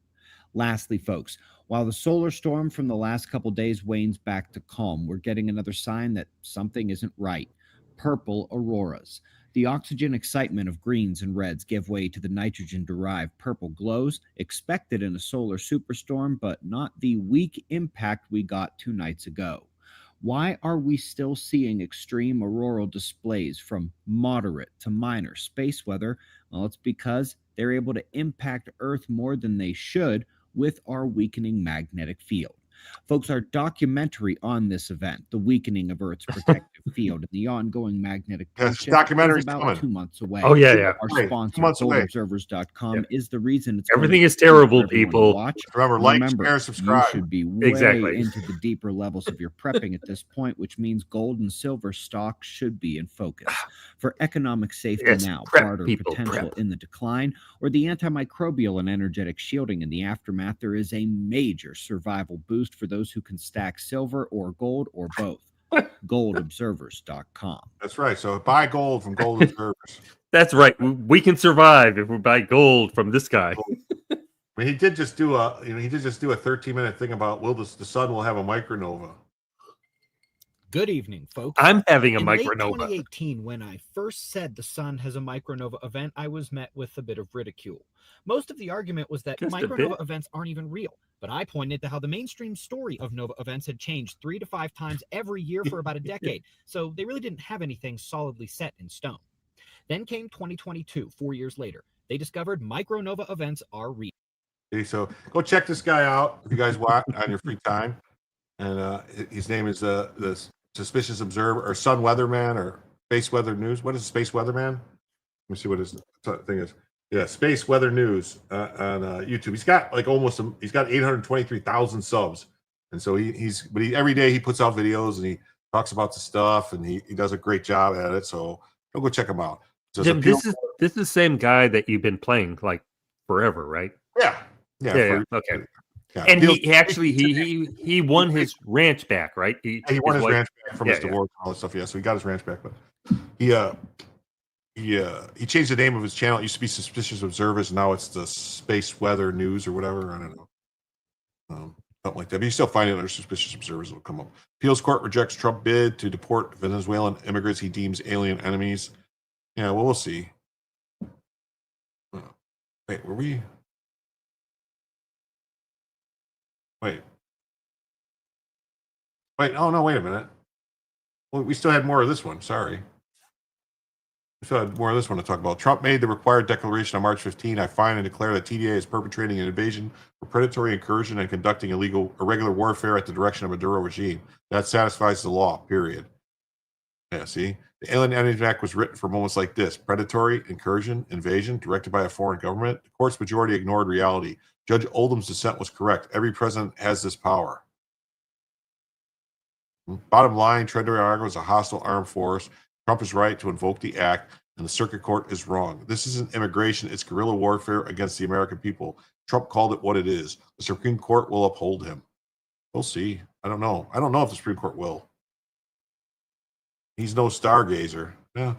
Lastly, folks, while the solar storm from the last couple days wanes back to calm, we're getting another sign that something isn't right. Purple auroras. The oxygen excitement of greens and reds give way to the nitrogen-derived purple glows, expected in a solar superstorm, but not the weak impact we got 2 nights ago. Why are we still seeing extreme auroral displays from moderate to minor space weather? Well, it's because they're able to impact Earth more than they should with our weakening magnetic field. Folks, our documentary on this event, The Weakening of Earth's Protective Field and the Ongoing Magnetic Pole Yes, Shift, documentary's is about coming. 2 months away. Oh, yeah. Our Wait, 2 sponsor, months away. goldobservers.com, is the reason it's Everything going is to be for terrible, everyone to people. watch. Remember, And like, remember, share, you subscribe. should be way Exactly. into the deeper levels of your prepping at this point, which means gold and silver stocks should be in focus. For economic safety Yes, now, prep, barter people, potential prep. in the decline, or the antimicrobial and energetic shielding in the aftermath, there is a major survival boost for those who can stack silver or gold or both. goldobservers.com. That's right. So buy gold from Gold Observers. That's right. We can survive if we buy gold from this guy. I mean, he did just do a 13-minute thing about the sun will have a micronova. Good evening, folks. I'm having a In late micronova. 2018, when I first said the sun has a micronova event, I was met with a bit of ridicule. Most of the argument was that Just a bit? micronova events aren't even real, but I pointed to how the mainstream story of nova events had changed 3 to 5 times every year for about a decade, so they really didn't have anything solidly set in stone. Then came 2022, 4 years later. They discovered micronova events are real. Okay, so go check this guy out if you guys want on your free time. And his name is the Suspicious Observer or Sun Weatherman or Space Weather News. What is Space Weatherman? Let me see what his thing is. Yeah, Space Weather News on YouTube. He's got he's got 823,000 subs, and so every day he puts out videos and he talks about the stuff and he does a great job at it. So go check him out. So Jim, this is the same guy that you've been playing like forever, right? Yeah. Okay. Yeah, And he won his ranch back, right? He won his ranch back from his divorce and all that stuff. Yeah, so he got his ranch back, but he changed the name of his channel. It used to be Suspicious Observers, now it's the Space Weather News or whatever. I don't know, something like that. But you still find it under Suspicious Observers. It'll come up. Appeals Court rejects Trump bid to deport Venezuelan immigrants he deems alien enemies. Yeah, well, we'll see. Wait, were we? Wait. Oh no, wait a minute. Well, we still had more of this one. Sorry. We still had more of this one to talk about. Trump made the required declaration on March 15. I find and declare that TDA is perpetrating an invasion for predatory incursion and conducting irregular warfare at the direction of Maduro regime. That satisfies the law, period. Yeah, see? The Alien Enemies Act was written for moments like this. Predatory, incursion, invasion, directed by a foreign government. The court's majority ignored reality. Judge Oldham's dissent was correct. Every president has this power. Bottom line, Trinidad is a hostile armed force. Trump is right to invoke the act, and the circuit court is wrong. This isn't immigration, it's guerrilla warfare against the American people. Trump called it what it is. The Supreme Court will uphold him. We'll see. I don't know if the Supreme Court will. He's no stargazer. Yeah.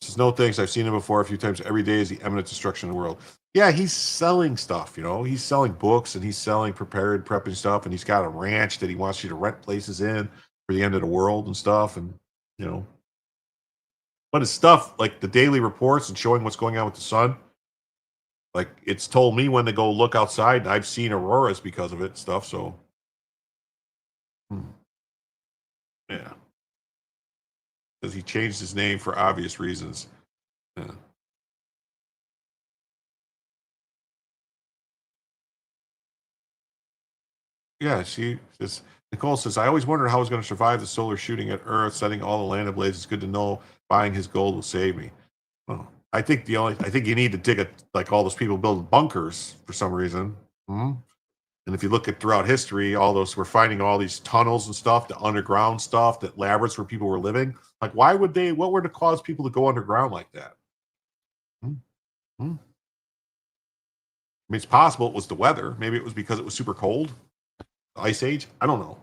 Says, no thanks. I've seen him before a few times. Every day is the imminent destruction of the world. Yeah, he's selling stuff, He's selling books and he's selling prepping stuff, and he's got a ranch that he wants you to rent places in for the end of the world and stuff, and But his stuff, like the daily reports and showing what's going on with the sun, like it's told me when to go look outside, and I've seen auroras because of it and stuff, so yeah. Because he changed his name for obvious reasons. Yeah. Yeah, Nicole says, I always wondered how I was going to survive the solar shooting at Earth, setting all the land ablaze. It's good to know buying his gold will save me. Well, I think you need to dig like all those people building bunkers for some reason. Mm-hmm. And if you look at throughout history, we're finding all these tunnels and stuff, the underground stuff, that labyrinths where people were living. Like, what would have caused people to go underground like that? I mean, it's possible it was the weather. Maybe it was because it was super cold. The Ice Age. I don't know.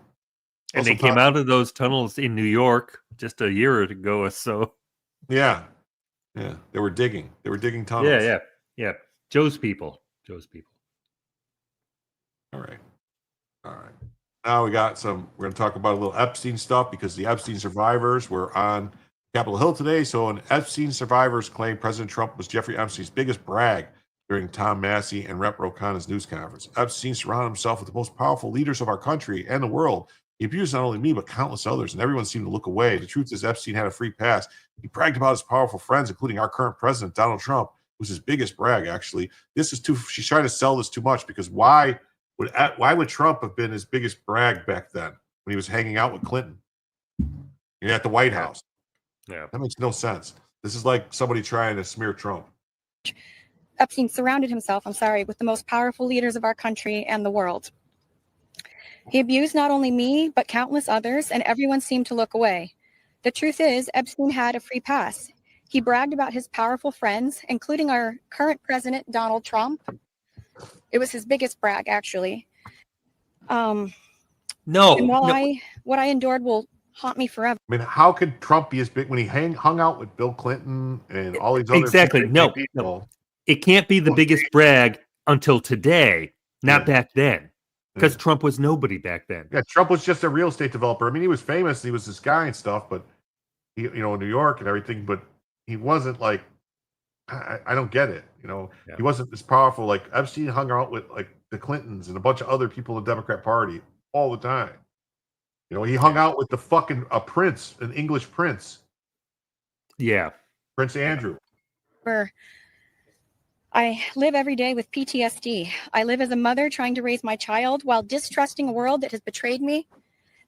And they came out of those tunnels in New York just a year ago or so. Yeah. Yeah. They were digging tunnels. Yeah. Joe's people. All right. Now we're going to talk about a little Epstein stuff because the Epstein survivors were on Capitol Hill today. So an Epstein survivors claim President Trump was Jeffrey Epstein's biggest brag during Tom Massey and Rep. Ro-Khanna's news conference. Epstein surrounded himself with the most powerful leaders of our country and the world. He abused not only me, but countless others, and everyone seemed to look away. The truth is Epstein had a free pass. He bragged about his powerful friends, including our current president, Donald Trump, who was his biggest brag, actually. She's trying to sell this too much because why Why would Trump have been his biggest brag back then when he was hanging out with Clinton? You're at the White House. Yeah. That makes no sense. This is like somebody trying to smear Trump. Epstein surrounded himself, with the most powerful leaders of our country and the world. He abused not only me, but countless others, and everyone seemed to look away. The truth is, Epstein had a free pass. He bragged about his powerful friends, including our current president, Donald Trump. It was his biggest brag, actually. And while what I endured will haunt me forever. I mean, how could Trump be as big when he hung out with Bill Clinton and all these other Exactly. No. It can't be the biggest brag until today, not back then. Because Trump was nobody back then. Yeah, Trump was just a real estate developer. I mean, he was famous. He was this guy and stuff, but he, in New York and everything. But he wasn't like, I don't get it. He wasn't as powerful. Like Epstein hung out with like the Clintons and a bunch of other people in the Democrat Party all the time. He hung out with the fucking prince, an English prince. Yeah, Prince Andrew. I live every day with PTSD. I live as a mother trying to raise my child while distrusting a world that has betrayed me.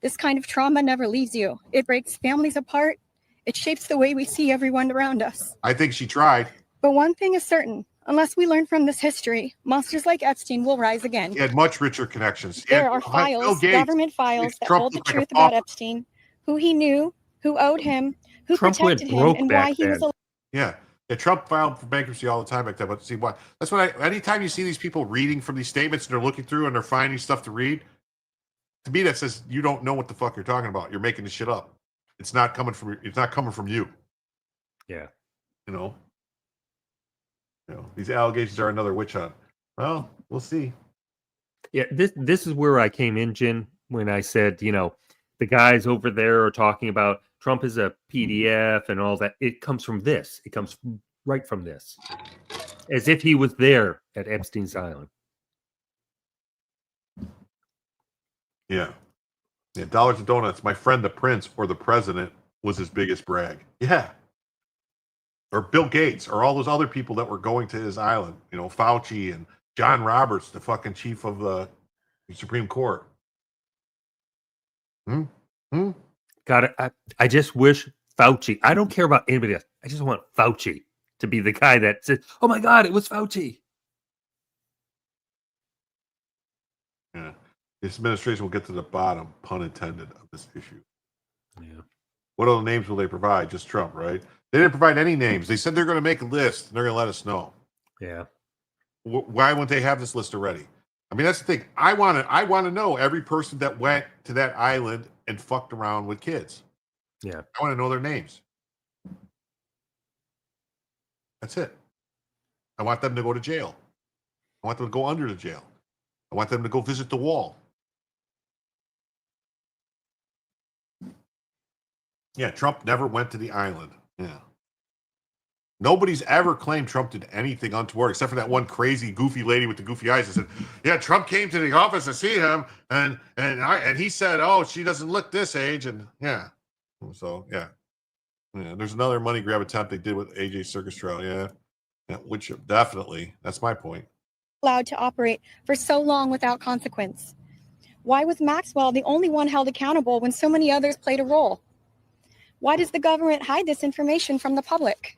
This kind of trauma never leaves you. It breaks families apart. It shapes the way we see everyone around us. I think she tried. But one thing is certain. Unless we learn from this history, monsters like Epstein will rise again. He had much richer connections. There are files, government files that hold the truth about Epstein, who he knew, who owed him, who protected him, and why he was alive. Yeah. Yeah, Trump filed for bankruptcy all the time back then. But see, what? That's what anytime you see these people reading from these statements and they're looking through and they're finding stuff to read, to me that says you don't know what the fuck you're talking about. You're making this shit up. It's not coming from you. Yeah. These allegations are another witch hunt. Well, we'll see. Yeah, this is where I came in, Jin, when I said, the guys over there are talking about Trump is a PDF and all that. It comes from this. It comes right from this. As if he was there at Epstein's Island. Yeah. Yeah, dollars and donuts. My friend, the prince or the president, was his biggest brag. Yeah. Or Bill Gates or all those other people that were going to his island. Fauci and John Roberts, the fucking chief of the Supreme Court. Got it. I just wish Fauci. I don't care about anybody else. I just want Fauci to be the guy that says, "Oh my God, it was Fauci." Yeah, this administration will get to the bottom, pun intended, of this issue. Yeah. What other names will they provide? Just Trump, right? They didn't provide any names. They said they're going to make a list and they're going to let us know. Yeah. Why wouldn't they have this list already? I mean, that's the thing. I want to know every person that went to that island and fucked around with kids. Yeah. I want to know their names. That's it. I want them to go to jail. I want them to go under the jail. I want them to go visit the wall. Yeah, Trump never went to the island. Yeah. Nobody's ever claimed Trump did anything untoward, except for that one crazy, goofy lady with the goofy eyes that said, "Yeah, Trump came to the office to see him, and he said, oh, she doesn't look this age," and yeah, so yeah. There's another money grab attempt they did with AJ Circus Trail, yeah, which definitely, that's my point. Allowed to operate for so long without consequence. Why was Maxwell the only one held accountable when so many others played a role? Why does the government hide this information from the public?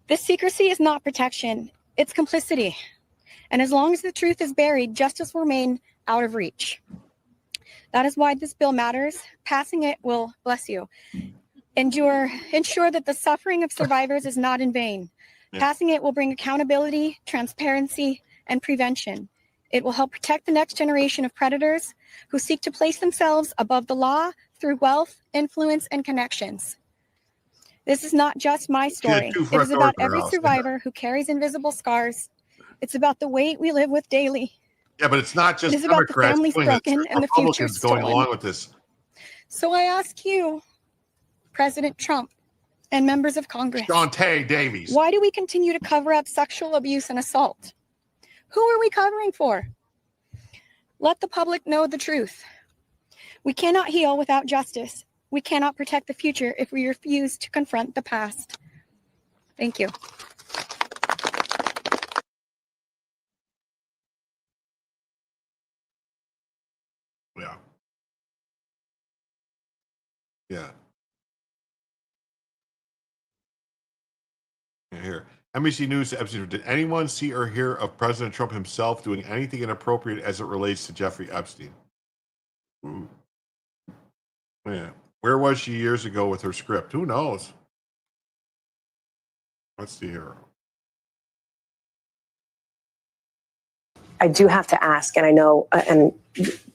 This secrecy is not protection, it's complicity. And as long as the truth is buried, justice will remain out of reach. That is why this bill matters. Passing it will, bless you, ensure that the suffering of survivors is not in vain. Passing it will bring accountability, transparency, and prevention. It will help protect the next generation of predators who seek to place themselves above the law through wealth, influence, and connections. This is not just my story. It is about every survivor who carries invisible scars. It's about the weight we live with daily. Yeah, but it's not just It is about the families broken and the future Republicans going stolen. along with this. So I ask you, President Trump and members of Congress, Shantae Davies. why do we continue to cover up sexual abuse and assault? Who are we covering for? Let the public know the truth. We cannot heal without justice. We cannot protect the future if we refuse to confront the past. Thank you. Yeah. Here. NBC News to Epstein. Did anyone see or hear of President Trump himself doing anything inappropriate as it relates to Jeffrey Epstein? Ooh. Yeah. Where was she years ago with her script? Who knows? Let's see here. I do have to ask, and I know, and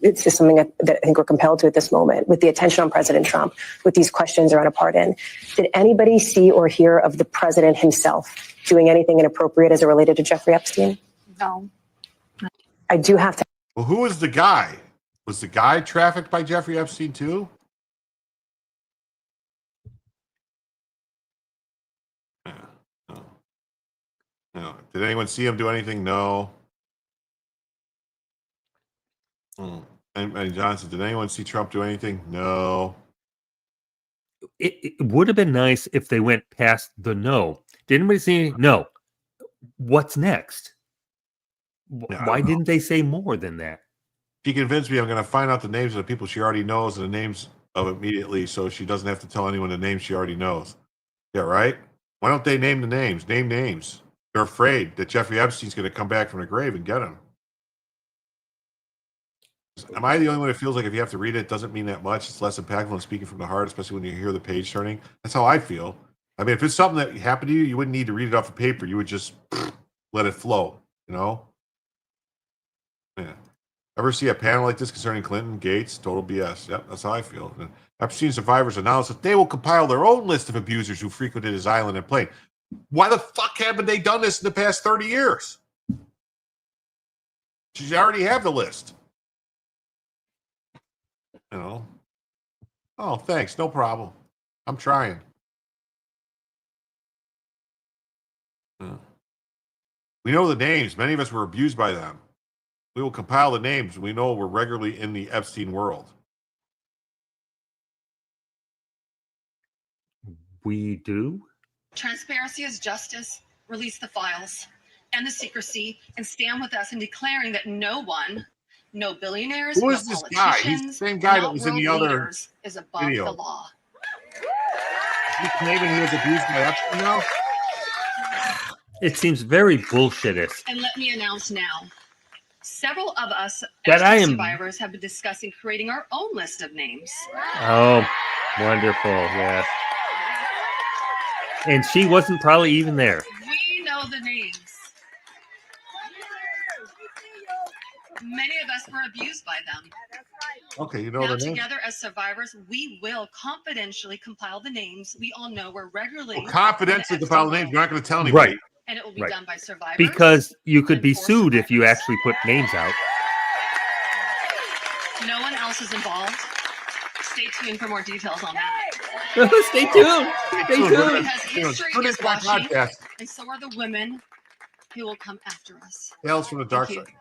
it's just something that I think we're compelled to at this moment, with the attention on President Trump, with these questions around a pardon. Did anybody see or hear of the president himself doing anything inappropriate as it related to Jeffrey Epstein? No. I do have to. Well, who was the guy? Was the guy trafficked by Jeffrey Epstein too? No. Did anyone see him do anything? No. And Johnson, did anyone see Trump do anything? No. It would have been nice if they went past the no. Did anybody see? No. What's next? Why didn't they say more than that? She convinced me I'm going to find out the names of the people she already knows and the names of immediately, so she doesn't have to tell anyone the names she already knows. Yeah, right? Why don't they name the names? Name names. They're afraid that Jeffrey Epstein's going to come back from the grave and get him. Am I the only one who feels like if you have to read it, it doesn't mean that much? It's less impactful than speaking from the heart, especially when you hear the page turning. That's how I feel. I mean, if it's something that happened to you, you wouldn't need to read it off the paper. You would just let it flow, you know? Yeah. Ever see a panel like this concerning Clinton, Gates? Total BS. Yep, that's how I feel. Epstein survivors announced that they will compile their own list of abusers who frequented his island and plane. Why the fuck haven't they done this in the past 30 years? You already have the list. You know? Oh, thanks. No problem. I'm trying. Yeah. We know the names. Many of us were abused by them. We will compile the names we know were regularly in the Epstein world. We do? Transparency is justice. Release the files and the secrecy and stand with us in declaring that no one, no billionaires, Who no is this guy? He's the politicians, same guy not that was in the world other leaders is above video. the law. He's claiming he was abused by Epstein now? It seems very bullshitist. And let me announce now, several of us That I am- survivors have been discussing creating our own list of names. Oh, wonderful. Yes. And she wasn't probably even there. We know the names. Many of us were abused by them. Okay, you know Now the name. together as survivors, we will confidentially compile the names we all know were regularly Well, confidentially compile the names. You're not going to tell anybody. Right. and it will be Right. done by survivors. Because you could be sued if you actually put names out. No one else is involved. Stay tuned for more details on that. Stay tuned. Stay tuned. Because history Tune is into our watching, podcast. and so are the women who will come after us. Tales from the dark Thank side.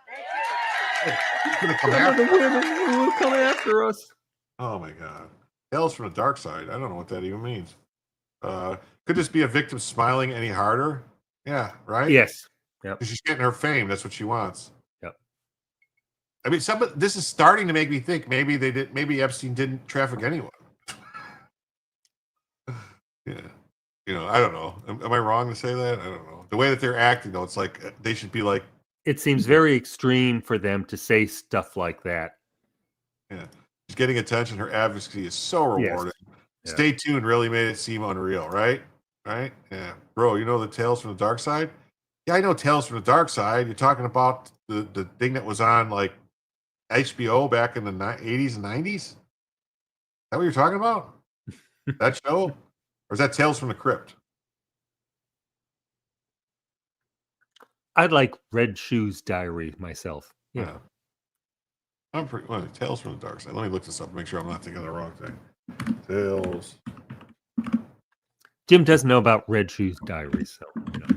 Who's gonna come Some of after the women who will come after us. Oh my god. Tales from the dark side. I don't know what that even means. Could this be a victim smiling any harder? Yeah, right? Yes. Yep. She's getting her fame. That's what she wants. Yep. I mean, this is starting to make me think maybe maybe Epstein didn't traffic anyone. Yeah. You know, I don't know. Am I wrong to say that? I don't know. The way that they're acting, though, it's like they should be like. It seems very extreme for them to say stuff like that. Yeah. She's getting attention. Her advocacy is so rewarding. Yeah. Stay tuned really made it seem unreal, right? Right? Yeah. Bro, you know the Tales from the Dark Side? Yeah, I know Tales from the Dark Side. You're talking about the thing that was on like HBO back in the 80s and 90s? Is that what you're talking about? That show? Or is that Tales from the Crypt? I'd like Red Shoes Diary myself. Yeah. I'm pretty well, Tales from the Dark Side. Let me look this up and make sure I'm not thinking of the wrong thing. Tales. Jim doesn't know about Red Shoes Diary, so you know.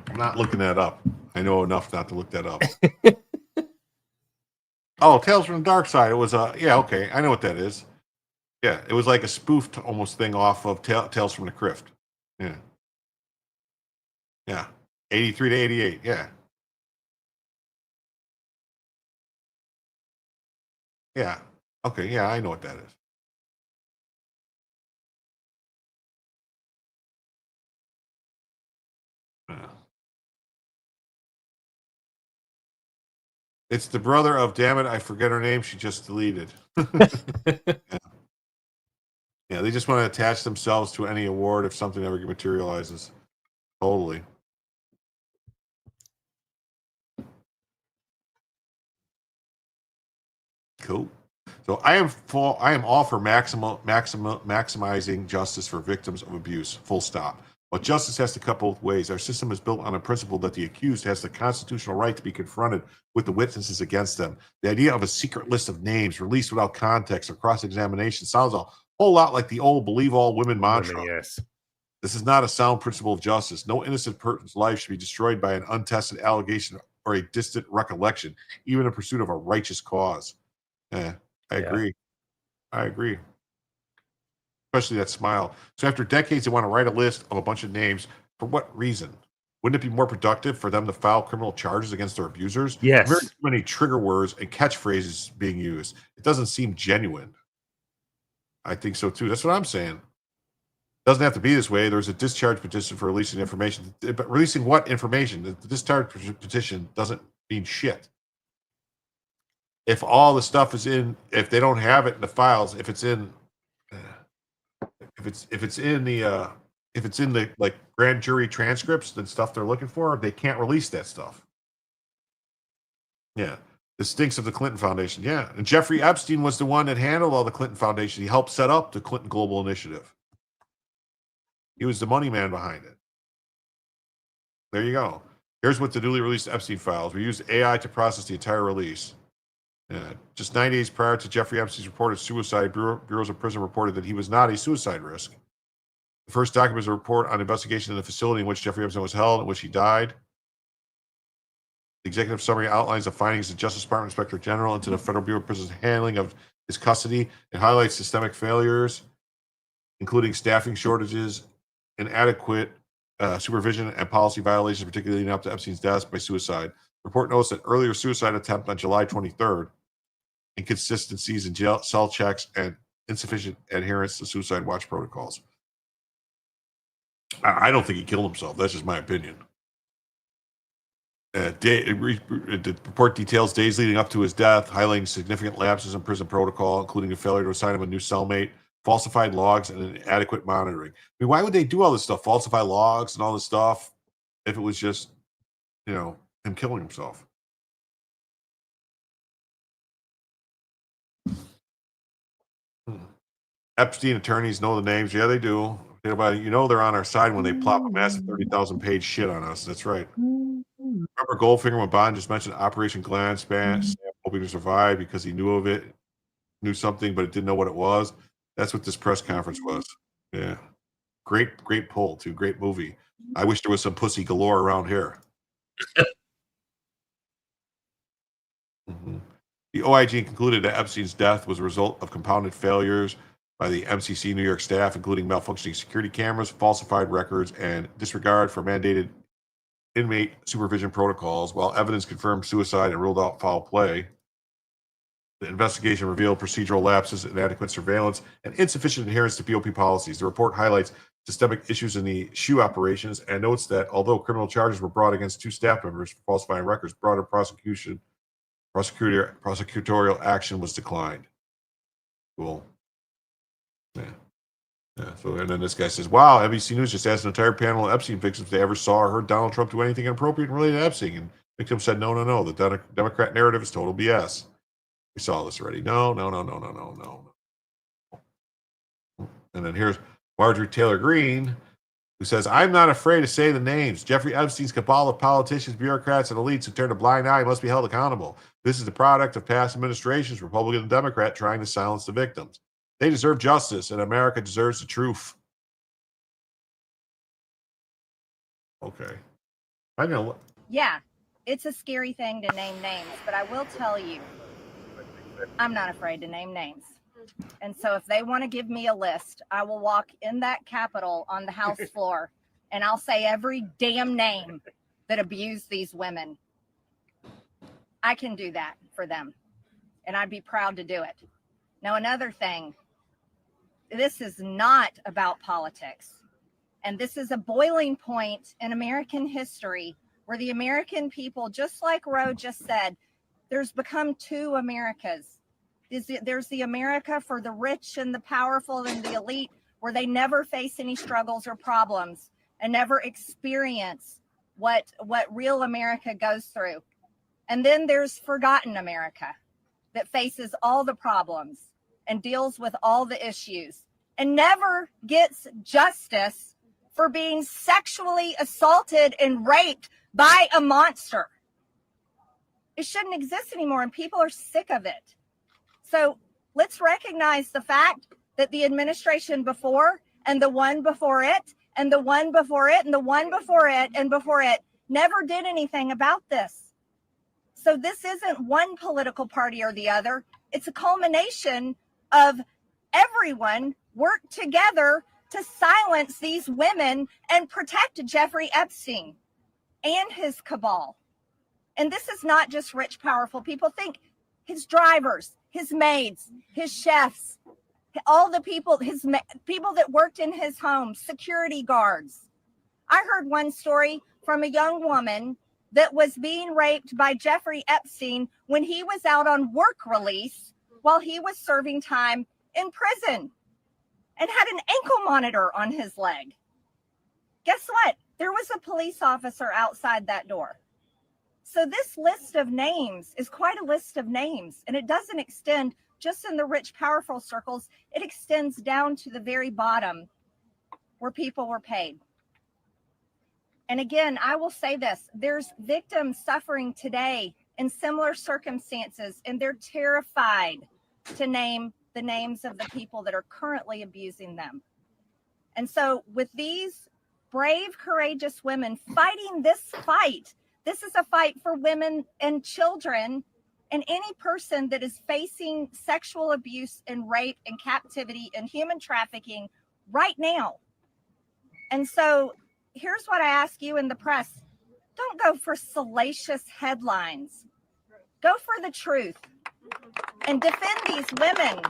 I'm not looking that up. I know enough not to look that up. Oh, Tales from the Dark Side. It was yeah, okay. I know what that is. Yeah, it was like a spoofed almost thing off of Tales from the Crypt. Yeah. Yeah. 83 to 88. Yeah. Yeah. Okay, yeah, I know what that is. It's the brother of, damn it, I forget her name. She just deleted. Yeah, they just want to attach themselves to any award if something ever materializes. Totally. Cool. So I am all for maximizing justice for victims of abuse. Full stop. But justice has to cut both ways. Our system is built on a principle that the accused has the constitutional right to be confronted with the witnesses against them. The idea of a secret list of names released without context or cross-examination sounds a whole lot like the old believe all women mantra. Yes. This is not a sound principle of justice. No innocent person's life should be destroyed by an untested allegation or a distant recollection, even in pursuit of a righteous cause. I agree. I agree. Especially that smile. So after decades, they want to write a list of a bunch of names. For what reason? Wouldn't it be more productive for them to file criminal charges against their abusers? Yes. Very many trigger words and catchphrases being used. It doesn't seem genuine. I think so too. That's what I'm saying. Doesn't have to be this way. There's a discharge petition for releasing information. But releasing what information? The discharge petition doesn't mean shit. If all the stuff is in, if they don't have it in the files, if it's in the like grand jury transcripts and stuff they're looking for, they can't release that stuff. Yeah. The stinks of the Clinton Foundation. Yeah. And Jeffrey Epstein was the one that handled all the Clinton Foundation. He helped set up the Clinton Global Initiative. He was the money man behind it. There you go. Here's what the newly released Epstein files. We used AI to process the entire release. Just 9 days prior to Jeffrey Epstein's reported suicide, Bureaus of Prison reported that he was not a suicide risk. The first document was a report on investigation in the facility in which Jeffrey Epstein was held, in which he died. The executive summary outlines the findings of the Justice Department Inspector General into the Federal Bureau of Prison's handling of his custody. It highlights systemic failures, including staffing shortages, inadequate supervision, and policy violations, particularly leading up to Epstein's death by suicide. The report notes that earlier suicide attempt on July 23rd, inconsistencies in jail cell checks, and insufficient adherence to suicide watch protocols. I don't think he killed himself. That's just my opinion. The report details days leading up to his death, highlighting significant lapses in prison protocol, including a failure to assign him a new cellmate, falsified logs, and inadequate monitoring. I mean, why would they do all this stuff, falsify logs and all this stuff, if it was just, him killing himself? Epstein attorneys know the names. Yeah, they do. They're on our side when they plop a massive 30,000 page shit on us. That's right. Remember Goldfinger when Bond just mentioned Operation Glance Sam hoping to survive because he knew of it, knew something, but it didn't know what it was. That's what this press conference was. Yeah. Great poll, too. Great movie. I wish there was some pussy galore around here. The OIG concluded that Epstein's death was a result of compounded failures by the MCC New York staff, including malfunctioning security cameras, falsified records, and disregard for mandated inmate supervision protocols. While evidence confirmed suicide and ruled out foul play, the investigation revealed procedural lapses, inadequate surveillance, and insufficient adherence to BOP policies. The report highlights systemic issues in the SHU operations and notes that although criminal charges were brought against 2 staff members for falsifying records, broader prosecutorial action was declined. Cool. Yeah. So, and then this guy says, wow, NBC News just asked an entire panel of Epstein victims if they ever saw or heard Donald Trump do anything inappropriate related to Epstein. And victims said, no. The Democrat narrative is total BS. We saw this already. No. And then here's Marjorie Taylor Greene, who says, I'm not afraid to say the names. Jeffrey Epstein's cabal of politicians, bureaucrats, and elites who turned a blind eye must be held accountable. This is the product of past administrations, Republican and Democrat, trying to silence the victims. They deserve justice, and America deserves the truth. Okay. Yeah, it's a scary thing to name names, but I will tell you, I'm not afraid to name names. And so if they want to give me a list, I will walk in that Capitol on the House floor, and I'll say every damn name that abused these women. I can do that for them, and I'd be proud to do it. Now, another thing, this is not about politics. And this is a boiling point in American history where the American people, just like Roe just said, There's become two Americas. There's the America for the rich and the powerful and the elite, where they never face any struggles or problems and never experience what real America goes through. And then there's forgotten America that faces all the problems and deals with all the issues and never gets justice for being sexually assaulted and raped by a monster. It shouldn't exist anymore, and people are sick of it. So let's recognize the fact that the administration before and the one before it and the one before it and the one before it and before it never did anything about this. So this isn't one political party or the other. It's a culmination of everyone worked together to silence these women and protect Jeffrey Epstein and his cabal. And this is not just rich, powerful people. Think his drivers, his maids, his chefs, all the people, people that worked in his home, security guards. I heard one story from a young woman that was being raped by Jeffrey Epstein when he was out on work release while he was serving time in prison and had an ankle monitor on his leg. Guess what? There was a police officer outside that door. So this list of names is quite a list of names, and it doesn't extend just in the rich, powerful circles. It extends down to the very bottom where people were paid. And again, I will say this, there's victims suffering today in similar circumstances, and they're terrified to name the names of the people that are currently abusing them. And so with these brave, courageous women fighting this fight, this is a fight for women and children and any person that is facing sexual abuse and rape and captivity and human trafficking right now. And so here's what I ask you in the press. Don't go for salacious headlines. Go for the truth and defend these women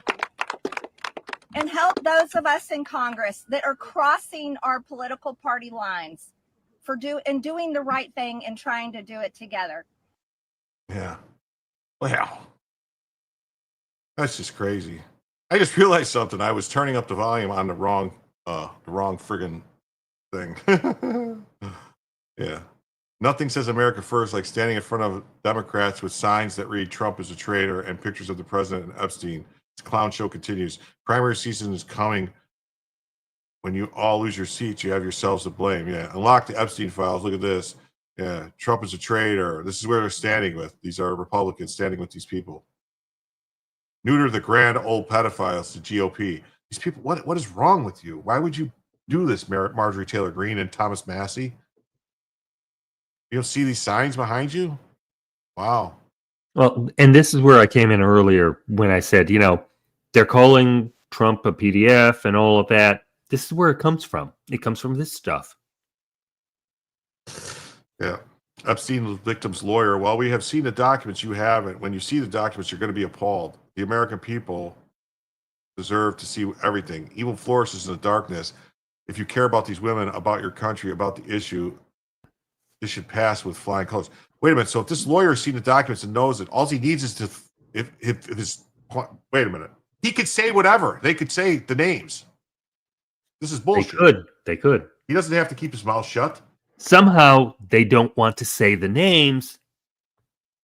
and help those of us in Congress that are crossing our political party lines for doing the right thing and trying to do it together. Yeah. Wow. That's just crazy. I just realized something. I was turning up the volume on the wrong friggin' thing. Yeah. Nothing says America first like standing in front of Democrats with signs that read Trump is a traitor and pictures of the president and Epstein. This clown show continues. Primary season is coming. When you all lose your seats, you have yourselves to blame. Yeah. Unlock the Epstein files. Look at this. Yeah. Trump is a traitor. This is where they're standing with. These are Republicans standing with these people. Neuter the grand old pedophiles to GOP. These people, what is wrong with you? Why would you do this, Marjorie Taylor Greene and Thomas Massey? You don't see these signs behind you? Wow. Well, and this is where I came in earlier when I said, they're calling Trump a PDF and all of that. This is where it comes from. It comes from this stuff. Yeah. Epstein victim's lawyer. While we have seen the documents, you haven't. When you see the documents, you're going to be appalled. The American people deserve to see everything. Evil flourishes in the darkness. If you care about these women, about your country, about the issue, this should pass with flying colors. Wait a minute. So if this lawyer has seen the documents and knows it, all he needs is to, if this, wait a minute. He could say whatever. They could say the names. This is bullshit. They could. He doesn't have to keep his mouth shut. Somehow they don't want to say the names.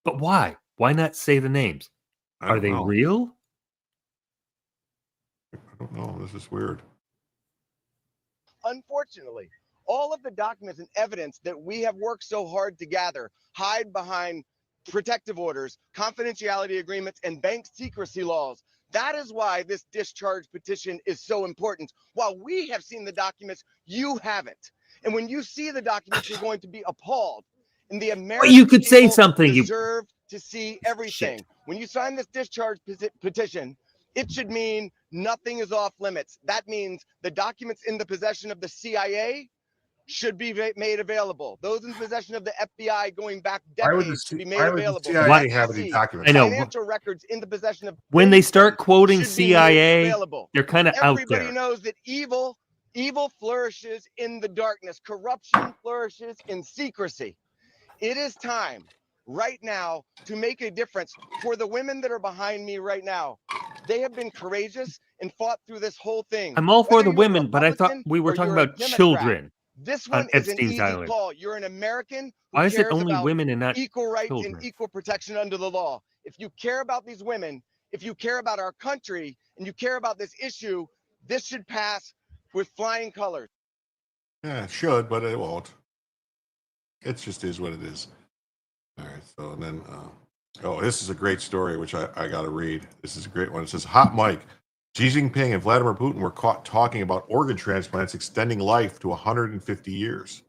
But why? Why not say the names? Are they real? I don't know. This is weird. Unfortunately, all of the documents and evidence that we have worked so hard to gather hide behind protective orders, confidentiality agreements, and bank secrecy laws. That is why this discharge petition is so important. While we have seen the documents, you haven't. And when you see the documents, you're going to be appalled. And the American you could say something. Deserve to see everything. Shit. When you sign this discharge petition, it should mean nothing is off limits. That means the documents in the possession of the CIA should be made available. Those in possession of the FBI going back decades should be made available. CIA have any documents? I know. Financial records in the possession of when they start quoting CIA, they're kind of out there. Everybody knows that evil flourishes in the darkness. Corruption flourishes in secrecy. It is time right now to make a difference for the women that are behind me right now. They have been courageous and fought through this whole thing. I'm all for Whether the you're a women, but I thought Republican we were or talking you're a about Democrat, children this on one is an Epstein's easy island. call. You're an American who Why is it cares only about women and not equal rights and children? equal protection under the law. If you care about these women, if you care about our country, and you care about this issue, this should pass with flying colors. Yeah, it should, but it won't. It just is what it is. All right. So and then, oh, this is a great story, which I got to read. This is a great one. It says, hot mic. Xi Jinping and Vladimir Putin were caught talking about organ transplants extending life to 150 years.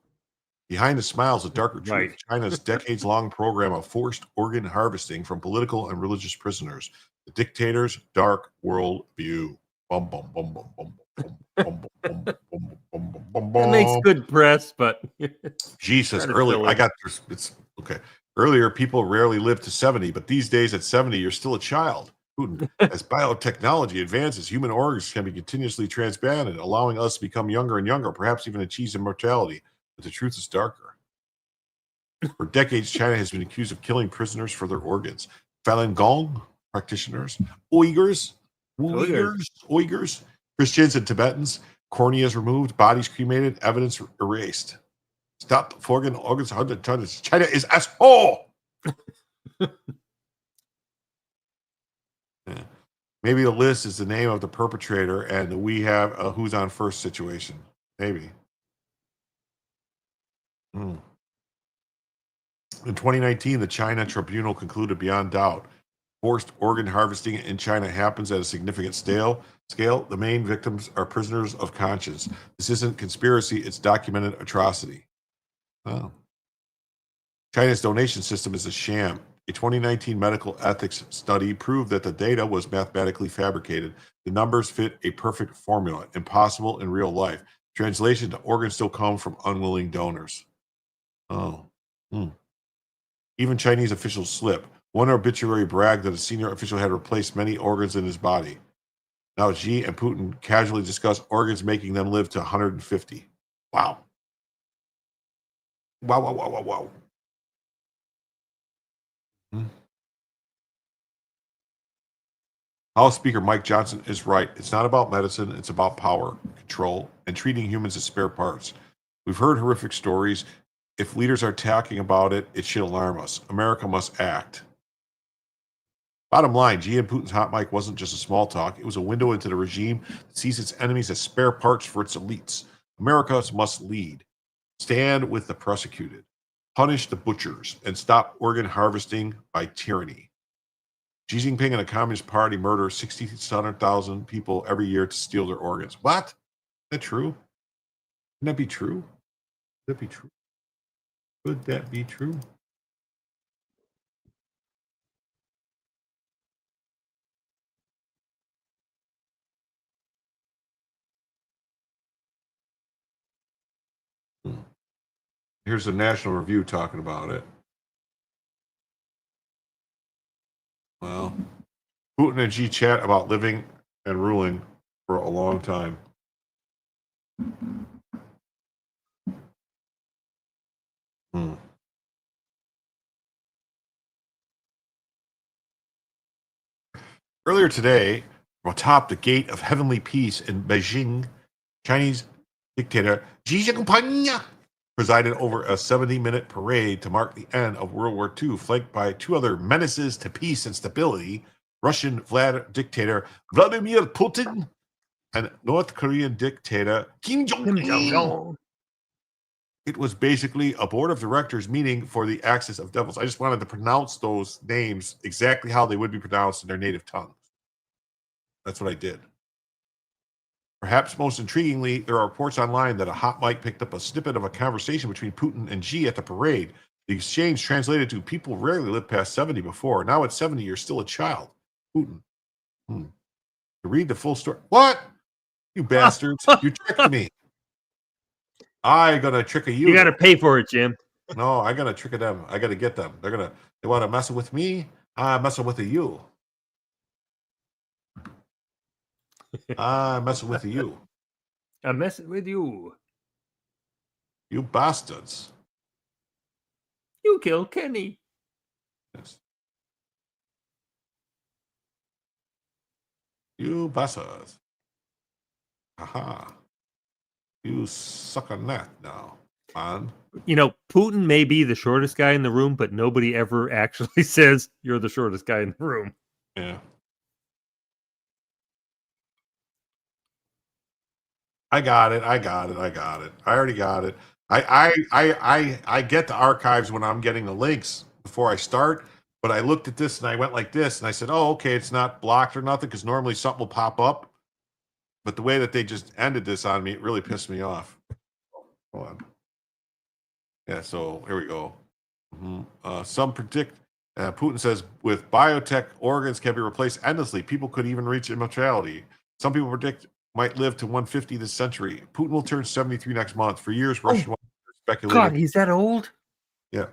Behind the smiles, a darker truth. China's decades-long program of forced organ harvesting from political and religious prisoners. The dictator's dark world view. Bum, bum, bum, bum, bum, bum, bum, bum, bum, bum, bum, bum, bum. It makes good press, but Jesus, Trying to earlier fill I in. got this. It's okay. Earlier, people rarely lived to 70, but these days at 70, you're still a child. Putin, as biotechnology advances, human organs can be continuously transplanted, allowing us to become younger and younger, perhaps even achieve immortality. But the truth is darker. For decades, China has been accused of killing prisoners for their organs. Falun Gong practitioners, Uyghurs, Christians and Tibetans, corneas removed, bodies cremated, evidence erased. Stop forging organs 100 tons. China is asshole. Yeah. Maybe the list is the name of the perpetrator, and we have a who's on first situation. Maybe. In 2019, the China Tribunal concluded beyond doubt forced organ harvesting in China happens at a significant scale. The main victims are prisoners of conscience. This isn't conspiracy, it's documented atrocity. Oh. China's donation system is a sham. A 2019 medical ethics study proved that the data was mathematically fabricated. The numbers fit a perfect formula, impossible in real life. Translation: the organs still come from unwilling donors. Oh. Even Chinese officials slip. One obituary bragged that a senior official had replaced many organs in his body. Now Xi and Putin casually discuss organs making them live to 150. Wow. Wow. House Speaker Mike Johnson is right. It's not about medicine. It's about power, control, and treating humans as spare parts. We've heard horrific stories. If leaders are talking about it, it should alarm us. America must act. Bottom line, Xi and Putin's hot mic wasn't just a small talk. It was a window into the regime that sees its enemies as spare parts for its elites. America must lead. Stand with the persecuted. Punish the butchers and stop organ harvesting by tyranny. Xi Jinping and the Communist Party murder 600,000 people every year to steal their organs. What? Is that true? Can that be true? Could that be true? Could that be true? Here's the National Review talking about it. Well, Putin and Xi chat about living and ruling for a long time. Earlier today, from atop the Gate of Heavenly Peace in Beijing, Chinese dictator Xi Jinping presided over a 70-minute parade to mark the end of World War II, flanked by two other menaces to peace and stability, Russian dictator Vladimir Putin and North Korean dictator Kim Jong-un. It was basically a board of directors meeting for the Axis of Devils. I just wanted to pronounce those names exactly how they would be pronounced in their native tongue. That's what I did. Perhaps most intriguingly, there are reports online that a hot mic picked up a snippet of a conversation between Putin and Xi at the parade. The exchange translated to, people rarely lived past 70 before. Now at 70, you're still a child. Putin. To read the full story. What? You bastards. You tricked me. I gonna trick you. You got to pay for it, Jim. No, I gotta trick them. I gotta get them. They want to mess with me. I'm messing with you. I'm messing with you. I'm messing with you. You bastards. You killed Kenny. Yes. You bastards. Aha. You suck on that now, man. You know, Putin may be the shortest guy in the room, but nobody ever actually says you're the shortest guy in the room. Yeah. I got it. I already got it. I get the archives when I'm getting the links before I start, but I looked at this and I went like this and I said, oh, okay, it's not blocked or nothing, because normally something will pop up. But the way that they just ended this on me, it really pissed me off. Hold on. Yeah, so here we go. Some predict, Putin says, with biotech, organs can be replaced endlessly. People could even reach immortality. Some people predict might live to 150 this century. Putin will turn 73 next month. For years, Russian speculated. God, he's that old? Yeah.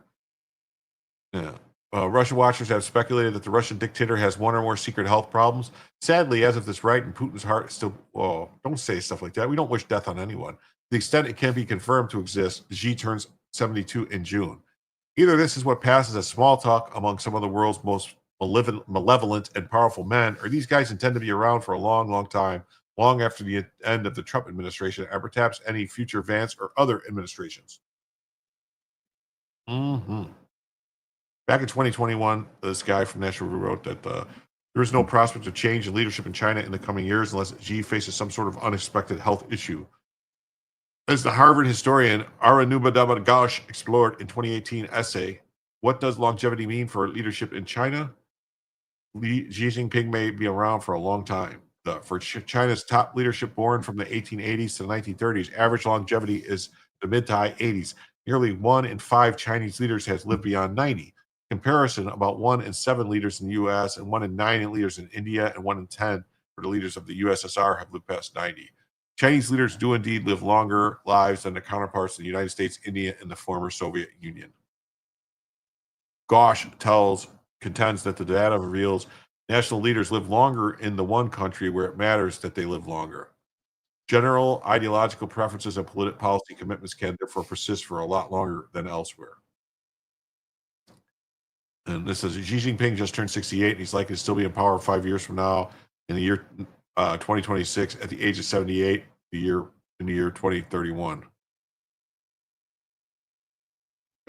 Yeah. Russian watchers have speculated that the Russian dictator has one or more secret health problems. Sadly, as of this right, in Putin's heart, still, don't say stuff like that. We don't wish death on anyone. To the extent it can be confirmed to exist, Xi turns 72 in June. Either this is what passes as small talk among some of the world's most malevolent and powerful men, or these guys intend to be around for a long, long time, long after the end of the Trump administration, and perhaps any future Vance or other administrations. Back in 2021, this guy from National Review wrote that there is no prospect of change in leadership in China in the coming years unless Xi faces some sort of unexpected health issue. As the Harvard historian Arunabha Ghosh explored in 2018 essay, What Does Longevity Mean for Leadership in China? Xi Jinping may be around for a long time. For China's top leadership born from the 1880s to the 1930s, average longevity is the mid to high 80s. Nearly 1 in 5 Chinese leaders has lived beyond 90. Comparison, about 1 in 7 leaders in the U.S. and 1 in 9 leaders in India and 1 in 10 for the leaders of the USSR have lived past 90. Chinese leaders do indeed live longer lives than their counterparts in the United States, India, and the former Soviet Union. Ghosh contends that the data reveals national leaders live longer in the one country where it matters that they live longer. General ideological preferences and political policy commitments can therefore persist for a lot longer than elsewhere. And this says Xi Jinping just turned 68 and he's likely to still be in power 5 years from now in the year 2026 at the age of 78, in the year 2031.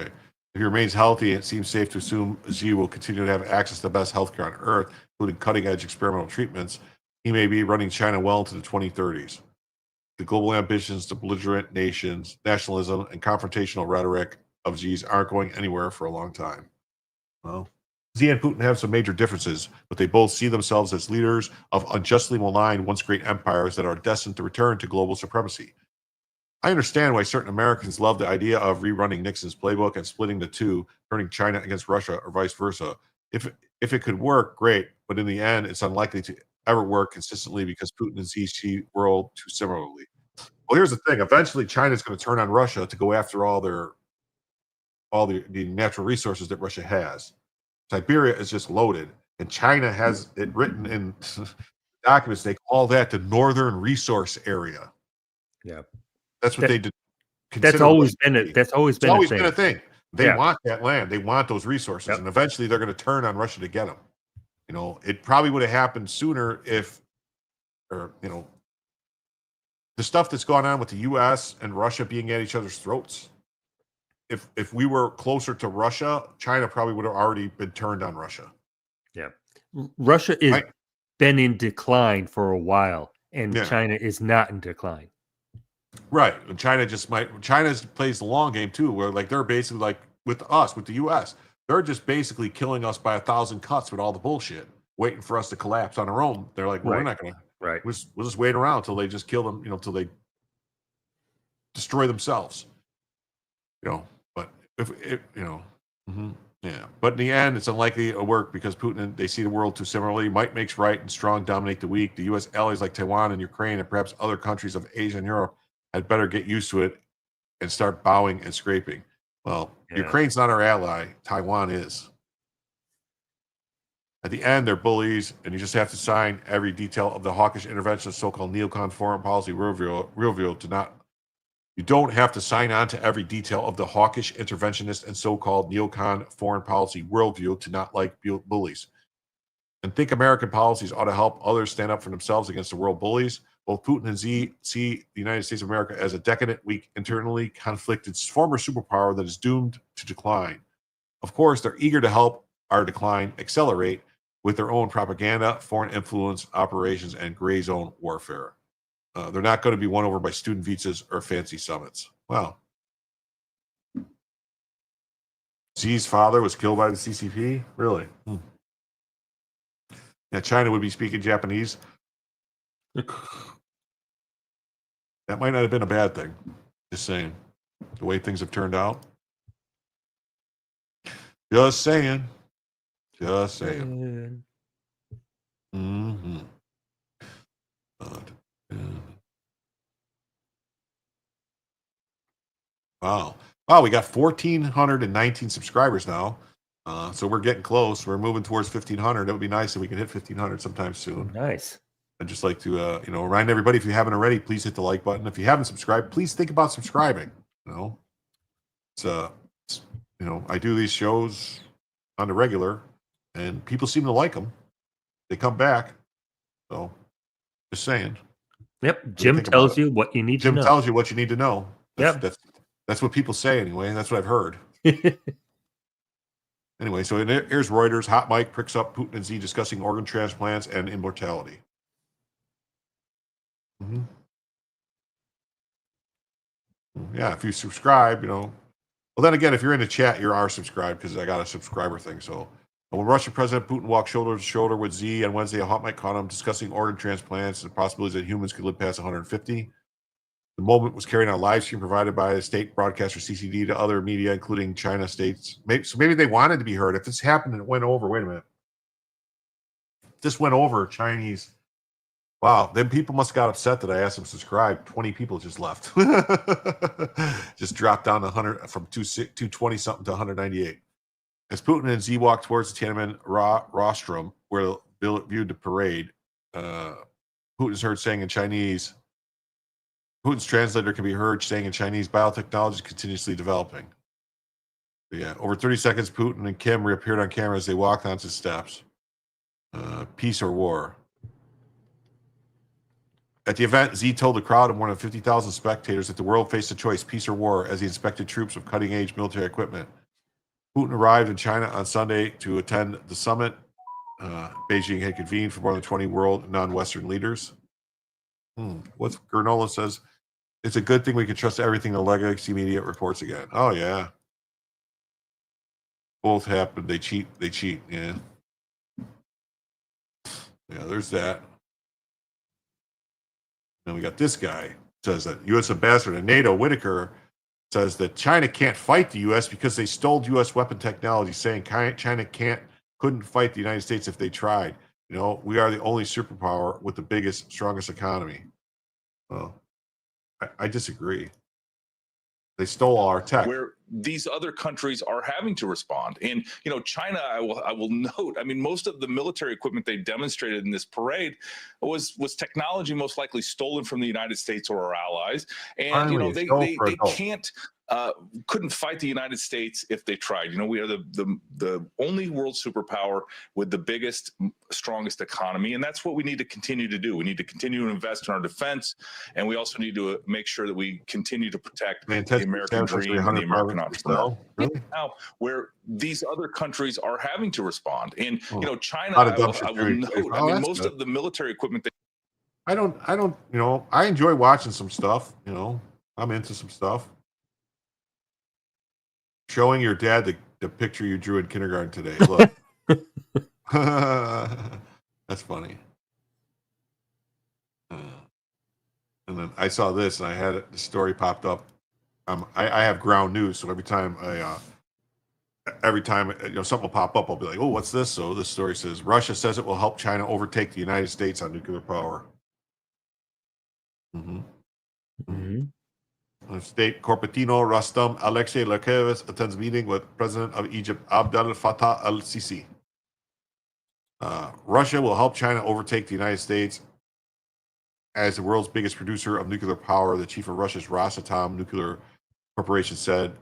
Okay. If he remains healthy, it seems safe to assume Xi will continue to have access to the best healthcare on earth, including cutting-edge experimental treatments. He may be running China well into the 2030s. The global ambitions, the belligerent nations, nationalism, and confrontational rhetoric of Xi's aren't going anywhere for a long time. Well, Xi and Putin have some major differences, but they both see themselves as leaders of unjustly maligned once great empires that are destined to return to global supremacy. I understand why certain Americans love the idea of rerunning Nixon's playbook and splitting the two, turning China against Russia or vice versa. If it could work, great, but in the end, it's unlikely to ever work consistently because Putin and Xi see the world too similarly. Well, here's the thing. Eventually, China's going to turn on Russia to go after all the natural resources that Russia has. Siberia is just loaded, and China has it written in documents. They call that the Northern Resource Area. Yeah, that's what they did. That's always been a thing. They want that land. They want those resources, and eventually they're going to turn on Russia to get them. You know, it probably would have happened sooner the stuff that's gone on with the U.S. and Russia being at each other's throats. If we were closer to Russia, China probably would have already been turned on Russia. Yeah, Russia is been in decline for a while, and China is not in decline. Right, and China plays the long game too, where like they're basically like with us, with the U.S., they're just basically killing us by 1,000 cuts with all the bullshit, waiting for us to collapse on our own. They're like, well, we're not going to. Right, we'll just wait around until they just kill them, until they destroy themselves. But but in the end, it's unlikely it'll work because Putin, they see the world too similarly. Might makes right and strong dominate the weak. The U.S. allies like Taiwan and Ukraine and perhaps other countries of Asia and Europe had better get used to it and start bowing and scraping. Well, Ukraine's not our ally. Taiwan is. At the end, they're bullies, and you just have to sign every detail of the hawkish intervention of so-called neocon foreign policy real to not You don't have to sign on to every detail of the hawkish, interventionist, and so-called neocon foreign policy worldview to not like bullies. And think American policies ought to help others stand up for themselves against the world bullies. Both Putin and Xi see the United States of America as a decadent, weak, internally conflicted former superpower that is doomed to decline. Of course, they're eager to help our decline accelerate with their own propaganda, foreign influence operations, and gray zone warfare. They're not going to be won over by student visas or fancy summits. Well, Xi's father was killed by the CCP? Really? Yeah, China would be speaking Japanese. That might not have been a bad thing. Just saying. The way things have turned out. Just saying. Just saying. Mm-hmm. Wow. Wow, we got 1,419 subscribers now. So we're getting close. We're moving towards 1,500. It would be nice if we could hit 1,500 sometime soon. Nice. I'd just like to, remind everybody, if you haven't already, please hit the like button. If you haven't subscribed, please think about subscribing. I do these shows on the regular, and people seem to like them. They come back. So, just saying. Yep. Jim tells you what you need to know. Jim tells you what you need to know. Yep. That's what people say anyway. That's what I've heard. Anyway, so here's Reuters. Hot mic pricks up Putin and Xi discussing organ transplants and immortality. Yeah, if you subscribe, Well, then again, if you're in the chat, you are subscribed because I got a subscriber thing. So when Russian President Putin walked shoulder to shoulder with Xi on Wednesday, a hot mic caught him discussing organ transplants and the possibilities that humans could live past 150. The moment was carried on a live stream provided by the state broadcaster CCD to other media, including China states. Maybe they wanted to be heard. If this happened and it went over, wait a minute. This went over Chinese. Wow, then people must have got upset that I asked them to subscribe. 20 people just left. Just dropped down to 100 from 220 something to 198. As Putin and Xi walked towards the Tiananmen rostrum, where they viewed the parade, Putin's heard saying in Chinese. Putin's translator can be heard saying in Chinese, biotechnology is continuously developing. Yeah, over 30 seconds, Putin and Kim reappeared on camera as they walked onto the steps. Peace or war? At the event, Xi told the crowd of more than 50,000 spectators that the world faced a choice, peace or war, as he inspected troops with cutting-edge military equipment. Putin arrived in China on Sunday to attend the summit Beijing had convened for more than 20 world non-Western leaders. What Granola says, it's a good thing we can trust everything the legacy media reports again. Oh, yeah. Both happened. They cheat. Yeah. Yeah, there's that. Then we got this guy says that U.S. Ambassador to NATO, Whitaker, says that China can't fight the U.S. because they stole U.S. weapon technology, saying China couldn't fight the United States if they tried. We are the only superpower with the biggest, strongest economy. Well, I disagree. They stole all our tech. Where these other countries are having to respond. And, China, I will note, most of the military equipment they demonstrated in this parade was technology most likely stolen from the United States or our allies. And, they couldn't fight the United States if they tried. We are the only world superpower with the biggest, strongest economy. And that's what we need to continue to do. We need to continue to invest in our defense. And we also need to make sure that we continue to protect the American dream and the American entrepreneur. Really? Now, where these other countries are having to respond. And, China, I will note, most of the military equipment. I don't, I enjoy watching some stuff, I'm into some stuff. Showing your dad the picture you drew in kindergarten today. Look. That's funny. And then I saw this and I had the story popped up. I have ground news, so every time something will pop up, I'll be like, oh, what's this? So this story says Russia says it will help China overtake the United States on nuclear power. State Corpatino Rastam Alexei Lakevich attends meeting with President of Egypt Abdel Fattah al-Sisi. Russia will help China overtake the United States as the world's biggest producer of nuclear power, the chief of Russia's Rosatom Nuclear Corporation said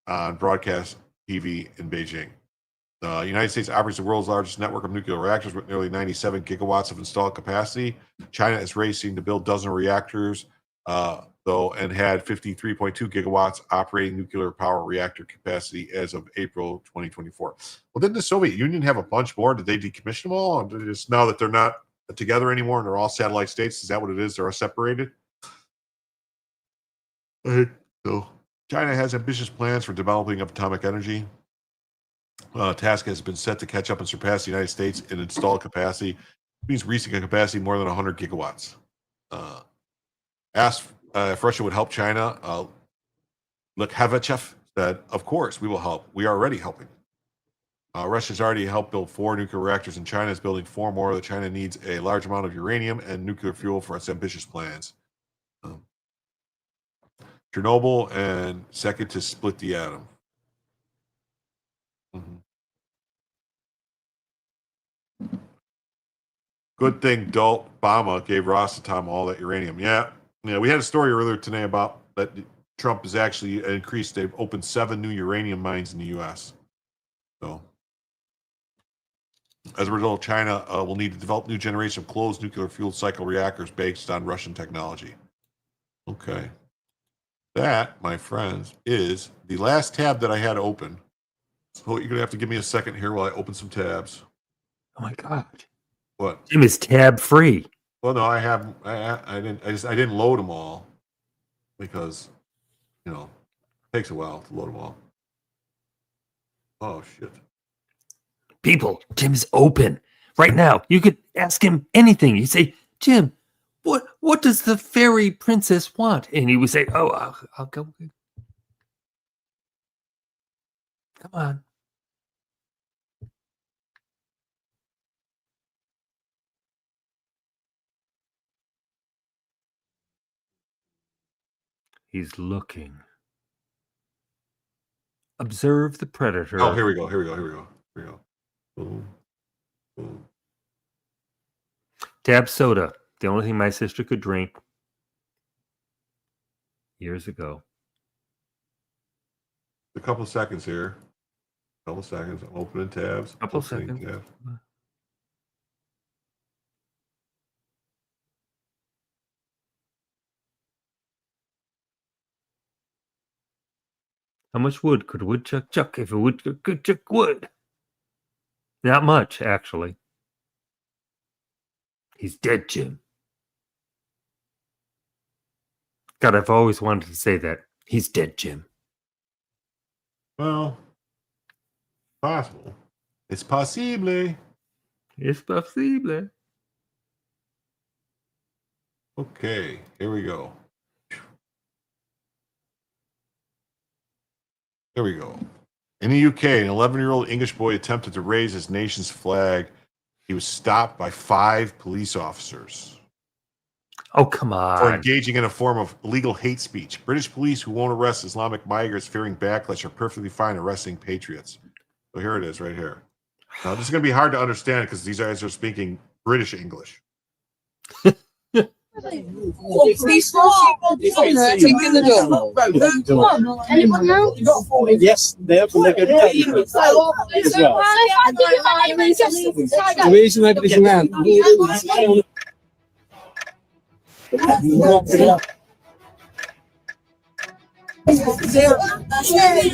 on broadcast TV in Beijing. The United States operates the world's largest network of nuclear reactors with nearly 97 gigawatts of installed capacity. China is racing to build dozen reactors, though, and had 53.2 gigawatts operating nuclear power reactor capacity as of April 2024. Well, didn't the Soviet Union have a bunch more? Did they decommission them all? Or just now that they're not together anymore and they're all satellite states, is that what it is? They're all separated? So China has ambitious plans for developing atomic energy. Task has been set to catch up and surpass the United States in installed capacity. It means reaching a capacity more than 100 gigawatts. Asked if Russia would help China, Lekhavichev said, "Of course, we will help. We are already helping." Russia's already helped build 4 nuclear reactors, and China is building 4 more. That China needs a large amount of uranium and nuclear fuel for its ambitious plans. Chernobyl and second to split the atom. Good thing Obama gave Rosatom all that uranium. Yeah, we had a story earlier today about that Trump has actually increased. They've opened 7 new uranium mines in the U.S. So, as a result, China will need to develop new generation of closed nuclear fuel cycle reactors based on Russian technology. Okay. That, my friends, is the last tab that I had open. So you're going to have to give me a second here while I open some tabs. Oh my God. What? Jim is tab free. Well, no, I have. I didn't load them all because, it takes a while to load them all. Oh shit! People, Jim's open right now. You could ask him anything. You say, Jim, what does the fairy princess want? And he would say, oh, I'll go. Come on. He's looking. Observe the predator. Oh, here we go. Here we go. Boom. Boom. Tab soda. The only thing my sister could drink years ago. A couple of seconds here. I'm opening tabs. Couple seconds. Tabs. How much wood could a woodchuck chuck if a woodchuck could chuck wood? Not much, actually. He's dead, Jim. God, I've always wanted to say that. He's dead, Jim. Well, possible. It's possible. It's possible. Okay, here we go. There we go. In the UK, an 11-year-old English boy attempted to raise his nation's flag. He was stopped by 5 police officers. Oh, come on. For engaging in a form of illegal hate speech. British police who won't arrest Islamic migrants fearing backlash are perfectly fine arresting patriots. So here it is right here. Now, this is going to be hard to understand because these guys are speaking British English. These small taking the door. Anyone know? Yes, they're from the good as well. The reason they're this man.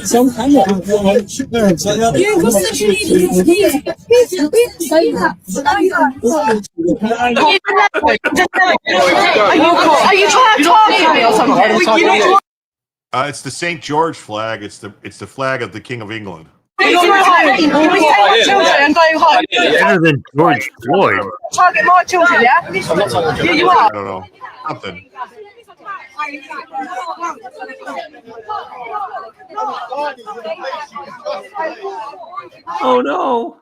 Some kind of Are you trying to talk to me or something? It's the St. George flag. It's the flag of the King of England. Better than George Floyd. Target my children, yeah? Yeah, you are. I don't know. Something. Oh no.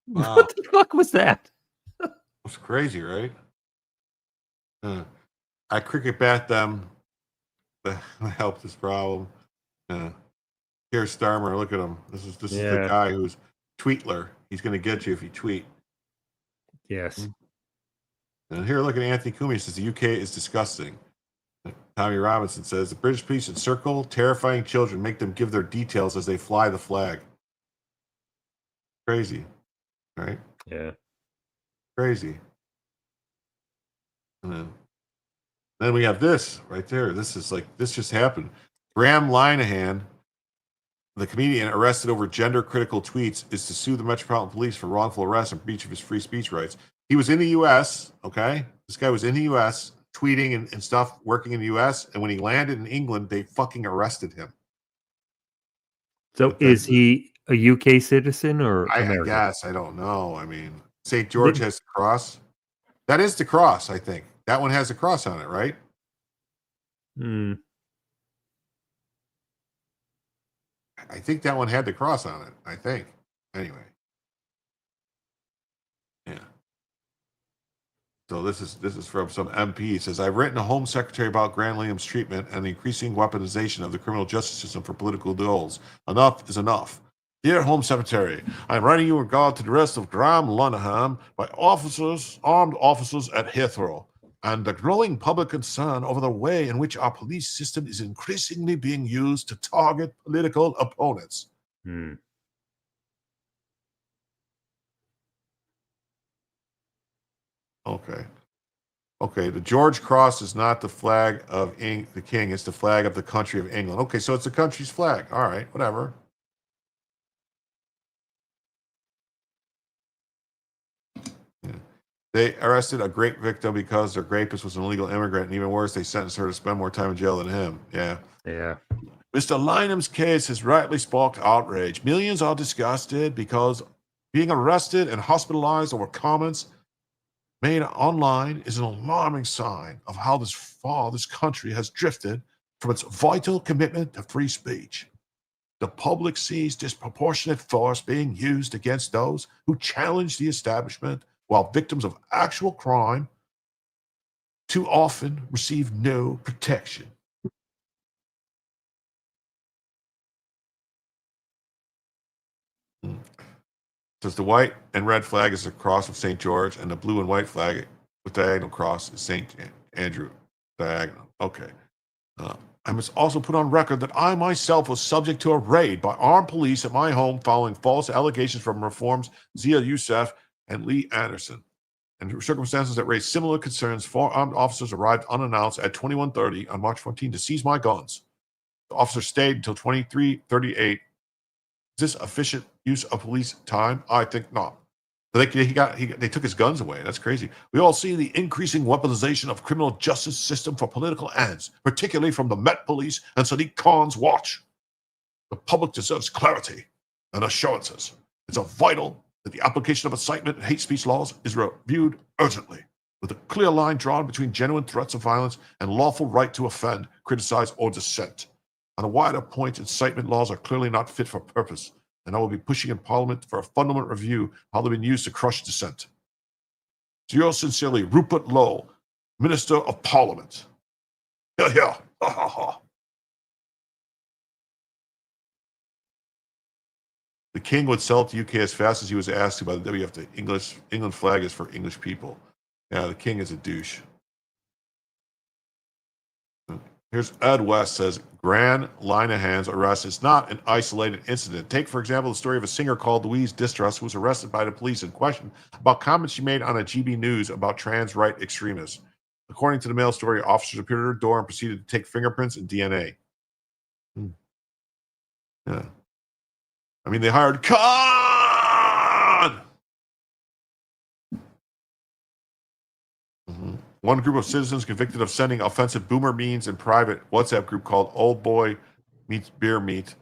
Wow. What the fuck was that? It's crazy, right? I cricket bat them help this problem. Keir Starmer, look at him. This is the Yeah. guy who's tweetler. He's going to get you if you tweet. Yes. And here, look at Anthony Cumia says the UK is disgusting. Tommy Robinson says the British police encircle terrifying children, make them give their details as they fly the flag. Crazy, right? Yeah. Crazy. And then we have this right there. This just happened. Graham Linehan, the comedian arrested over gender-critical tweets, is to sue the Metropolitan Police for wrongful arrest and breach of his free speech rights. He was in the U.S., okay? This guy was in the U.S., tweeting and stuff, working in the U.S., and when he landed in England, they fucking arrested him. So is he a UK citizen or I American? guess. I don't know. I mean, St. George has the cross. That is the cross, I think. That one has a cross on it, right? I think that one had the cross on it. I think. Anyway. Yeah. So this is from some MP. It says, I've written a Home Secretary about Graham Liam's treatment and the increasing weaponization of the criminal justice system for political goals. Enough is enough. Dear Home Secretary, I am writing you in regard to the arrest of Graham Linehan by armed officers at Heathrow, and the growing public concern over the way in which our police system is increasingly being used to target political opponents. Okay, the George Cross is not the flag of the king, it's the flag of the country of England. Okay, so it's the country's flag. All right, whatever. They arrested a grape victim because their rapist was an illegal immigrant, and even worse, they sentenced her to spend more time in jail than him. Yeah. Mr. Lineham's case has rightly sparked outrage. Millions are disgusted because being arrested and hospitalized over comments made online is an alarming sign of how far this country has drifted from its vital commitment to free speech. The public sees disproportionate force being used against those who challenge the establishment, while victims of actual crime too often receive no protection. Says the white and red flag is the cross of St. George, and the blue and white flag with diagonal cross is St. Andrew diagonal. Okay. I must also put on record that I myself was subject to a raid by armed police at my home following false allegations from Reform's Zia Youssef and Lee Anderson. And circumstances that raised similar concerns, 4 armed officers arrived unannounced at 21:30 on March 14 to seize my guns. The officers stayed until 23:38. Is this efficient use of police time? I think not. They took his guns away. That's crazy. We all see the increasing weaponization of criminal justice system for political ends, particularly from the Met Police and Sadiq Khan's watch. The public deserves clarity and assurances. It's vital that the application of incitement and hate speech laws is reviewed urgently, with a clear line drawn between genuine threats of violence and lawful right to offend, criticize, or dissent. On a wider point, incitement laws are clearly not fit for purpose, and I will be pushing in Parliament for a fundamental review of how they've been used to crush dissent. So yours sincerely, Rupert Lowe, Minister of Parliament. Yeah. Ha ha ha. The king would sell it to UK as fast as he was asked to by the WF. The England flag is for English people. Yeah, the king is a douche. Here's Ed West says, Graham Linehan's arrest is not an isolated incident. Take, for example, the story of a singer called Louise Distrust who was arrested by the police and questioned about comments she made on a GB News about trans right extremists. According to the Mail story, officers appeared at her door and proceeded to take fingerprints and DNA. Yeah. I mean, they hired Khan! One group of citizens convicted of sending offensive boomer memes in private WhatsApp group called Old Boy Meets Beer Meat.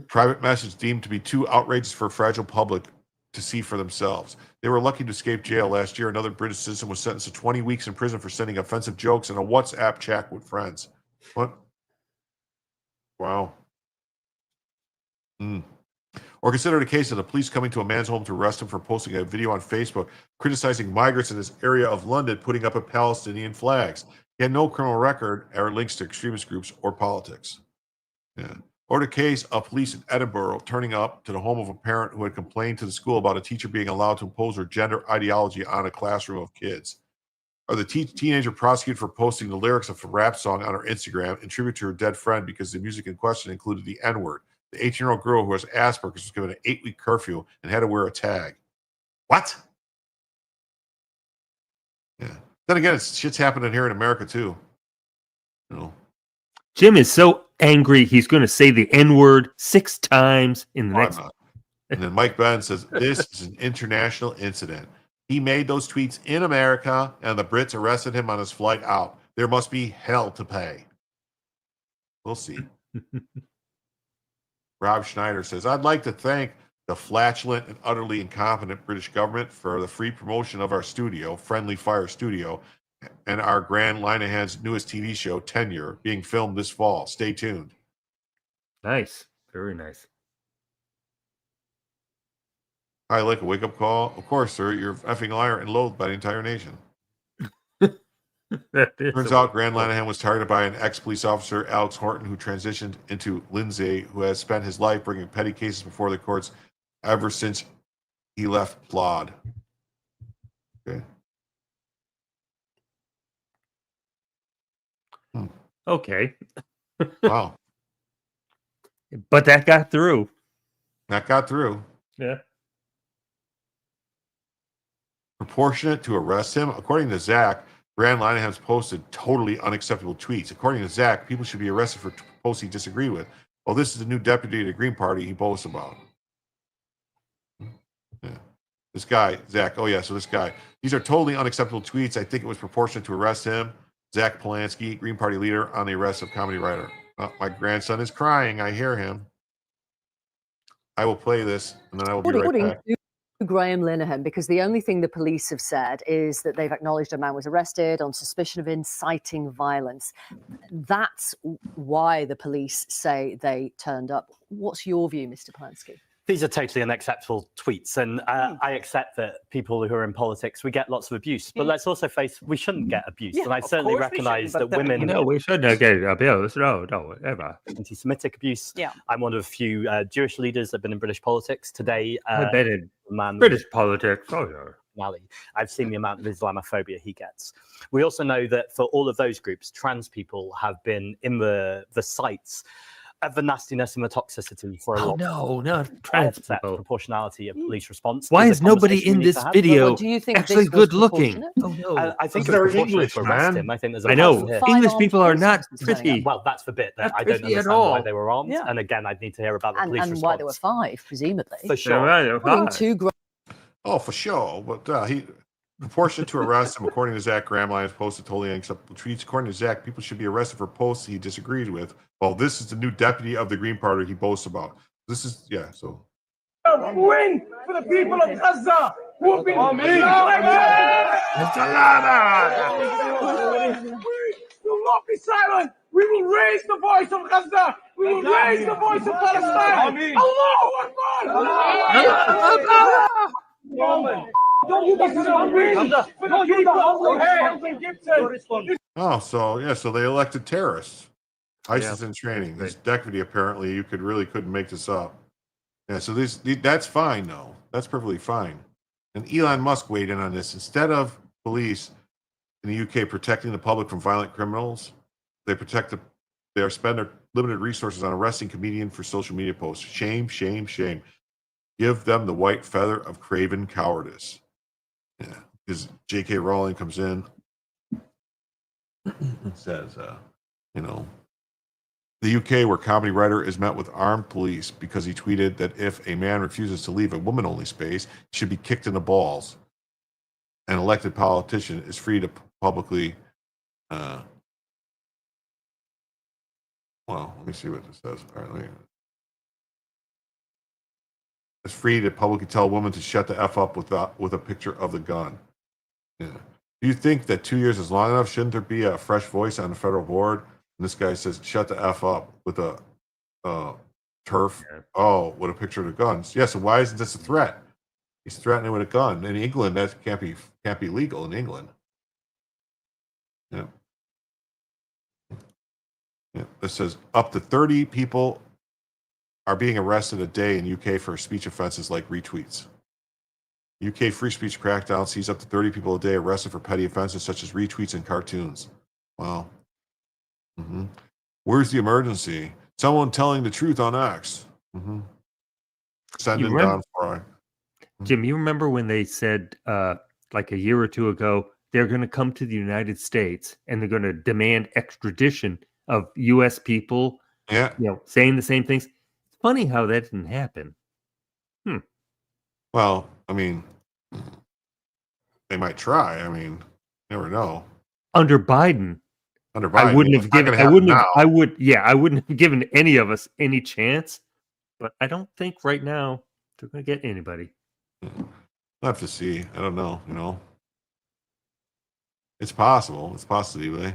Private message deemed to be too outrageous for a fragile public to see for themselves. They were lucky to escape jail last year. Another British citizen was sentenced to 20 weeks in prison for sending offensive jokes in a WhatsApp chat with friends. What? Wow. Or consider the case of the police coming to a man's home to arrest him for posting a video on Facebook criticizing migrants in his area of London putting up a Palestinian flags. He had no criminal record or links to extremist groups or politics. Yeah. Or the case of police in Edinburgh turning up to the home of a parent who had complained to the school about a teacher being allowed to impose her gender ideology on a classroom of kids. Or the teenager prosecuted for posting the lyrics of a rap song on her Instagram in tribute to her dead friend because the music in question included the N-word. The 18-year-old girl who has Asperger's was given an 8-week curfew and had to wear a tag. What? Yeah. Then again, shit's happening here in America too. You know. Jim is so angry he's going to say the N-word 6 times in the next. And then Mike Benn says this is an international incident. He made those tweets in America, and the Brits arrested him on his flight out. There must be hell to pay. We'll see. Rob Schneider says, I'd like to thank the flatulent and utterly incompetent British government for the free promotion of our studio, Friendly Fire Studio, and our Grand Linehan's newest TV show, Tenure, being filmed this fall. Stay tuned. Nice. Very nice. I like a wake-up call. Of course, sir, you're a effing liar and loathed by the entire nation. Turns out Grand Linehan was targeted by an ex-police officer, Alex Horton, who transitioned into Lindsay, who has spent his life bringing petty cases before the courts ever since he left Plod. Okay. Okay. Wow. But that got through. That got through. Yeah. Proportionate to arrest him? According to Zach, Grand Linehan has posted totally unacceptable tweets. According to Zach, people should be arrested for posts he disagreed with. Well, this is the new deputy of the Green Party he boasts about. Yeah. This guy, Zach, oh yeah, so this guy. These are totally unacceptable tweets. I think it was proportionate to arrest him. Zach Polanski, Green Party leader, on the arrest of comedy writer. My grandson is crying. I hear him. I will play this, and then I will be right back. Graham Linehan, because the only thing the police have said is that they've acknowledged a man was arrested on suspicion of inciting violence. That's why the police say they turned up. What's your view, Mr. Polanski? These are totally unacceptable tweets, and I accept that people who are in politics, we get lots of abuse, but let's also face we shouldn't get abuse, and I certainly recognise that women... No, we shouldn't get abuse, no, ever. Anti-Semitic abuse. Yeah. I'm one of a few Jewish leaders that have been in British politics. Today, I've been in British politics, oh yeah. I've seen the amount of Islamophobia he gets. We also know that for all of those groups, trans people have been in the sights of the nastiness and the toxicity for a lot. No, not trans people. Proportionality of police response. Why is nobody in this video actually good looking? Oh no! I think it's proportionate to arrest him. I think there's a English people are not pretty. Well, that's the bit that I don't understand why they were armed. And again, I'd need to hear about the police response. And why there were 5, presumably. For sure. Oh, for sure. But he proportionate to arrest him, according to Zach Graham. Lions posted totally unacceptable tweets. According to Zach, people should be arrested for posts he disagreed with. Well, this is the new deputy of the Green Party he boasts about. This is, yeah, so. Win for the people of Gaza who have been We will not be silent. We will raise the voice of Gaza. We will raise the voice of Palestine. Allahu Akbar. Don't you be so for the people of Gibson. Oh, so yeah, so they elected terrorists. ISIS in training. This deputy, apparently, you couldn't make this up. Yeah, so that's fine, though. That's perfectly fine. And Elon Musk weighed in on this. Instead of police in the UK protecting the public from violent criminals, they spend their limited resources on arresting comedian for social media posts. Shame, shame, shame. Give them the white feather of craven cowardice. Yeah, because J.K. Rowling comes in and says, the UK, where comedy writer is met with armed police because he tweeted that if a man refuses to leave a woman-only space, he should be kicked in the balls. An elected politician is free to publicly, let me see what this says. All right, is free to publicly tell a woman to shut the F up with a picture of the gun. Yeah. Do you think that 2 years is long enough? Shouldn't there be a fresh voice on the federal board? And this guy says, shut the F up with a turf. Oh, with a picture of the guns. Yeah, so why isn't this a threat? He's threatening with a gun. In England, that can't be legal in England. Yeah. Yeah, it says up to 30 people are being arrested a day in UK for speech offenses like retweets. UK free speech crackdown sees up to 30 people a day arrested for petty offenses such as retweets and cartoons. Wow. Mm-hmm. Where's the emergency? Someone telling the truth on X. Mm-hmm. Send in Don Fry. Jim, you remember when they said like a year or two ago, they're going to come to the United States and they're going to demand extradition of U.S. people, saying the same things. It's funny how that didn't happen. Well, I mean, they might try. I mean, never know. Under Biden, I wouldn't have given. I wouldn't have given any of us any chance. But I don't think right now they're going to get anybody. We'll have to see. I don't know. It's possible. It's possible.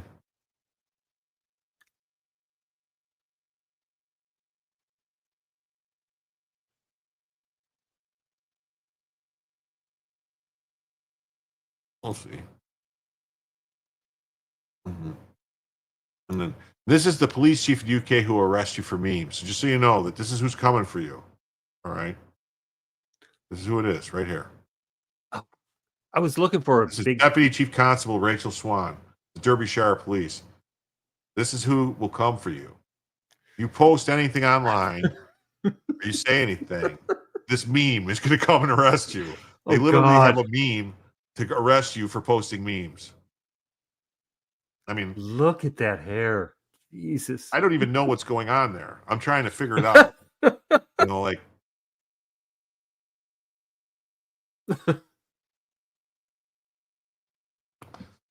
We'll see. Mm-hmm. And then this is the police chief of the UK who will arrest you for memes. So just so you know that this is who's coming for you. All right. This is who it is right here. I was looking for this is Deputy Chief Constable Rachel Swan, the Derbyshire Police. This is who will come for you. You post anything online, or you say anything, this meme is going to come and arrest you. They literally have a meme to arrest you for posting memes. I mean, look at that hair. Jesus. I don't even know what's going on there. I'm trying to figure it out. Like.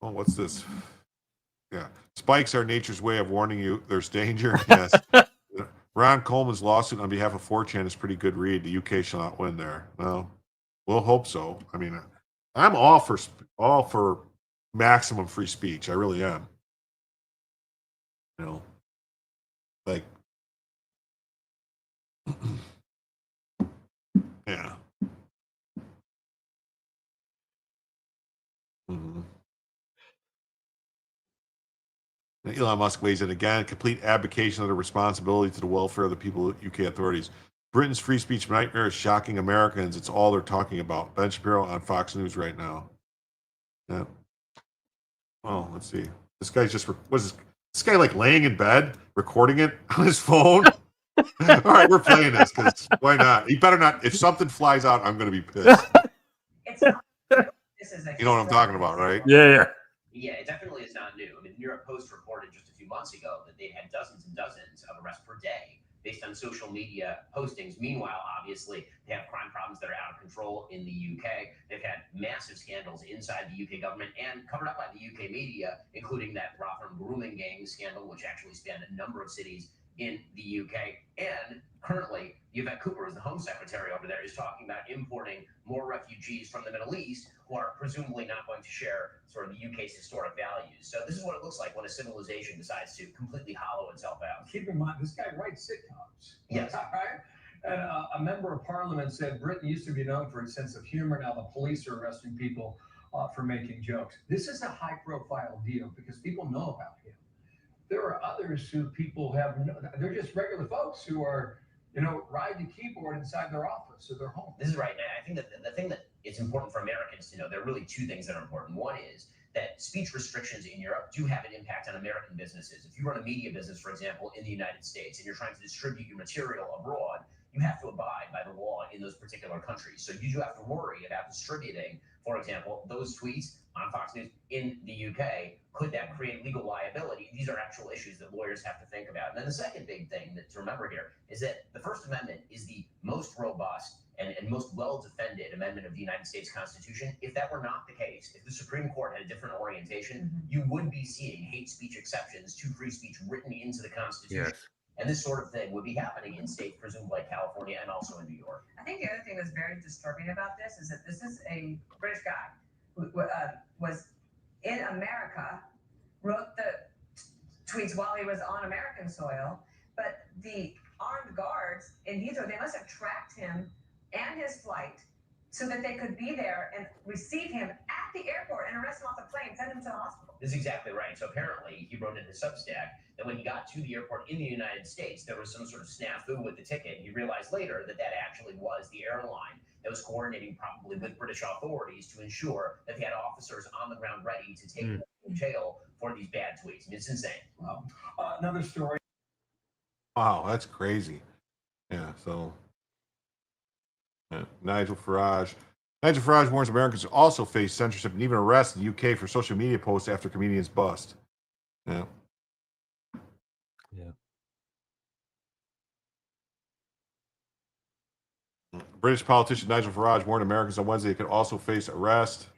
Oh, what's this? Yeah. Spikes are nature's way of warning you there's danger. Yes. Ron Coleman's lawsuit on behalf of 4chan is pretty good read. The UK shall not win there. Well, we'll hope so. I mean, I'm all for maximum free speech. I really am. Like, yeah. Mm-hmm. Elon Musk weighs in again. Complete abdication of the responsibility to the welfare of the people of UK authorities. Britain's free speech nightmare is shocking Americans. It's all they're talking about. Ben Shapiro on Fox News right now. Yeah. Oh, let's see. This guy's just this guy like laying in bed recording it on his phone? All right, we're playing this because why not? He better not. If something flies out, I'm going to be pissed. You know what I'm talking about, right? Yeah. Yeah, it definitely is not new. I mean, the New York Post reported just a few months ago that they had dozens and dozens of arrests per day based on social media postings. Meanwhile, obviously, they have crime problems that are out of control in the UK. They've had massive scandals inside the UK government and covered up by the UK media, including that Rotherham grooming gang scandal, which actually spanned a number of cities in the UK. And currently, Yvette Cooper, as the Home Secretary over there, is talking about importing more refugees from the Middle East who are presumably not going to share sort of the UK's historic values. So this is what it looks like when a civilization decides to completely hollow itself out. Keep in mind, this guy writes sitcoms. Yes. Right? And a member of parliament said Britain used to be known for its sense of humor. Now the police are arresting people for making jokes. This is a high-profile deal because people know about him. There are others who people have, they're just regular folks who are, ride the keyboard inside their office or their home. This is right. And I think that the thing that it's important for Americans to know, there are really two things that are important. One is that speech restrictions in Europe do have an impact on American businesses. If you run a media business, for example, in the United States, and you're trying to distribute your material abroad, you have to abide by the law in those particular countries. So you do have to worry about distributing, for example, those tweets on Fox News in the UK. Could that create legal liability? These are actual issues that lawyers have to think about. And then the second big thing to remember here is that the First Amendment is the most robust and most well-defended amendment of the United States Constitution. If that were not the case, if the Supreme Court had a different orientation, you would be seeing hate speech exceptions to free speech written into the Constitution. Yes. And this sort of thing would be happening in states, presumably like California and also in New York. I think the other thing that's very disturbing about this is that this is a British guy who was in America, wrote the tweets while he was on American soil, but the armed guards in Heathrow, they must have tracked him and his flight so that they could be there and receive him at the airport and arrest him off the plane, send him to the hospital. This is exactly right. So apparently, he wrote in his Substack that when he got to the airport in the United States, there was some sort of snafu with the ticket. He realized later that that actually was the airline that was coordinating probably with British authorities to ensure that they had officers on the ground ready to take him to jail for these bad tweets. I mean, it's insane. Wow. Another story. Wow, that's crazy. Yeah, so Nigel Farage. Nigel Farage warns Americans also face censorship and even arrest in the UK for social media posts after comedians bust. Yeah. Yeah. British politician Nigel Farage warned Americans on Wednesday they could also face arrest.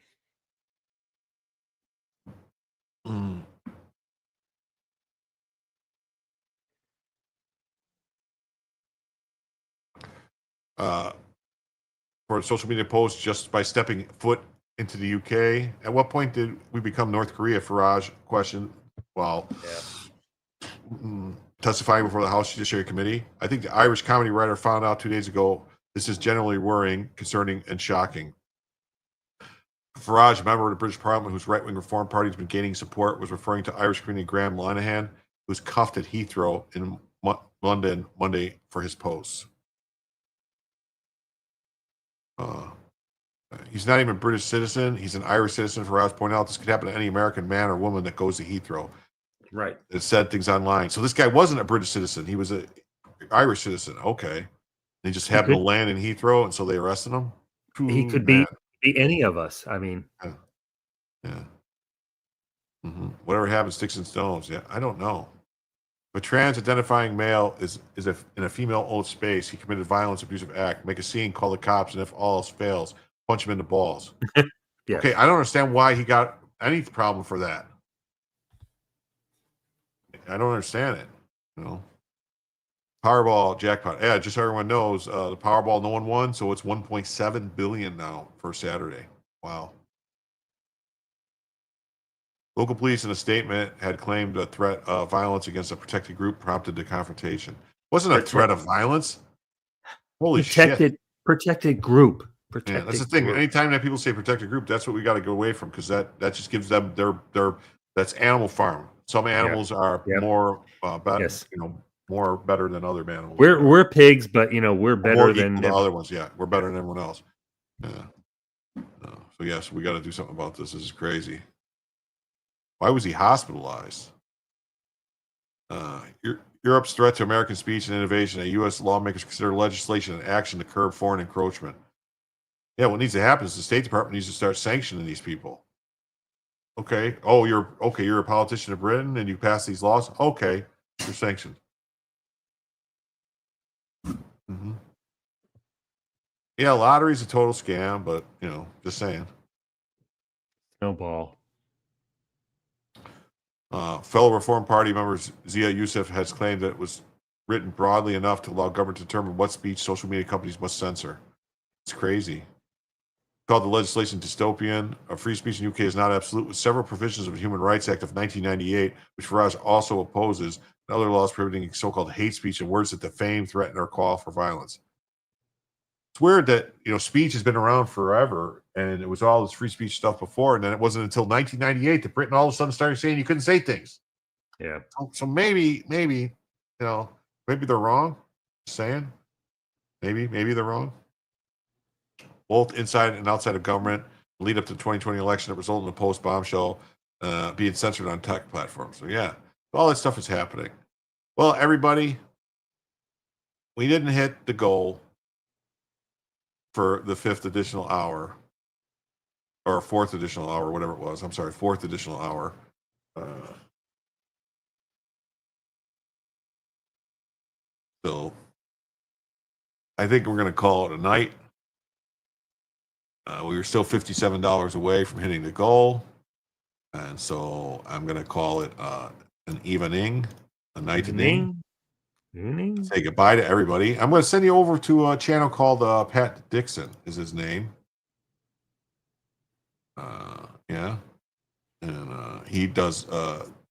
For social media posts just by stepping foot into the UK. At what point did we become North Korea? Farage questioned while testifying before the House Judiciary Committee. I think the Irish comedy writer found out 2 days ago this is generally worrying, concerning, and shocking. Farage, a member of the British Parliament whose right-wing Reform Party has been gaining support, was referring to Irish comedian Graham Linehan, who was cuffed at Heathrow in London Monday for his posts. He's not even a British citizen. He's an Irish citizen. Farage pointed out this could happen to any American man or woman that goes to Heathrow. Right. It said things online. So this guy wasn't a British citizen. He was an Irish citizen. Okay. He just happened to land in Heathrow, and so they arrested him. He could be any of us. I mean, yeah. Whatever happens, sticks and stones. Yeah, I don't know. If a trans-identifying male is in a female-owned space, he committed violence, abusive act. Make a scene, call the cops, and if all else fails, punch him in the balls. Yes. Okay, I don't understand why he got any problem for that. I don't understand it. You know, Powerball jackpot. Yeah, just so everyone knows, the Powerball no one won, so it's 1.7 billion now for Saturday. Wow. Local police in a statement had claimed a threat of violence against a protected group prompted the confrontation. Wasn't a threat of violence. Holy shit. Protected group. Yeah, that's the thing. Group. Anytime that people say protected group, that's what we got to go away from, because that just gives them their that's animal farm. Some animals are more better, more better than other animals. We're pigs, but we're better than the other ones. Yeah, we're better than everyone else. Yeah. So yes, we got to do something about this. This is crazy. Why was he hospitalized? Europe's threat to American speech and innovation. U.S. lawmakers consider legislation and action to curb foreign encroachment. Yeah, what needs to happen is the State Department needs to start sanctioning these people. Okay. Oh, you're a politician of Britain and you pass these laws? Okay, you're sanctioned. Yeah, lottery's a total scam, but just saying. Snowball. Fellow Reform Party member Zia Youssef has claimed that it was written broadly enough to allow government to determine what speech social media companies must censor. It's crazy. Called the legislation dystopian. Free speech in the UK is not absolute, with several provisions of the Human Rights Act of 1998, which Farage also opposes, and other laws prohibiting so-called hate speech and words that defame, threaten, or call for violence. It's weird that speech has been around forever, and it was all this free speech stuff before, and then it wasn't until 1998 that Britain all of a sudden started saying you couldn't say things. Yeah. So maybe maybe they're wrong. Just saying, maybe they're wrong. Both inside and outside of government, lead up to the 2020 election that resulted in a post bombshell being censored on tech platforms. So yeah, all that stuff is happening. Well, everybody, we didn't hit the goal for the 5th additional hour, or 4th additional hour, whatever it was. I'm sorry, 4th additional hour. So I think we're going to call it a night. We were still $57 away from hitting the goal. And so I'm going to call it an evening, a night evening. Say goodbye to everybody. I'm going to send you over to a channel called Pat Dixon is his name. Yeah. And he does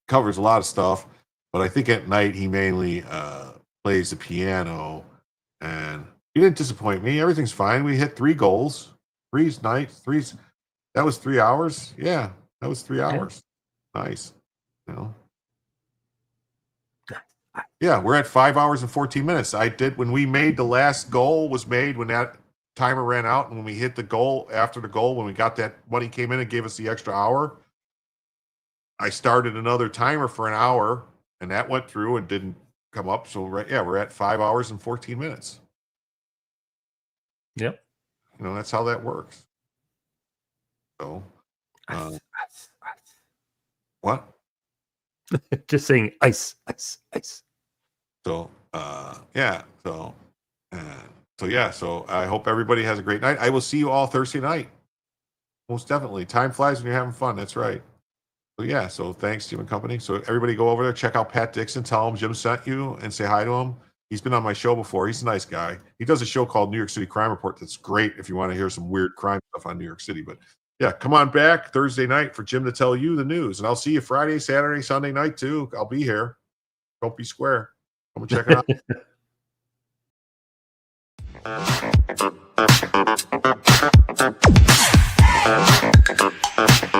covers a lot of stuff, but I think at night he mainly plays the piano, and he didn't disappoint me. Everything's fine. We hit 3 goals. Three's nice. That was 3 hours. Yeah, that was 3 hours. Nice. You know. Yeah, we're at 5 hours and 14 minutes. I did when we made the last goal was made when that timer ran out, and when we hit the goal after the goal, when we got that money came in and gave us the extra hour, I started another timer for an hour, and that went through and didn't come up. So we're at 5 hours and 14 minutes. Yep. You know, that's how that works. So, what? Just saying ice. So, so I hope everybody has a great night. I will see you all Thursday night. Most definitely. Time flies when you're having fun. That's right. So thanks, Jim and company. So everybody go over there, check out Pat Dixon, tell him Jim sent you and say hi to him. He's been on my show before. He's a nice guy. He does a show called New York City Crime Report. That's great if you want to hear some weird crime stuff on New York City. But yeah, come on back Thursday night for Jim to tell you the news. And I'll see you Friday, Saturday, Sunday night too. I'll be here. Don't be square. Come and check it out.